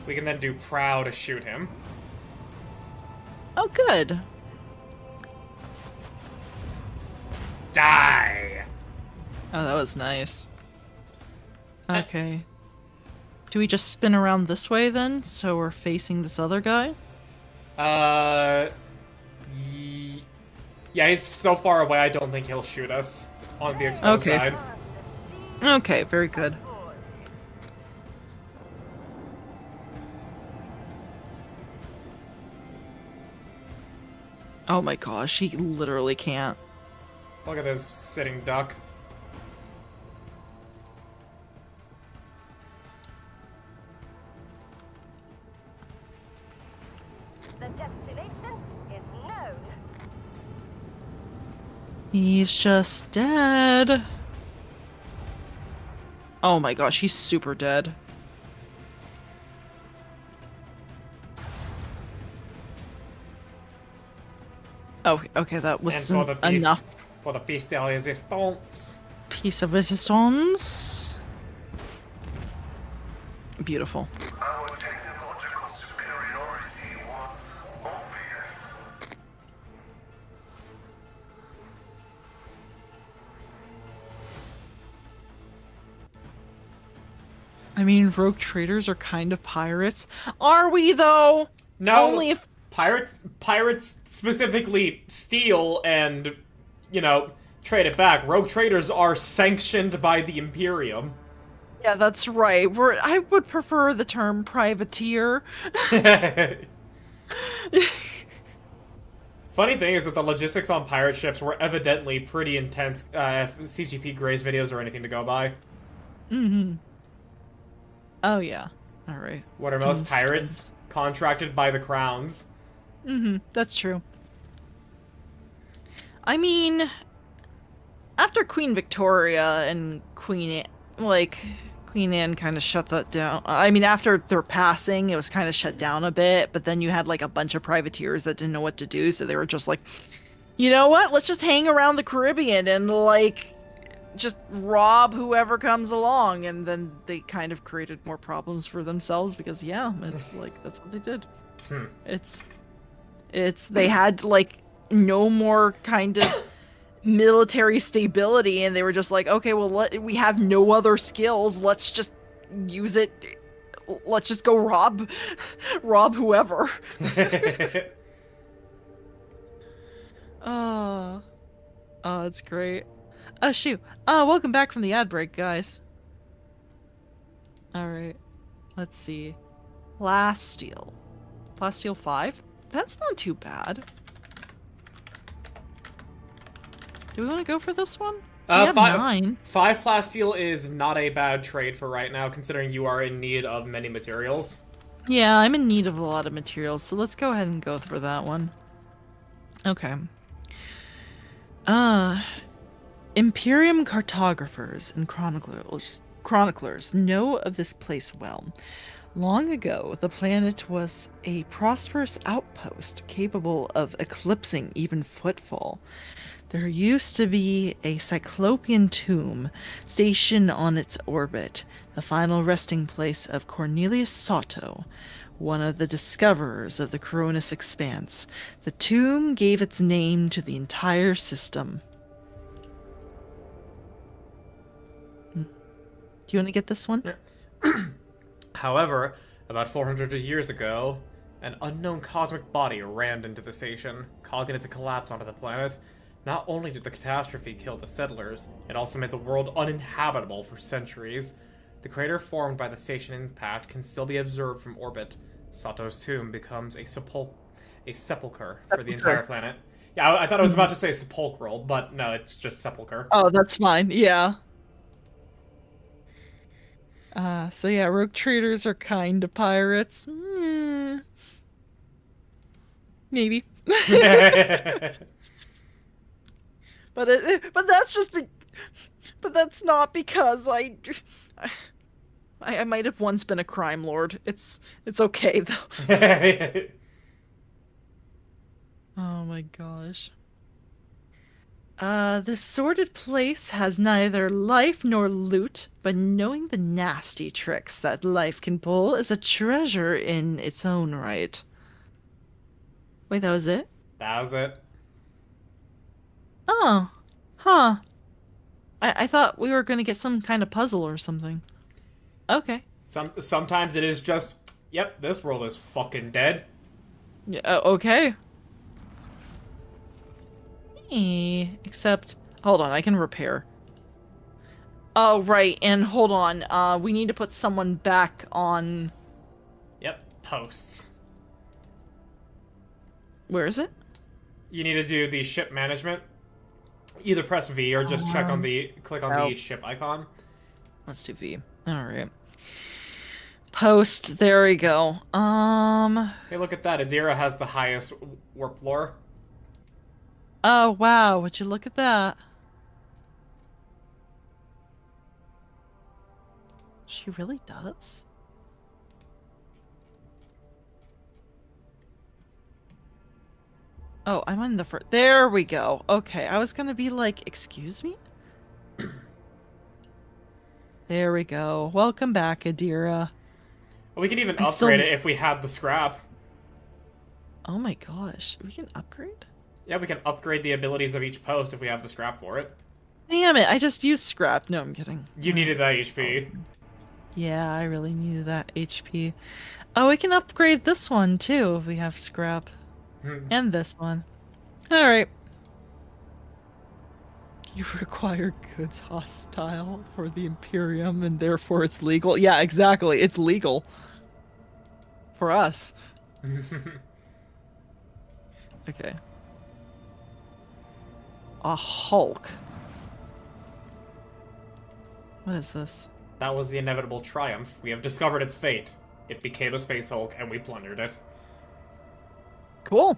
we can then do prow to shoot him. Oh, good. Die! Oh, that was nice. Okay. Do we just spin around this way then, so we're facing this other guy? Yeah, he's so far away, I don't think he'll shoot us on the exposed Okay. side. Okay, very good. Oh my gosh, he literally can't. Look at this sitting duck. The destination is known. He's just dead. Oh my gosh, he's super dead. Oh, okay, that wasn't enough. For the piece de resistance. Piece of resistance. Beautiful. Our technological superiority was obvious. I mean, rogue traders are kind of pirates. Are we, though? No, Only if... Pirates specifically steal and, you know, trade it back. Rogue traders are sanctioned by the Imperium. Yeah, that's right. I would prefer the term privateer. Funny thing is that the logistics on pirate ships were evidently pretty intense if CGP Gray's videos or anything to go by. Mm-hmm. Oh, yeah. Alright. What are most pirates? Contracted by the crowns. Mm-hmm. That's true. I mean, after Queen Victoria and Queen Anne kind of shut that down. I mean, after their passing, it was kind of shut down a bit, but then you had like a bunch of privateers that didn't know what to do, so they were just like, you know what? Let's just hang around the Caribbean and like just rob whoever comes along, and then they kind of created more problems for themselves because yeah, it's like that's what they did. It's they had like no more kind of military stability, and they were just like, okay, well, we have no other skills, let's just use it, let's just go rob whoever. Oh, it's great. Oh, shoot. Welcome back from the ad break, guys. Alright. Let's see. Plasteel. Plasteel 5? That's not too bad. Do we want to go for this one? We have 9. 5 plasteel is not a bad trade for right now, considering you are in need of many materials. Yeah, I'm in need of a lot of materials, so let's go ahead and go for that one. Okay. Imperium cartographers and chroniclers know of this place well. Long ago, the planet was a prosperous outpost capable of eclipsing even footfall. There used to be a Cyclopean tomb stationed on its orbit, the final resting place of Cornelius Soto, one of the discoverers of the Coronis Expanse. The tomb gave its name to the entire system. Do you want to get this one? Yeah. However, about 400 years ago, an unknown cosmic body rammed into the station, causing it to collapse onto the planet. Not only did the catastrophe kill the settlers, it also made the world uninhabitable for centuries. The crater formed by the station impact can still be observed from orbit. Sato's tomb becomes a sepulcher for the entire planet. Yeah, I thought I was about to say sepulchral, but no, it's just sepulcher. Oh, that's fine. Yeah. So yeah, rogue traders are kind of pirates. Maybe. But that's not because I might have once been a crime lord. It's okay though. Oh my gosh. This sordid place has neither life nor loot, but knowing the nasty tricks that life can pull is a treasure in its own right. Wait, that was it? That was it. Oh. Huh. I thought we were gonna get some kind of puzzle or something. Okay. Sometimes it is just, yep, this world is fucking dead. Yeah, okay. Except, hold on, I can repair. Oh, right, and hold on, we need to put someone back on... Yep, posts. Where is it? You need to do the ship management. Either press V or just click on the ship icon. Let's do V. Alright. Post, there we go. Hey, look at that, Adira has the highest warp floor. Oh, wow, would you look at that? She really does? Oh, I'm on the first. There we go. Okay, I was gonna be like, excuse me? There we go. Welcome back, Adira. We can even upgrade it if we had the scrap. Oh my gosh, we can upgrade? Yeah, we can upgrade the abilities of each post if we have the scrap for it. Damn it, I just used scrap. No, I'm kidding. You needed that HP. Yeah, I really needed that HP. Oh, we can upgrade this one too if we have scrap. And this one. Alright. You require goods hostile for the Imperium and therefore it's legal. Yeah, exactly. It's legal. For us. Okay. A Hulk. What is this? That was the inevitable triumph. We have discovered its fate. It became a Space Hulk, and we plundered it. Cool.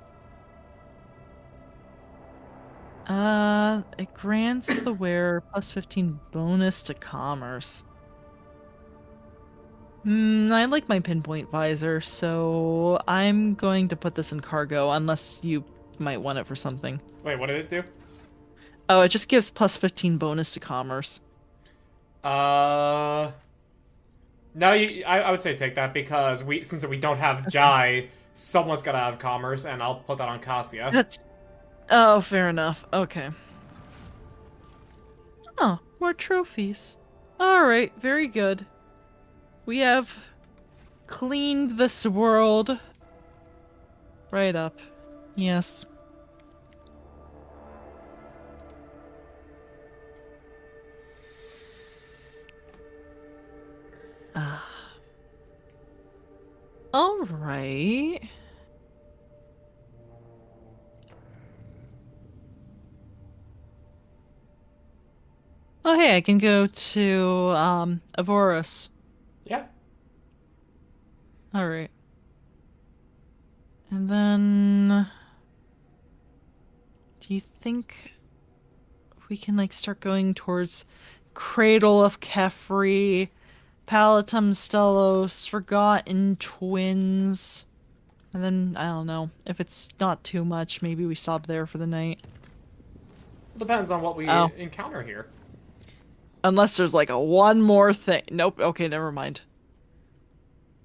It grants the wearer plus 15 bonus to commerce. I like my pinpoint visor, so I'm going to put this in cargo, unless you might want it for something. Wait, what did it do? Oh, it just gives plus 15 bonus to commerce. No, I would say take that, because since we don't have Jai, someone's gotta have commerce, and I'll put that on Cassia. Oh, fair enough. Okay. Oh, more trophies. Alright, very good. We have cleaned this world right up. Yes. All right. Oh, hey, I can go to Avoris. Yeah. All right. And then do you think we can like start going towards Cradle of Kefri, Palatum Stelos, Forgotten Twins? And then I don't know. If it's not too much, maybe we stop there for the night. Depends on what we Oh. encounter here. Unless there's like a one more thing. Nope. Okay, never mind.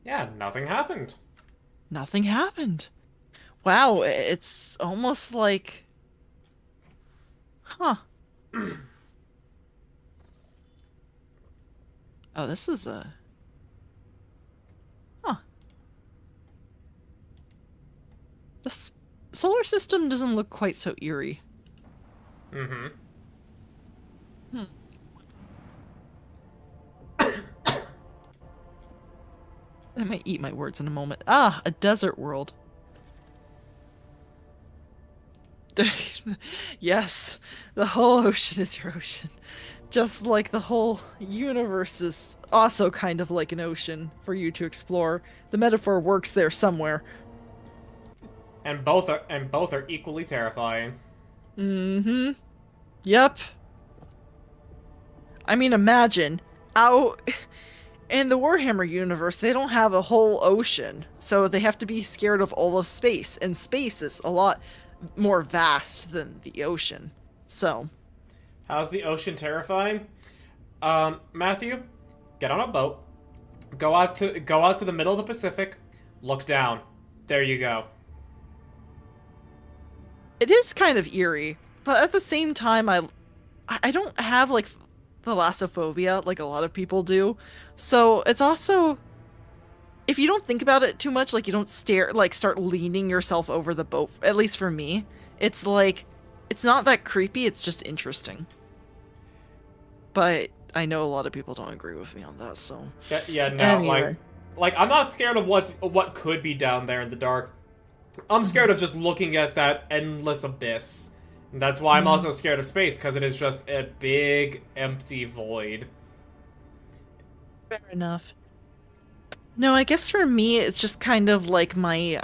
Yeah, nothing happened. Nothing happened. Wow, it's almost like... Huh. Oh, this is a... Huh. The solar system doesn't look quite so eerie. Mm-hmm. Hmm. I might eat my words in a moment. Ah, a desert world. Yes, the whole ocean is your ocean. Just like the whole universe is also kind of like an ocean for you to explore. The metaphor works there somewhere. And both are equally terrifying. Mm-hmm. Yep. I mean, imagine out in the Warhammer universe, they don't have a whole ocean, so they have to be scared of all of space, and space is a lot more vast than the ocean. So, How's the ocean terrifying? Matthew, get on a boat. Go out to the middle of the Pacific. Look down. There you go. it is kind of eerie, but at the same time, I don't have like thalassophobia like a lot of people do. So it's also, if you don't think about it too much, like you don't start leaning yourself over the boat, at least for me, it's like, it's not that creepy, it's just interesting. But I know a lot of people don't agree with me on that, so. Yeah, no, Anyway. like I'm not scared of what could be down there in the dark. I'm scared of just looking at that endless abyss. And that's why I'm also scared of space, because it is just a big, empty void. Fair enough. No, I guess for me, it's just kind of like my,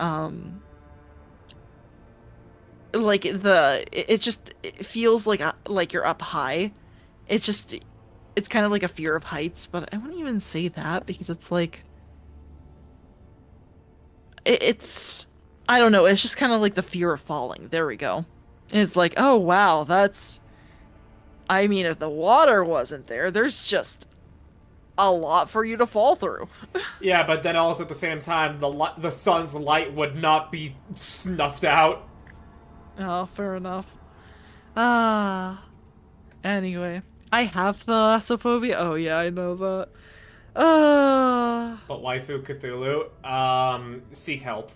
like it feels like you're up high. It's kind of like a fear of heights, but I wouldn't even say that because it's like, it's, I don't know, it's just kind of like the fear of falling. There we go. And it's like, oh wow, I mean, if the water wasn't there, there's just a lot for you to fall through. Yeah, but then also at the same time, the sun's light would not be snuffed out. Oh, fair enough. Ah. Anyway, I have thalassophobia. Oh yeah, I know that. But waifu Cthulhu, seek help.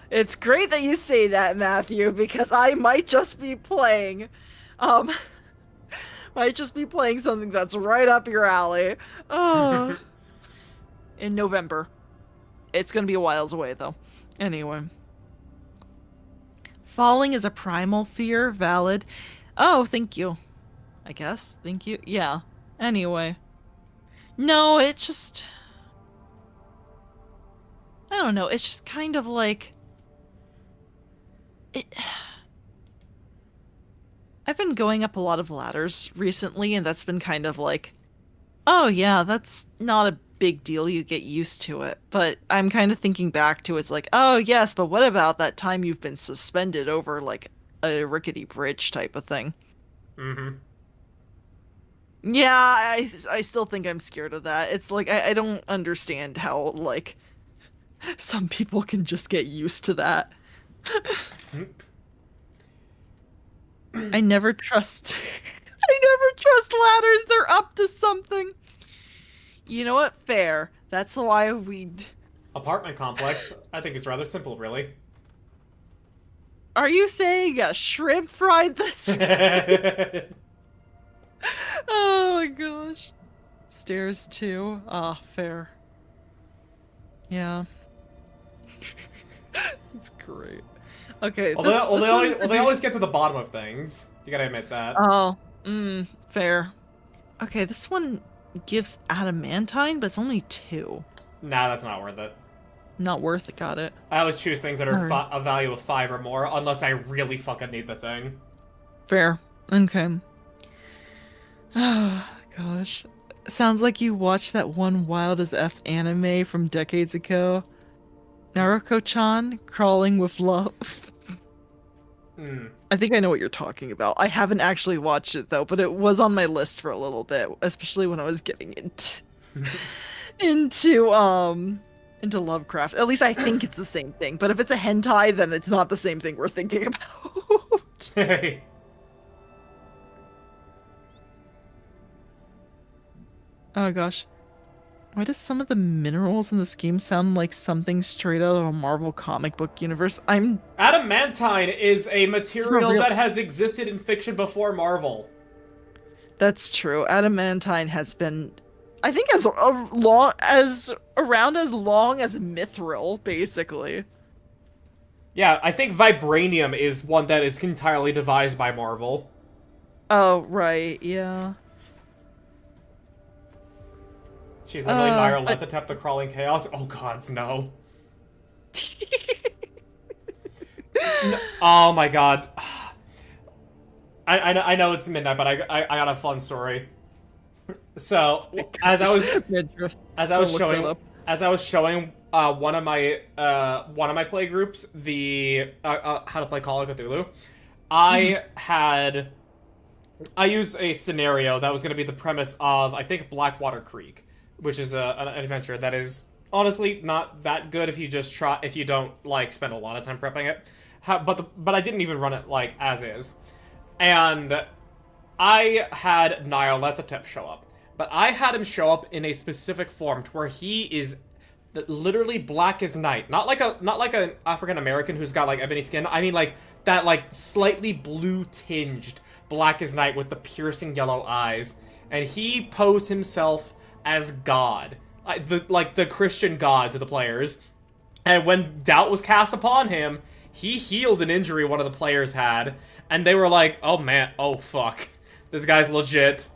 It's great that you say that, Matthew, because I might just be playing, might just be playing something that's right up your alley. In November. It's gonna be a whiles away, though. Anyway. Falling is a primal fear, valid. Oh, thank you. I guess. Thank you. Yeah. Anyway. No, it's just... I don't know, it's just kind of like... I've been going up a lot of ladders recently, and that's been kind of like, oh yeah, that's not a big deal, you get used to it. But I'm kind of thinking back to it's like, oh yes, but what about that time you've been suspended over like a rickety bridge type of thing? Mm-hmm. Yeah, I still think I'm scared of that. It's like, I don't understand how, like, some people can just get used to that. I never trust... I never trust ladders. They're up to something. You know what? Fair. That's why we... Apartment complex. I think it's rather simple, really. Are you saying a shrimp fried this? Oh my gosh. Stairs too. Ah, fair. Yeah. That's great. Okay. They always get to the bottom of things. You gotta admit that. Oh, fair. Okay, this one gives adamantine, but it's only 2. Nah, that's not worth it. Not worth it, got it. I always choose things that are Alright. a value of 5 or more, unless I really fucking need the thing. Fair. Okay. Oh, gosh. Sounds like you watched that one Wild as F anime from decades ago. Naruko-chan, Crawling with Love. I think I know what you're talking about. I haven't actually watched it though, but it was on my list for a little bit, especially when I was getting into Lovecraft. At least I think it's the same thing. But if it's a hentai, then it's not the same thing we're thinking about. Hey. Oh gosh. Why does some of the minerals in this game sound like something straight out of a Marvel comic book universe? Adamantine is a material real. that has existed in fiction before Marvel. That's true. Adamantine has been, I think, around as long as Mithril, basically. Yeah, I think vibranium is one that is entirely devised by Marvel. Oh, right, yeah. She's literally Nyarlathotep, the Crawling Chaos. Oh gods, no. No. Oh my god. I know it's midnight, but I got a fun story. So as I was showing one of my play groups the how to play Call of Cthulhu, I used a scenario that was going to be the premise of, I think, Blackwater Creek, which is an adventure that is honestly not that good if you don't like spend a lot of time prepping it. But I didn't even run it like as is, and I had Nyarlathotep show up, but I had him show up in a specific form to where he is literally black as night, not like an African American who's got like ebony skin. I mean like that like slightly blue tinged black as night with the piercing yellow eyes, and he posed himself as God, the Christian God to the players. And when doubt was cast upon him, he healed an injury one of the players had, and they were like, "Oh man, oh fuck, this guy's legit."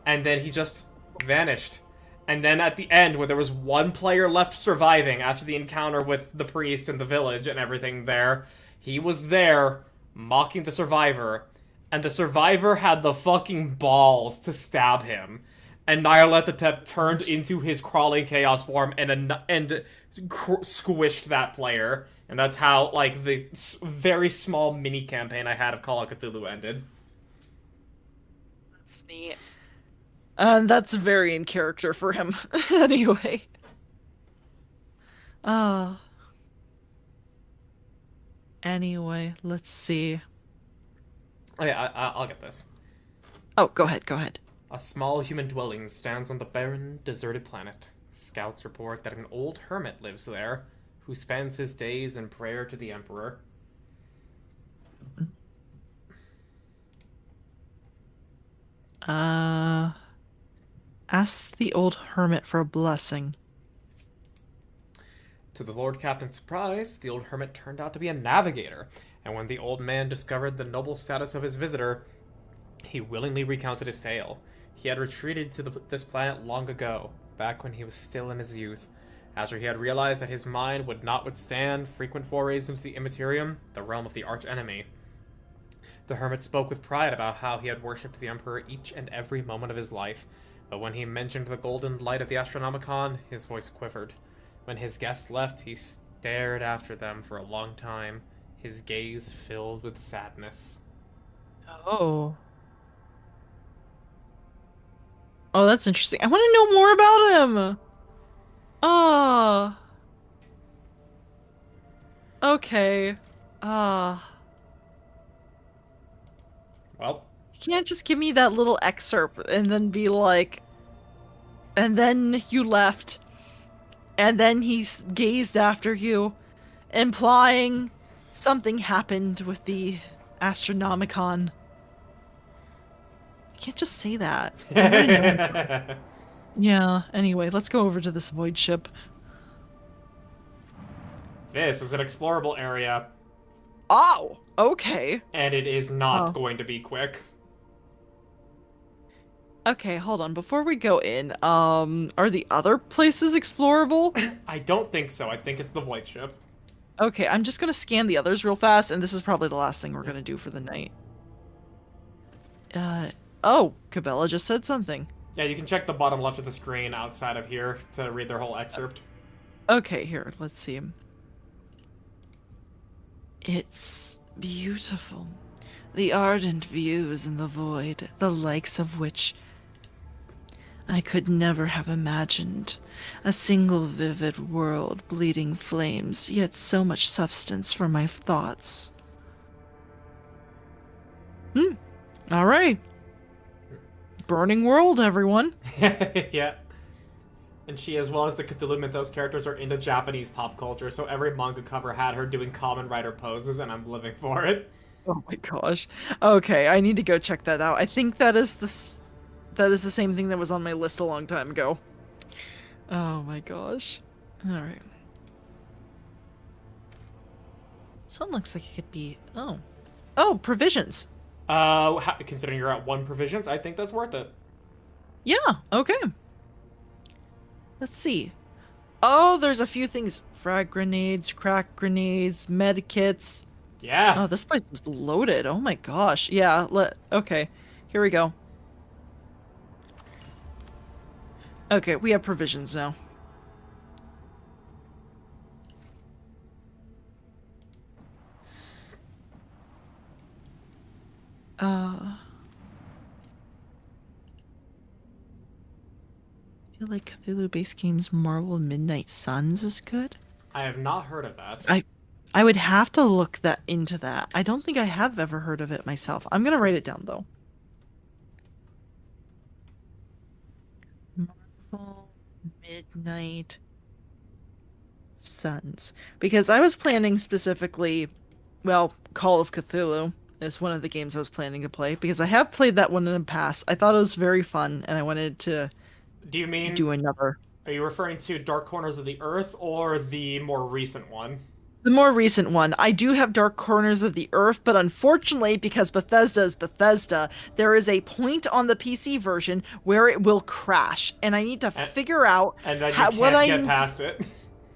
And then he just vanished. And then at the end, where there was one player left surviving after the encounter with the priest in the village and everything there, he was there mocking the survivor, and the survivor had the fucking balls to stab him. And Nyarlathotep turned into his Crawling Chaos form and squished that player. And that's how, like, the very small mini-campaign I had of Call of Cthulhu ended. That's neat. That's very in character for him. Anyway. Anyway, let's see. Oh, yeah, I'll get this. Oh, go ahead. A small human dwelling stands on the barren, deserted planet. Scouts report that an old hermit lives there, who spends his days in prayer to the Emperor. Ask the old hermit for a blessing. To the Lord Captain's surprise, the old hermit turned out to be a navigator, and when the old man discovered the noble status of his visitor, he willingly recounted his tale. He had retreated to this planet long ago, back when he was still in his youth, after he had realized that his mind would not withstand frequent forays into the Immaterium, the realm of the arch-enemy. The hermit spoke with pride about how he had worshipped the Emperor each and every moment of his life, but when he mentioned the golden light of the Astronomicon, his voice quivered. When his guests left, he stared after them for a long time, his gaze filled with sadness. Oh, that's interesting. I want to know more about him. Okay. Well, You can't just give me that little excerpt and then be like, and then you left, and then he gazed after you, implying something happened with the Astronomicon. You can't just say that. I wanna know. Yeah, anyway, let's go over to this void ship. This is an explorable area, Oh, okay. and it is not Oh. going to be quick. Okay, hold on. Before we go in, are the other places explorable? I don't think so. I think it's the void ship. Okay, I'm just gonna scan the others real fast, and this is probably the last thing we're gonna do for the night. Oh, Cabela just said something. Yeah, you can check the bottom left of the screen outside of here to read their whole excerpt. Okay, here, let's see. It's beautiful. The ardent views in the void, the likes of which I could never have imagined. A single vivid world, bleeding flames, yet so much substance for my thoughts. Alright. Burning world, everyone. Yeah. And she, as well as the Cthulhu Mythos characters, are into Japanese pop culture, so every manga cover had her doing Kamen Rider poses, and I'm living for it. Oh my gosh. Okay, I need to go check that out. I think that is the same thing that was on my list a long time ago. Oh my gosh. Alright. This one looks like it could be... Oh. Oh, provisions. Considering you're at 1 provisions, I think that's worth it. Yeah, okay. Let's see. Oh, there's a few things. Frag grenades, crack grenades, medikits. Yeah. Oh, this place is loaded. Oh my gosh. Yeah, okay. Here we go. Okay, we have provisions now. I feel like Cthulhu Base Games Marvel Midnight Suns is good. I have not heard of that. I would have to look into that. I don't think I have ever heard of it myself. I'm gonna write it down though. Marvel Midnight Suns. Because I was planning specifically, well, Call of Cthulhu is one of the games I was planning to play because I have played that one in the past. I thought it was very fun and I wanted to Do you mean... do another. Are you referring to Dark Corners of the Earth or the more recent one? The more recent one. I do have Dark Corners of the Earth, but unfortunately, because Bethesda is Bethesda, there is a point on the PC version where it will crash, and I need to figure out And then you can't get past it.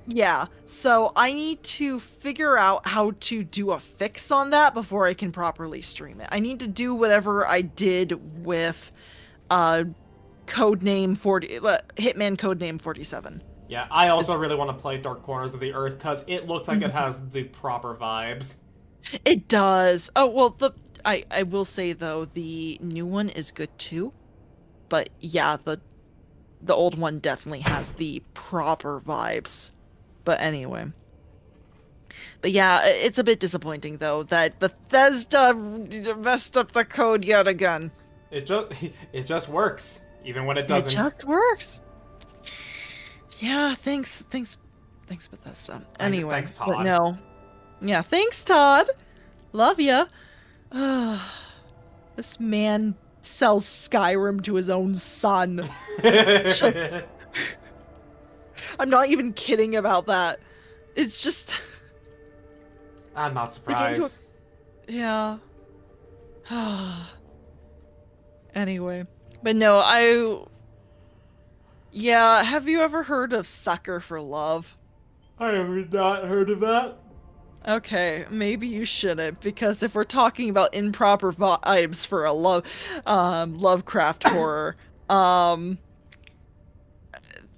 Yeah, so I need to figure out how to do a fix on that before I can properly stream it. I need to do whatever I did with Hitman Codename 47. Yeah, I also really want to play Dark Corners of the Earth because it looks like it has the proper vibes. It does. Oh, well, I will say though, the new one is good too. But yeah, the old one definitely has the proper vibes. But anyway. But yeah, it's a bit disappointing though that Bethesda messed up the code yet again. It just works, even when it doesn't. It just works. Yeah, thanks Bethesda. Anyway, Thanks, Todd. but no. Yeah, thanks Todd. Love ya. This man sells Skyrim to his own son. I'm not even kidding about that. It's just... I'm not surprised. Yeah. Anyway. But no, Yeah, have you ever heard of Sucker for Love? I have not heard of that. Okay, maybe you shouldn't, because if we're talking about improper vibes for a Lovecraft horror,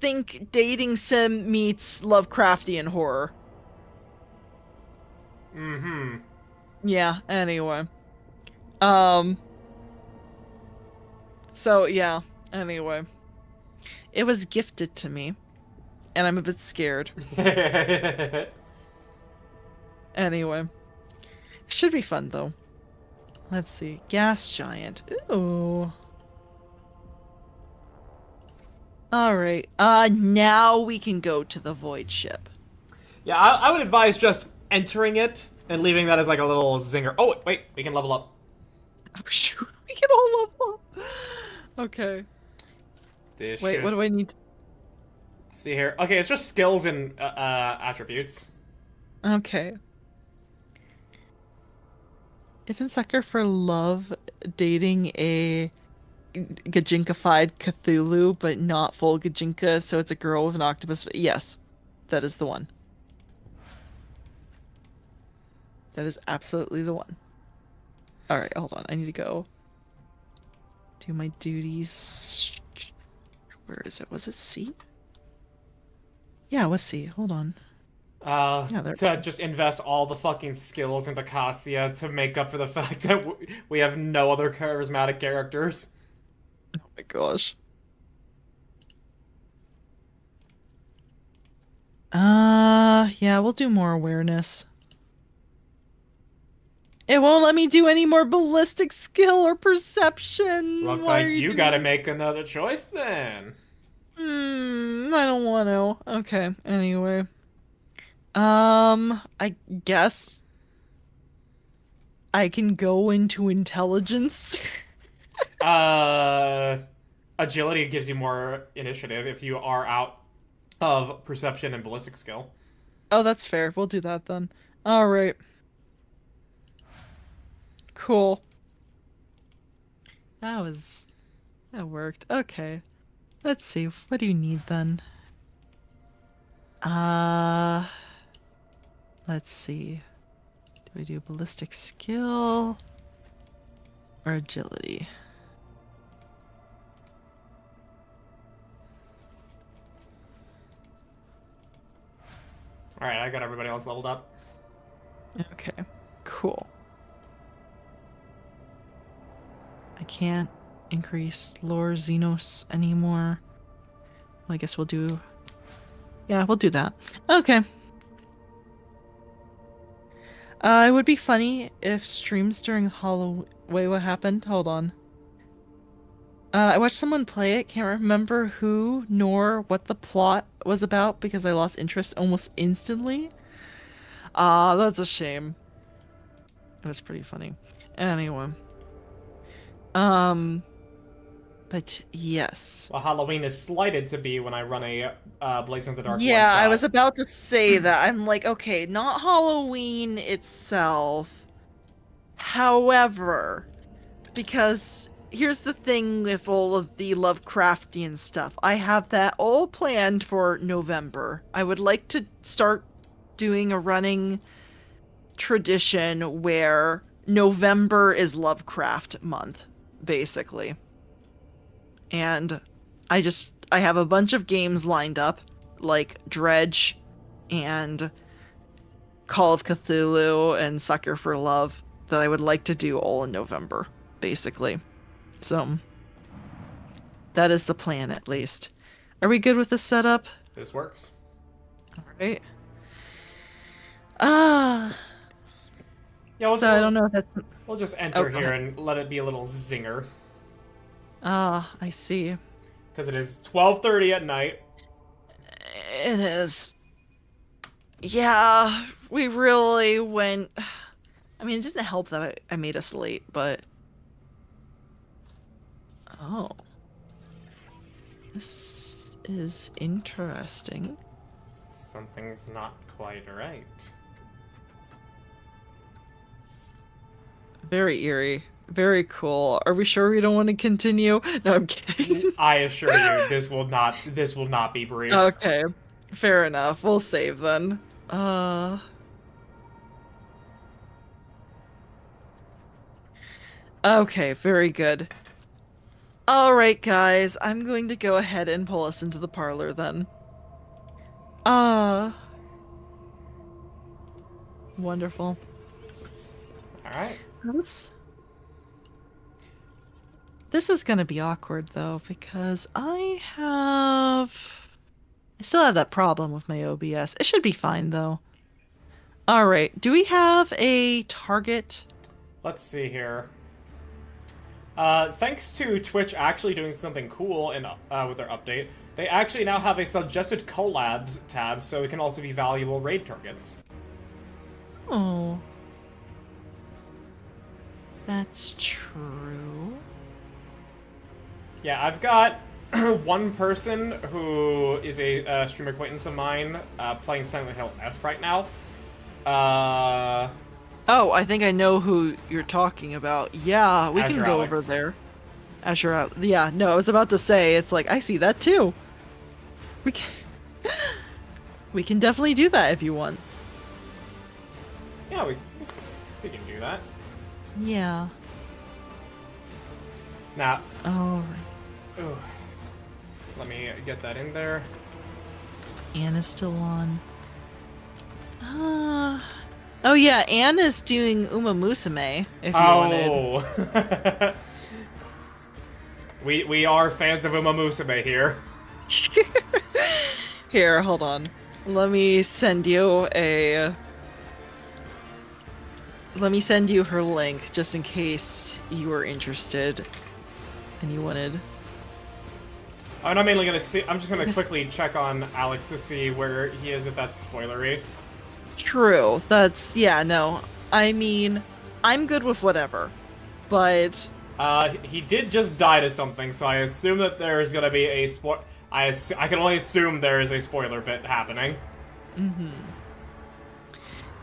think dating sim meets Lovecraftian horror. Mm-hmm. Yeah, anyway. So, yeah, anyway. It was gifted to me, and I'm a bit scared. Anyway. Should be fun, though. Let's see. Gas Giant. Ooh. Alright. Now we can go to the Void Ship. Yeah, I would advise just entering it and leaving that as like a little zinger. Oh, wait, we can level up. Oh, shoot. We can all level up. Okay. This Wait, should... what do I need? See here. Okay, it's just skills and attributes. Okay. Isn't Sucker for Love dating a Gajinkified Cthulhu, but not full Gajinka, so it's a girl with an octopus? Yes, that is the one. That is absolutely the one. Alright, hold on. I need to go do my duties. Where is it? Was it C? Yeah, it was C. Hold on. Yeah, there- To just invest all the fucking skills into Cassia to make up for the fact that we have no other charismatic characters. Oh my gosh. Yeah, we'll do more awareness. It won't let me do any more ballistic skill or perception. Looks Why like are you doing gotta this? make another choice then. I don't want to. Okay, anyway. I guess I can go into intelligence. Agility gives you more initiative if you are out of perception and ballistic skill. Oh, that's fair. We'll do that then. All right. Cool. That worked. Okay. Let's see. What do you need then? Let's see. Do we do ballistic skill or agility? Alright, I got everybody else leveled up. Okay. Cool. I can't increase lore Xenos anymore. Well, I guess we'll do... Yeah, we'll do that. Okay. It would be funny if streams during Halloween... Wait, what happened? Hold on. I watched someone play it, can't remember who nor what the plot was about because I lost interest almost instantly. That's a shame. It was pretty funny. Anyway. But yes. Well, Halloween is slighted to be when I run a Blades in the Dark Yeah, I one-shot. was about to say that. I'm like, okay, not Halloween itself. However, because here's the thing with all of the Lovecraftian stuff. I have that all planned for November. I would like to start doing a running tradition where November is Lovecraft month, basically. And I have a bunch of games lined up, like Dredge and Call of Cthulhu and Sucker for Love, that I would like to do all in November, basically. So, that is the plan, at least. Are we good with the setup? This works. Alright. Yeah, So I don't know if that's... We'll just enter go here ahead. and let it be a little zinger. I see. Because it is 12:30 at night. It is. Yeah, we really went... I mean, it didn't help that I made us late, but... Oh. This is interesting. Something's not quite right. Very eerie. Very cool. Are we sure we don't want to continue? No, I'm kidding. I assure you, this will not be brief. Okay. Fair enough. We'll save then. Okay, very good. Alright, guys. I'm going to go ahead and pull us into the parlor then. Wonderful. Alright. This is gonna be awkward though, because I still have that problem with my OBS. It should be fine though. Alright, do we have a target? Let's see here. Thanks to Twitch actually doing something cool with their update, they actually now have a suggested collabs tab, so it can also be valuable raid targets. Oh. That's true. Yeah, I've got one person who is a stream acquaintance of mine playing Silent Hill F right now. Oh, I think I know who you're talking about. Yeah, we Azure can go Alex. over there. Azure, yeah, no, I was about to say, it's like, I see that too. We can, we can definitely do that if you want. Yeah, we can do that. Yeah. Now, Alright. ooh, let me get that in there. Anna's still on. Oh yeah, Anne is doing Uma Musume, if you wanted. Oh. we are fans of Uma Musume here. Here, hold on. Let me send you her link, just in case you were interested and you wanted. I'm not mainly gonna see. I'm just gonna quickly check on Alex to see where he is, if that's spoilery. True. That's, yeah, no. I mean, I'm good with whatever, but He did just die to something, so I assume that there's gonna be a I can only assume there is a spoiler bit happening. mm-hmm.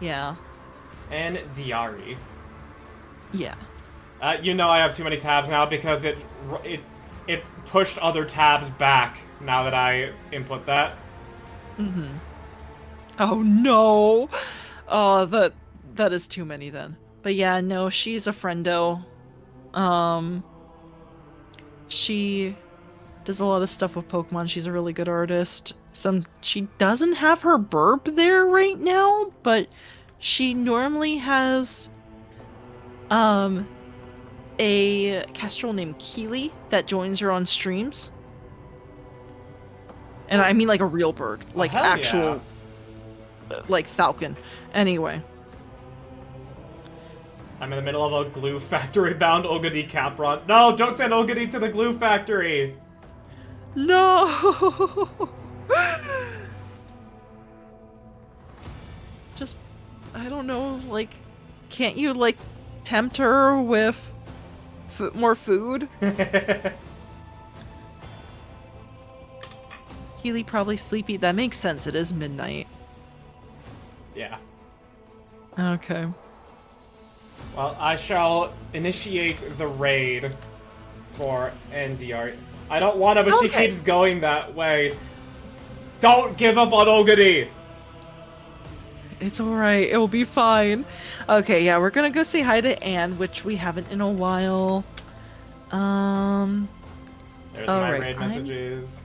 Yeah. And Diari. Yeah. You know I have too many tabs now because it pushed other tabs back now that I input that. Mm-hmm. Oh no! Oh, that is too many then. But yeah, no, she's a friendo. She does a lot of stuff with Pokemon. She's a really good artist. She doesn't have her burb there right now, but she normally has a kestrel named Keely that joins her on streams. And I mean like a real bird, like hell actual like falcon. Anyway. I'm in the middle of a glue factory bound Ogadi cap run. No, don't send Ogadi to the glue factory! No! Just, I don't know, like, can't you, like, tempt her with more food? Keely probably sleepy. That makes sense. It is midnight. Yeah. Okay. Well, I shall initiate the raid for NDR. I don't want to, but she Okay. keeps going that way. Don't give up on Ogadi! It's alright. It will be fine. Okay, yeah, we're gonna go say hi to Anne, which we haven't in a while. There's my Alright, raid messages.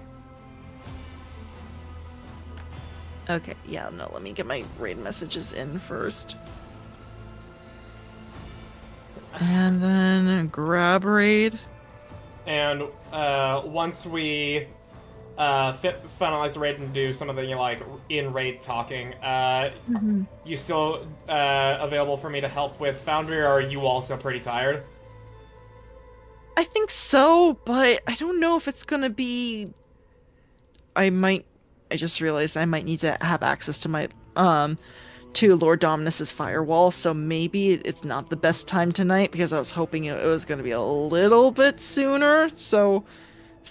Okay, yeah, no, let me get my raid messages in first. And then grab raid. And once we finalize the raid and do some of the like in-raid talking, you still available for me to help with Foundry, or are you also pretty tired? I think so, but I don't know if it's gonna be... I just realized I might need to have access to my, to Lord Dominus's firewall, so maybe it's not the best time tonight, because I was hoping it was gonna be a little bit sooner, so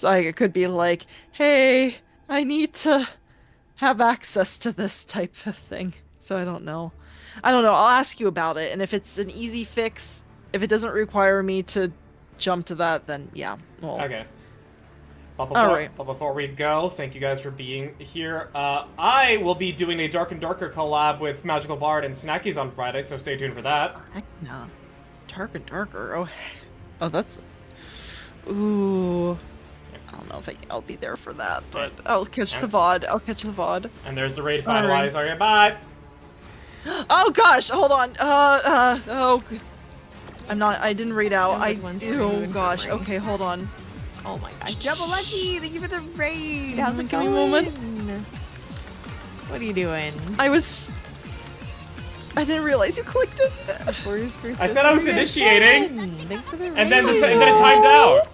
I could be like, hey, I need to have access to this type of thing. So I don't know. I'll ask you about it, and if it's an easy fix, if it doesn't require me to jump to that, then yeah. Well, Okay. But before we go, thank you guys for being here. I will be doing a Dark and Darker collab with Magical Bard and Snackies on Friday, so stay tuned for that. heck no. Dark and Darker. Oh, that's... Ooh. I don't know if I'll be there for that, but I'll catch the VOD. I'll catch the VOD. And there's the raid All right. finalizer. Okay, bye! Oh gosh, hold on. Oh. I didn't read out. Oh gosh. Okay, hold on. Oh my gosh. Double lucky! Thank you for the raid! How's it Give me going? a moment. What are you doing? I didn't realize you clicked it. I said I was initiating! Thanks for the raid. And then it timed out!